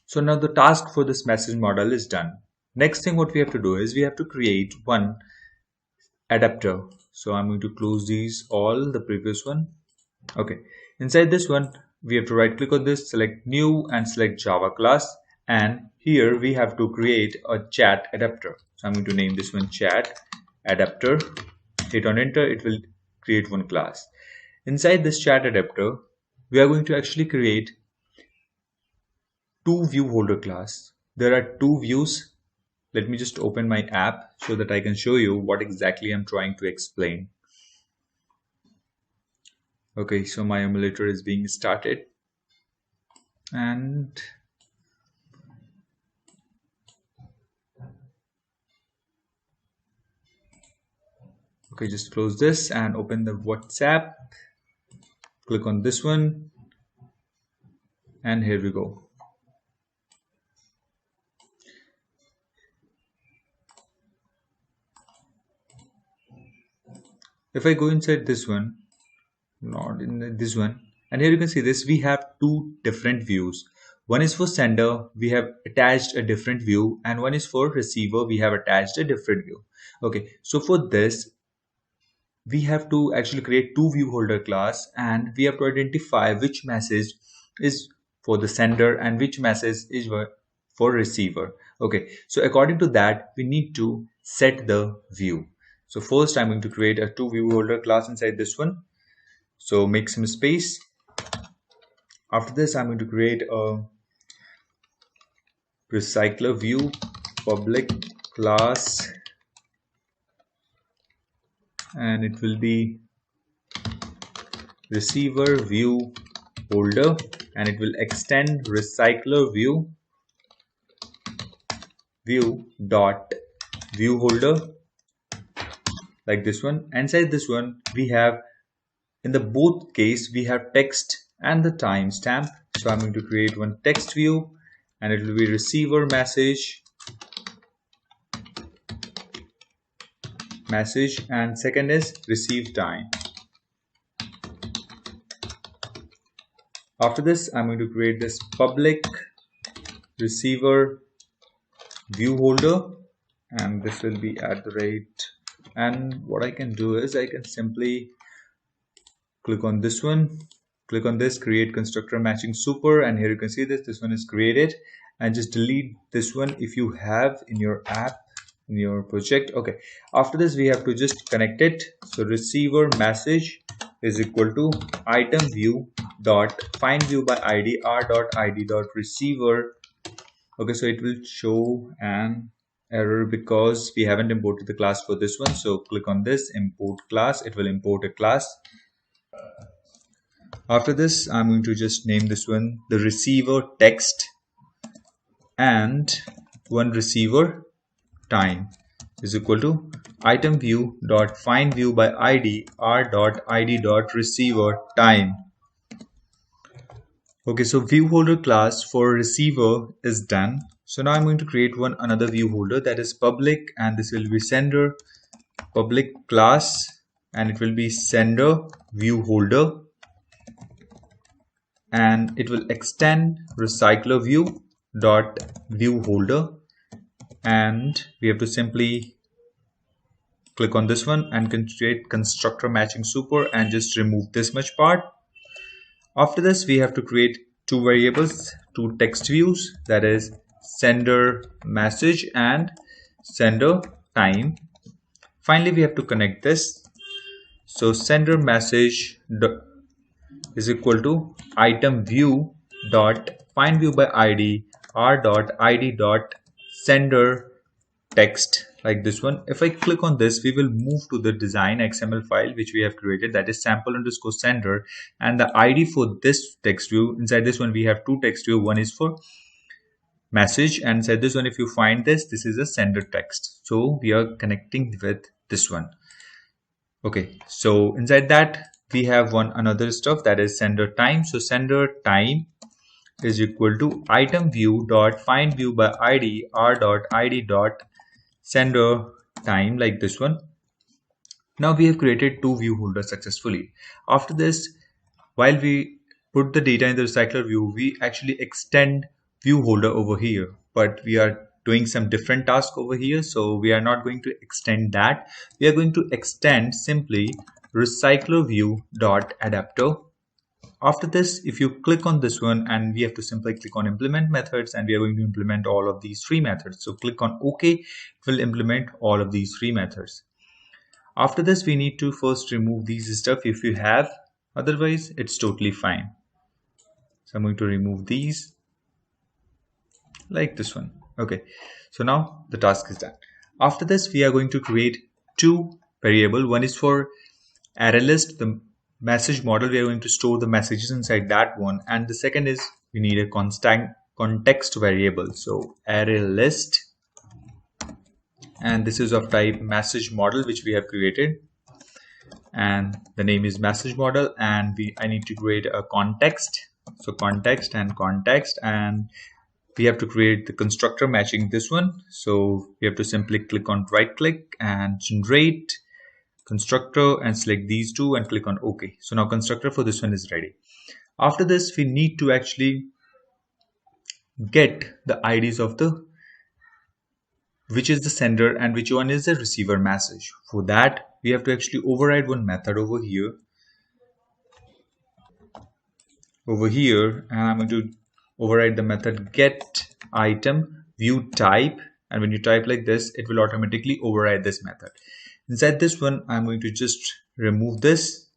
so now the task for this message model is done. Next thing what we have to do is we have to create one adapter. So I'm going to close these all, the previous one. Okay, inside this one we have to right click on this, select new and select Java class, and here we have to create a chat adapter. So I'm going to name this one chat adapter. Hit on enter, it will create one class. Inside this chat adapter we are going to actually create two view holder class. There are two views. Let me just open my app so that I can show you what exactly I'm trying to explain. Okay, so my emulator is being started and okay, just close this and open the WhatsApp. Click on this one and here we go. If I go inside this one, not in this one, and here you can see this, we have two different views. One is for sender, we have attached a different view, and one is for receiver, we have attached a different view. Okay, so for this we have to actually create two view holder class and we have to identify which message is for the sender and which message is for receiver. Okay, so according to that we need to set the view. So first I'm going to create a two view holder class inside this one. So make some space. After this I'm going to create a recycler view public class and it will be receiver view holder and it will extend recycler view dot view holder like this one. Inside this one we have, in the both case we have text and the timestamp. So I'm going to create one text view and it will be receiver message and second is receive time. After this I'm going to create this public receiver view holder and this will be at the rate, and what I can do is I can simply click on this one, click on this, create constructor matching super, and here you can see this one is created, and just delete this one if you have in your app, in your project. Okay, after this we have to just connect it. So receiver message is equal to item view dot find view by id r dot id dot receiver. Okay, so it will show an error because we haven't imported the class for this one. So click on this import class, it will import a class. After this I'm going to just name this one the receiver text and one receiver time is equal to item view dot find view by id r dot id dot receiver time. Okay, so view holder class for receiver is done. So now I'm going to create another view holder that is public, and this will be sender public class and it will be sender view holder and it will extend recycler view dot view holder, and we have to simply click on this one and create constructor matching super and just remove this much part. After this we have to create two variables, two text views, that is sender message and sender time. Finally we have to connect this. So sender message is equal to item view dot find view by id r dot id dot sender text, like this one. If I click on this, we will move to the design XML file which we have created, that is sample underscore sender, and the ID for this text view. Inside this one we have two text view. One is for message, and inside this one, if you find this is a sender text. So we are connecting with this one. Okay, so inside that we have another stuff, that is sender time. So sender time is equal to item view dot find view by id r dot id dot sender time, like this one. Now we have created two view holders successfully. After this, while we put the data in the recycler view, we actually extend view holder over here, but we are doing some different task over here, so we are not going to extend that. We are going to extend simply recycler view dot adapter. After this, if you click on this one, and we have to simply click on implement methods, and we are going to implement all of these three methods. So click on OK, it will implement all of these three methods. After this, we need to first remove these stuff if you have, otherwise it's totally fine. So I'm going to remove these, like this one. Okay, so now the task is done. After this, we are going to create two variables. One is for array list, the message model. We are going to store the messages inside that one, and the second is we need a constant context variable. So array list, and this is of type message model which we have created, and the name is message model, and I need to create a context. So context and context, and we have to create the constructor matching this one. So we have to simply click on right click and generate constructor and select these two and click on OK. So now constructor for this one is ready. After this, we need to actually get the IDs of the which is the sender and which one is the receiver message. For that, we have to actually override one method over here, and I'm going to override the method get item view type, and when you type like this, it will automatically override this method. Inside this one, I'm going to just remove this.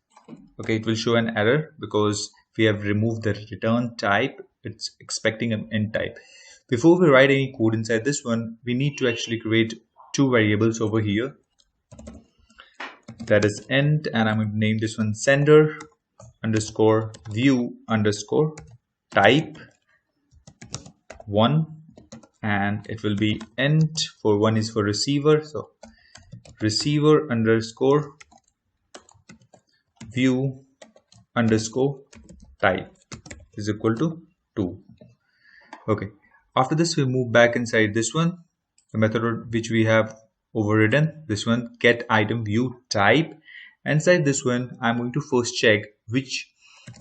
Okay, it will show an error because we have removed the return type. It's expecting an int type. Before we write any code inside this one, we need to actually create two variables over here, that is int, and I'm going to name this one sender underscore view underscore type 1, and it will be int for one is for receiver. So receiver underscore view underscore type is equal to 2. Okay, after this, we move back inside this one, the method which we have overridden, this one get item view type. Inside this one, I'm going to first check which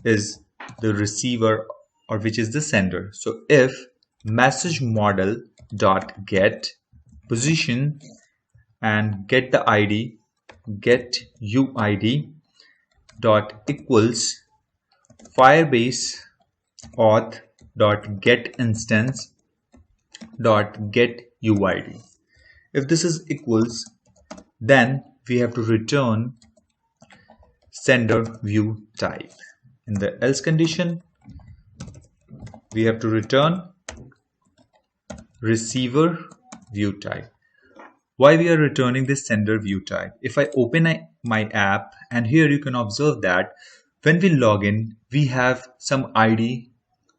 is the receiver or which is the sender. So if message model dot get position and get the ID, get UID dot equals Firebase auth dot get instance dot get UID. If this is equals, then we have to return sender view type. In the else condition, we have to return receiver view type. Why we are returning this sender view type? If I open my app, and here you can observe that when we log in, we have some ID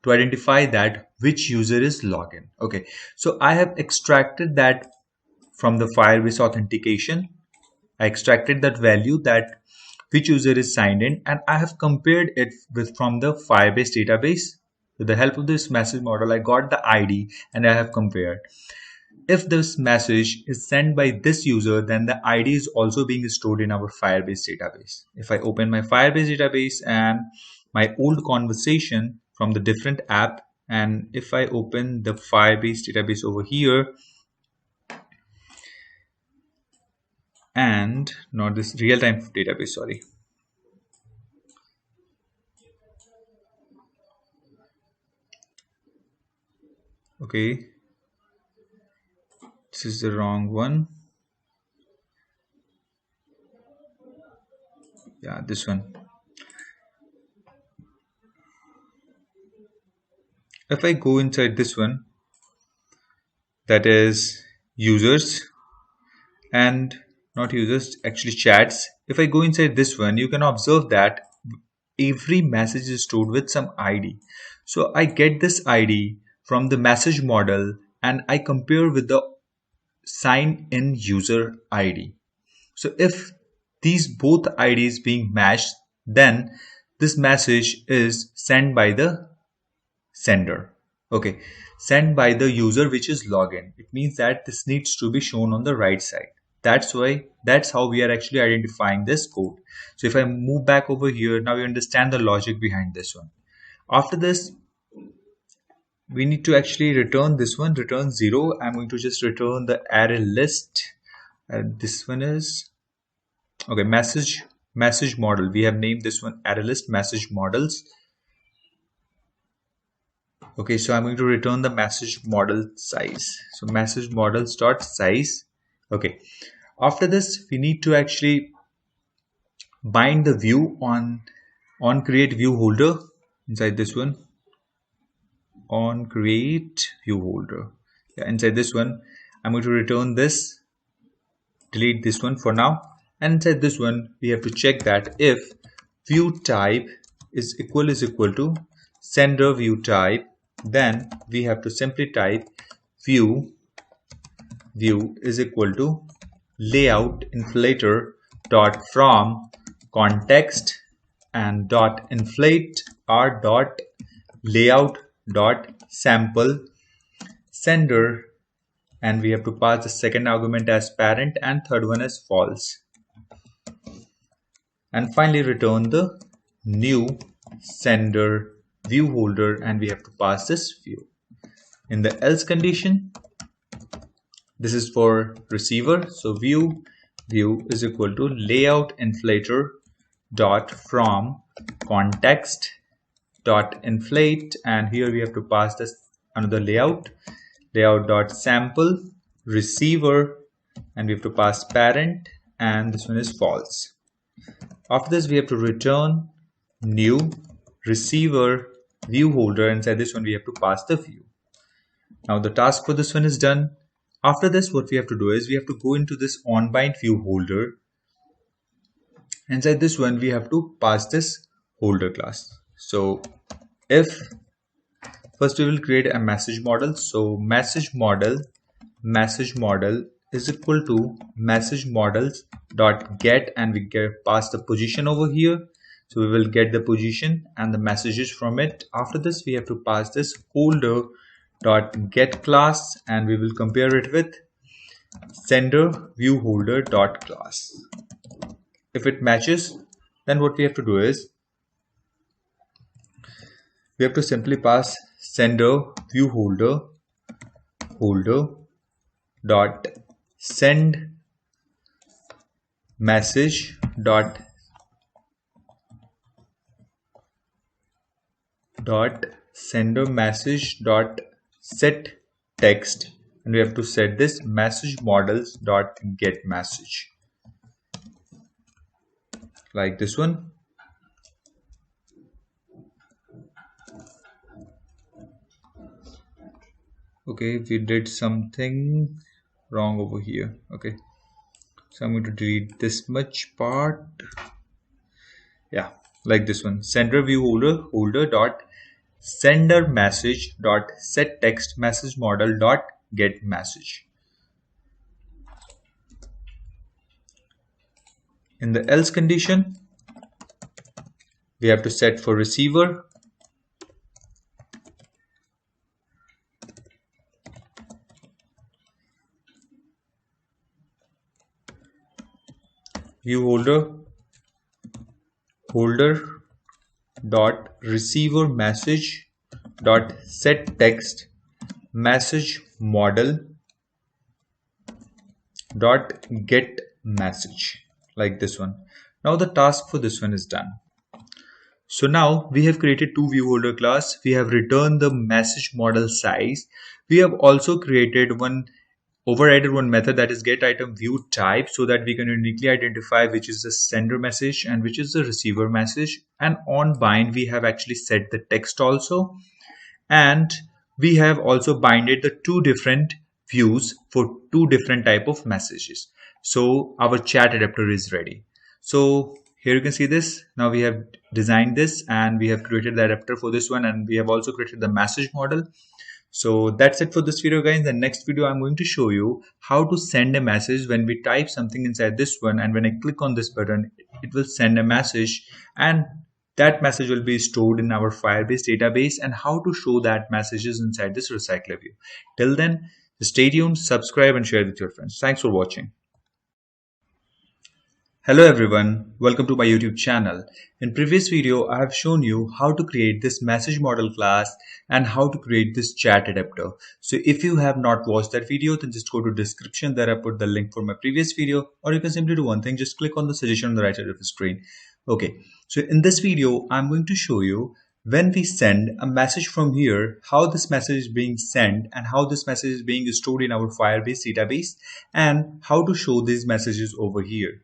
to identify that which user is login. Okay, so I have extracted that from the Firebase authentication. I extracted that value that which user is signed in, and I have compared it with from the Firebase database. With the help of this message model, I got the ID and I have compared. If this message is sent by this user, then the ID is also being stored in our Firebase database. If I open my Firebase database and my old conversation from the different app, and if I open the Firebase database over here, and not this real-time database, sorry. Okay, this is the wrong one. Yeah, this one. if I go inside this one, that is users, and not users, actually chats. If I go inside this one, you can observe that every message is stored with some ID. So I get this ID from the message model and I compare with the sign in user ID. So if these both IDs being matched, then this message is sent by the sender. Okay, sent by the user which is login. It means that this needs to be shown on the right side. That's how we are actually identifying this code. So if I move back over here, now you understand the logic behind this one. After this, we need to actually return this one, return 0. I'm going to just return the array list. This one is okay, message model. We have named this one array list message models. Okay, so I'm going to return the message model size. So message models dot size. Okay, after this we need to actually bind the view on create view holder inside this one, on create view holder. Yeah, inside this one I'm going to return this, delete this one for now, and inside this one we have to check that if view type is equal to sender view type, then we have to simply type view is equal to layout inflator dot from context and dot inflate r dot layout dot sample sender, and we have to pass the second argument as parent and third one as false, and finally return the new sender view holder, and we have to pass this view. In the else condition, this is for receiver, so view is equal to layout inflator dot from context dot inflate, and here we have to pass this another layout dot sample receiver, and we have to pass parent, and this one is false. After this we have to return new receiver view holder, and inside this one we have to pass the view. Now the task for this one is done. After this, what we have to do is we have to go into this onBind view holder. Inside this one we have to pass this holder class. So if first we will create a message model, so message model is equal to message models dot get, and we pass the position over here. So we will get the position and the messages from it. After this we have to pass this holder dot get class, and we will compare it with sender view holder dot class. If it matches, then what we have to do is we have to simply pass sender view holder dot send message dot sender message dot set text, and we have to set this message models dot get message, like this one. Okay, we did something wrong over here. Okay, so I'm going to delete this much part. Yeah, like this one, sender view holder dot sender message dot set text message model dot get message. In the else condition, we have to set for receiver view holder dot receiver message dot set text message model dot get message, like this one. Now the task for this one is done. So now we have created two view holder class. We have returned the message model size. We have also created overridden one method, that is get item view type, so that we can uniquely identify which is the sender message and which is the receiver message. And on bind we have actually set the text also, and we have also binded the two different views for two different type of messages. So our chat adapter is ready. So here you can see this. Now we have designed this and we have created the adapter for this one, and we have also created the message model. So that's it for this video, guys. In the next video, I'm going to show you how to send a message when we type something inside this one, and when I click on this button, it will send a message, and that message will be stored in our Firebase database, and how to show that messages inside this recycler view. Till then, stay tuned, subscribe and share with your friends. Thanks for watching. Hello everyone, welcome to my YouTube channel. In previous video, I have shown you how to create this message model class and how to create this chat adapter. So if you have not watched that video, then just go to description there. I put the link for my previous video, or you can simply do one thing, just click on the suggestion on the right side of the screen. Okay, so in this video, I'm going to show you when we send a message from here, how this message is being sent and how this message is being stored in our Firebase database, and how to show these messages over here.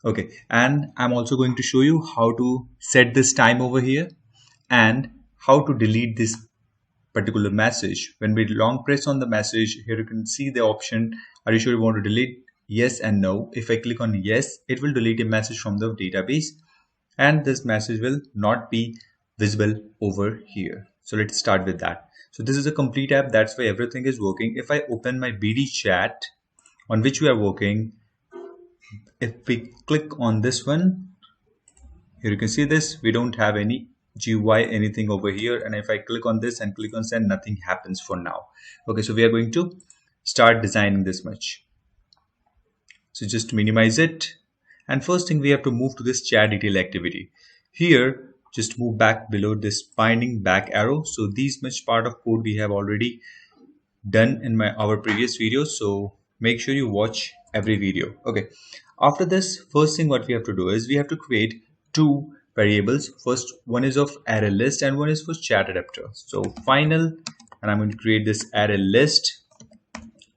Okay, and I'm also going to show you how to set this time over here and how to delete this particular message. When we long press on the message, here you can see the option, are you sure you want to delete? Yes and no. If I click on yes, it will delete a message from the database, and this message will not be visible over here. So let's start with that. So this is a complete app, that's why everything is working. If I open my BD chat on which we are working, if we click on this one, here you can see this, we don't have any GUI anything over here, and if I click on this and click on send, nothing happens for now. Okay, so we are going to start designing this much. So just minimize it, and first thing we have to move to this chat detail activity. Here just move back below this binding back arrow. So these much part of code we have already done in our previous videos, so make sure you watch every video. Okay, after this, first thing what we have to do is we have to create two variables. First one is of array list and one is for chat adapter. So final, and I'm going to create this array list,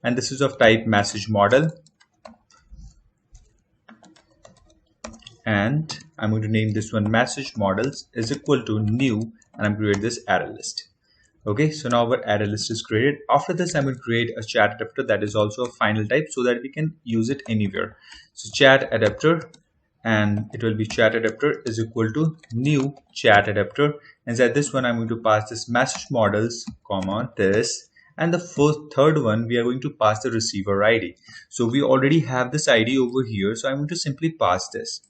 and this is of type message model, and I'm going to name this one message models is equal to new, and I'm create this array list. Okay, so now our array list is created. After this, I'm going to create a chat adapter that is also a final type so that we can use it anywhere. So chat adapter, and it will be chat adapter is equal to new chat adapter. Inside this one, I'm going to pass this message models, comma this, and the third one we are going to pass the receiver ID. So we already have this ID over here, so I'm going to simply pass this.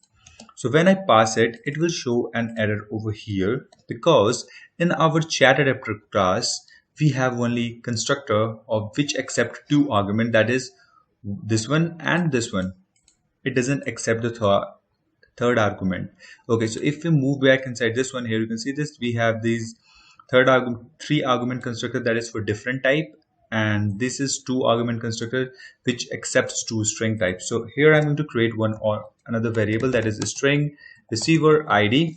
So when I pass it, it will show an error over here because in our chat adapter class, we have only constructor of which accept two arguments, that is this one and this one. It doesn't accept the third argument. Okay, so if we move back inside this one, here you can see this, we have these three argument constructor that is for different type, and this is two argument constructor which accepts two string types. So here I'm going to create one or another variable that is a string receiver ID,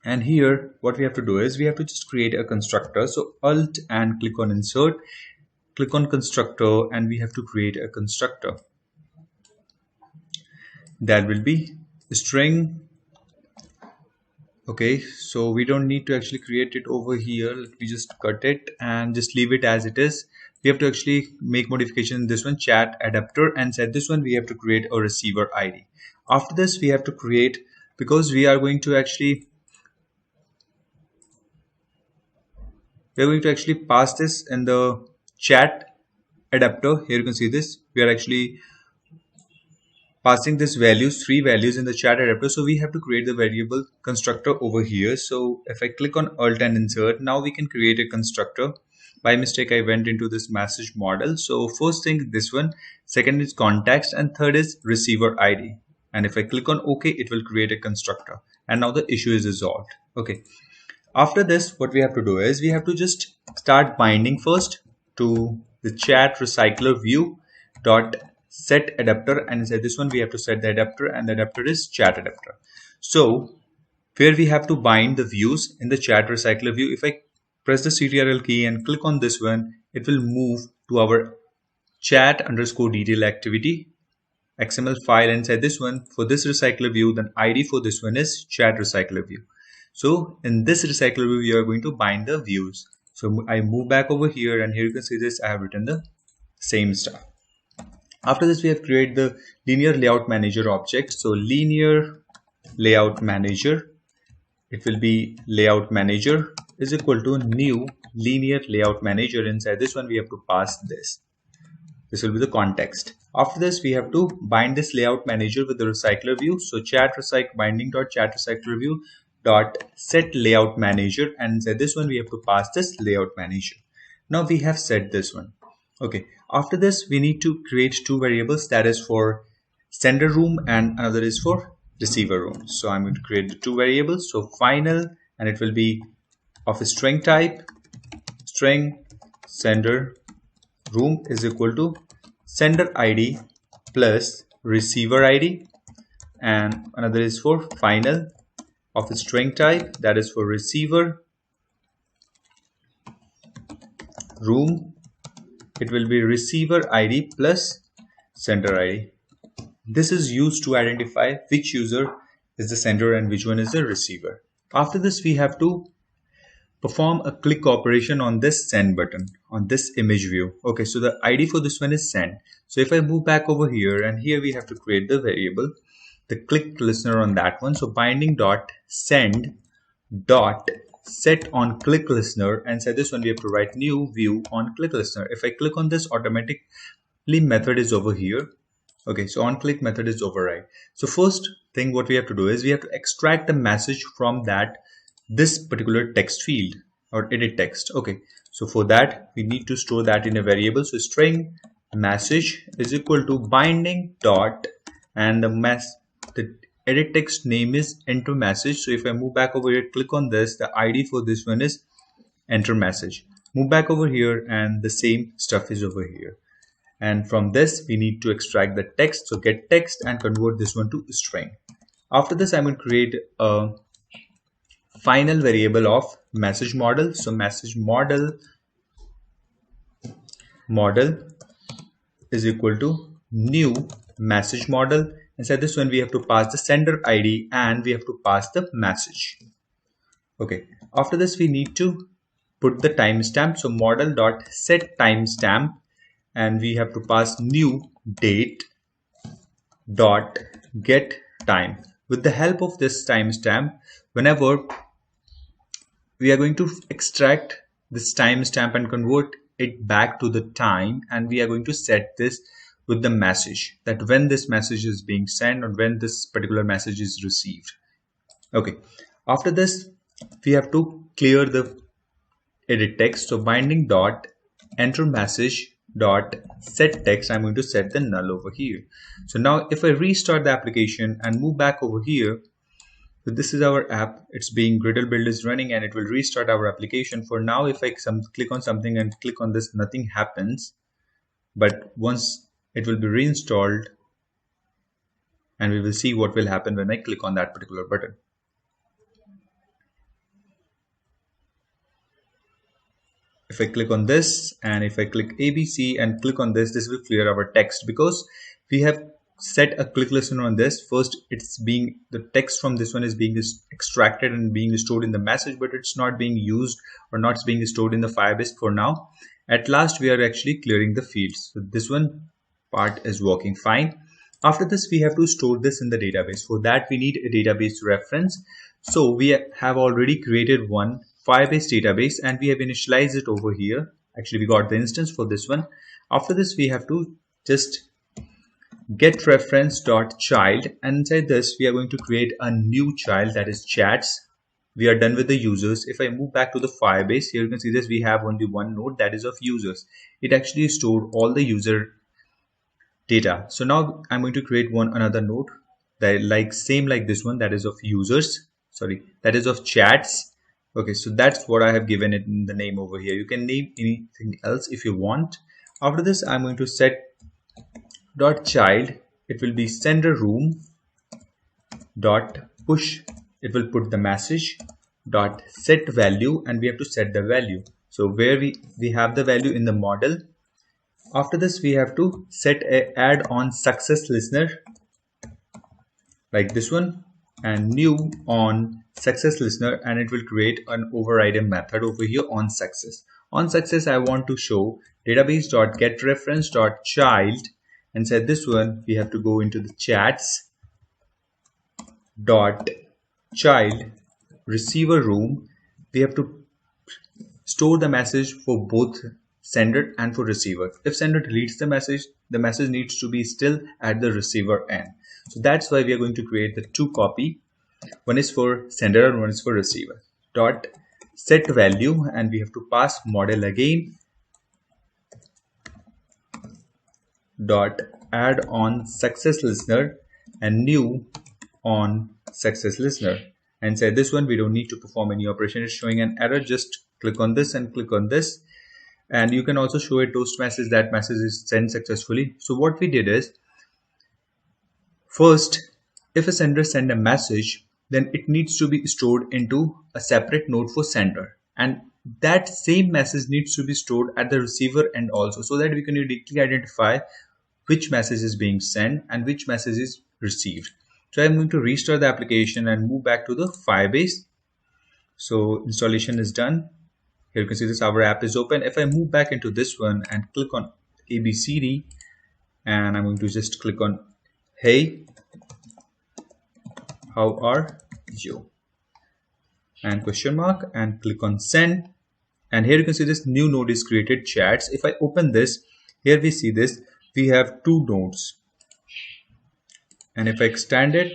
and here what we have to do is we have to just create a constructor. So alt and click on insert, click on constructor, and we have to create a constructor that will be string. Okay, so we don't need to actually create it over here. Let me just cut it and just leave it as it is. We have to actually make modification in this one, chat adapter, and set this one we have to create a receiver ID. After this we have to create, because we are going to actually pass this in the chat adapter. Here you can see this, we are actually passing this values, three values in the chat adapter. So we have to create the variable constructor over here. So if I click on alt and insert, now we can create a constructor. By mistake, I went into this message model. So first thing, this one, second is context, and third is receiver ID. And if I click on OK, it will create a constructor. And now the issue is resolved. Okay. After this, what we have to do is we have to just start binding first to the chat recycler view dot set adapter, and inside this one we have to set the adapter, and the adapter is chat adapter. So where we have to bind the views in the chat recycler view, if I press the CTRL key and click on this one, it will move to our chat underscore detail activity XML file. Inside this one, for this recycler view, then ID for this one is chat recycler view. So in this recycler view, we are going to bind the views. So I move back over here, and here you can see this, I have written the same stuff. After this, we have created the linear layout manager object. So linear layout manager, it will be layout manager is equal to new linear layout manager. Inside this one, we have to pass this. This will be the context. After this, we have to bind this layout manager with the recycler view. So chat recycle binding.chat recycler view dot set layout manager, and inside this one we have to pass this layout manager. Now we have set this one. Okay. After this, we need to create two variables, that is for sender room and another is for receiver room. So I'm going to create the two variables. So final, and it will be of a string type, string sender room is equal to sender ID plus receiver ID, and another is for final of a string type, that is for receiver room, it will be receiver ID plus sender ID. This is used to identify which user is the sender and which one is the receiver. After this, we have to perform a click operation on this send button on this image view. Okay, so the ID for this one is send. So if I move back over here, and here we have to create the variable, the click listener on that one. So binding dot send dot set on click listener, and say this one we have to write new view on click listener. If I click on this, automatically method is over here. Okay, so on click method is override. So first thing what we have to do is we have to extract the message from this particular text field or edit text. Okay, so for that we need to store that in a variable. So string message is equal to binding dot, and the edit text name is enter message. So if I move back over here, click on this, the ID for this one is enter message. Move back over here, and the same stuff is over here. And from this, we need to extract the text. So get text and convert this one to string. After this, I'm going to create a final variable of message model. So message model is equal to new message model. Inside this one, we have to pass the sender ID and we have to pass the message. Okay. After this, we need to put the timestamp. So model dot set timestamp, and we have to pass new date dot get time. With the help of this timestamp, whenever we are going to extract this timestamp and convert it back to the time, and we are going to set this with the message, that when this message is being sent or when this particular message is received. Okay. After this, we have to clear the edit text. So binding dot enter message dot set text, I'm going to set the null over here. So now if I restart the application and move back over here, so this is our app, it's being Gradle build is running and it will restart our application. For now, if I click on something and click on this, nothing happens, but once it will be reinstalled and we will see what will happen when I click on that particular button. If I click on this and if I click ABC and click on this, this will clear our text because we have set a click listener on this. First, the text from this one is being extracted and being stored in the message, but it's not being used or not being stored in the Firebase for now. At last, we are actually clearing the fields. So this one part is working fine. After this, we have to store this in the database. For that, we need a database reference. So we have already created one Firebase database and we have initialized it over here. Actually, we got the instance for this one. After this, we have to just get reference dot child, and inside this we are going to create a new child, that is chats. We are done with the users. If I move back to the Firebase, here you can see this, we have only one node, that is of users. It actually stored all the user data. So now I'm going to create another node that same like this one, that is of users, that is of chats. Okay, so that's what I have given it in the name over here. You can name anything else if you want. After this, I'm going to set dot child, it will be sender room dot push, it will put the message dot set value, and we have to set the value. So where we have the value in the model. After this, we have to set a add on success listener like this one. and new on success listener, and it will create an override method over here on success. On success, I want to show database.getReference.child, and said this one we have to go into the chats dot child receiver room. We have to store the message for both sender and for receiver. If sender deletes the message needs to be still at the receiver end. So that's why we are going to create the two copy. One is for sender and one is for receiver. Dot set value, and we have to pass model again. Dot add on success listener and new on success listener, and say this one we don't need to perform any operation. It's showing an error. Just click on this and click on this, and you can also show a toast message. That message is sent successfully. So what we did is, first, if a sender send a message, then it needs to be stored into a separate node for sender, and that same message needs to be stored at the receiver end also, so that we can uniquely identify which message is being sent and which message is received. So I'm going to restart the application and move back to the Firebase. So installation is done. Here you can see this, our app is open. If I move back into this one and click on ABCD, and I'm going to just click on hey, how are you, and question mark, and click on send, and here you can see this new node is created, chats. If I open this, here we see this, we have two nodes, and if I expand it,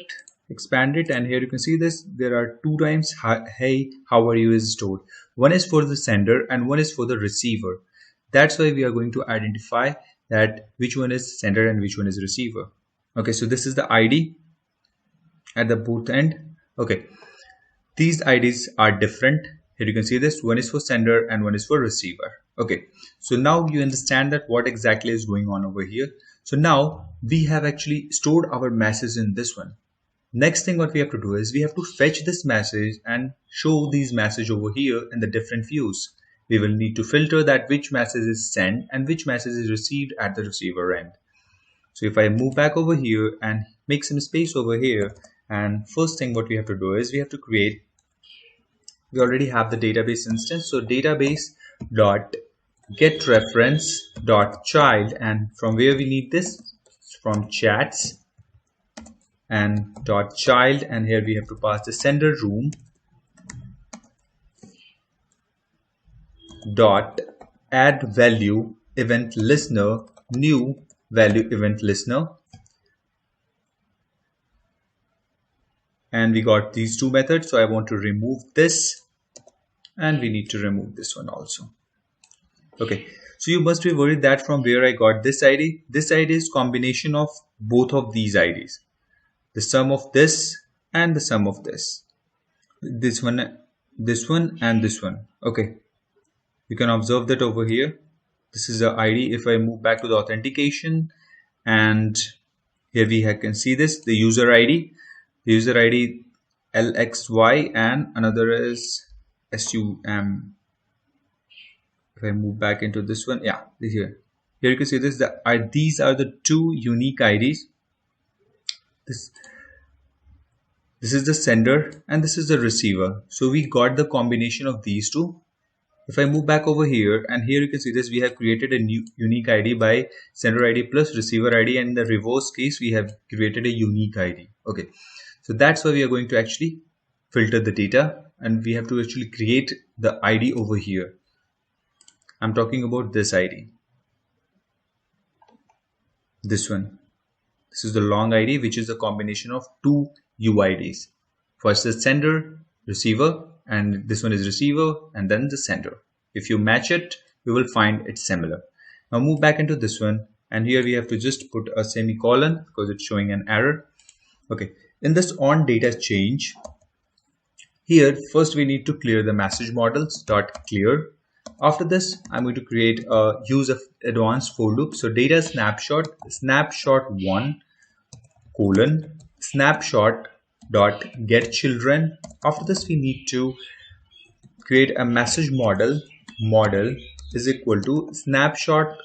and here you can see this, there are two times hey, how are you is stored. One is for the sender and one is for the receiver. That's why we are going to identify that which one is sender and which one is receiver. Okay, so this is the ID at the both end. Okay, these IDs are different. Here you can see this, one is for sender and one is for receiver. Okay, so now you understand that what exactly is going on over here. So now we have actually stored our message in this one. Next thing what we have to do is we have to fetch this message and show these message over here in the different views. We will need to filter that which message is sent and which message is received at the receiver end. So if I move back over here and make some space over here, and first thing what we have to do is we have to create, we already have the database instance, so database dot get reference dot child, and from where we need this, from chats, and dot child, and here we have to pass the sender room dot add value event listener new value event listener, and we got these two methods. So I want to remove this, and we need to remove this one also. Okay, so you must be worried that from where I got this ID. This ID is combination of both of these IDs, the sum of this and the sum of this, this one, and this one. Okay, you can observe that over here. This is the ID. If I move back to the authentication, and here we can see this, the user ID, LXY, and another is SUM. If I move back into this one, yeah, here you can see this, these are the two unique IDs. This is the sender and this is the receiver. So we got the combination of these two. If I move back over here, and here you can see this, we have created a new unique ID by sender ID plus receiver ID, and in the reverse case we have created a unique ID. Okay, so that's why we are going to actually filter the data, and we have to actually create the ID over here. I'm talking about this ID, this one. This is the long ID, which is a combination of two UIDs. First is sender, receiver, and this one is receiver, and then the sender. If you match it, you will find it similar. Now move back into this one, and here we have to just put a semicolon because it's showing an error. Okay, in this on data change, here first we need to clear the message models dot clear. After this, I'm going to create a use of advanced for loop. So data snapshot 1 colon snapshot dot get children. After this, we need to create a message model is equal to snapshot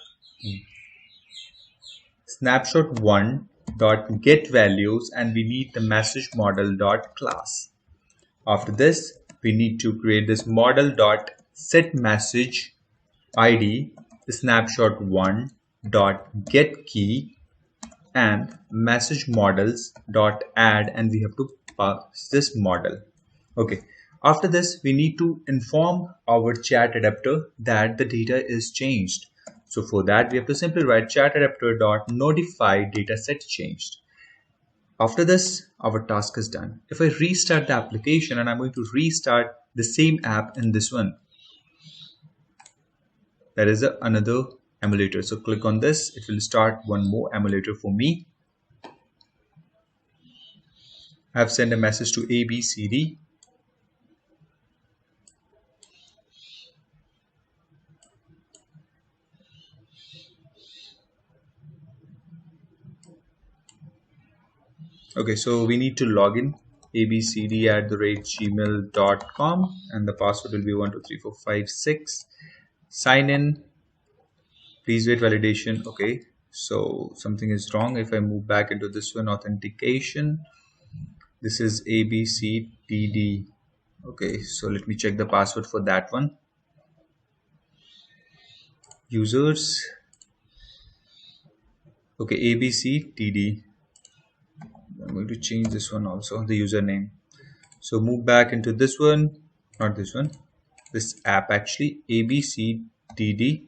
1 dot get values, and we need the message model dot class. After this, we need to create this model dot set message ID snapshot1 dot get key and message models dot add, and we have to pass this model. Okay, after this we need to inform our chat adapter that the data is changed. So for that we have to simply write chat adapter dot notify dataset changed. After this, our task is done. If I restart the application, and I'm going to restart the same app in this one, there is another emulator. So click on this, it will start one more emulator for me. I have sent a message to ABCD. Okay, so we need to log in abcd@gmail.com and the password will be 123456. Sign in. Please wait validation. Okay, so something is wrong. If I move back into this one, authentication, this is abcdd. Okay, so let me check the password for that one. Users. Okay, abcdd. I'm going to change this one also, the username. So move back into this one, not this one, this app actually, abcdd,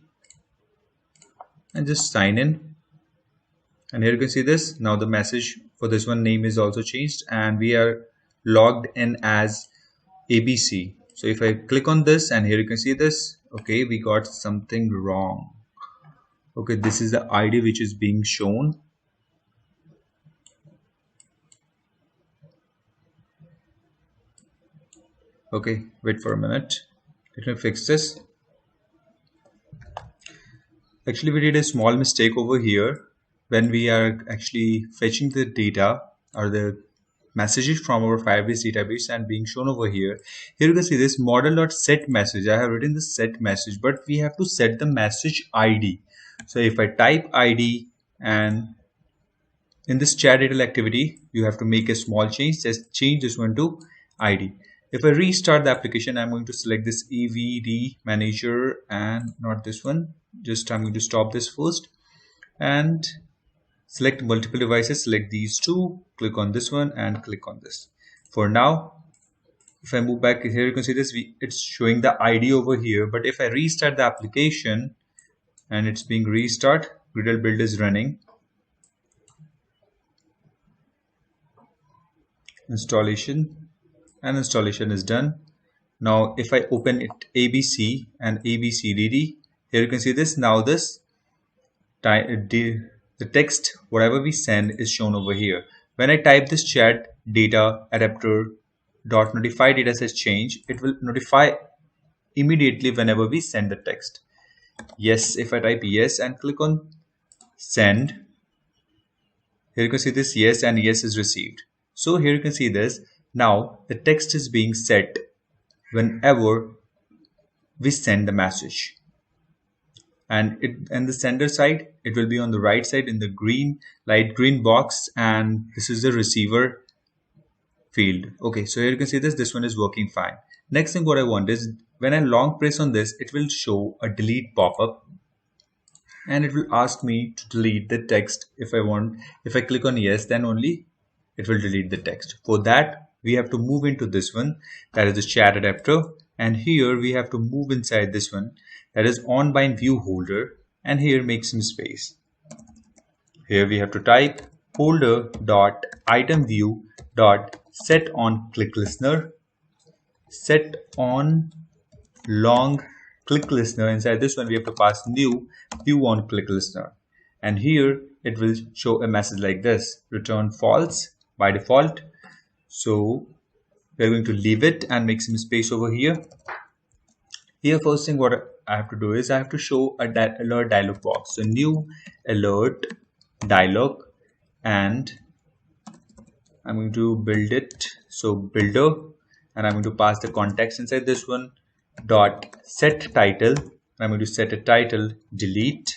and just sign in. And here you can see this. Now the message for this one name is also changed and we are logged in as ABC. So if I click on this, and here you can see this, okay, we got something wrong. Okay, this is the ID which is being shown. Okay, wait for a minute. Let me fix this. Actually, we did a small mistake over here when we are actually fetching the data or the messages from our Firebase database and being shown over here. Here you can see this model.set message. I have written the set message, but we have to set the message ID. So if I type ID, and in this chat detail activity, you have to make a small change. Just change this one to ID. If I restart the application, I'm going to select this EVD manager and not this one. Just I'm going to stop this first and select multiple devices. Select these two, click on this one and click on this. For now, if I move back here, you can see this, it's showing the ID over here. But if I restart the application and it's being restart, Gradle build is running. Installation, and installation is done. Now if I open it ABC and ABCDD, here you can see this. Now this the text whatever we send is shown over here. When I type this chat data adapter dot notify dataset change, it will notify immediately whenever we send the text. Yes, if I type yes and click on send, here you can see this yes, and yes is received. So here you can see this. Now the text is being set whenever we send the message, and the sender side, it will be on the right side in the green light green box, and this is the receiver field. Okay, so here you can see this one is working fine. Next thing what I want is when I long press on this, it will show a delete pop-up and it will ask me to delete the text. If I click on yes, then only it will delete the text. For that, we have to move into this one, that is the chat adapter, and here we have to move inside this one, that is onBind view holder, and here make some space. Here we have to type holder dot item view dot set on click listener, set on long click listener. Inside this one we have to pass new view on click listener, and here it will show a message like this, return false by default. So we're going to leave it and make some space over here. Here first thing what I have to do is I have to show a alert dialog box. So new alert dialog, and I'm going to build it. So builder, and I'm going to pass the context inside this one dot set title. I'm going to set a title delete,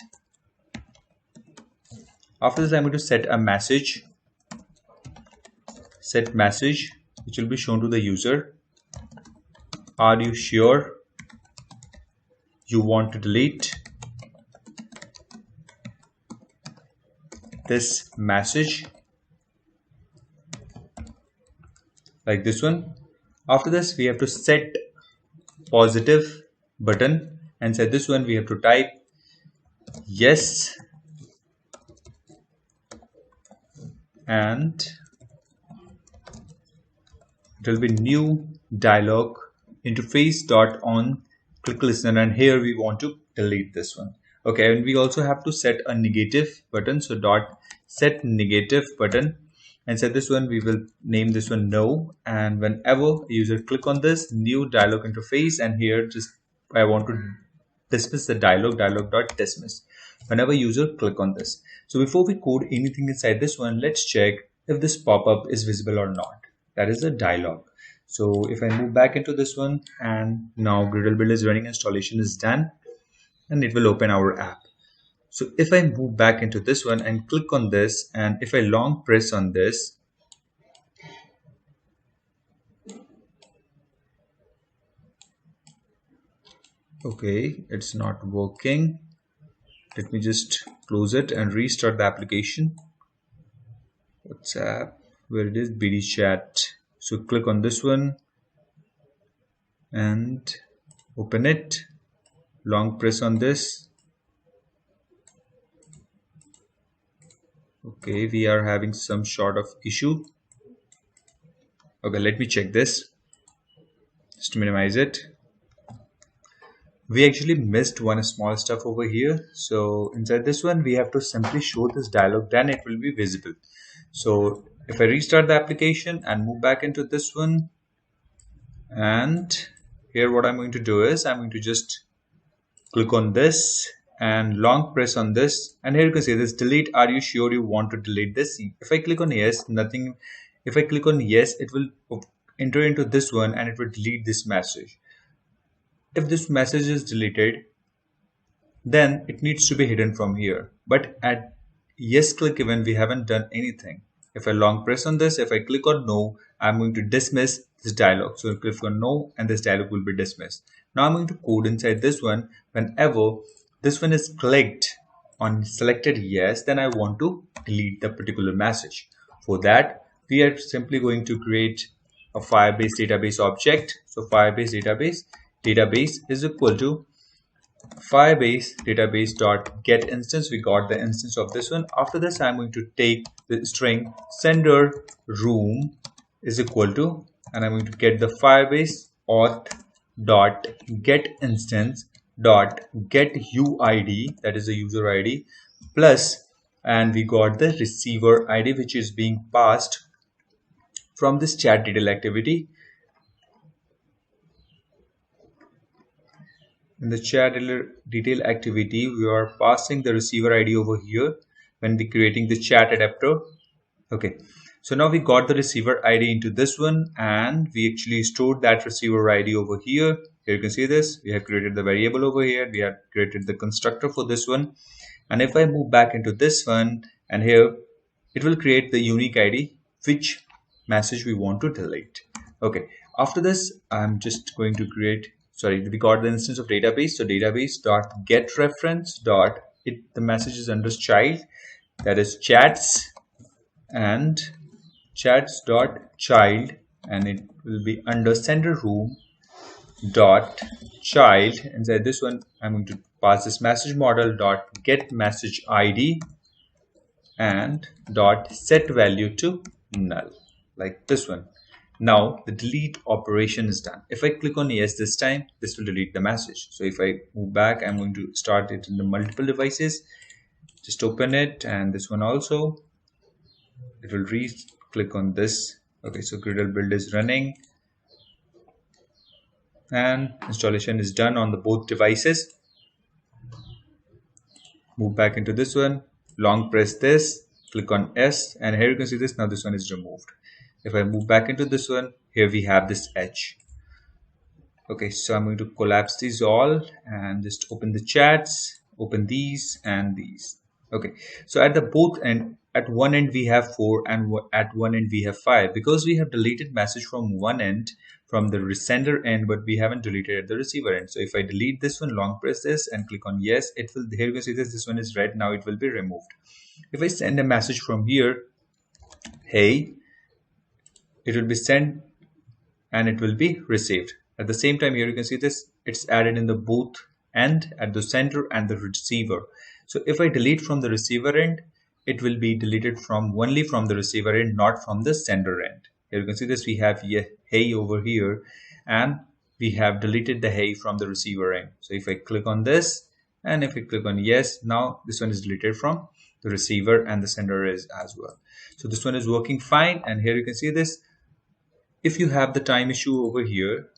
After this, I'm going to set a message, set message, which will be shown to the user. Are you sure you want to delete this message? Like this one. After this, we have to set positive button, and set this one we have to type yes, and it will be new dialog interface dot on click listener, and here we want to delete this one. Okay, and we also have to set a negative button, so dot set negative button, and set this one we will name this one no, and whenever a user click on this new dialog interface, and here just I want to dismiss the dialog dot dismiss whenever user click on this. So before we code anything inside this one, let's check if this pop-up is visible or not. That is a dialog. So if I move back into this one, and now Gradle build is running, installation is done, and it will open our app. So if I move back into this one and click on this, and if I long press on this, okay, it's not working. Let me just close it and restart the application. WhatsApp, where it is, BD chat. So click on this one and open it. Long press on this. Okay, we are having some sort of issue. Okay, let me check this. Just to minimize it. We actually missed one small stuff over here. So inside this one, we have to simply show this dialog, then it will be visible. So if I restart the application and move back into this one, and here what I'm going to do is I'm going to just click on this and long press on this, and here you can see this delete. Are you sure you want to delete this? If I click on yes, nothing. If I click on yes, it will enter into this one and it will delete this message. If this message is deleted, then it needs to be hidden from here. But at yes click event, we haven't done anything. If I long press on this, if I click on no, I'm going to dismiss this dialog. So I click on no and this dialog will be dismissed. Now I'm going to code inside this one. Whenever this one is clicked on selected yes, then I want to delete the particular message. For that, we are simply going to create a Firebase database object. So Firebase database is equal to Firebase database dot get instance. We got the instance of this one. After this, I'm going to take the string sender room is equal to, and I'm going to get the Firebase auth dot get instance dot get UID, that is the user ID, plus, and we got the receiver ID which is being passed from this chat detail activity. In the chat detail activity, we are passing the receiver ID over here when we creating the chat adapter. Okay, so now we got the receiver ID into this one, and we actually stored that receiver ID over here. Here you can see this. We have created the variable over here. We have created the constructor for this one. And if I move back into this one, and here it will create the unique ID which message we want to delete. Okay, after this, I'm just going to create. Sorry, we got the instance of database. So database dot get reference dot it. The message is under child, that is chats, and chats dot child, and it will be under sender room dot child. Inside this one, I'm going to pass this message model dot get message ID and dot set value to null, like this one. Now the delete operation is done. If I click on yes this time, this will delete the message. So if I move back, I'm going to start it in the multiple devices. Just open it, and this one also. It will click on this. Okay, so Gradle build is running and installation is done on the both devices. Move back into this one, long press this, click on S, and here you can see this. Now this one is removed. If I move back into this one, here we have this edge. Okay, so I'm going to collapse these all and just open the chats, open these and these. Okay, so at the both end, at one end we have 4 and at one end we have 5, because we have deleted message from one end, from the sender end, but we haven't deleted at the receiver end. So if I delete this one, long press this and click on yes, it will, here you can see this one is red, now it will be removed. If I send a message from here, hey, it will be sent and it will be received. At the same time, here you can see this, it's added in the both end, at the sender and the receiver. So if I delete from the receiver end, it will be deleted from only from the receiver end, not from the sender end. Here you can see this, we have hey over here, and we have deleted the hey from the receiver end. So if I click on this and if I click on yes, now this one is deleted from the receiver and the sender is as well. So this one is working fine, and here you can see this. If you have the time issue over here,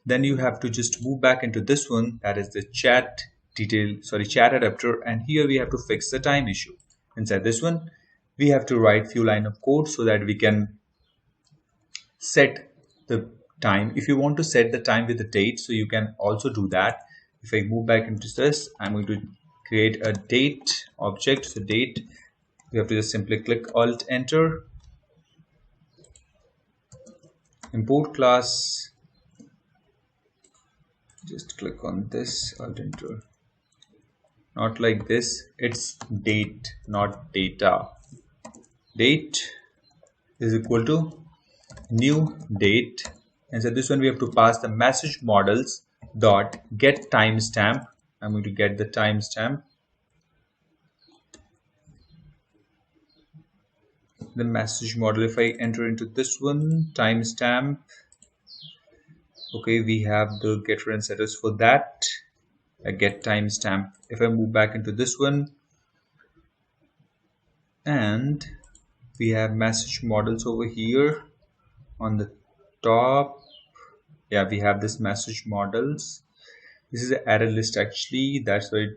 then you have to just move back into this one, that is the chat adapter, and here we have to fix the time issue. Inside this one, we have to write few line of code so that we can set the time. If you want to set the time with the date, so you can also do that. If I move back into this, I'm going to create a date object. So date, you have to just simply click Alt Enter, import class, just click on this, Alt Enter, not like this, it's date, not data. Date is equal to new date, and so this one we have to pass the message models dot get timestamp. I'm going to get the timestamp, the message model. If I enter into this one, timestamp, okay, we have the getter and setters for that, a get timestamp. If I move back into this one, and we have message models over here on the top. Yeah, we have this message models. This is an array list actually, that's why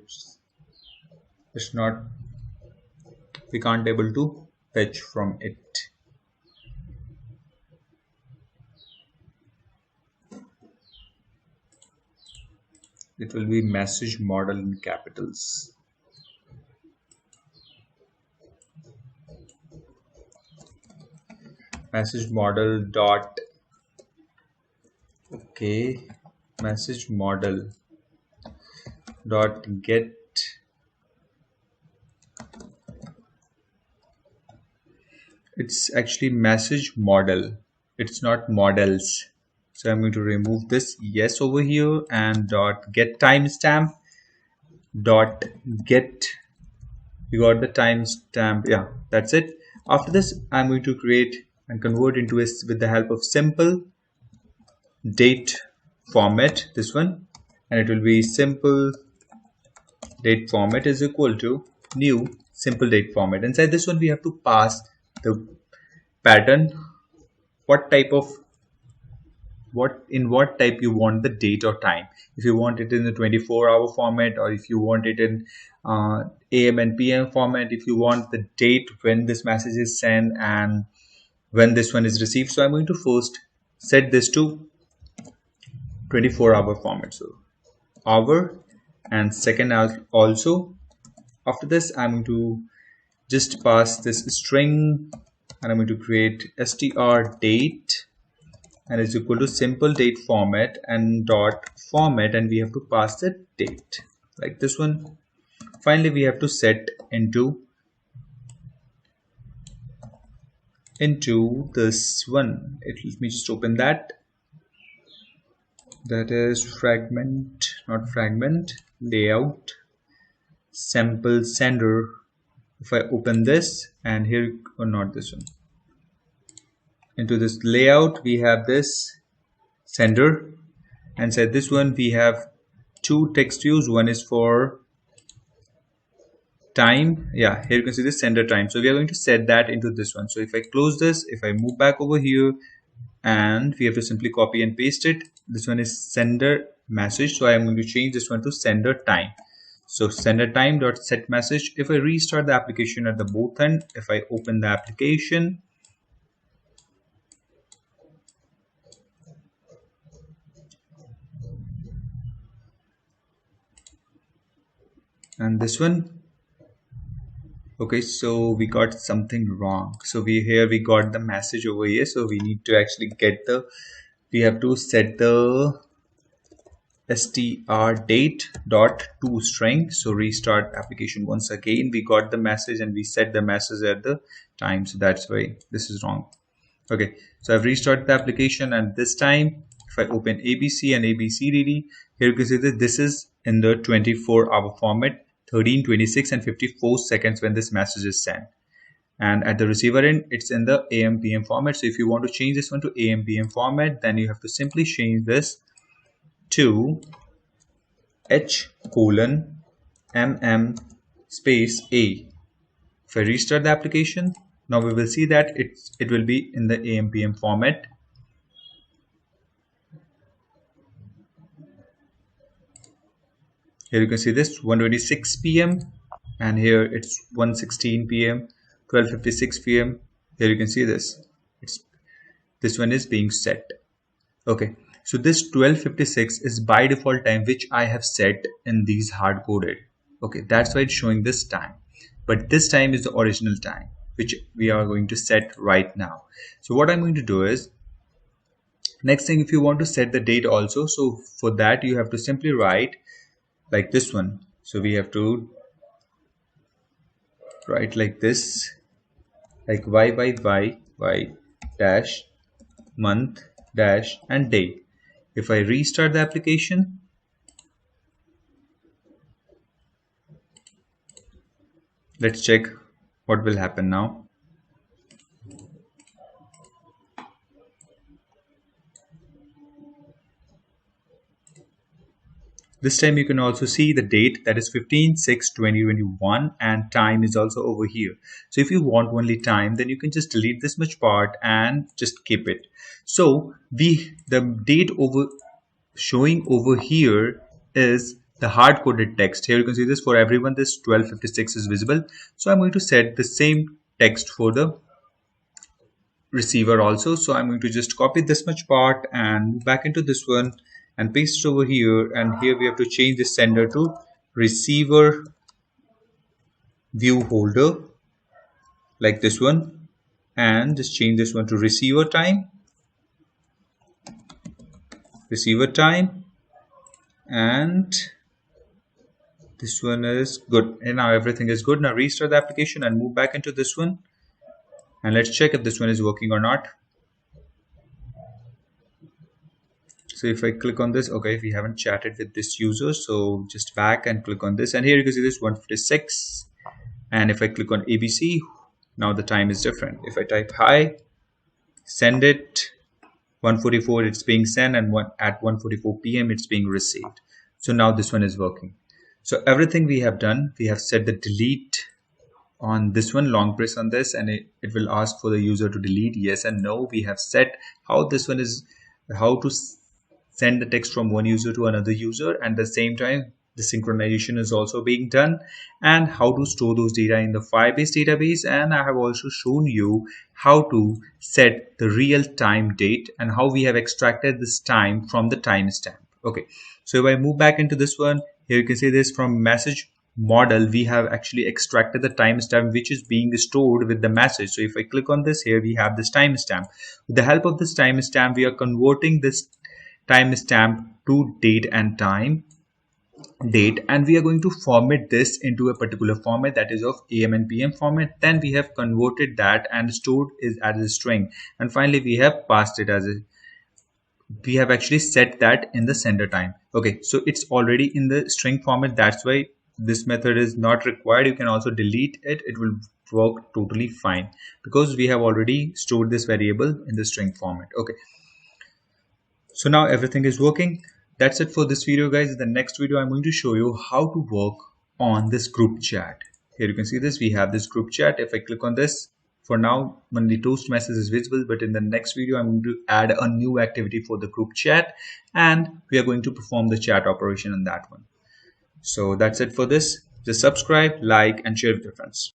it's not, we can't able to fetch from it. It will be message model in capitals. Message model dot, okay, message model dot get, it's actually message model, it's not models. So I'm going to remove this yes over here, and dot get timestamp dot get, you got the timestamp. Yeah, that's it. After this, I'm going to create and convert into a, with the help of simple date format, this one, and it will be simple date format is equal to new simple date format. Inside this one, we have to pass the pattern, what type of, what type you want the date or time. If you want it in the 24-hour format, or if you want it in AM and PM format, if you want the date when this message is sent and when this one is received. So I'm going to first set this to 24-hour format, so hour and second also. After this, I'm going to just pass this string, and I'm going to create str date, and it's equal to simple date format and dot format, and we have to pass the date like this one. Finally, we have to set into this one. Let me just open that. That is fragment, not fragment, layout, sample sender. If I open this, and here, or not this one, into this layout, we have this sender, and inside this one we have two text views. One is for time. Yeah, here you can see the sender time. So we are going to set that into this one. So if I close this, if I move back over here, and we have to simply copy and paste it. This one is sender message, so I am going to change this one to sender time. So sender time dot set message. If I restart the application at the both end, if I open the application, and this one, Okay, so we got something wrong. So we got the message over here. So we need to actually we have to set the str date dot to string. So restart application once again. We got the message and we set the message at the time. So that's why this is wrong. Okay, so I've restarted the application, and this time if I open ABC and ABCDD, here you can see that this is in the 24-hour format, 13, 26 and 54 seconds when this message is sent. And at the receiver end, it's in the AM PM format. So if you want to change this one to AM PM format, then you have to simply change this to H colon MM space A. If I restart the application, now we will see that it will be in the AM/PM format. Here you can see this 1:26 p.m. and here it's 1:16 p.m., 12:56 p.m. Here you can see this. This one is being set. Okay, so this 12:56 is by default time which I have set in these hard coded. Okay, that's why it's showing this time. But this time is the original time which we are going to set right now. So what I'm going to do is, next thing, if you want to set the date also, so for that you have to simply write like this one. So we have to write like this, like y dash month dash and day. If I restart the application, let's check what will happen now. This time you can also see the date, that is 15/6/2021, and time is also over here. So if you want only time, then you can just delete this much part and just keep it. So the date showing over here is the hard coded text. Here you can see this for everyone, this 12:56 is visible. So I'm going to set the same text for the receiver also. So I'm going to just copy this much part and move back into this one and paste it over here, and here we have to change the sender to receiver view holder like this one, and just change this one to receiver time, and this one is good. And now everything is good. Now restart the application and move back into this one, and let's check if this one is working or not. So if I click on this, okay, we haven't chatted with this user, so just back and click on this, and here you can see this 1:56. And if I click on ABC, now the time is different. If I type hi, send it, 1:44 it's being sent, and at 1:44 p.m. it's being received. So now this one is working. So everything we have done, we have set the delete on this one, long press on this, and it will ask for the user to delete, yes and no. We have set how this one is, how to send the text from one user to another user, and at the same time the synchronization is also being done, and how to store those data in the Firebase database. And I have also shown you how to set the real time date and how we have extracted this time from the timestamp. Okay, so if I move back into this one, here you can see this from message model, we have actually extracted the timestamp which is being stored with the message. So if I click on this, here we have this timestamp. With the help of this timestamp, we are converting this timestamp to date and time date, and we are going to format this into a particular format, that is of AM and PM format. Then we have converted that and stored it as a string, and finally we have passed it as a, we have actually set that in the sender time. Okay, so it's already in the string format, that's why this method is not required. You can also delete it, it will work totally fine because we have already stored this variable in the string format. Okay, so now everything is working. That's it for this video, guys. In the next video, I'm going to show you how to work on this group chat. Here you can see this, we have this group chat. If I click on this, for now only toast message is visible, but in the next video I'm going to add a new activity for the group chat, and we are going to perform the chat operation on that one. So that's it for this. Just subscribe, like and share with your friends.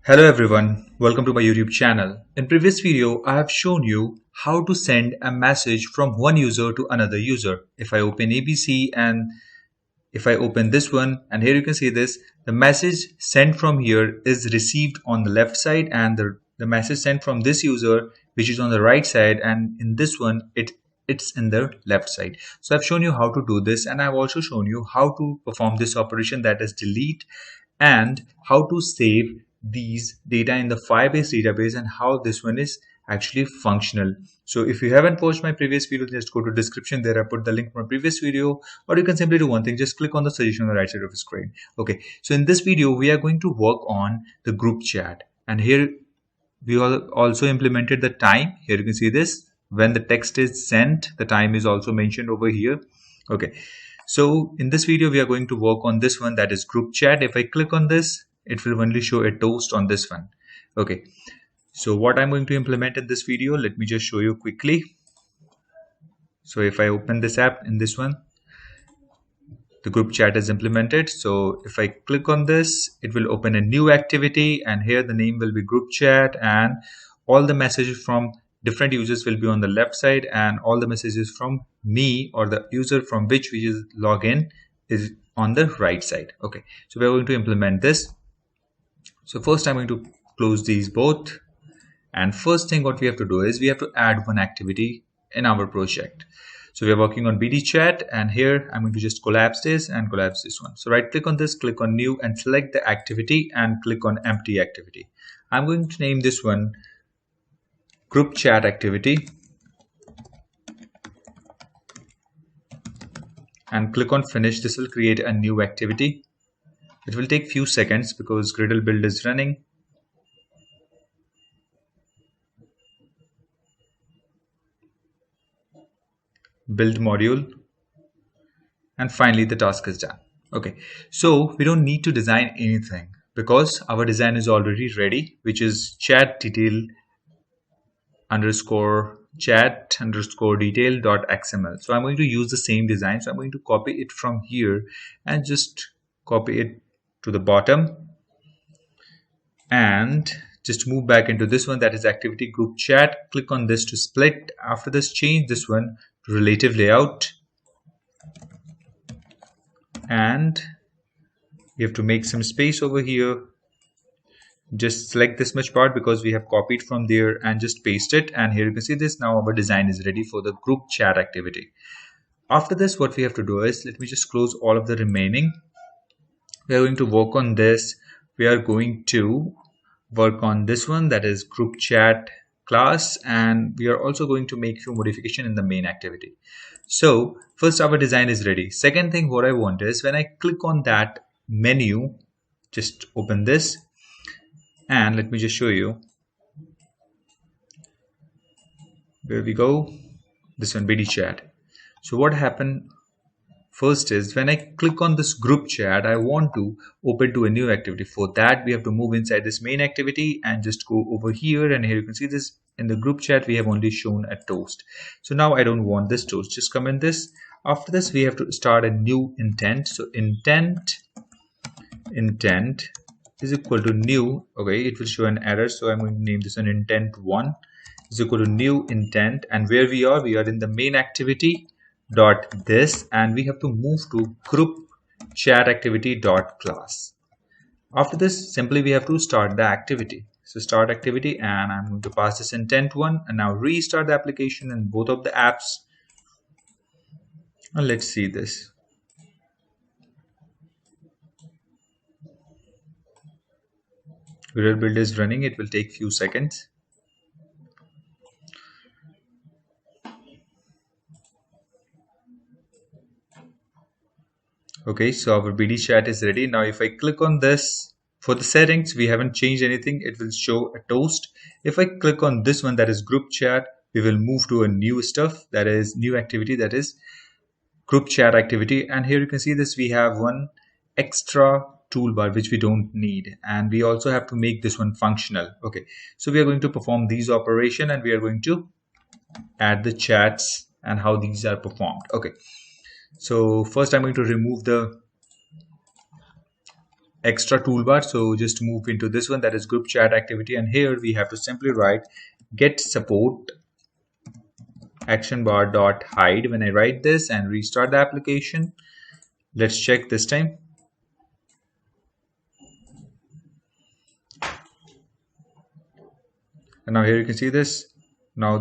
Hello everyone, welcome to my YouTube channel. In previous video, I have shown you how to send a message from one user to another user. If I open ABC and if I open this one, and here you can see this, the message sent from here is received on the left side, and the message sent from this user, which is on the right side, and in this one it's in the left side. So I've shown you how to do this, and I've also shown you how to perform this operation, that is delete, and how to save these data in the Firebase database, and how this one is actually functional. So if you haven't watched my previous video, just go to description there. I put the link from my previous video, or you can simply do one thing, just click on the suggestion on the right side of the screen. Okay, so in this video we are going to work on the group chat, and here we also implemented the time. Here you can see this, when the text is sent, the time is also mentioned over here. Okay, so in this video we are going to work on this one, that is group chat. If I click on this, it will only show a toast on this one. Okay, so what I'm going to implement in this video, let me just show you quickly. So if I open this app, in this one the group chat is implemented. So if I click on this, it will open a new activity, and here the name will be group chat, and all the messages from different users will be on the left side, and all the messages from me, or the user from which we just log in, is on the right side. Okay, so we're going to implement this. So first I'm going to close these both, and first thing what we have to do is we have to add one activity in our project. So we are working on BD chat, and here I'm going to just collapse this and collapse this one. So right click on this, click on new, and select the activity and click on empty activity. I'm going to name this one group chat activity, and click on finish. This will create a new activity. It will take few seconds because Gradle build is running. Build module, and finally the task is done. Okay, so we don't need to design anything because our design is already ready, which is chat detail underscore chat underscore detail dot xml. So I'm going to use the same design. So I'm going to copy it from here and just copy it to the bottom, and just move back into this one, that is activity group chat. Click on this to split. After this, change this one to relative layout, and you have to make some space over here. Just select this much part because we have copied from there, and just paste it, and here you can see this. Now our design is ready for the group chat activity. After this, what we have to do is, let me just close all of the remaining. We are going to work on this. We are going to work on this one, that is group chat class, and we are also going to make few modification in the main activity. So first, our design is ready. Second thing what I want is, when I click on that menu, just open this, and let me just show you. There we go, this one, BD chat. So what happened first is, when I click on this group chat, I want to open to a new activity. For that, we have to move inside this main activity and just go over here, and here you can see this, in the group chat we have only shown a toast. So now I don't want this toast, just comment this. After this, we have to start a new intent. So intent is equal to new. Okay, it will show an error, so I'm going to name this an intent1 is equal to new intent, and where we are in the main activity dot this, and we have to move to group chat activity dot class. After this, simply we have to start the activity. So start activity, and I'm going to pass this intent1, and now restart the application in both of the apps, and let's see this. Gradle build is running. It will take few seconds. Okay, so our BD chat is ready. Now if I click on this, for the settings we haven't changed anything, it will show a toast. If I click on this one, that is group chat, we will move to a new stuff, that is new activity, that is group chat activity. And here you can see this, we have one extra toolbar which we don't need, and we also have to make this one functional. Okay, so we are going to perform these operation, and we are going to add the chats and how these are performed. Okay, so first I'm going to remove the extra toolbar. So just move into this one, that is group chat activity, and here we have to simply write get support action bar dot hide when I write this, and restart the application. Let's check this time. And now here you can see this. Now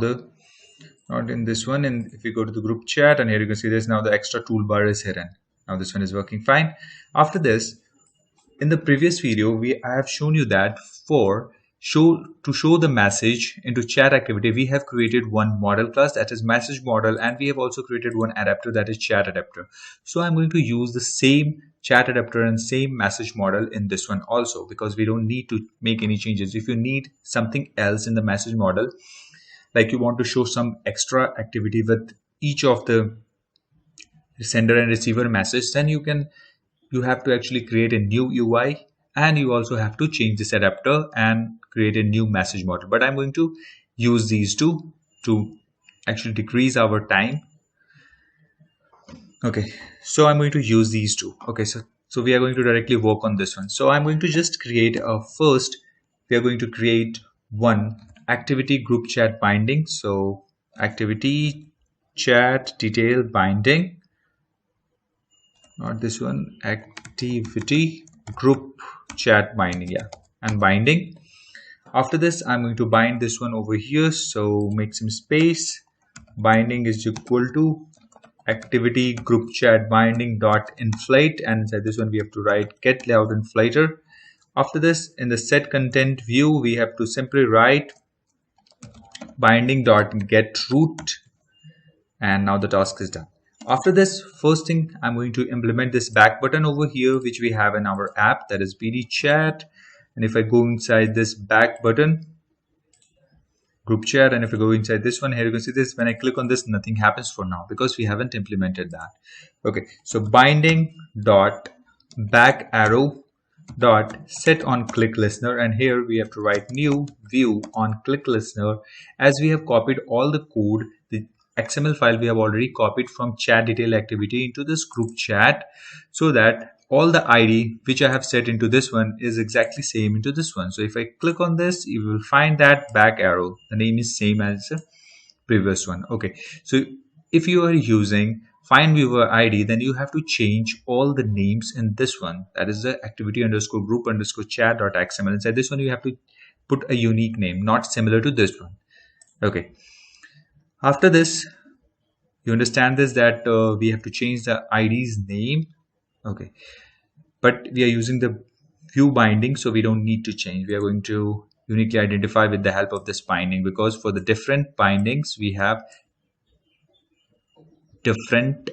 not in this one, and if you go to the group chat, and here you can see this, now the extra toolbar is hidden. Now this one is working fine. After this, in the previous video, I have shown you that to show the message into chat activity, we have created one model class, that is message model, and we have also created one adapter, that is chat adapter. So I'm going to use the same chat adapter and same message model in this one also, because we don't need to make any changes. If you need something else in the message model, like you want to show some extra activity with each of the sender and receiver message, then you have to actually create a new UI, and you also have to change this adapter and create a new message model. But I'm going to use these two to actually decrease our time. Okay, so I'm going to use these two. Okay, so we are going to directly work on this one. So I'm going to just create first we are going to create one activity group chat binding. So activity chat detail binding, not this one, activity group chat binding, yeah, and binding. After this, I'm going to bind this one over here, so make some space. Binding is equal to activity group chat binding dot inflate, and inside this one we have to write get layout inflator. After this, in the set content view, we have to simply write binding dot get root, and now the task is done. After this, first thing, I'm going to implement this back button over here, which we have in our app, that is BD chat. And if I go inside this back button, group chat, and if I go inside this one, here you can see this, when I click on this, nothing happens for now because we haven't implemented that. Okay, so binding dot back arrow dot set on click listener, and here we have to write new view on click listener, as we have copied all the code, the XML file we have already copied from chat detail activity into this group chat, so that all the ID which I have set into this one is exactly same into this one. So if I click on this, you will find that back arrow, the name is same as the previous one. Okay, so if you are using find viewer ID, then you have to change all the names in this one, that is the activity underscore group underscore chat dot XML. Inside this one you have to put a unique name, not similar to this one. Okay, after this, you understand this, that we have to change the ID's name. Okay, but we are using the view binding, so we don't need to change. We are going to uniquely identify with the help of this binding, because for the different bindings we have different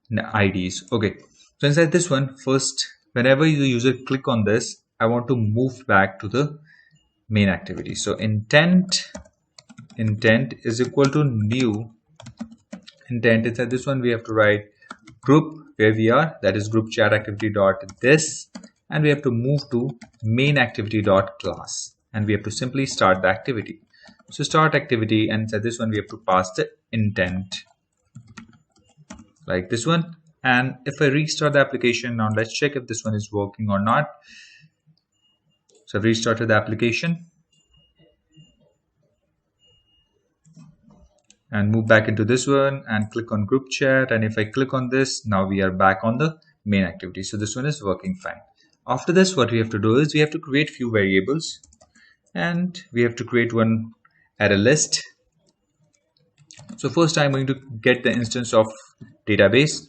IDs. Okay, so inside this one, first, whenever the user click on this, I want to move back to the main activity. So intent is equal to new intent. Inside this one we have to write group where we are, that is group chat activity dot this, and we have to move to main activity dot class, and we have to simply start the activity. So start activity, and inside this one we have to pass the intent like this one. And if I restart the application, now let's check if this one is working or not. So I've restarted the application and move back into this one and click on group chat, and if I click on this, now we are back on the main activity. So this one is working fine. After this, what we have to do is we have to create few variables, and we have to create one array list. So first I'm going to get the instance of database,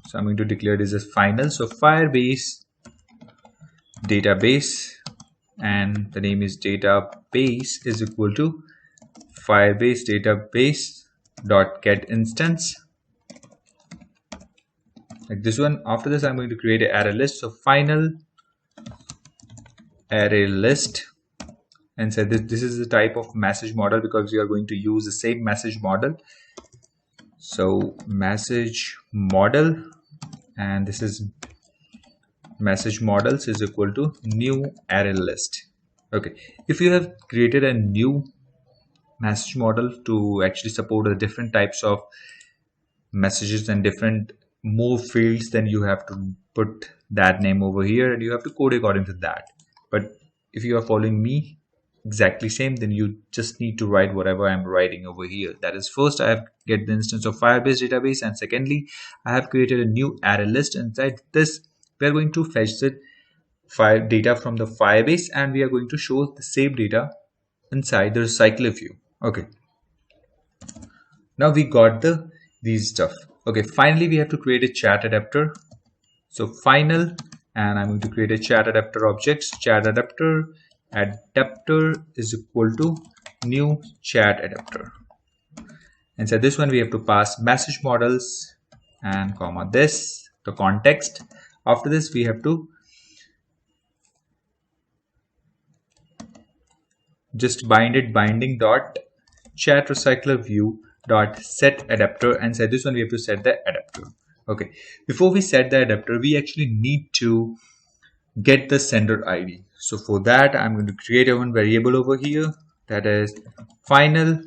so I'm going to declare this as final. So Firebase database, and the name is database is equal to Firebase database dot get instance, like this one. After this, I'm going to create an array list. So final array list, and say this is the type of message model, because we are going to use the same message model. So message model, and this is message models is equal to new array list. Okay, if you have created a new message model to actually support the different types of messages and different more fields, then you have to put that name over here and you have to code according to that. But if you are following me exactly same, then you just need to write whatever I'm writing over here. That is, first I have get the instance of Firebase database, and secondly I have created a new array list. Inside this we are going to fetch the data from the Firebase, and we are going to show the same data inside the recycler view. Okay, now we got these stuff. Okay, finally we have to create a chat adapter. So final, and I'm going to create a chat adapter object. Chat adapter is equal to new chat adapter. Inside this one we have to pass message models and comma this, the context. After this we have to just bind it, binding dot chat recycler view dot set adapter, and inside this one we have to set the adapter. Okay, before we set the adapter we actually need to get the sender ID. So for that I'm going to create a one variable over here, that is final,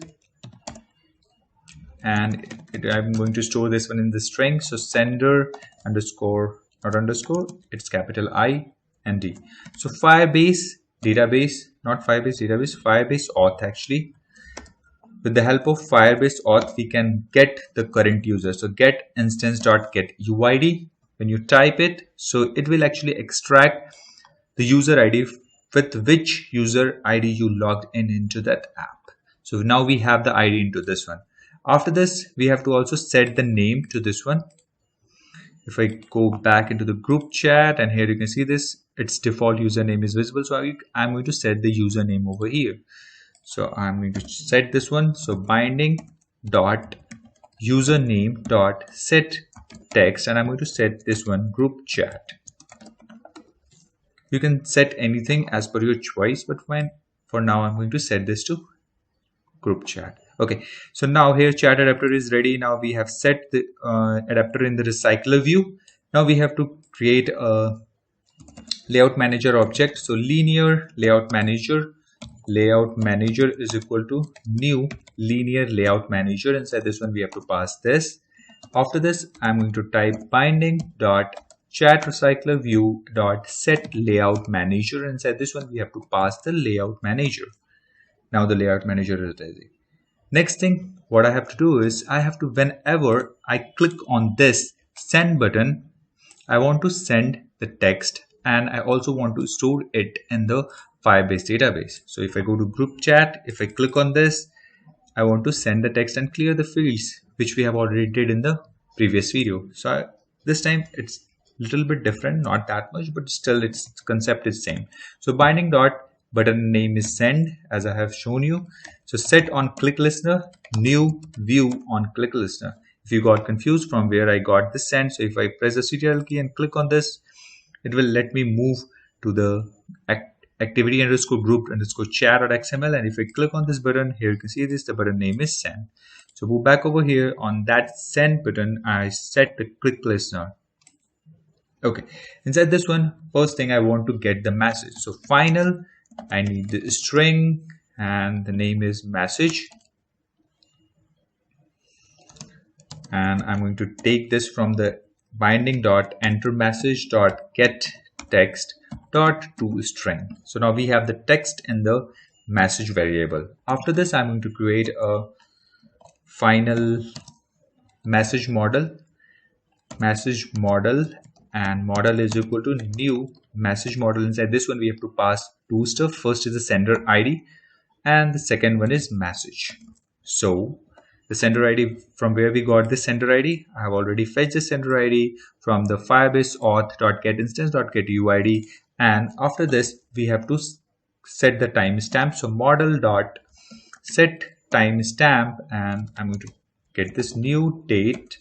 and I'm going to store this one in the string. So sender underscore, not underscore, it's capital I and D. So Firebase database, not Firebase database, Firebase auth actually. With the help of Firebase auth we can get the current user. So get instance.get UID. When you type it, so it will actually extract the user ID with which user ID you logged in into that app. So now we have the ID into this one. After this we have to also set the name to this one. If I go back into the group chat, and here you can see this, its default username is visible, so I'm going to set the username over here. So I'm going to set this one. So binding dot username dot set text, and I'm going to set this one group chat. You can set anything as per your choice, but for now I'm going to set this to group chat. Okay, so now here chat adapter is ready. Now we have set the adapter in the recycler view. Now we have to create a layout manager object. So linear layout manager is equal to new linear layout manager. Inside this one we have to pass this. After this I'm going to type binding dot chat recycler view dot set layout manager. Inside this one we have to pass the layout manager. Now the layout manager is ready. Next thing what I have to do is I have to, whenever I click on this send button, I want to send the text, and I also want to store it in the Firebase database. So if I go to group chat, if I click on this, I want to send the text and clear the fields, which we have already did in the previous video. So this time it's a little bit different, not that much, but still its concept is same. So binding dot button name is send, as I have shown you. So set on click listener, new view on click listener. If you got confused from where I got this send, so if I press the Ctrl key and click on this, it will let me move to the activity underscore group underscore chat.xml, and if I click on this button, here you can see this, the button name is send. So go back over here on that send button, I set the click listener. Okay, inside this one, first thing I want to get the message. So final, I need the string, and the name is message, and I'm going to take this from the binding dot enter message dot get text dot to string. So now we have the text in the message variable. After this I'm going to create a final message model, and model is equal to new message model. Inside this one we have to pass two stuff. First is the sender ID, and the second one is message. So the sender ID, from where we got this sender ID, I have already fetched the sender ID from the Firebase auth.getInstance.getUID, and after this we have to set the timestamp. So model dot set timestamp, and I'm going to get this new date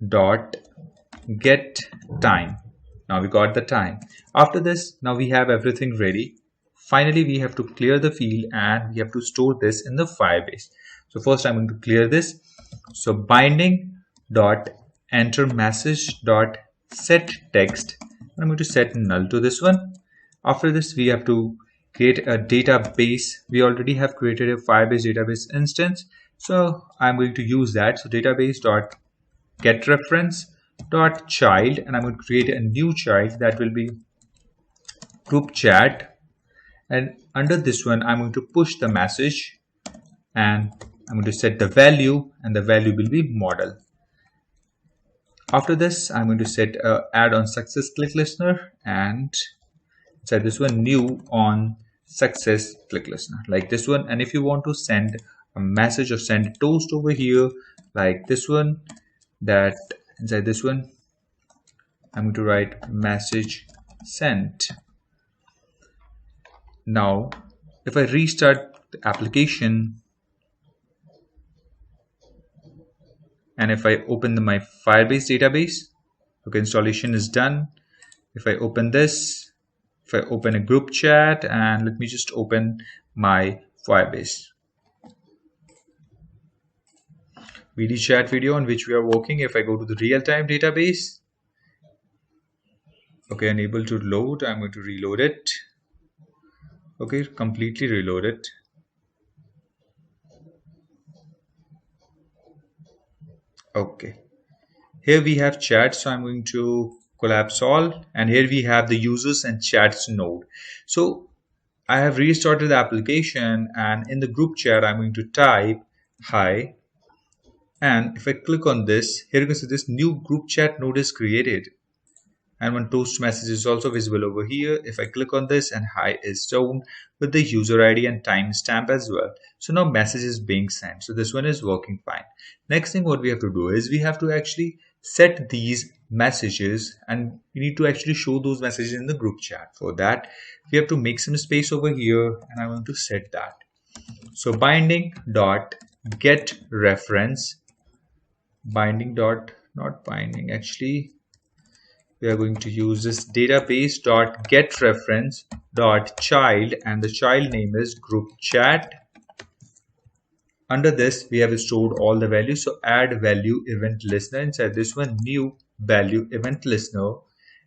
dot get time. Now we got the time. After this, now we have everything ready. Finally we have to clear the field, and we have to store this in the Firebase. So first I'm going to clear this. So binding dot enter message dot set text, I'm going to set null to this one. After this we have to create a database. We already have created a Firebase database instance, so I'm going to use that. So database dot get reference dot child, and I'm going to create a new child that will be group chat, And under this one, I'm going to push the message and I'm going to set the value, and the value will be model. After this, I'm going to set add on success click listener and set this one new on success click listener like this one. And if you want to send a message or send a toast over here like this one, that inside this one I'm going to write message sent. Now if I restart the application and if I open my Firebase database, okay, installation is done. If I open this, if I open a group chat, and let me just open my Firebase VD chat video on which we are working. If I go to the real-time database, okay, unable to load, I'm going to reload it. Okay, completely reload it. Okay, here we have chat, so I'm going to collapse all, and here we have the users and chats node. So I have restarted the application, and in the group chat I'm going to type hi, and if I click on this, here you can see this new group chat node is created, and one toast message is also visible over here. If I click on this, and hi is shown with the user ID and timestamp as well. So now message is being sent, so this one is working fine. Next thing what we have to do is we have to actually set these messages, and we need to actually show those messages in the group chat. For that we have to make some space over here, and I want to set that. So binding dot get reference, binding dot, not binding actually, we are going to use this database dot get reference dot child, and the child name is group chat. Under this we have stored all the values, so add value event listener, inside this one new value event listener,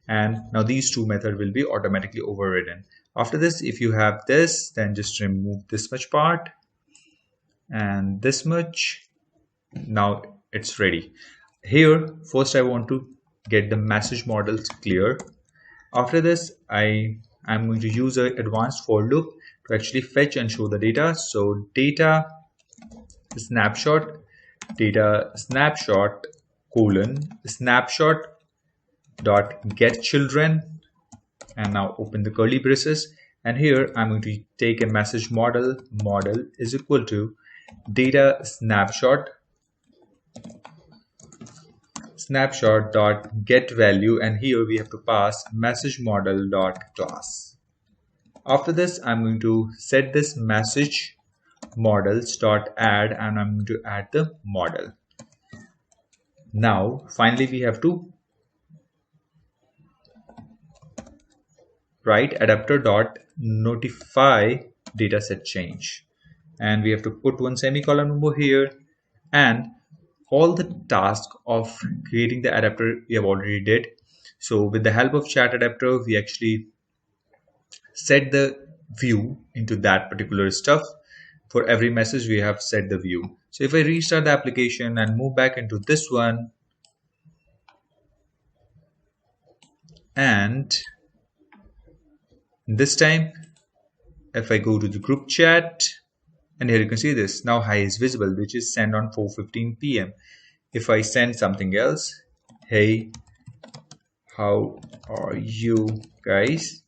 and now these two methods will be automatically overridden. After this, if you have this, then just remove this much part and this much. Now it's ready. Here first I want to get the message models clear. After this I'm going to use an advanced for loop to actually fetch and show the data. So data snapshot colon snapshot dot get children, and now open the curly braces, and here I'm going to take a message model is equal to data snapshot dot get value, and here we have to pass message model dot class. After this I'm going to set this message models dot add, and I'm going to add the model. Now finally we have to write adapter dot notify dataset change, and we have to put one semicolon over here, and all the task of creating the adapter we have already did. So with the help of chat adapter we actually set the view into that particular stuff. For every message we have set the view. So if I restart the application and move back into this one, and this time if I go to the group chat, and here you can see this, now hi is visible, which is sent on 4:15 p.m. If I send something else, hey, how are you guys?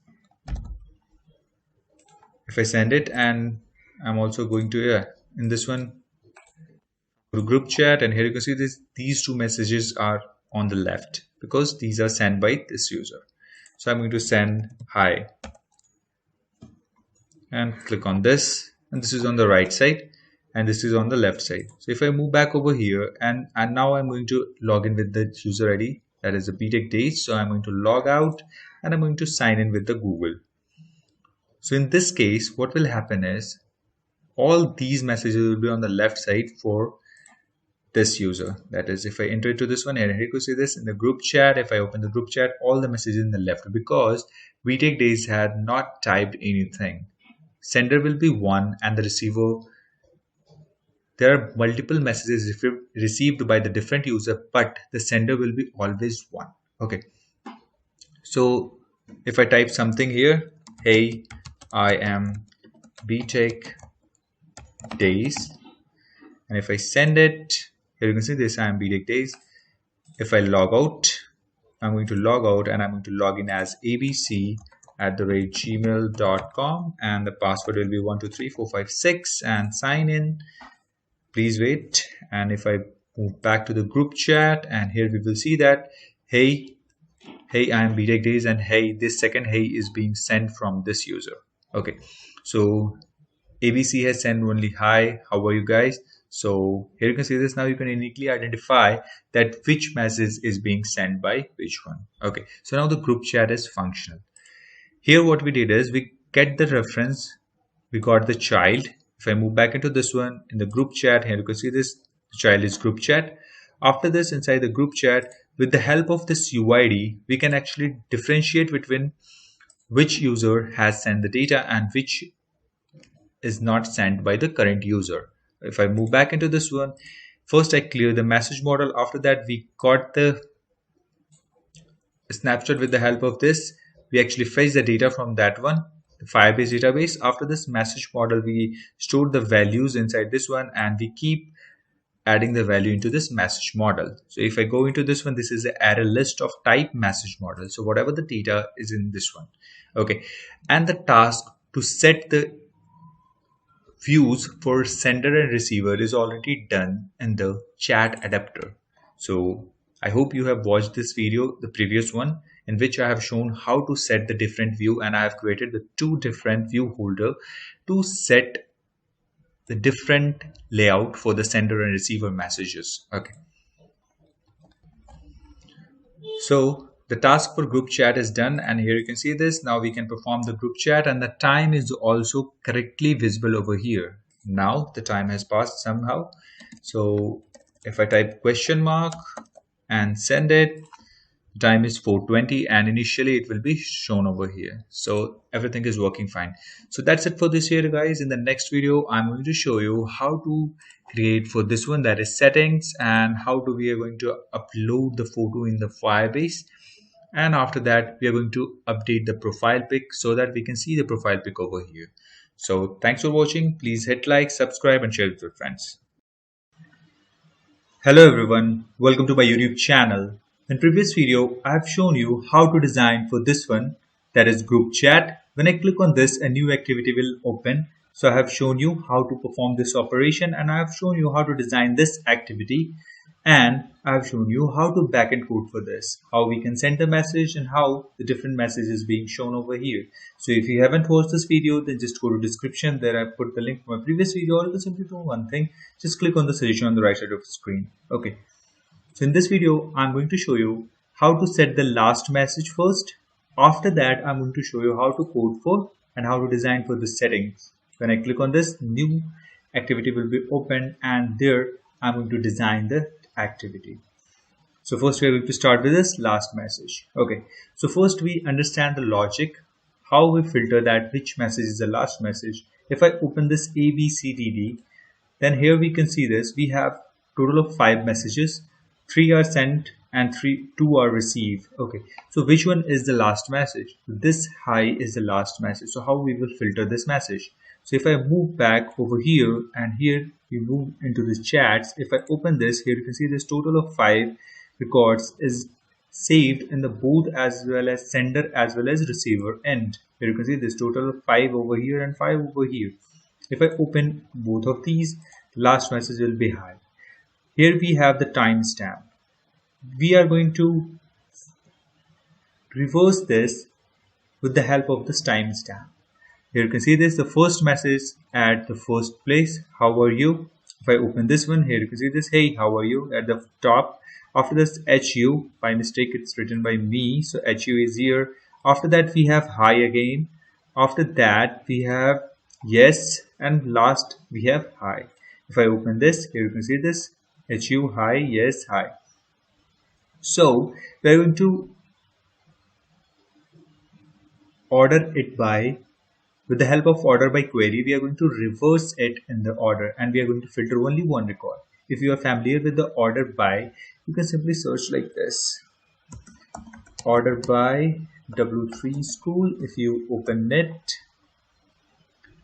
If I send it, and I'm also going to in this one to group chat, and here you can see these two messages are on the left because these are sent by this user. So I'm going to send hi and click on this, and this is on the right side and this is on the left side. So if I move back over here, and now I'm going to log in with the user ID, that is the btechdays. So I'm going to log out and I'm going to sign in with the Google. So in this case what will happen is all these messages will be on the left side for this user. That is, if I enter into this one, and here you can see this in the group chat, if I open the group chat, all the messages in the left, because btechdays had not typed anything. Sender will be 1 and the receiver, there are multiple messages received by the different user, but the sender will be always 1. Okay, so if I type something here, hey, I am btech days, and if I send it, here you can see this, I am btech days. If I log out, I'm going to log out and I'm going to log in as abc@gmail.com, and the password will be 123456 and sign in. Please wait. And if I move back to the group chat, and here we will see that, hey, I am btech days, and hey, this second hey is being sent from this user. Okay, so ABC has sent only hi, how are you guys? So here you can see this. Now you can uniquely identify that which message is being sent by which one. Okay, so now the group chat is functional. Here what we did is we get the reference, we got the child. If I move back into this one in the group chat, here you can see this, the child is group chat. After this, inside the group chat, with the help of this UID, we can actually differentiate between which user has sent the data and which is not sent by the current user. If I move back into this one, first I clear the message model. After that, we got the snapshot. With the help of this, we actually fetch the data from that one, the Firebase database. After this message model, we store the values inside this one, and we keep adding the value into this message model. So if I go into this one, this is the array list of type message model. So whatever the data is in this one. Okay, and the task to set the views for sender and receiver is already done in the chat adapter. So I hope you have watched this video, the previous one, in which I have shown how to set the different view, and I have created the two different view holder to set the different layout for the sender and receiver messages. Okay. So the task for group chat is done, and here you can see this. Now we can perform the group chat, and the time is also correctly visible over here. Now the time has passed somehow. So if I type question mark and send it, the time is 4:20, and initially it will be shown over here. So everything is working fine. So that's it for this here, guys. In the next video, I'm going to show you how to create for this one, that is settings, and how do we are going to upload the photo in the Firebase. And after that, we are going to update the profile pic so that we can see the profile pic over here. So thanks for watching. Please hit like, subscribe, and share with your friends. Hello everyone, welcome to my YouTube channel. In previous video, I have shown you how to design for this one, that is group chat. When I click on this, a new activity will open. So I have shown you how to perform this operation, and I have shown you how to design this activity, and I have shown you how to backend code for this, how we can send the message, and how the different message is being shown over here. So if you haven't watched this video, then just go to description. There I put the link to my previous video, or you can simply do one thing, just click on the suggestion on the right side of the screen. Okay. So in this video, I'm going to show you how to set the last message first. After that, I'm going to show you how to code for and how to design for the settings. When I click on this, new activity will be opened, and there I'm going to design the activity. So first we are going to start with this last message. Okay. So first we understand the logic, how we filter that which message is the last message. If I open this ABCDD, then here we can see this. We have total of 5 messages. 3 are sent and 2 are received. Okay, so which one is the last message? This hi is the last message. So how we will filter this message? So if I move back over here, and here we move into the chats. If I open this, here you can see this total of 5 records is saved in the both as well as sender as well as receiver end. Here you can see this total of 5 over here and 5 over here. If I open both of these, the last message will be hi. Here we have the timestamp. We are going to reverse this with the help of this timestamp. Here you can see this, the first message at the first place, how are you? If I open this one, here you can see this, hey, how are you, at the top. After this, HU, by mistake it's written by me, so HU is here. After that we have hi again. After that we have yes, and last we have hi. If I open this, here you can see this, HU, hi, yes, hi. So we are going to order it by, with the help of order by query, we are going to reverse it in the order, and we are going to filter only one record. If you are familiar with the order by, you can simply search like this, order by W3 school. If you open it,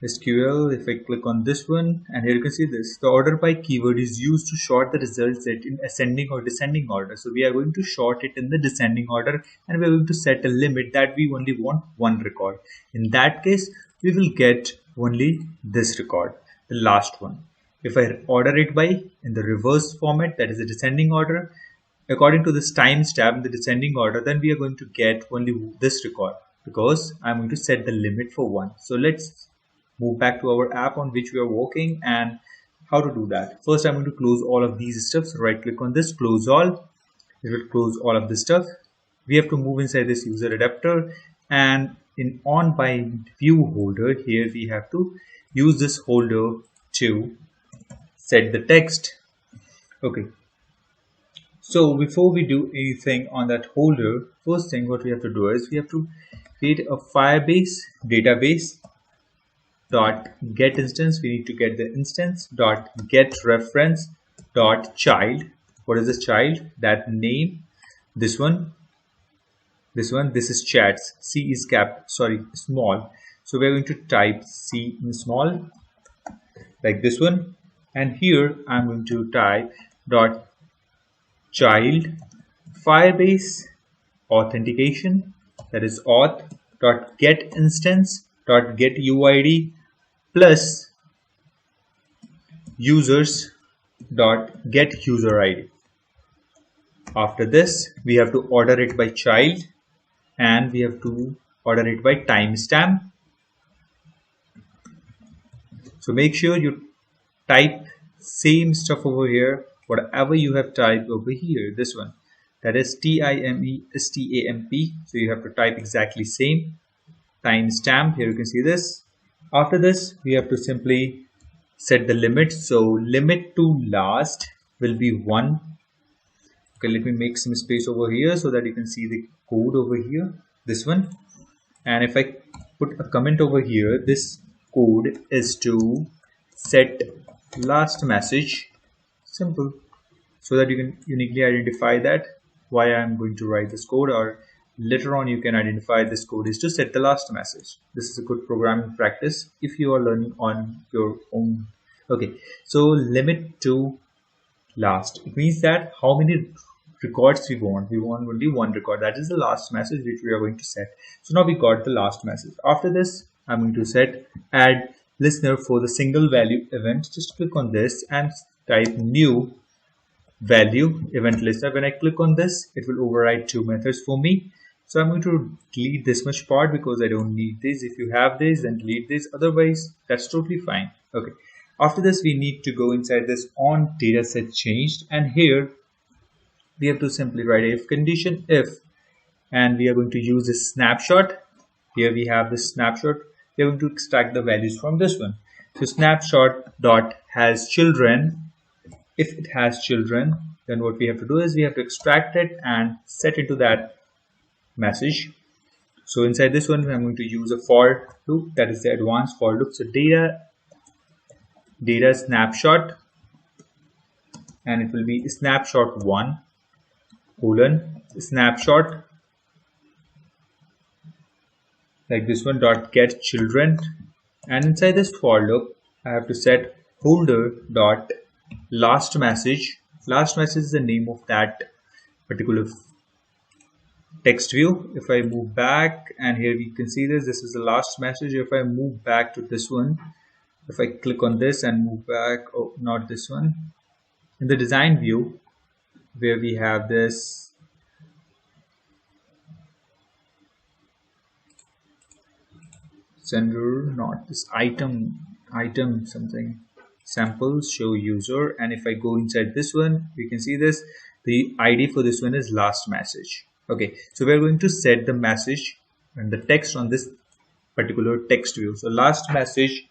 SQL, if I click on this one, and here you can see this, the order by keyword is used to sort the result set in ascending or descending order. So we are going to sort it in the descending order, and we are going to set a limit that we only want one record. In that case, we will get only this record, the last one. If I order it by in the reverse format, that is the descending order, according to this timestamp in the descending order, then we are going to get only this record because I'm going to set the limit for one. So let's move back to our app on which we are working and how to do that. First, I'm going to close all of these stuff. So right click on this, close all. It will close all of this stuff. We have to move inside this user adapter, and in on by view holder here we have to use this holder to set the text. Okay. So before we do anything on that holder, first thing what we have to do is we have to create a Firebase database dot get instance. We need to get the instance dot get reference dot child. What is this child? That name. This one. This is chats. C is small. So we're going to type C in small like this one, and here I'm going to type dot child Firebase authentication, that is auth dot get instance dot get UID plus users dot get user ID. After this, we have to order it by child and we have to order it by timestamp. So make sure you type same stuff over here, whatever you have typed over here, this one, that is timestamp. So you have to type exactly same timestamp. Here you can see this. After this, we have to simply set the limit. So limit to last will be 1. Okay, let me make some space over here so that you can see the code over here, this one. And if I put a comment over here, this code is to set last message, simple, so that you can uniquely identify that why I'm going to write this code, or later on you can identify this code is to set the last message. This is a good programming practice if you are learning on your own. Okay, so limit to last, it means that how many records we want only one record, that is the last message which we are going to set. So now we got the last message. After this, I'm going to set add listener for the single value event. Just click on this and type new value event listener. When I click on this, it will override 2 methods for me. So I'm going to delete this much part because I don't need this. If you have this, then delete this, otherwise that's totally fine. Okay, after this we need to go inside this on dataset changed, and here we have to simply write if condition if, and we are going to use this snapshot. Here we have this snapshot. We are going to extract the values from this one. So snapshot dot has children. If it has children, then what we have to do is we have to extract it and set into that message. So inside this one, I'm going to use a for loop, that is the advanced for loop. So data snapshot, and it will be snapshot 1 colon snapshot like this one dot get children, and inside this for loop I have to set holder dot last message. Last message is the name of that particular text view. If I move back, and here we can see this is the last message. If I move back to this one, if I click on this and move back, oh, not this one, in the design view where we have this sender, not this item something, samples show user, and if I go inside this one, we can see this, the ID for this one is last message. Okay, so we're going to set the message and the text on this particular text view. So last message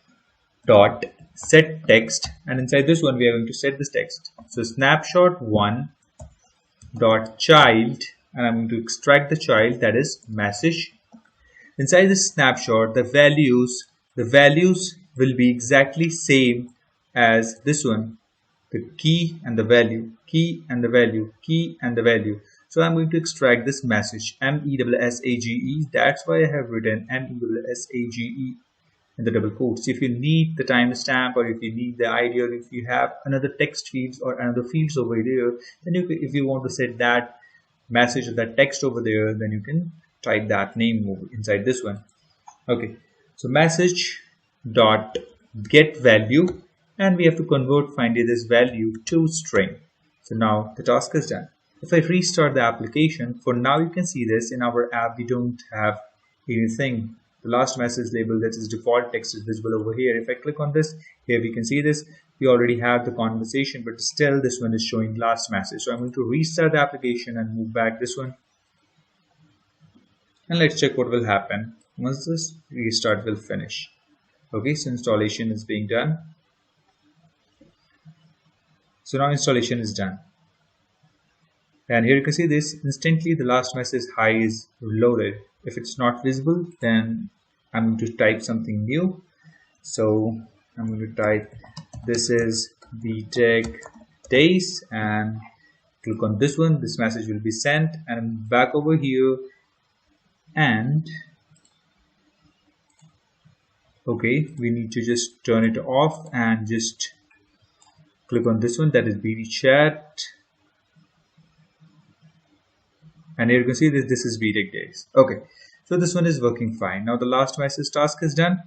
dot set text, and inside this one we are going to set this text. So snapshot 1 dot child, and I'm going to extract the child, that is message. Inside this snapshot, the values will be exactly same as this one, the key and the value, key and the value, key and the value. So I'm going to extract this message MESSAGE. That's why I have written MESSAGE in the double quotes. If you need the timestamp, or if you need the ID, or if you have another text fields or another fields over there, then if you want to set that message or that text over there, then you can type that name over inside this one. Okay, so message dot get value, and we have to convert finally this value to string. So now the task is done. If I restart the application, for now you can see this in our app we don't have anything. The last message label, that is default text, is visible over here. If I click on this, here we can see this. We already have the conversation, but still this one is showing last message. So I'm going to restart the application and move back this one. And let's check what will happen once this restart will finish. Okay, so installation is being done. So now installation is done. And here you can see this instantly the last message hi is loaded. If it's not visible, then I'm going to type something new. So I'm going to type this is btechdays and click on this one. This message will be sent, and I'm back over here and okay, we need to just turn it off and just click on this one, that is BD chat. And here you can see this is btechdays. Okay, so this one is working fine. Now the last message task is done.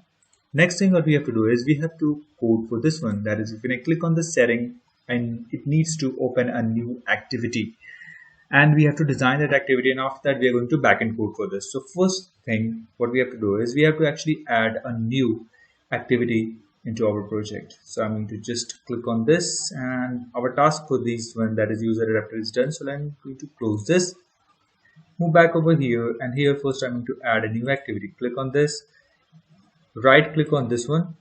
Next thing what we have to do is we have to code for this one. That is, if I click on the setting, and it needs to open a new activity, and we have to design that activity, and after that we are going to backend code for this. So first thing what we have to do is we have to actually add a new activity into our project. So I'm going to just click on this, and our task for this one, that is user adapter, is done. So I'm going to close this, move back over here, and here first I'm going to add a new activity. Click on this, right click on this one,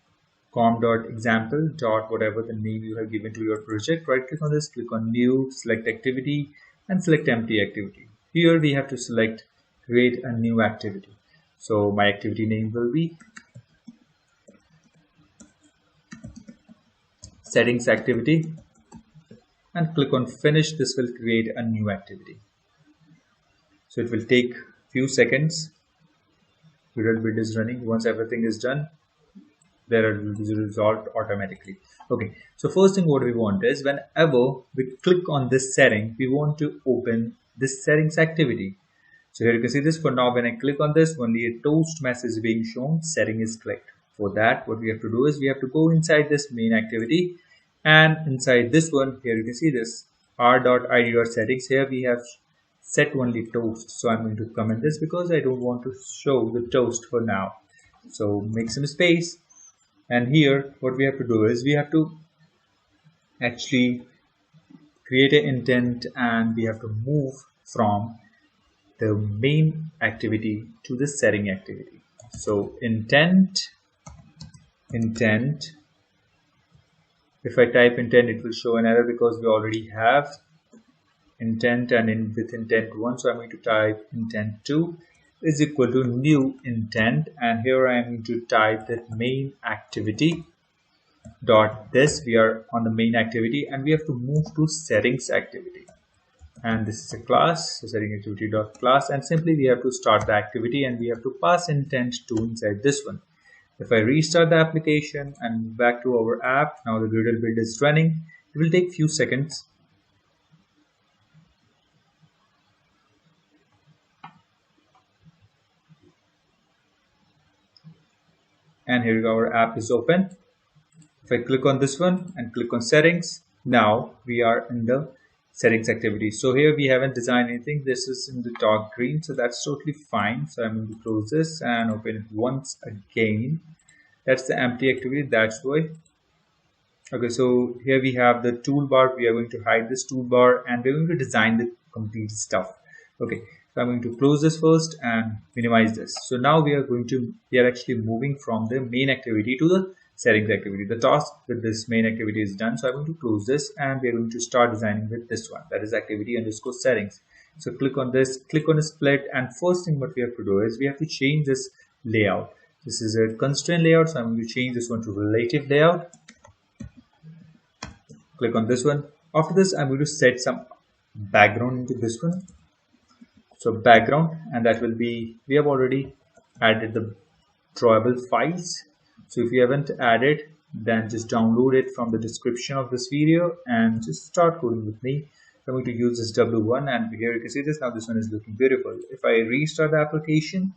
com.example dot whatever the name you have given to your project. Right click on this, click on new, select activity, and select empty activity. Here we have to select create a new activity. So my activity name will be settings activity, and click on finish. This will create a new activity. So it will take few seconds. User build is running. Once everything is done, there will be the result automatically. Okay, so first thing what we want is whenever we click on this setting, we want to open this settings activity. So here you can see this. For now, when I click on this, only a toast message is being shown, setting is clicked. For that, what we have to do is we have to go inside this main activity, and inside this one, here you can see this r.id.settings. Here we have set only toast. So I'm going to comment this because I don't want to show the toast for now. So make some space, and here what we have to do is we have to actually create an intent, and we have to move from the main activity to the setting activity. So intent. If I type intent, it will show an error because we already have intent and with intent 1. So I'm going to type intent 2 is equal to new intent, and here I am going to type that main activity dot this. We are on the main activity, and we have to move to settings activity, and this is a class, so setting activity dot class, and simply we have to start the activity, and we have to pass intent to inside this one. If I restart the application and move back to our app, now the Gradle build is running. It will take few seconds. And here our app is open. If I click on this one and click on settings, now we are in the settings activity. So here we haven't designed anything. This is in the dark green, so that's totally fine. So I'm going to close this and open it once again. That's the empty activity, that's why. Okay, so here we have the toolbar. We are going to hide this toolbar, and we're going to design the complete stuff. Okay, so I'm going to close this first and minimize this. So now we are actually moving from the main activity to the settings activity. The task with this main activity is done. So I'm going to close this, and we're going to start designing with this one, that is activity underscore settings. So click on this, click on the split, and first thing what we have to do is we have to change this layout. This is a constraint layout, so I'm going to change this one to relative layout. Click on this one. After this, I'm going to set some background into this one. So background, and that will be, we have already added the drawable files. So if you haven't added, then just download it from the description of this video and just start coding with me. I'm going to use this W1, and here you can see this. Now this one is looking beautiful. If I restart the application,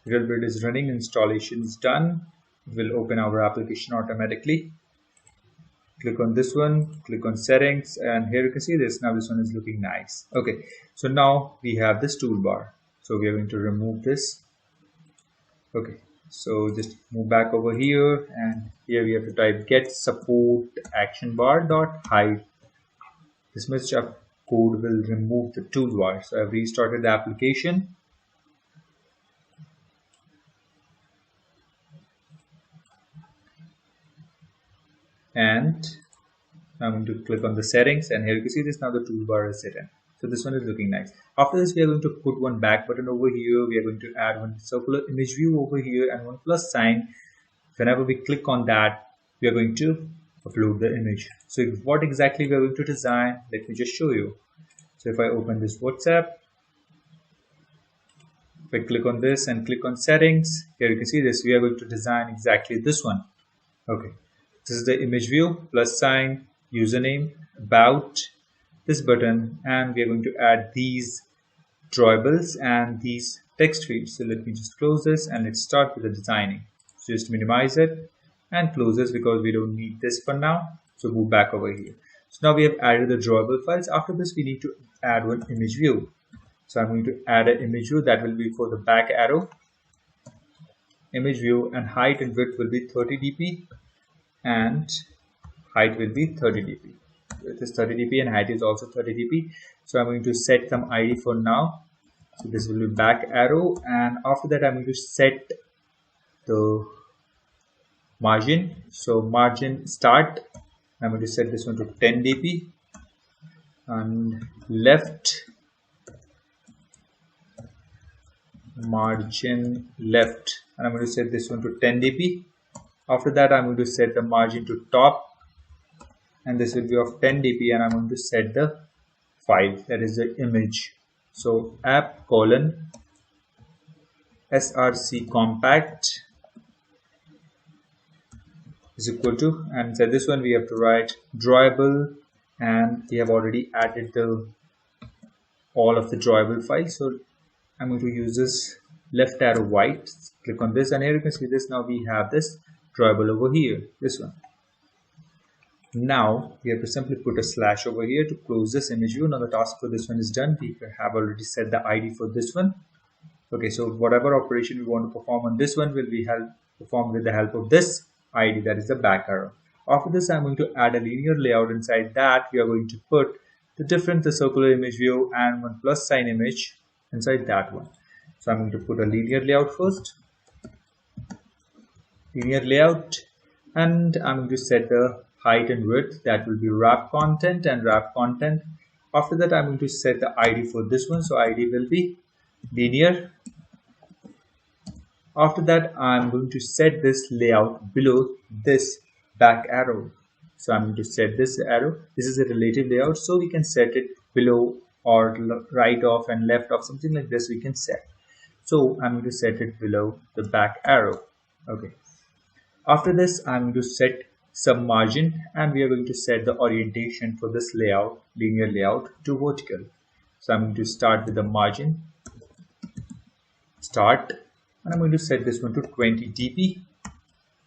real build is running, installation is done. It will open our application automatically. Click on this one, click on settings, and here you can see this. Now this one is looking nice. Okay, so now we have this toolbar. So we are going to remove this. Okay, so just move back over here, and here we have to type get support action bar dot hide. This much of code will remove the toolbar. So I've restarted the application. And I'm going to click on the settings, and here you can see this. Now the toolbar is hidden. So this one is looking nice. After this, we are going to put one back button over here. We are going to add one circular image view over here and one plus sign. Whenever we click on that, we are going to upload the image. So what exactly we are going to design, let me just show you. So if I open this WhatsApp, if I click on this and click on settings, here you can see this. We are going to design exactly this one. Okay, this is the image view, plus sign, username, about, this button, and we are going to add these drawables and these text fields. So let me just close this and let's start with the designing. So just minimize it and close this because we don't need this for now. So move back over here. So now we have added the drawable files. After this, we need to add one image view. So I'm going to add an image view that will be for the back arrow. Image view, and height and width will be 30 dp and height will be 30 dp. Width is 30 dp and height is also 30 dp. So I'm going to set some ID for now. So this will be back arrow, and after that I'm going to set the margin. So margin start, I'm going to set this one to 10 dp, and left margin left, and I'm going to set this one to 10 dp. After that I'm going to set the margin to top, and this will be of 10 dp, and I'm going to set the file, that is the image. So app colon src compact is equal to, and so this one we have to write drawable, and we have already added the all of the drawable files. So I'm going to use this left arrow white, click on this, and here you can see this. Now we have this drawable over here, this one. Now we have to simply put a slash over here to close this image view. Now the task for this one is done. We have already set the ID for this one. Okay, so whatever operation we want to perform on this one will be performed with the help of this ID, that is the back arrow. After this, I'm going to add a linear layout. Inside that, we are going to put the circular image view and one plus sign image inside that one. So I'm going to put a linear layout first. Linear layout, and I'm going to set the height and width, that will be wrap content and wrap content. After that, I'm going to set the ID for this one. So ID will be linear. After that, I'm going to set this layout below this back arrow. So I'm going to set this arrow. This is a relative layout, so we can set it below or right off and left off, something like this we can set. So I'm going to set it below the back arrow. Okay. After this, I'm going to set some margin, and we are going to set the orientation for this layout, linear layout, to vertical. So I'm going to start with the margin, start, and I'm going to set this one to 20 dp.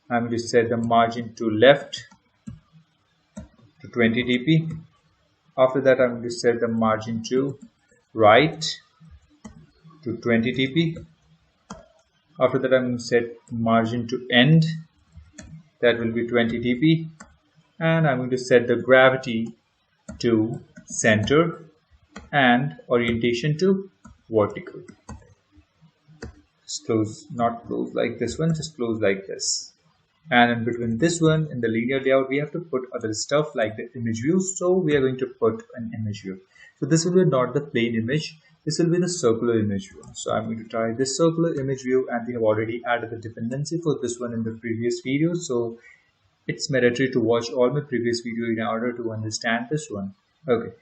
I'm going to set the margin to left to 20 dp. After that, I'm going to set the margin to right to 20 dp. After that, I'm going to set margin to end, that will be 20 dp, and I'm going to set the gravity to center and orientation to vertical. Just close, not close like this one, just close like this. And in between this one, in the linear layout, we have to put other stuff like the image view. So we are going to put an image view. So this will be not the plain image, this will be the circular image view. So I'm going to try this circular image view, and we have already added the dependency for this one in the previous video. So it's mandatory to watch all my previous videos in order to understand this one. Okay.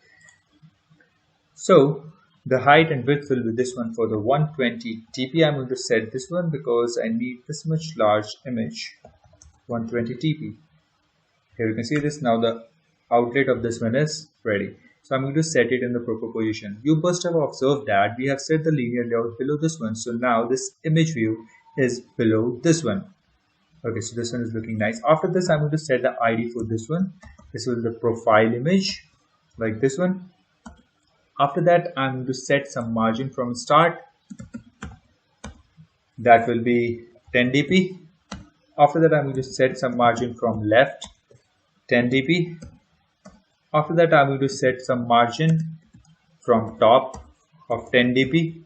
So The height and width will be this one for the 120 dp. I'm going to set this one because I need this much large image, 120 dp. Here you can see this. Now the outlet of this one is ready. So I'm going to set it in the proper position. You must have observed that we have set the linear layout below this one. So now this image view is below this one. Okay, so this one is looking nice. After this, I'm going to set the ID for this one. This will be the profile image, like this one. After that, I'm going to set some margin from start. That will be 10 dp. After that, I'm going to set some margin from left, 10 dp. After that, I'm going to set some margin from top of 10 dp.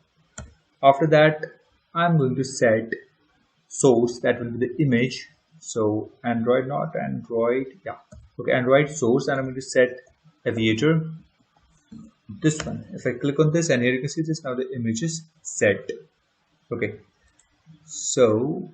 After that, I'm going to set source, that will be the image. So Android, not Android, yeah, okay, Android source, and I'm going to set aviator, this one. If I click on this, and here you can see this, now the image is set. Okay, so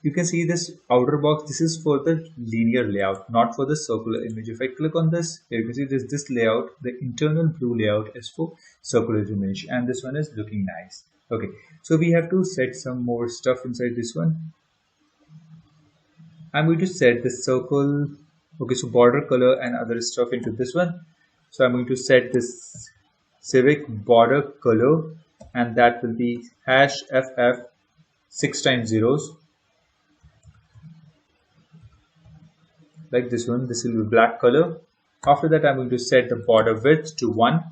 you can see this outer box. This is for the linear layout, not for the circular image. If I click on this, here you can see this layout, the internal blue layout is for circular image, and this one is looking nice. Okay, so we have to set some more stuff inside this one. I'm going to set the circle, okay, so border color and other stuff into this one. So I'm going to set this civic border color, and that will be #FF 6 times zeros, like this one. This will be black color. After that, I'm going to set the border width to 1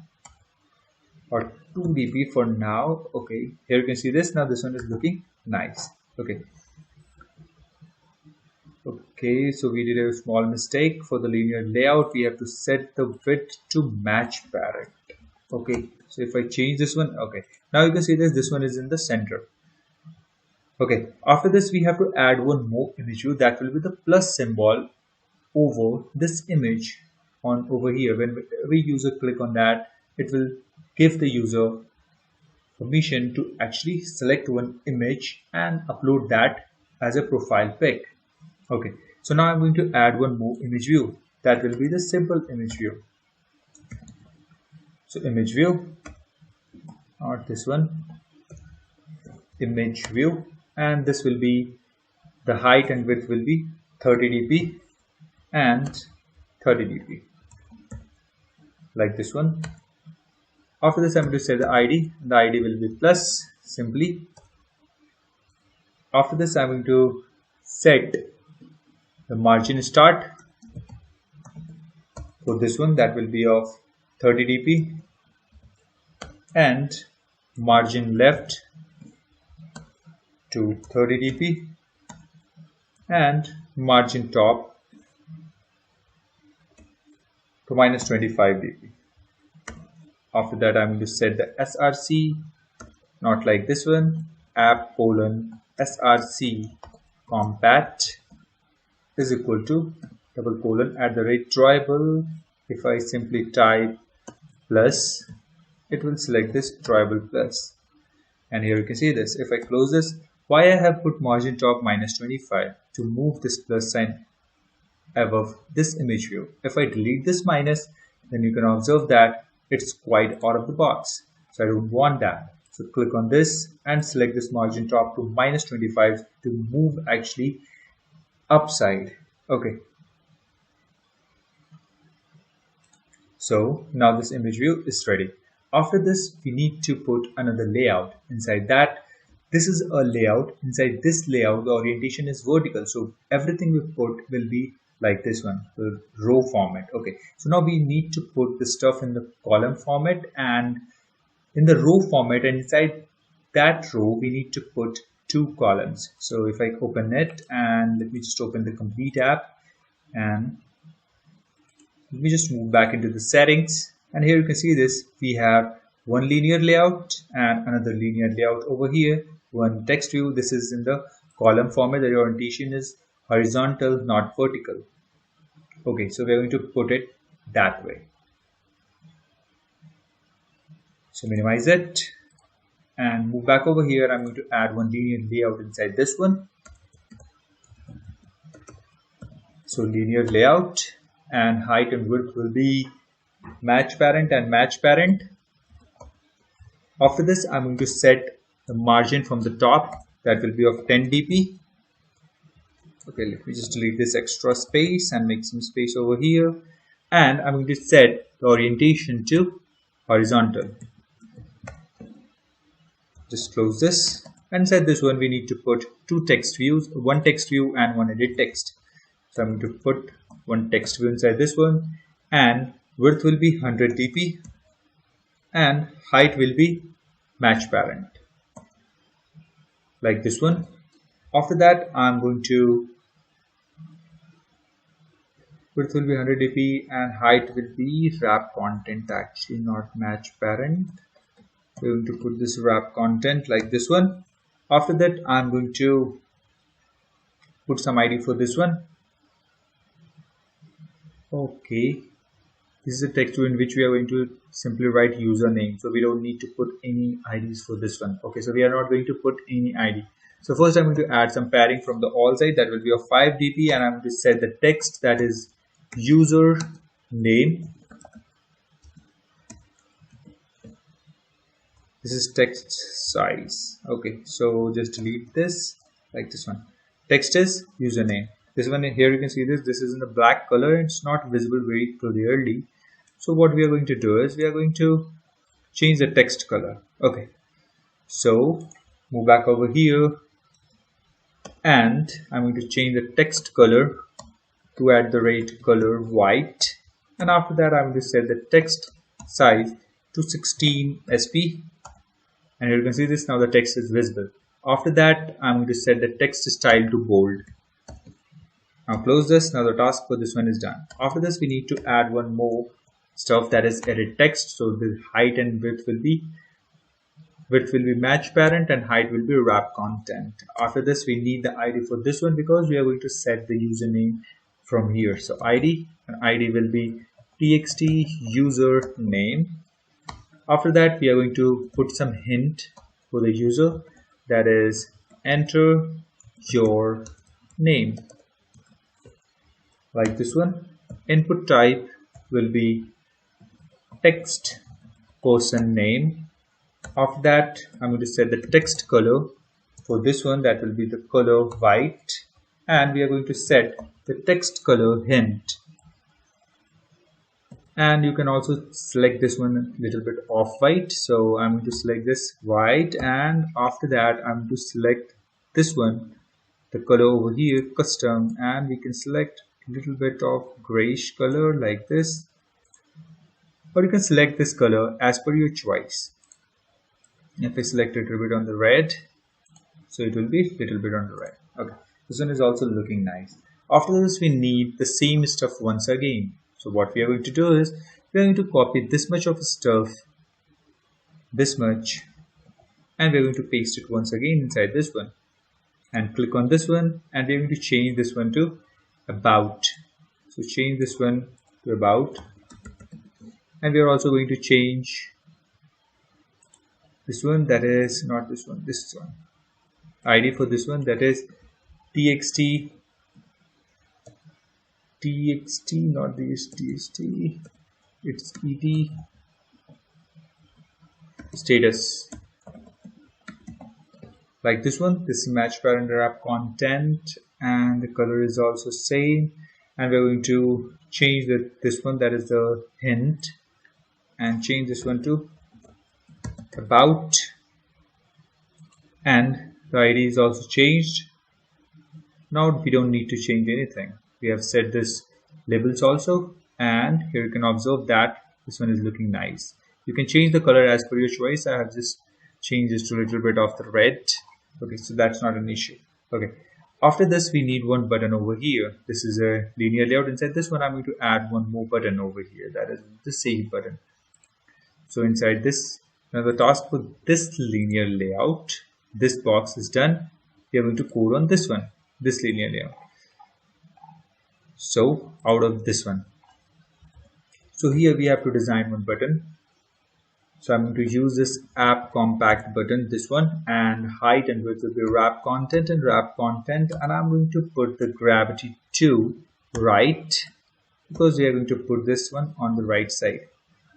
or 2 dp for now. Okay, here you can see this. Now this one is looking nice. Okay, so we did a small mistake. For the linear layout, we have to set the width to match parent. Okay, so if I change this one, okay, now you can see this one is in the center. Okay, after this, we have to add one more image view. That will be the plus symbol over this image on over here. When every user click on that, it will give the user permission to actually select one image and upload that as a profile pic. Okay, so now I'm going to add one more image view. That will be the simple image view. So image view, not this one, image view, and this will be the height and width will be 30 dp and 30 dp, like this one. After this, I'm going to set the ID. The ID will be plus simply. After this, I'm going to set the margin start for this one. That will be of 30 dp, and margin left to 30 dp, and margin top to -25 dp. After that, I'm going to set the src, not like this one, app:/src compat is equal to ;drawable. If I simply type plus, it will select this drawable plus. And here you can see this. If I close this, why I have put margin top -25 to move this plus sign above this image view. If I delete this minus, then you can observe that it's quite out of the box. So I don't want that. So click on this and select this margin top to -25 to move actually upside. Okay. So now this image view is ready. After this, we need to put another layout inside that. This is a layout. Inside this layout, the orientation is vertical. So everything we put will be like this one, the row format. Okay, so now we need to put the stuff in the column format and in the row format, and inside that row we need to put 2 columns. So if I open it, and let me just open the complete app, and let me just move back into the settings, and here you can see this. We have one linear layout and another linear layout over here, one text view. This is in the column format. The orientation is horizontal, not vertical. Okay, so we're going to put it that way. So minimize it and move back over here. I'm going to add one linear layout inside this one. So linear layout, and height and width will be match parent and match parent. After this, I'm going to set the margin from the top, that will be of 10 dp. Okay, let me just delete this extra space and make some space over here. And I'm going to set the orientation to horizontal. Just close this and set this one. We need to put two text views, one text view and one edit text. So I'm going to put one text view inside this one, and width will be 100 dp and height will be match parent, like this one. After that, I'm going to width will be 100 dp and height will be wrap content, actually not match parent. We're going to put this wrap content like this one. After that, I'm going to put some ID for this one. Okay, this is a text in which we are going to simply write username, so we don't need to put any IDs for this one. Okay, so we are not going to put any ID. So first I'm going to add some padding from the all side, that will be of 5 dp, and I'm going to set the text, that is user name. This is text size. Okay, so just delete this like this one. Text is username. This one here, you can see this is in the black color. It's not visible very clearly. So what we are going to do is we are going to change the text color. Okay, so move back over here and I'm going to change the text color to add the rate color white, and after that I'm going to set the text size to 16 sp, and you can see this, now the text is visible. After that, I'm going to set the text style to bold. Now close this. Now the task for this one is done. After this, we need to add one more stuff, that is edit text. So the height and width will be match parent and height will be wrap content. After this, we need the ID for this one because we are going to set the username from here. So ID, and ID will be txt username. After that, we are going to put some hint for the user, that is enter your name, like this one. Input type will be text person name. After that, I'm going to set the text color for this one, that will be the color white, and we are going to set the text color hint. And you can also select this one a little bit off white, so I'm going to select this white, and after that I'm going to select this one, the color over here, custom, and we can select a little bit of grayish color like this, or you can select this color as per your choice. If I select a little bit on the red, so it will be a little bit on the red. Okay, this one is also looking nice. After this, we need the same stuff once again. So what we are going to do is we are going to copy this much of stuff, this much, and we are going to paste it once again inside this one, and click on this one, and we are going to change this one to about. So change this one to about, and we are also going to change this one, that is not this one, this one, ID for this one, that is txt, not this txt, it's et status, like this one. This is match parent wrap content, and the color is also same, and we're going to change this one, that is the hint, and change this one to about, and the ID is also changed. Now we don't need to change anything. We have set this labels also, and here you can observe that this one is looking nice. You can change the color as per your choice. I have just changed this to a little bit of the red. Okay, so that's not an issue. Okay, after this we need one button over here. This is a linear layout. Inside this one I'm going to add one more button over here, that is the save button. So inside this, now the task for this linear layout, this box is done. We are going to code on this one, this linear layout. So out of this one, so here we have to design one button. So I'm going to use this app compact button, this one, and height and width will be wrap content and wrap content, and I'm going to put the gravity to right because we are going to put this one on the right side.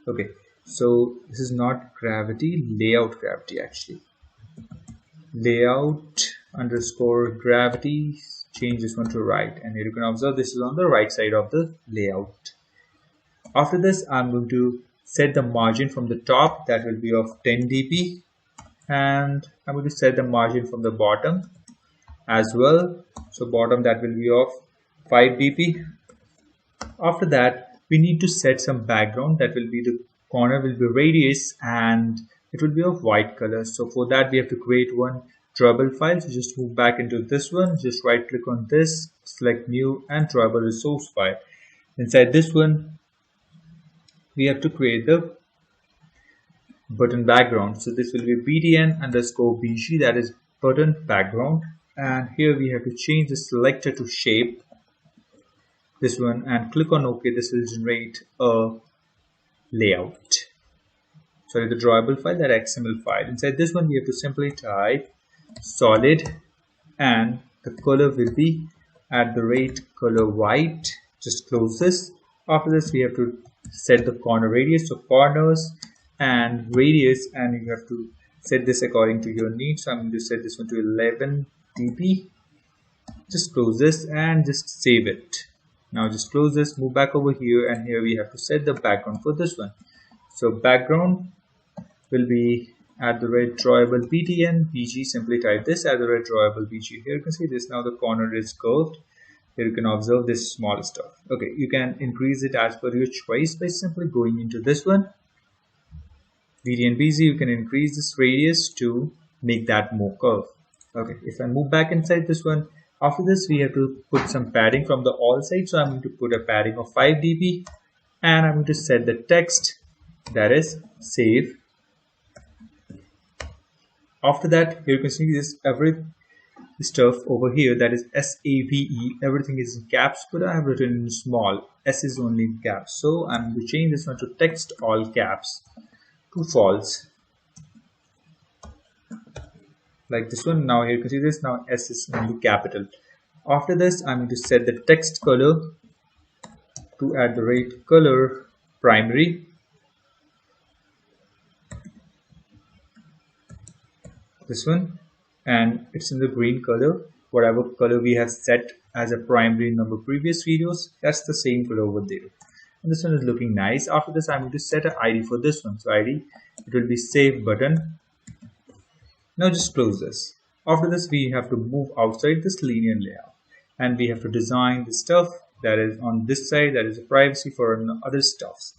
Okay, so this is not gravity, layout gravity actually. Layout underscore gravity, change this one to right, and here you can observe this is on the right side of the layout. After this, I'm going to set the margin from the top, that will be of 10 dp, and I'm going to set the margin from the bottom as well. So bottom, that will be of 5 dp. After that, we need to set some background, that will be the corner will be radius and it will be of white color. So for that, we have to create one drawable file. So just move back into this one, just right click on this, select new and drawable resource file. Inside this one, we have to create the button background. So this will be btn underscore bg, that is button background, and here we have to change the selector to shape, this one, and click on OK. This will generate a layout, sorry, the drawable file, that XML file. Inside this one, we have to simply type solid and the color will be at the rate color white. Just close this. After this, we have to set the corner radius, so corners and radius, and you have to set this according to your needs. So I'm going to set this one to 11 dp. Just close this and just save it. Now just close this, move back over here, and here we have to set the background for this one. So background will be at the rate drawable btn bg. Simply type this at the rate drawable bg. Here you can see this, now the corner is curved. Here you can observe this small stuff. Okay, you can increase it as per your choice by simply going into this one, btn bg. You can increase this radius to make that more curved. Okay, if I move back inside this one, after this we have to put some padding from the all sides. So I'm going to put a padding of 5 dp, and I'm going to set the text, that is save. After that, here you can see this every stuff over here, that is SAVE, everything is in caps, but I have written in small. S is only in caps, so I'm going to change this one to text all caps to false, like this one. Now here you can see this, now S is only capital. After this, I'm going to set the text color to at the rate color primary, this one, and it's in the green color. Whatever color we have set as a primary in our previous videos, that's the same color over there, and this one is looking nice. After this, I'm going to set an ID for this one. So ID, it will be save button. Now just close this. After this, we have to move outside this linear layout, and we have to design the stuff that is on this side, that is a privacy for other stuffs.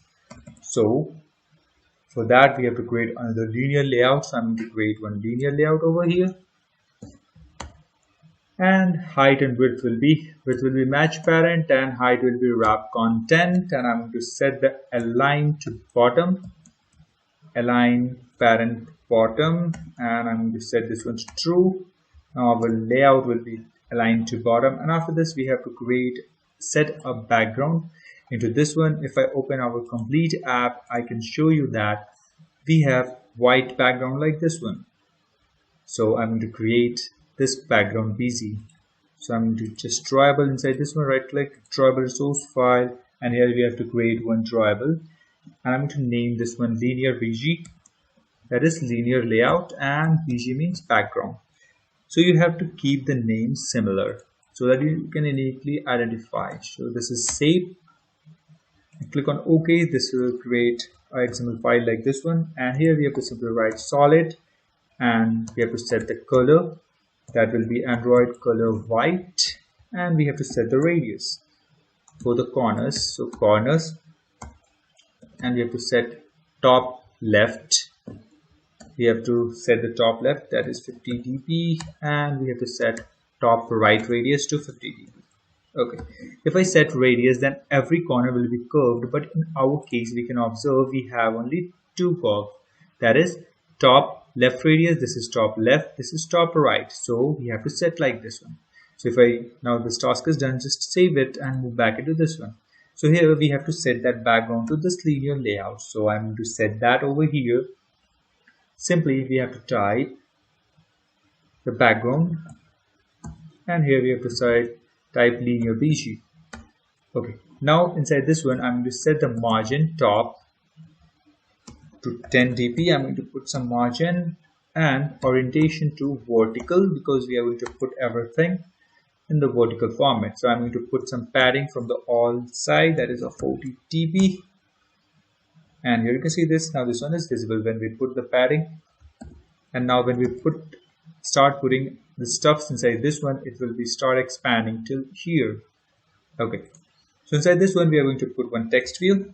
So for that, we have to create another linear layout. So I'm going to create one linear layout over here, and height and width will be match parent, and height will be wrap content, and I'm going to set the align to bottom, align parent bottom, and I'm going to set this one to true. Now our layout will be aligned to bottom, and after this we have to set a background into this one. If I open our complete app, I can show you that we have white background like this one. So I'm going to create this background BZ. So I'm going to just drawable inside this one, right click, drawable resource file, and here we have to create one drawable, and I'm going to name this one linear BG, that is linear layout, and BG means background. So you have to keep the name similar so that you can uniquely identify. So this is save. Click on OK. This will create an XML file like this one, and here we have to simply write solid, and we have to set the color, that will be Android color white, and we have to set the radius for the corners, so corners, and we have to set top left. We have to set the top left, that is 50 dp, and we have to set top right radius to 50 dp. Okay, if I set radius, then every corner will be curved, but in our case we can observe we have only two curves, that is top left radius, this is top left, this is top right, so we have to set like this one. So if now this task is done, just save it and move back into this one. So here we have to set that background to this linear layout, so I'm going to set that over here. Simply we have to type the background, and here we have to type linear BG. Okay, now inside this one I'm going to set the margin top to 10 dp. I'm going to put some margin and orientation to vertical because we are going to put everything in the vertical format. So I'm going to put some padding from the all side, that is a 40 dp. And here you can see this. Now this one is visible when we put the padding. And now when we start putting the stuffs inside this one, it will be start expanding till here. Okay. So inside this one, we are going to put one text view,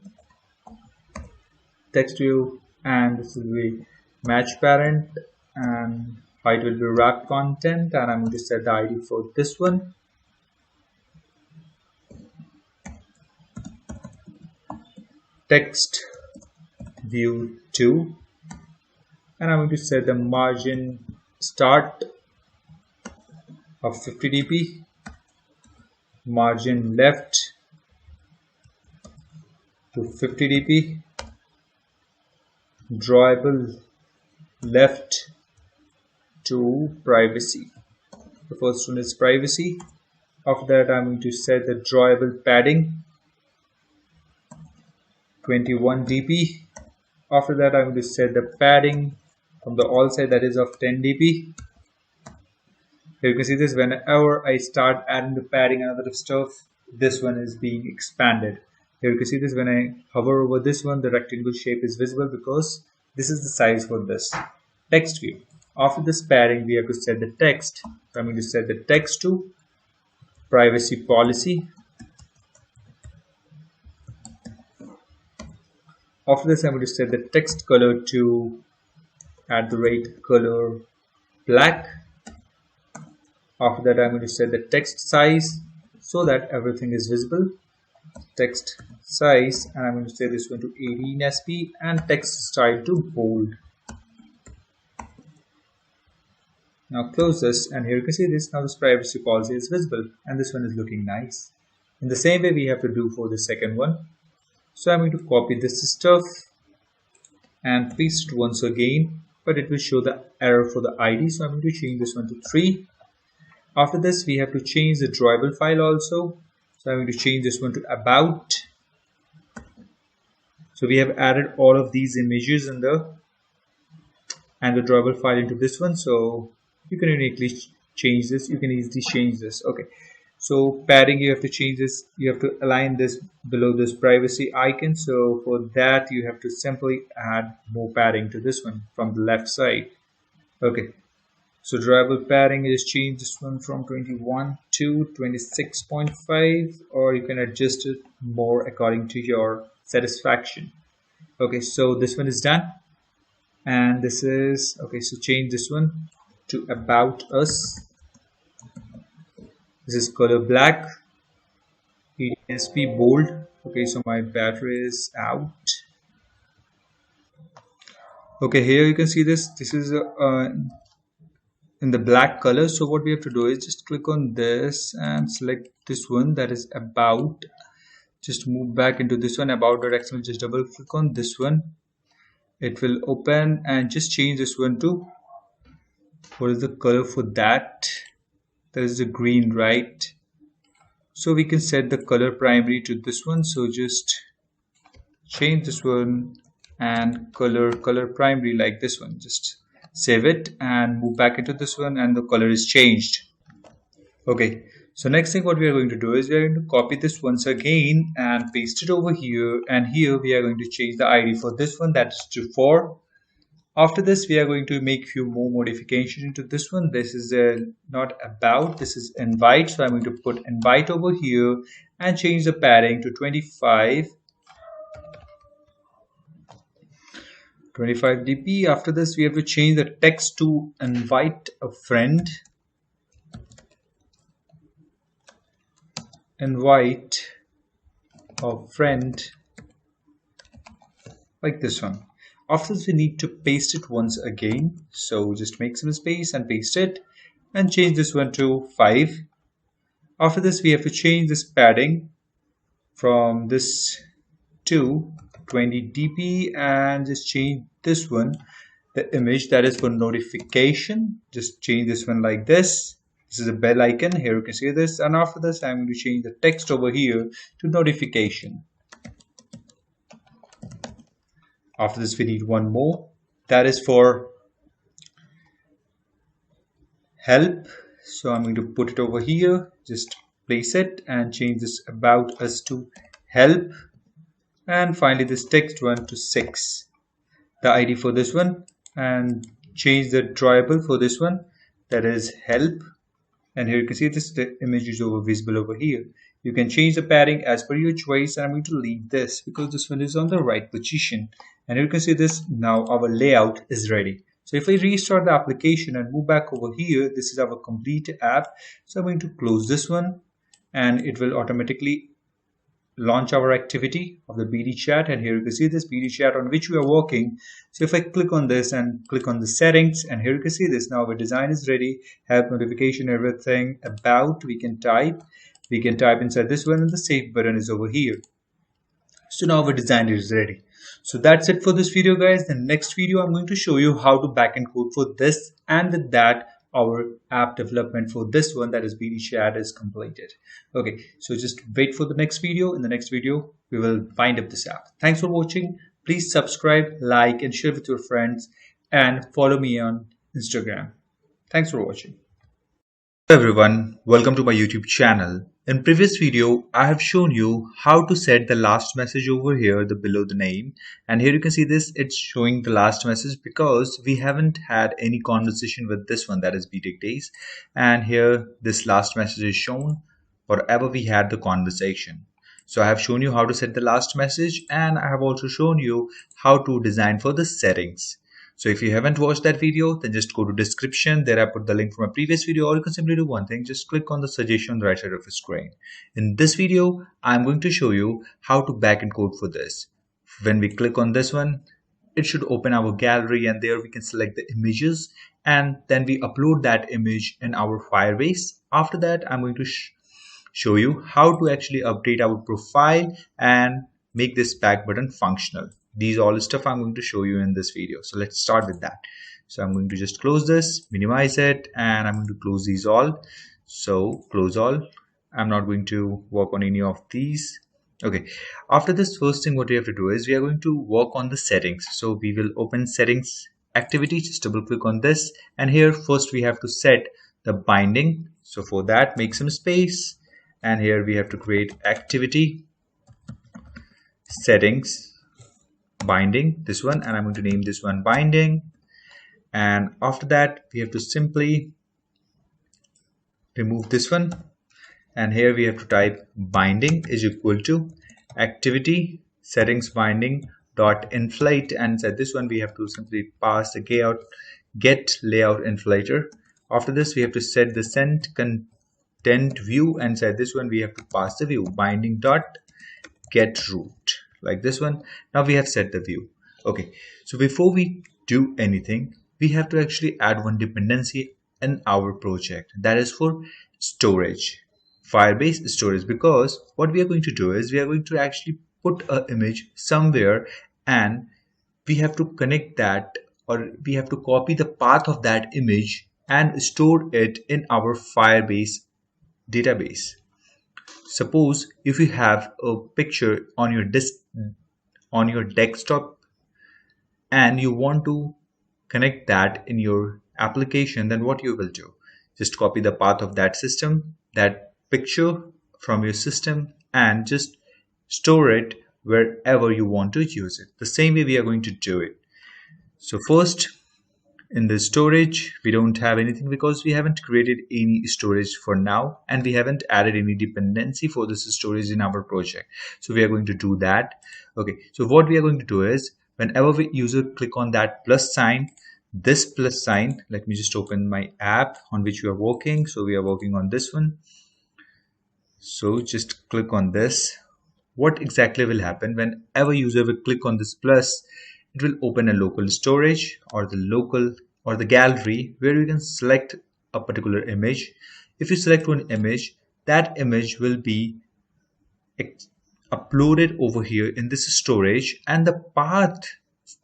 and this will be match parent, and height will be wrap content, and I'm going to set the ID for this one. Text view 2, and I'm going to set the margin start of 50 dp, margin left to 50 dp, drawable left to privacy. The first one is privacy. After that, I'm going to set the drawable padding 21 dp. After that, I'm going to set the padding from the all side, that is of 10 dp. Here you can see this, whenever I start adding the padding and other stuff, this one is being expanded. Here you can see this, when I hover over this one, the rectangle shape is visible because this is the size for this text view. After this padding, we have to set the text. So I'm going to set the text to privacy policy. After this, I'm going to set the text color to @color black. After that, I'm going to set the text size so that everything is visible. Text size, and I'm going to set this one to 18 sp and text style to bold. Now close this, and here you can see this. Now this privacy policy is visible and this one is looking nice. In the same way we have to do for the second one. So I'm going to copy this stuff and paste it once again, but it will show the error for the ID. So I'm going to change this one to 3. After this, we have to change the drawable file also. So I'm going to change this one to about. So we have added all of these images in the drawable file into this one. So you can uniquely change this. You can easily change this. Okay. So padding, you have to change this. You have to align this below this privacy icon. So for that, you have to simply add more padding to this one from the left side. Okay. So drawable padding is change this one from 21 to 26.5, or you can adjust it more according to your satisfaction. Okay, so this one is done, and this is okay. So change this one to about us. This is color black, ESP bold. Okay, so my battery is out. Okay, here you can see this. This is in the black color. So what we have to do is just click on this and select this one, that is about. Just move back into this one, about.xml. Just double click on this one, it will open, and just change this one to, what is the color for that? That is the green, right? So we can set the color primary to this one. So just change this one and color primary like this one. Just save it and move back into this one, and the color is changed. Okay, so next thing what we are going to do is we are going to copy this once again and paste it over here, and here we are going to change the ID for this one, that's to 4. After this, we are going to make few more modifications into this one. This is not about, this is invite. So I'm going to put invite over here and change the padding to 25 dp. After this, we have to change the text to invite a friend. Invite a friend like this one. After this, we need to paste it once again. So just make some space and paste it, and change this one to 5. After this, we have to change this padding from this to 20 dp, and just change this one, the image, that is for notification. Just change this one like this. This is a bell icon. Here you can see this. And after this, I'm going to change the text over here to notification. After this, we need one more. That is for help. So I'm going to put it over here. Just place it and change this about us to help. And finally, this text one to 6. The ID for this one, and change the drawable for this one, that is help. And here you can see this, the image is visible over here. You can change the padding as per your choice, and I'm going to leave this because this one is on the right position. And here you can see this, now our layout is ready. So if I restart the application and move back over here, this is our complete app. So I'm going to close this one, and it will automatically launch our activity of the BD chat. And here you can see this BD chat on which we are working. So if I click on this and click on the settings, and here you can see this, now our design is ready, help, notification, everything, about, we can type inside this one, and the save button is over here. So now our design is ready. So that's it for this video, guys. The next video I'm going to show you how to backend code for this, and with that our app development for this one, that is BD chat, is completed. Okay, so just wait for the next video. In the next video we will wind up this app. Thanks for watching. Please subscribe, like, and share with your friends, and follow me on Instagram. Thanks for watching. Hello everyone, welcome to my YouTube channel. In previous video, I have shown you how to set the last message over here, below the name. And here you can see this, it's showing the last message because we haven't had any conversation with this one, that is btechdays. And here this last message is shown whatever we had the conversation. So I have shown you how to set the last message, and I have also shown you how to design for the settings. So if you haven't watched that video, then just go to description. There I put the link from a previous video, or you can simply do one thing. Just click on the suggestion on the right side of the screen. In this video, I'm going to show you how to backend code for this. When we click on this one, it should open our gallery, and there we can select the images, and then we upload that image in our Firebase. After that, I'm going to show you how to actually update our profile and make this back button functional. These all stuff I'm going to show you in this video. So let's start with that. So I'm going to just close this, minimize it, and I'm going to close these all. So close all. I'm not going to work on any of these. Okay, after this, first thing what we have to do is we are going to work on the settings. So we will open settings activity, just double click on this, and here first we have to set the binding. So for that, make some space, and here we have to create activity settings binding, this one, and I'm going to name this one binding. And after that, we have to simply remove this one, and here we have to type binding is equal to activity settings binding dot inflate, and inside this one we have to simply pass the get layout inflator. After this, we have to set the send content view, and inside this one we have to pass the view binding dot get root, like this one. Now we have set the view. Okay, so before we do anything, we have to actually add one dependency in our project, that is for storage, Firebase storage, because what we are going to do is we are going to actually put an image somewhere, and we have to connect that, or we have to copy the path of that image and store it in our Firebase database. Suppose if you have a picture on your desktop and you want to connect that in your application, then what you will do, just copy the path of that picture from your system, and just store it wherever you want to use it. The same way we are going to do it. So first, in the storage, we don't have anything because we haven't created any storage for now, and we haven't added any dependency for this storage in our project. So we are going to do that. Okay, so what we are going to do is whenever the user click on that plus sign, this plus sign, let me just open my app on which we are working. So we are working on this one. So just click on this. What exactly will happen whenever user will click on this plus? It will open a local storage or the gallery where you can select a particular image. If you select one image, that image will be uploaded over here in this storage, and the path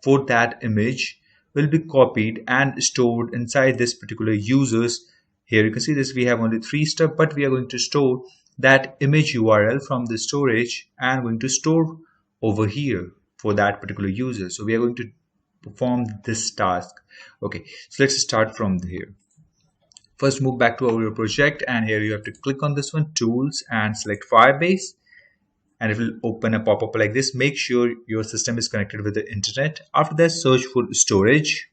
for that image will be copied and stored inside this particular users. Here you can see this, we have only 3 steps, but we are going to store that image URL from the storage and going to store over here. for that particular user. So we are going to perform this task. Okay, so let's start from here. First, move back to our project, and here you have to click on this one, tools, and select Firebase, and it will open a pop-up like this. Make sure your system is connected with the internet. After that, search for storage,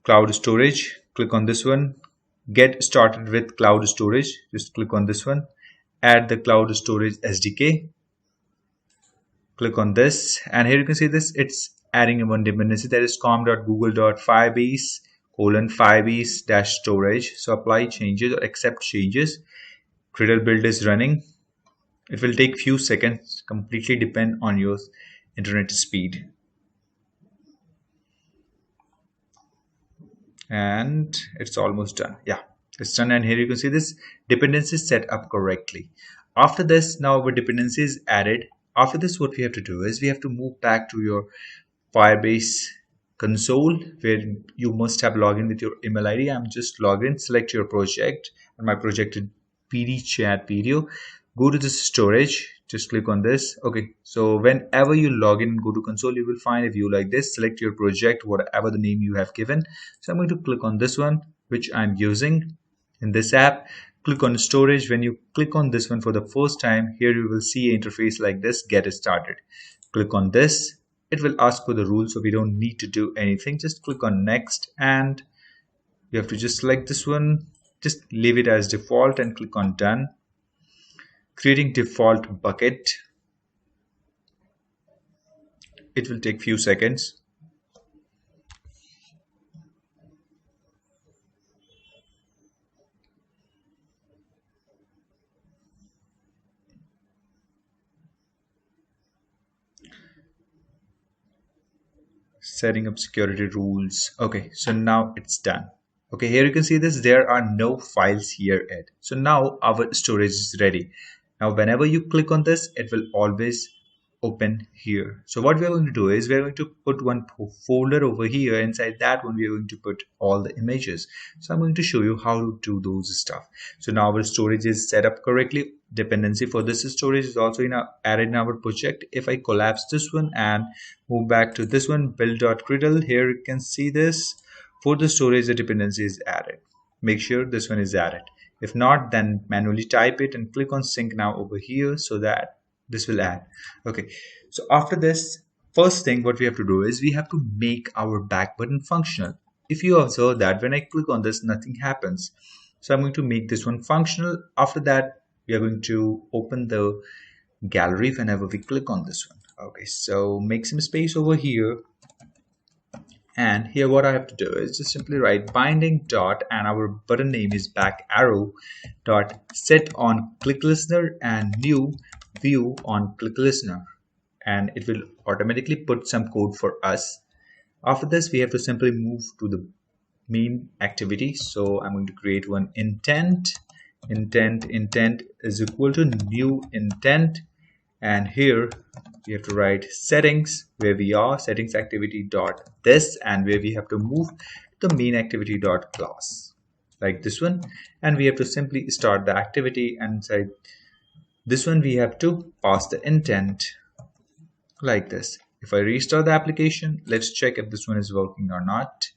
cloud storage, click on this one. Get started with cloud storage, just click on this one. Add the cloud storage SDK, click on this, and here you can see this, it's adding a one dependency, that is com.google.firebase:firebase-storage. So apply changes or accept changes. Gradle build is running. It will take few seconds, completely depend on your internet speed. And it's almost done. Yeah, it's done, and here you can see this dependency is set up correctly. After this, now our dependency is added. After this, what we have to do is we have to move back to your Firebase console, where you must have logged in with your email ID. I'm just logged in. Select your project, and my project is PD chat video. Go to the storage, just click on this. Okay, so whenever you log in and go to console, you will find a view like this. Select your project, whatever the name you have given. So I'm going to click on this one, which I'm using in this app. Click on storage. When you click on this one for the first time, here you will see an interface like this, get started. Click on this. It will ask for the rules, so we don't need to do anything. Just click on next, and you have to just select this one. Just leave it as default and click on done. Creating default bucket. It will take few seconds. Setting up security rules. Okay, so now it's done. Okay, here you can see this, there are no files here yet. So now our storage is ready. Now whenever you click on this, it will always open here. So what we're going to do is we're going to put one folder over here. Inside that one, we're going to put all the images. So I'm going to show you how to do those stuff. So now our storage is set up correctly. Dependency for this storage is also added in our project. If I collapse this one and move back to this one, build.gradle, here you can see this. For the storage, the dependency is added. Make sure this one is added. If not, then manually type it and click on sync now over here, so that this will add. Okay, so after this, first thing what we have to do is we have to make our back button functional. If you observe that when I click on this, nothing happens. So I'm going to make this one functional. After that, we are going to open the gallery whenever we click on this one. Okay, so make some space over here. And here what I have to do is just simply write binding dot, and our button name is back arrow dot set on click listener and new view on click listener, and it will automatically put some code for us. After this, we have to simply move to the main activity. So I'm going to create one intent is equal to new intent, and here we have to write settings, where we are settings activity dot this, and where we have to move the main activity dot class like this one, and we have to simply start the activity, and inside this one we have to pass the intent like this. If I restart the application, let's check if this one is working or not.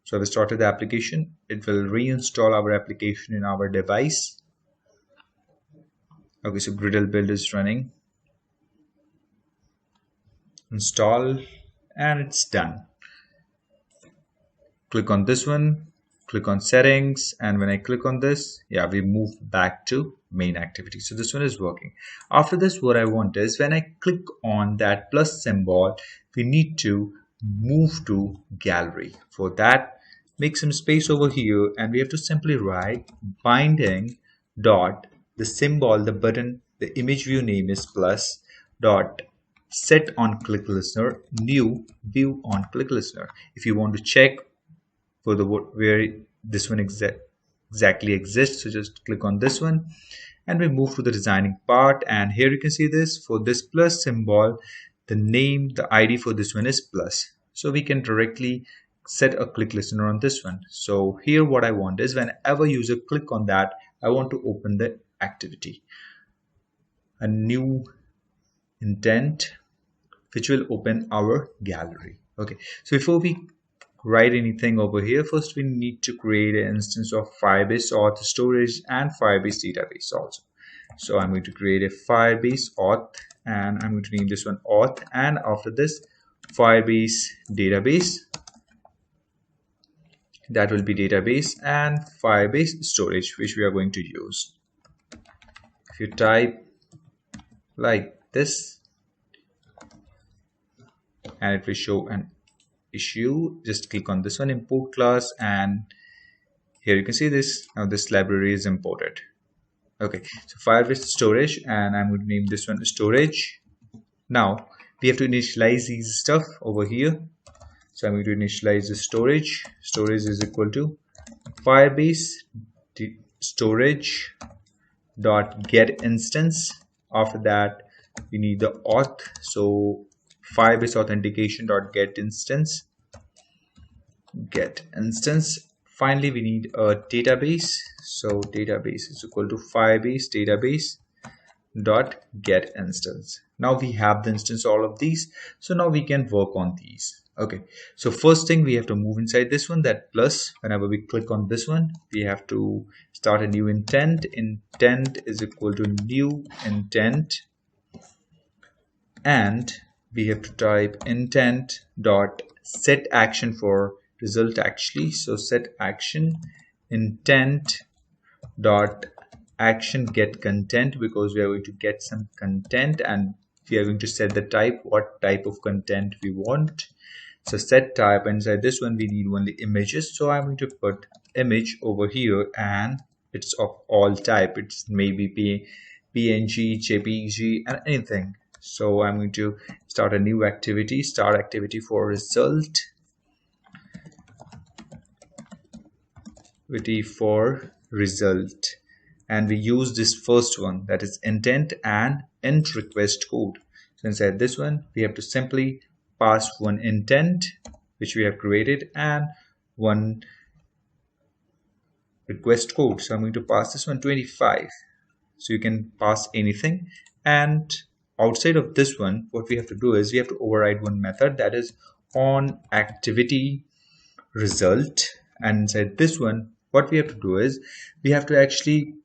So I've started the application. It will reinstall our application in our device. Okay, so Gradle build is running. Install, and it's done. Click on this one, click on settings, and when I click on this, yeah, we move back to main activity. So this one is working. After this, what I want is when I click on that plus symbol, we need to move to gallery. For that, make some space over here, and we have to simply write binding dot the symbol, the button, the image view name is plus dot set on click listener, new view on click listener. If you want to check for the where this one exactly exists, so just click on this one, and we move to the designing part. And here you can see this, for this plus symbol, the name, the ID for this one is plus, so we can directly set a click listener on this one. So here what I want is whenever user click on that, I want to open the activity, a new intent, which will open our gallery. Okay, so before we write anything over here, first we need to create an instance of Firebase auth storage and Firebase database also. So I'm going to create a Firebase auth, and I'm going to name this one auth, and after this Firebase database, that will be database, and Firebase storage, which we are going to use. If you type like this, and it will show an issue, just click on this one, import class, and here you can see this. Now this library is imported. Okay, so Firebase storage, and I'm going to name this one storage. Now we have to initialize these stuff over here. So I'm going to initialize the storage. Storage is equal to Firebase storage dot get instance. After that, we need the auth. So Firebase authentication dot get instance. Finally, we need a database. So database is equal to Firebase database dot get instance. Now we have the instance all of these. So now we can work on these. Okay, so first thing, we have to move inside this one, that plus. Whenever we click on this one, we have to start a new intent. Intent is equal to new intent, and we have to type intent dot set action for result actually. So set action intent dot action get content, because we are going to get some content and we are going to set the type, what type of content we want. So set type, and inside this one we need only images. So I'm going to put image over here, and it's of all type. It's maybe PNG, JPG, and anything. So I'm going to start a new activity, start activity for result. And we use this first one, that is intent and int request code. So inside this one we have to simply pass one intent which we have created and one request code. So I'm going to pass this one 25. So you can pass anything, and outside of this one, what we have to do is we have to override one method, that is on activity result. And inside this one, what we have to do is we have to actually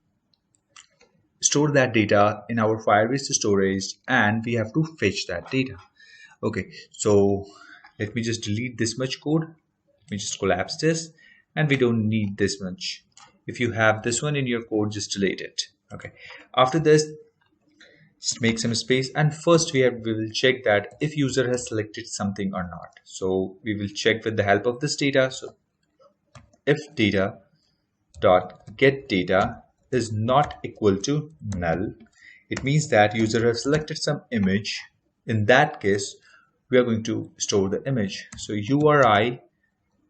store that data in our Firebase storage, and we have to fetch that data. Okay, so let me just delete this much code. Let me just collapse this, and we don't need this much. If you have this one in your code, just delete it. Okay, after this, just make some space, and first we will check that if user has selected something or not. So we will check with the help of this data. So if data dot get data is not equal to null, it means that user has selected some image. In that case, we are going to store the image. So URI,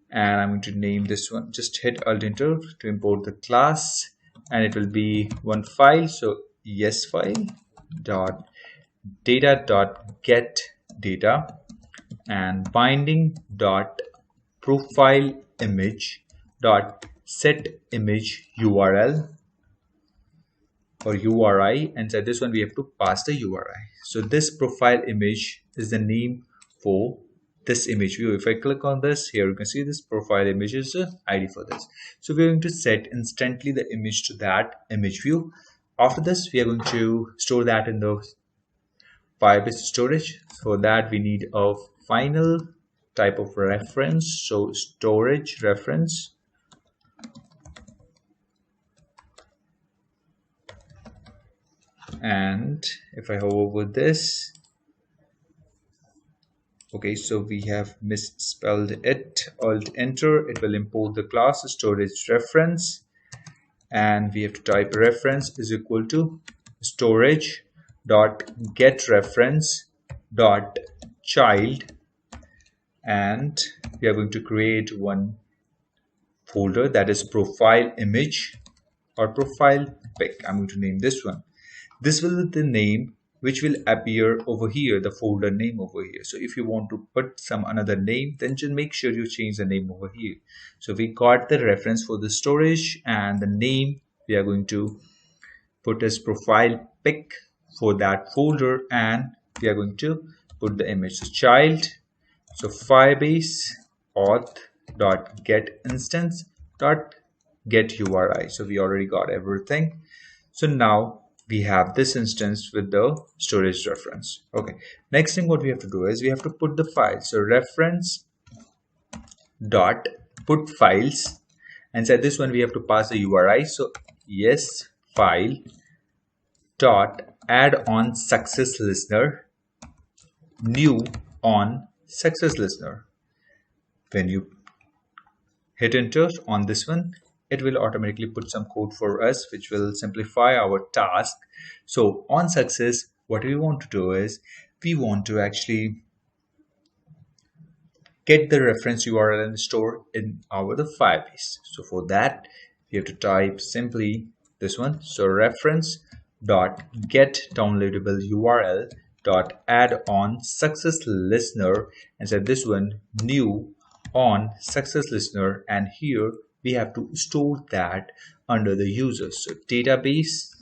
and I'm going to name this one, just hit Alt Enter to import the class, and it will be one file. So yes file dot data dot get data, and binding dot profile image dot set image URL or URI, and inside this one we have to pass the URI. So this profile image is the name for this image view. If I click on this, here you can see this profile image is the ID for this. So we're going to set instantly the image to that image view. After this, we are going to store that in the Firebase storage. For that, we need a final type of reference. So storage reference. And if I hover over this, okay, so we have misspelled it. Alt Enter, it will import the class storage reference, and we have to type reference is equal to storage dot get reference dot child, and we are going to create one folder, that is profile image or profile pic. I'm going to name this one. This will be the name which will appear over here, the folder name over here. So if you want to put some another name, then just make sure you change the name over here. So we got the reference for the storage, and the name we are going to put as profile pic for that folder, and we are going to put the image. So child, so Firebase auth dot get instance dot get URI. So we already got everything. So now we have this instance with the storage reference. Okay. Next thing what we have to do is we have to put the file. So reference dot put files, and so this one we have to pass the URI. So yes file dot add on success listener new on success listener. When you hit enter on this one, it will automatically put some code for us which will simplify our task. So on success, what we want to do is we want to actually get the reference URL and store in our the Firebase. So for that, we have to type simply this one. So reference dot get downloadable URL dot add on success listener, and set this one new on success listener, and here we have to store that under the user. So database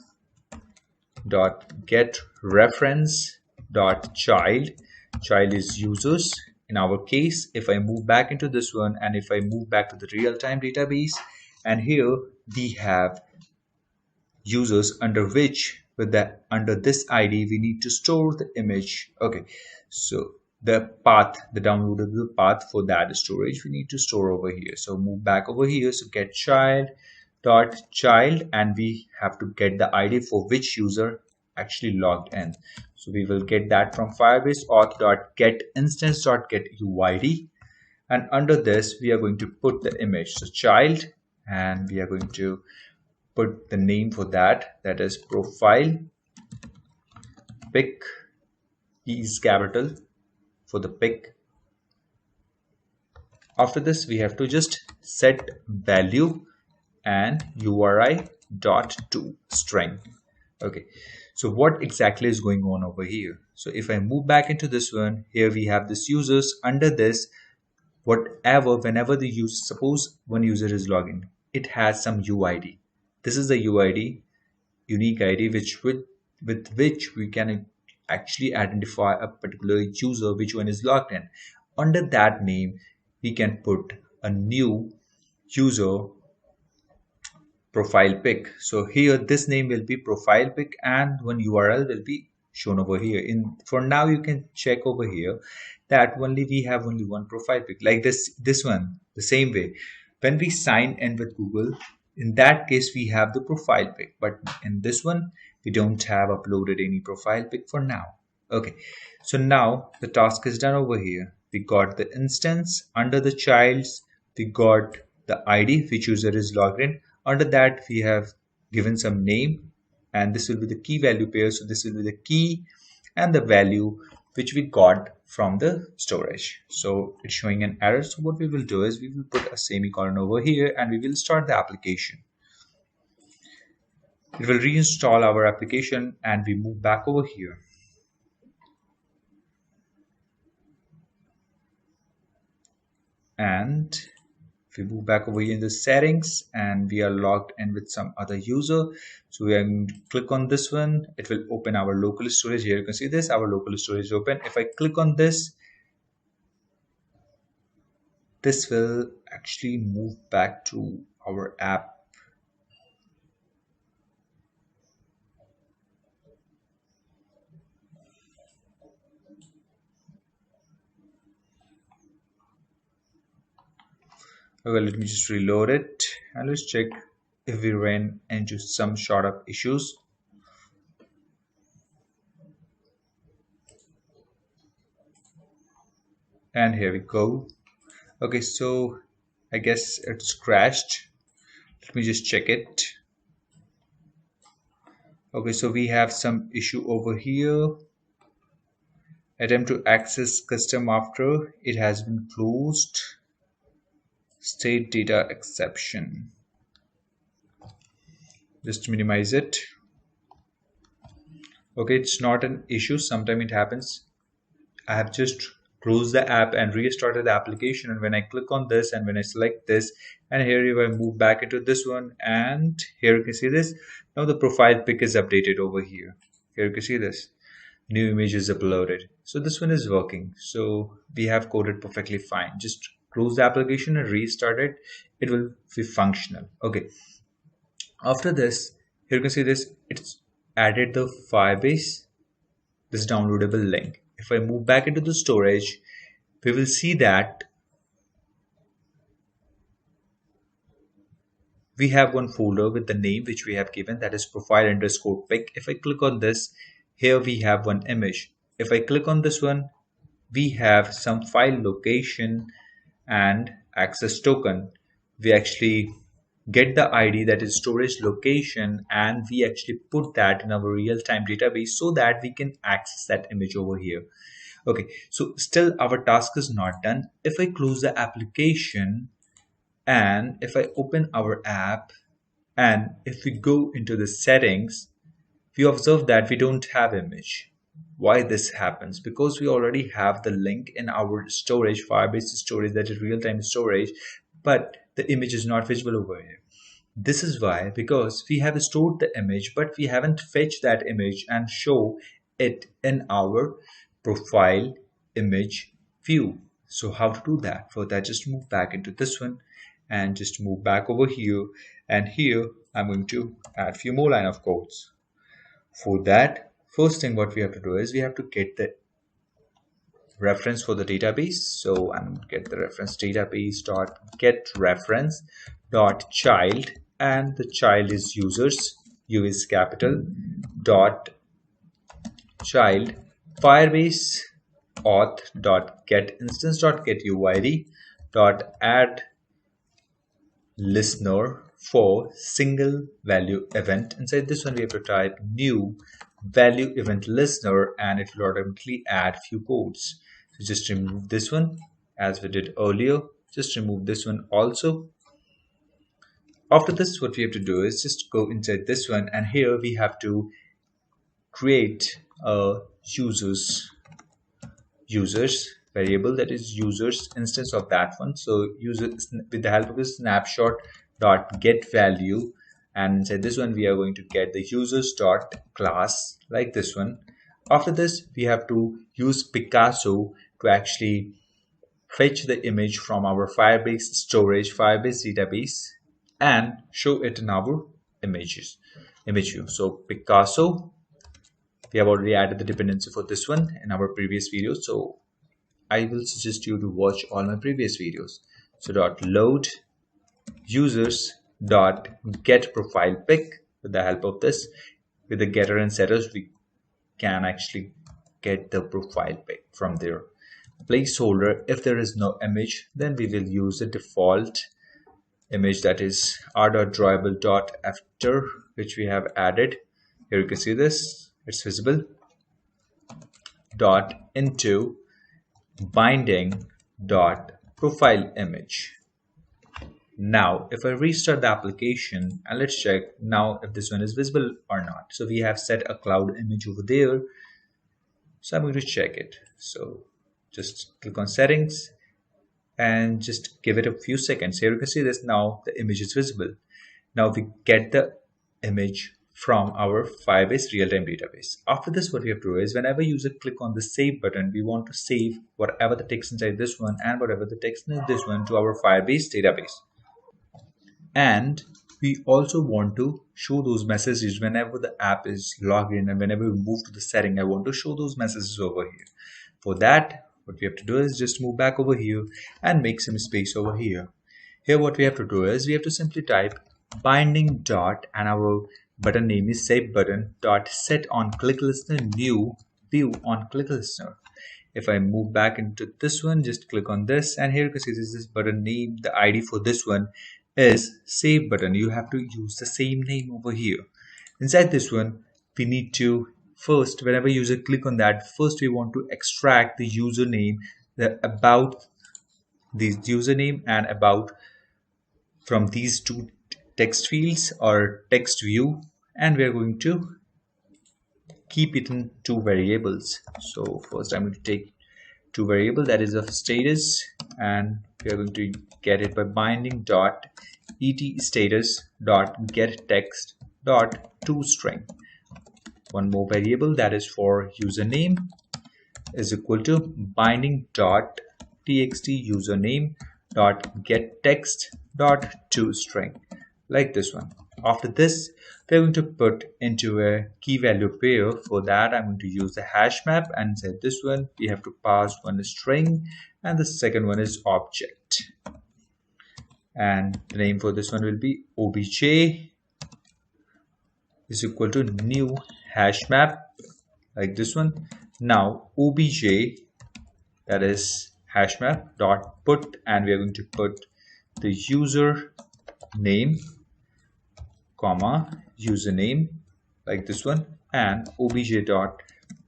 dot get reference dot child is users. In our case, if I move back into this one and if I move back to the real-time database, and here we have users under which with that under this ID we need to store the image. Okay, so the path, the downloadable path for that storage we need to store over here. So move back over here. So get child dot child, and we have to get the ID for which user actually logged in. So we will get that from Firebase auth dot get instance dot get UID, and under this we are going to put the image. So child, and we are going to put the name for that, that is profile pic, E is capital for the pic. After this we have to just set value and URI dot to string. Okay, so what exactly is going on over here? So if I move back into this one, here we have this users. Under this, whatever, whenever the user, suppose one user is logging, it has some UID. This is the UID, unique ID, with which we can actually identify a particular user, which one is logged in. Under that name, we can put a new user profile pic. So here this name will be profile pic, and one URL will be shown over here. In for now, you can check over here that we have only one profile pic, like this one, the same way. When we sign in with Google, in that case we have the profile pic, but in this one we don't have uploaded any profile pic for now. Okay, so now the task is done over here. We got the instance. Under the childs, we got the ID which user is logged in. Under that we have given some name, and this will be the key value pair. So this will be the key and the value which we got from the storage. So it's showing an error. So what we will do is we will put a semicolon over here, and we will start the application. It will reinstall our application, and we move back over here. And if we move back over here in the settings, and we are logged in with some other user, so we are going to click on this one. It will open our local storage. Here you can see this, our local storage is open. If I click on this, this will actually move back to our app. Okay, let me just reload it, and let's check if we ran into some sort of issues. And here we go. Okay, so I guess it's crashed. Let me just check it. Okay, so we have some issue over here. Attempt to access custom after it has been closed. State data exception. Just minimize it. Okay, it's not an issue. Sometimes it happens. I have just closed the app and restarted the application, and when I click on this and when I select this, and here if I move back into this one, and here you can see this, now the profile pic is updated over here. Here you can see this. new image is uploaded. So this one is working. So we have coded perfectly fine. Just close the application and restart it. It will be functional. Okay. After this, here you can see this. It's added the Firebase, this downloadable link. If I move back into the storage, we will see that we have one folder with the name which we have given, that is profile_pic. If I click on this, here we have one image. If I click on this one, we have some file location and access token. We actually get the ID, that is storage location, and we actually put that in our real-time database so that we can access that image over here. Okay, so still our task is not done. If I close the application and if I open our app and if we go into the settings, we observe that we don't have image. Why this happens? Because we already have the link in our storage, Firebase storage, that is real-time storage, but the image is not visible over here. This is why, because we have stored the image, but we haven't fetched that image and show it in our profile image view. So how to do that? For that, just move back into this one and just move back over here. And here I'm going to add a few more line of codes. For that, first thing what we have to do is we have to get the reference for the database. So I'm going to get the reference database dot get reference dot child, and the child is users, U is capital, dot child Firebase auth dot get instance dot get UID dot add listener for single value event. Inside this one we have to type new value event listener, and it will automatically add few codes. So just remove this one as we did earlier. Just remove this one also. After this, what we have to do is just go inside this one, and here we have to create a users variable, that is users instance of that one. So users, with the help of a snapshot dot get value, and inside this one we are going to get the users dot class like this one. After this, we have to use Picasso to actually fetch the image from our Firebase storage, Firebase database, and show it in our image view. So Picasso, we have already added the dependency for this one in our previous video, so I will suggest you to watch all my previous videos. So dot load users dot get profile pic. With the help of this, with the getter and setters, we can actually get the profile pic from there. Placeholder, if there is no image, then we will use the default image, that is r.drawable.after, which we have added. Here you can see this, it's visible. Dot into binding dot profile image. Now if I restart the application and let's check now if this one is visible or not. So we have set a cloud image over there, so I'm going to check it. So just click on settings and just give it a few seconds. Here you can see this, now the image is visible. Now we get the image from our Firebase real-time database. After this, what we have to do is whenever user click on the save button, we want to save whatever the text inside this one and whatever the text in this one to our Firebase database. And we also want to show those messages whenever the app is logged in, and whenever we move to the setting, I want to show those messages over here. For that, what we have to do is just move back over here and make some space over here. Here what we have to do is we have to simply type binding dot, and our button name is save button dot set on click listener new view on click listener. If I move back into this one, just click on this, and here you can see this is button name. The ID for this one is save button. You have to use the same name over here. Inside this one, we need to first, whenever user click on that, first we want to extract the username, the about, the username and about from these two text fields or text view, and we are going to keep it in two variables. So first I'm going to take two variable, that is of status, and we are going to get it by binding dot et status dot get text dot toString. one more variable, that is for username, is equal to binding dot txt username dot get text dot toString, like this one. After this, we're going to put into a key value pair. For that, I'm going to use the hash map, and inside this one we have to pass one string and the second one is object, and the name for this one will be obj is equal to new hash map, like this one. Now obj, that is hash map dot put, and we are going to put the user name comma username, like this one, and obj dot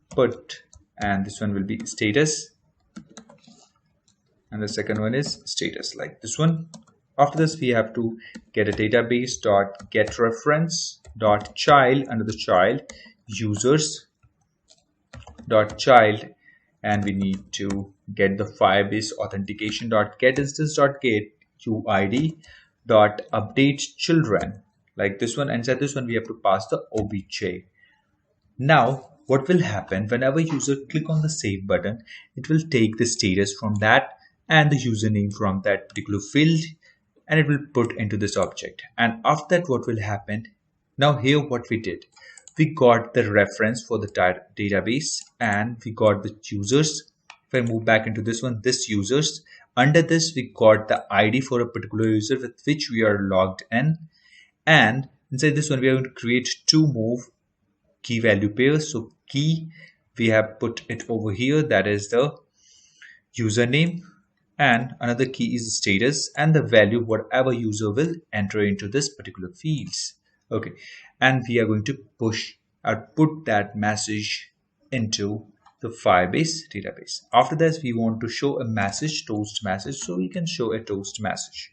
put, and this one will be status, and the second one is status, like this one. After this, we have to get a database dot get reference dot child, under the child users dot child, and we need to get the Firebase authentication dot get instance dot get UID dot update children, like this one. Inside this one we have to pass the obj. Now what will happen, whenever user click on the save button, it will take the status from that and the username from that particular field, and it will put into this object. And after that, what will happen, now here what we did, we got the reference for the database and we got the users. If I move back into this one, this users, under this we got the ID for a particular user with which we are logged in, and inside this one we are going to create two more key value pairs. So key, we have put it over here, that is the username, and another key is status, and the value whatever user will enter into this particular fields. Okay, and we are going to push or put that message into the Firebase database. After this, we want to show a message, toast message, so we can show a toast message,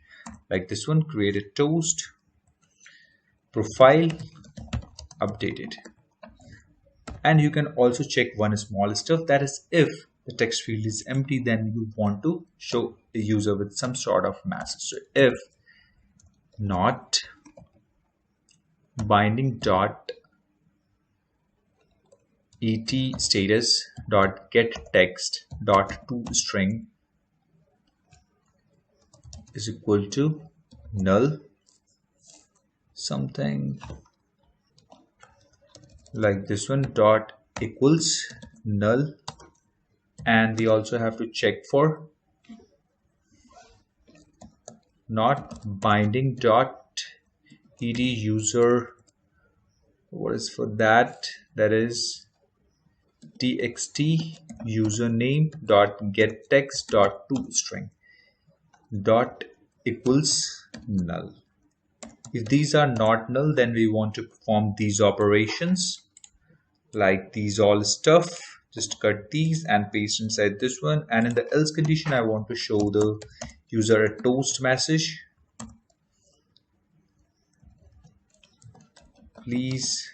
like this one. Create a toast profile updated, and you can also check one small stuff, that is if the text field is empty, then you want to show a user with some sort of message. So if not binding dot et status dot get text dot toString is equal to null, something like this one, dot equals null, and we also have to check for not binding dot ed user, what is for that, that is txt username dot get text dot toString dot equals null. If these are not null, then we want to perform these operations, like these all stuff. Just cut these and paste inside this one, and in the else condition I want to show the user a toast message. Please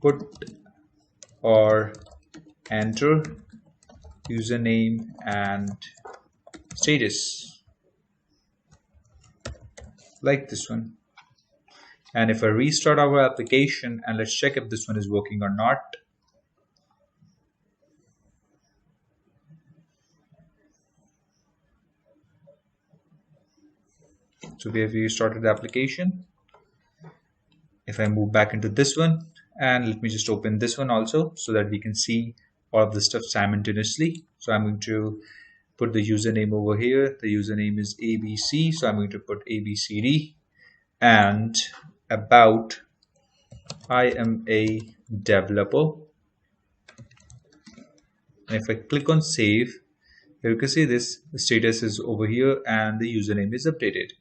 put or enter username and status, like this one. And if I restart our application, and let's check if this one is working or not. So we have restarted the application. If I move back into this one, and let me just open this one also so that we can see all of the stuff simultaneously. So I'm going to put the username over here. The username is ABC, so I'm going to put ABCD, and about I am a developer. And if I click on save, here you can see this status is over here and the username is updated.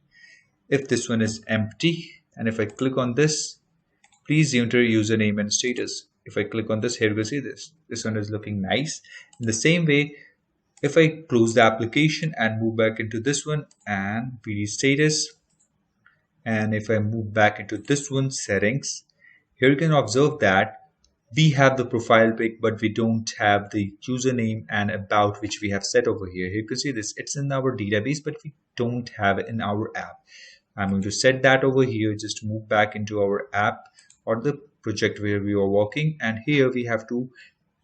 If this one is empty, and if I click on this, please enter username and status. If I click on this, here you can see this one is looking nice. In the same way, if I close the application and move back into this one and PD status, and if I move back into this one settings, here you can observe that we have the profile pic, but we don't have the username and about which we have set over here. Here you can see this, it's in our database, but we don't have it in our app. I'm going to set that over here, just move back into our app or the project where we are working, and here we have to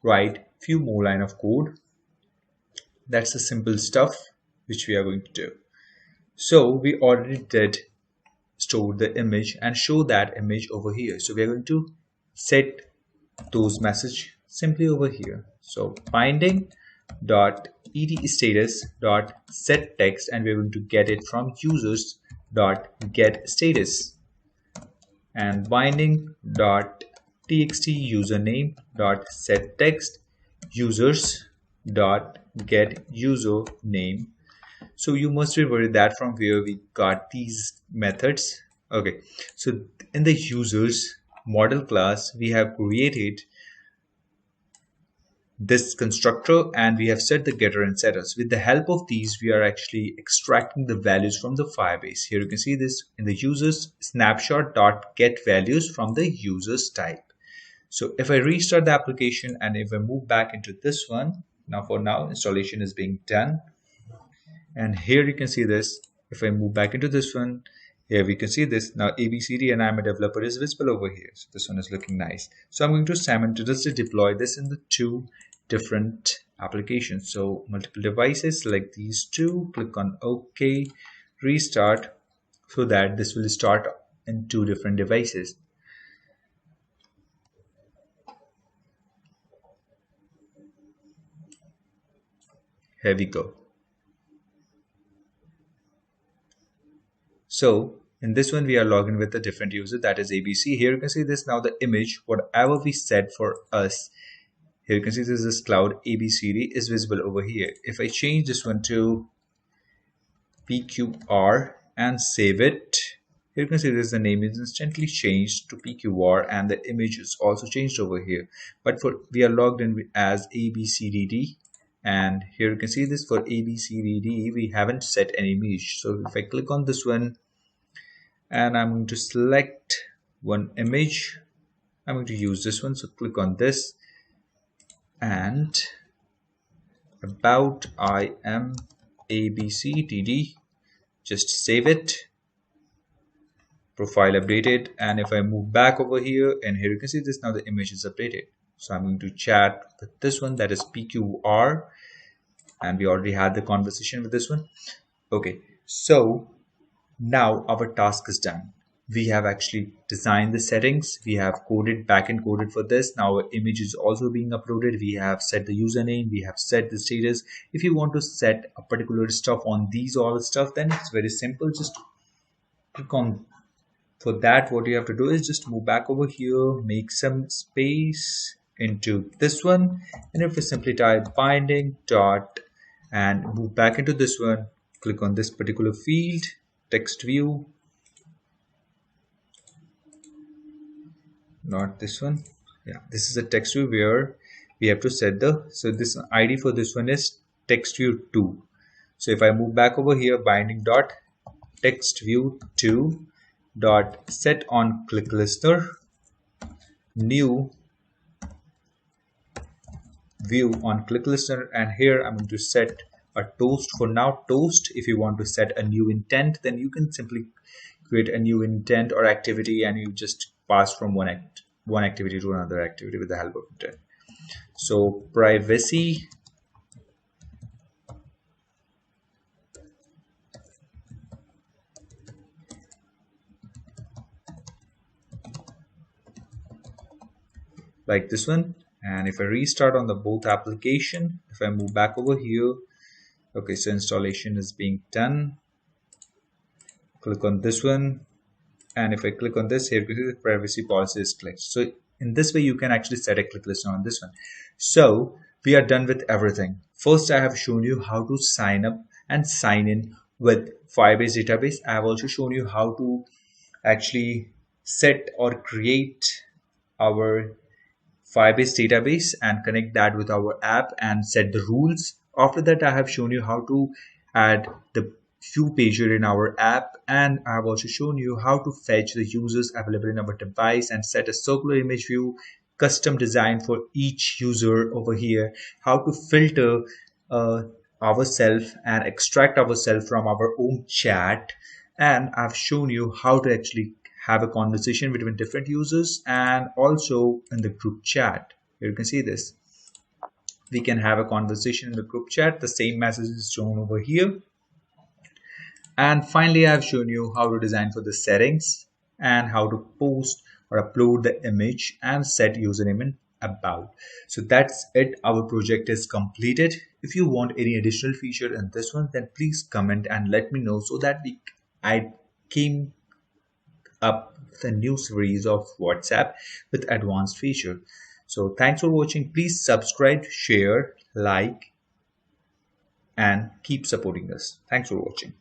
write few more line of code. That's the simple stuff which we are going to do. So we already did store the image and show that image over here. So we are going to set those message simply over here. So binding dot ed status dot set text, and we're going to get it from users dot get status, and binding dot txt username dot set text users dot get username. So you must be worried that from where we got these methods. Okay, so in the users model class we have created this constructor, and we have set the getter and setters. With the help of these, we are actually extracting the values from the Firebase. Here you can see this in the users snapshot dot get values from the users type. So if I restart the application and if I move back into this one, now for now installation is being done, and here you can see this. If I move back into this one, here we can see this. Now ABCD and I'm a developer is visible over here. So this one is looking nice. So I'm going to simultaneously deploy this in the two different applications. So multiple devices, select these two, click on OK, restart, so that this will start in two different devices. Here we go. So in this one, we are logged in with a different user, that is ABC. Here you can see this. Now the image, whatever we set for us, here you can see this is cloud ABCD is visible over here. If I change this one to PQR and save it, here you can see this, the name is instantly changed to PQR and the image is also changed over here. But for we are logged in as ABCDD, and here you can see this for ABCDD we haven't set any image. So if I click on this one and I'm going to select one image, I'm going to use this one. So click on this and about I am ABCDD, just save it, profile updated, and if I move back over here, and here you can see this, now the image is updated. So I'm going to chat with this one, that is PQR, and we already had the conversation with this one. Okay, so now our task is done. We have actually designed the settings, we have coded, backend coded for this. Now our image is also being uploaded, we have set the username, we have set the status. If you want to set a particular stuff on these all stuff, then it's very simple. Just click on. For that, what you have to do is just move back over here, make some space into this one, and if we simply type binding dot and move back into this one, click on this particular field, text view, not this one. Yeah, this is a text view where we have to set the, so this ID for this one is text view 2. So if I move back over here, binding dot text view 2 dot set on click listener, new view on click listener, and here I'm going to set a toast for now. Toast, if you want to set a new intent, then you can simply create a new intent or activity and you just pass from one activity to another activity with the help of intent. So privacy like this one, and if I restart on the both application, if I move back over here, okay, so installation is being done. Click on this one, and if I click on this, here you can see the privacy policy is clicked. So in this way you can actually set a click listener on this one. So we are done with everything. First, I have shown you how to sign up and sign in with Firebase database. I have also shown you how to actually set or create our Firebase database and connect that with our app and set the rules. After that, I have shown you how to add the view pager in our app, and I have also shown you how to fetch the users available in our device and set a circular image view custom design for each user over here, how to filter ourselves and extract ourselves from our own chat, and I've shown you how to actually have a conversation between different users, and also in the group chat. Here you can see this. We can have a conversation in the group chat. The same message is shown over here. And finally, I've shown you how to design for the settings and how to post or upload the image and set username and about. So that's it. Our project is completed. If you want any additional feature in this one, then please comment and let me know so that I came up with a new series of WhatsApp with advanced feature. So thanks for watching. Please subscribe, share, like, and keep supporting us. Thanks for watching.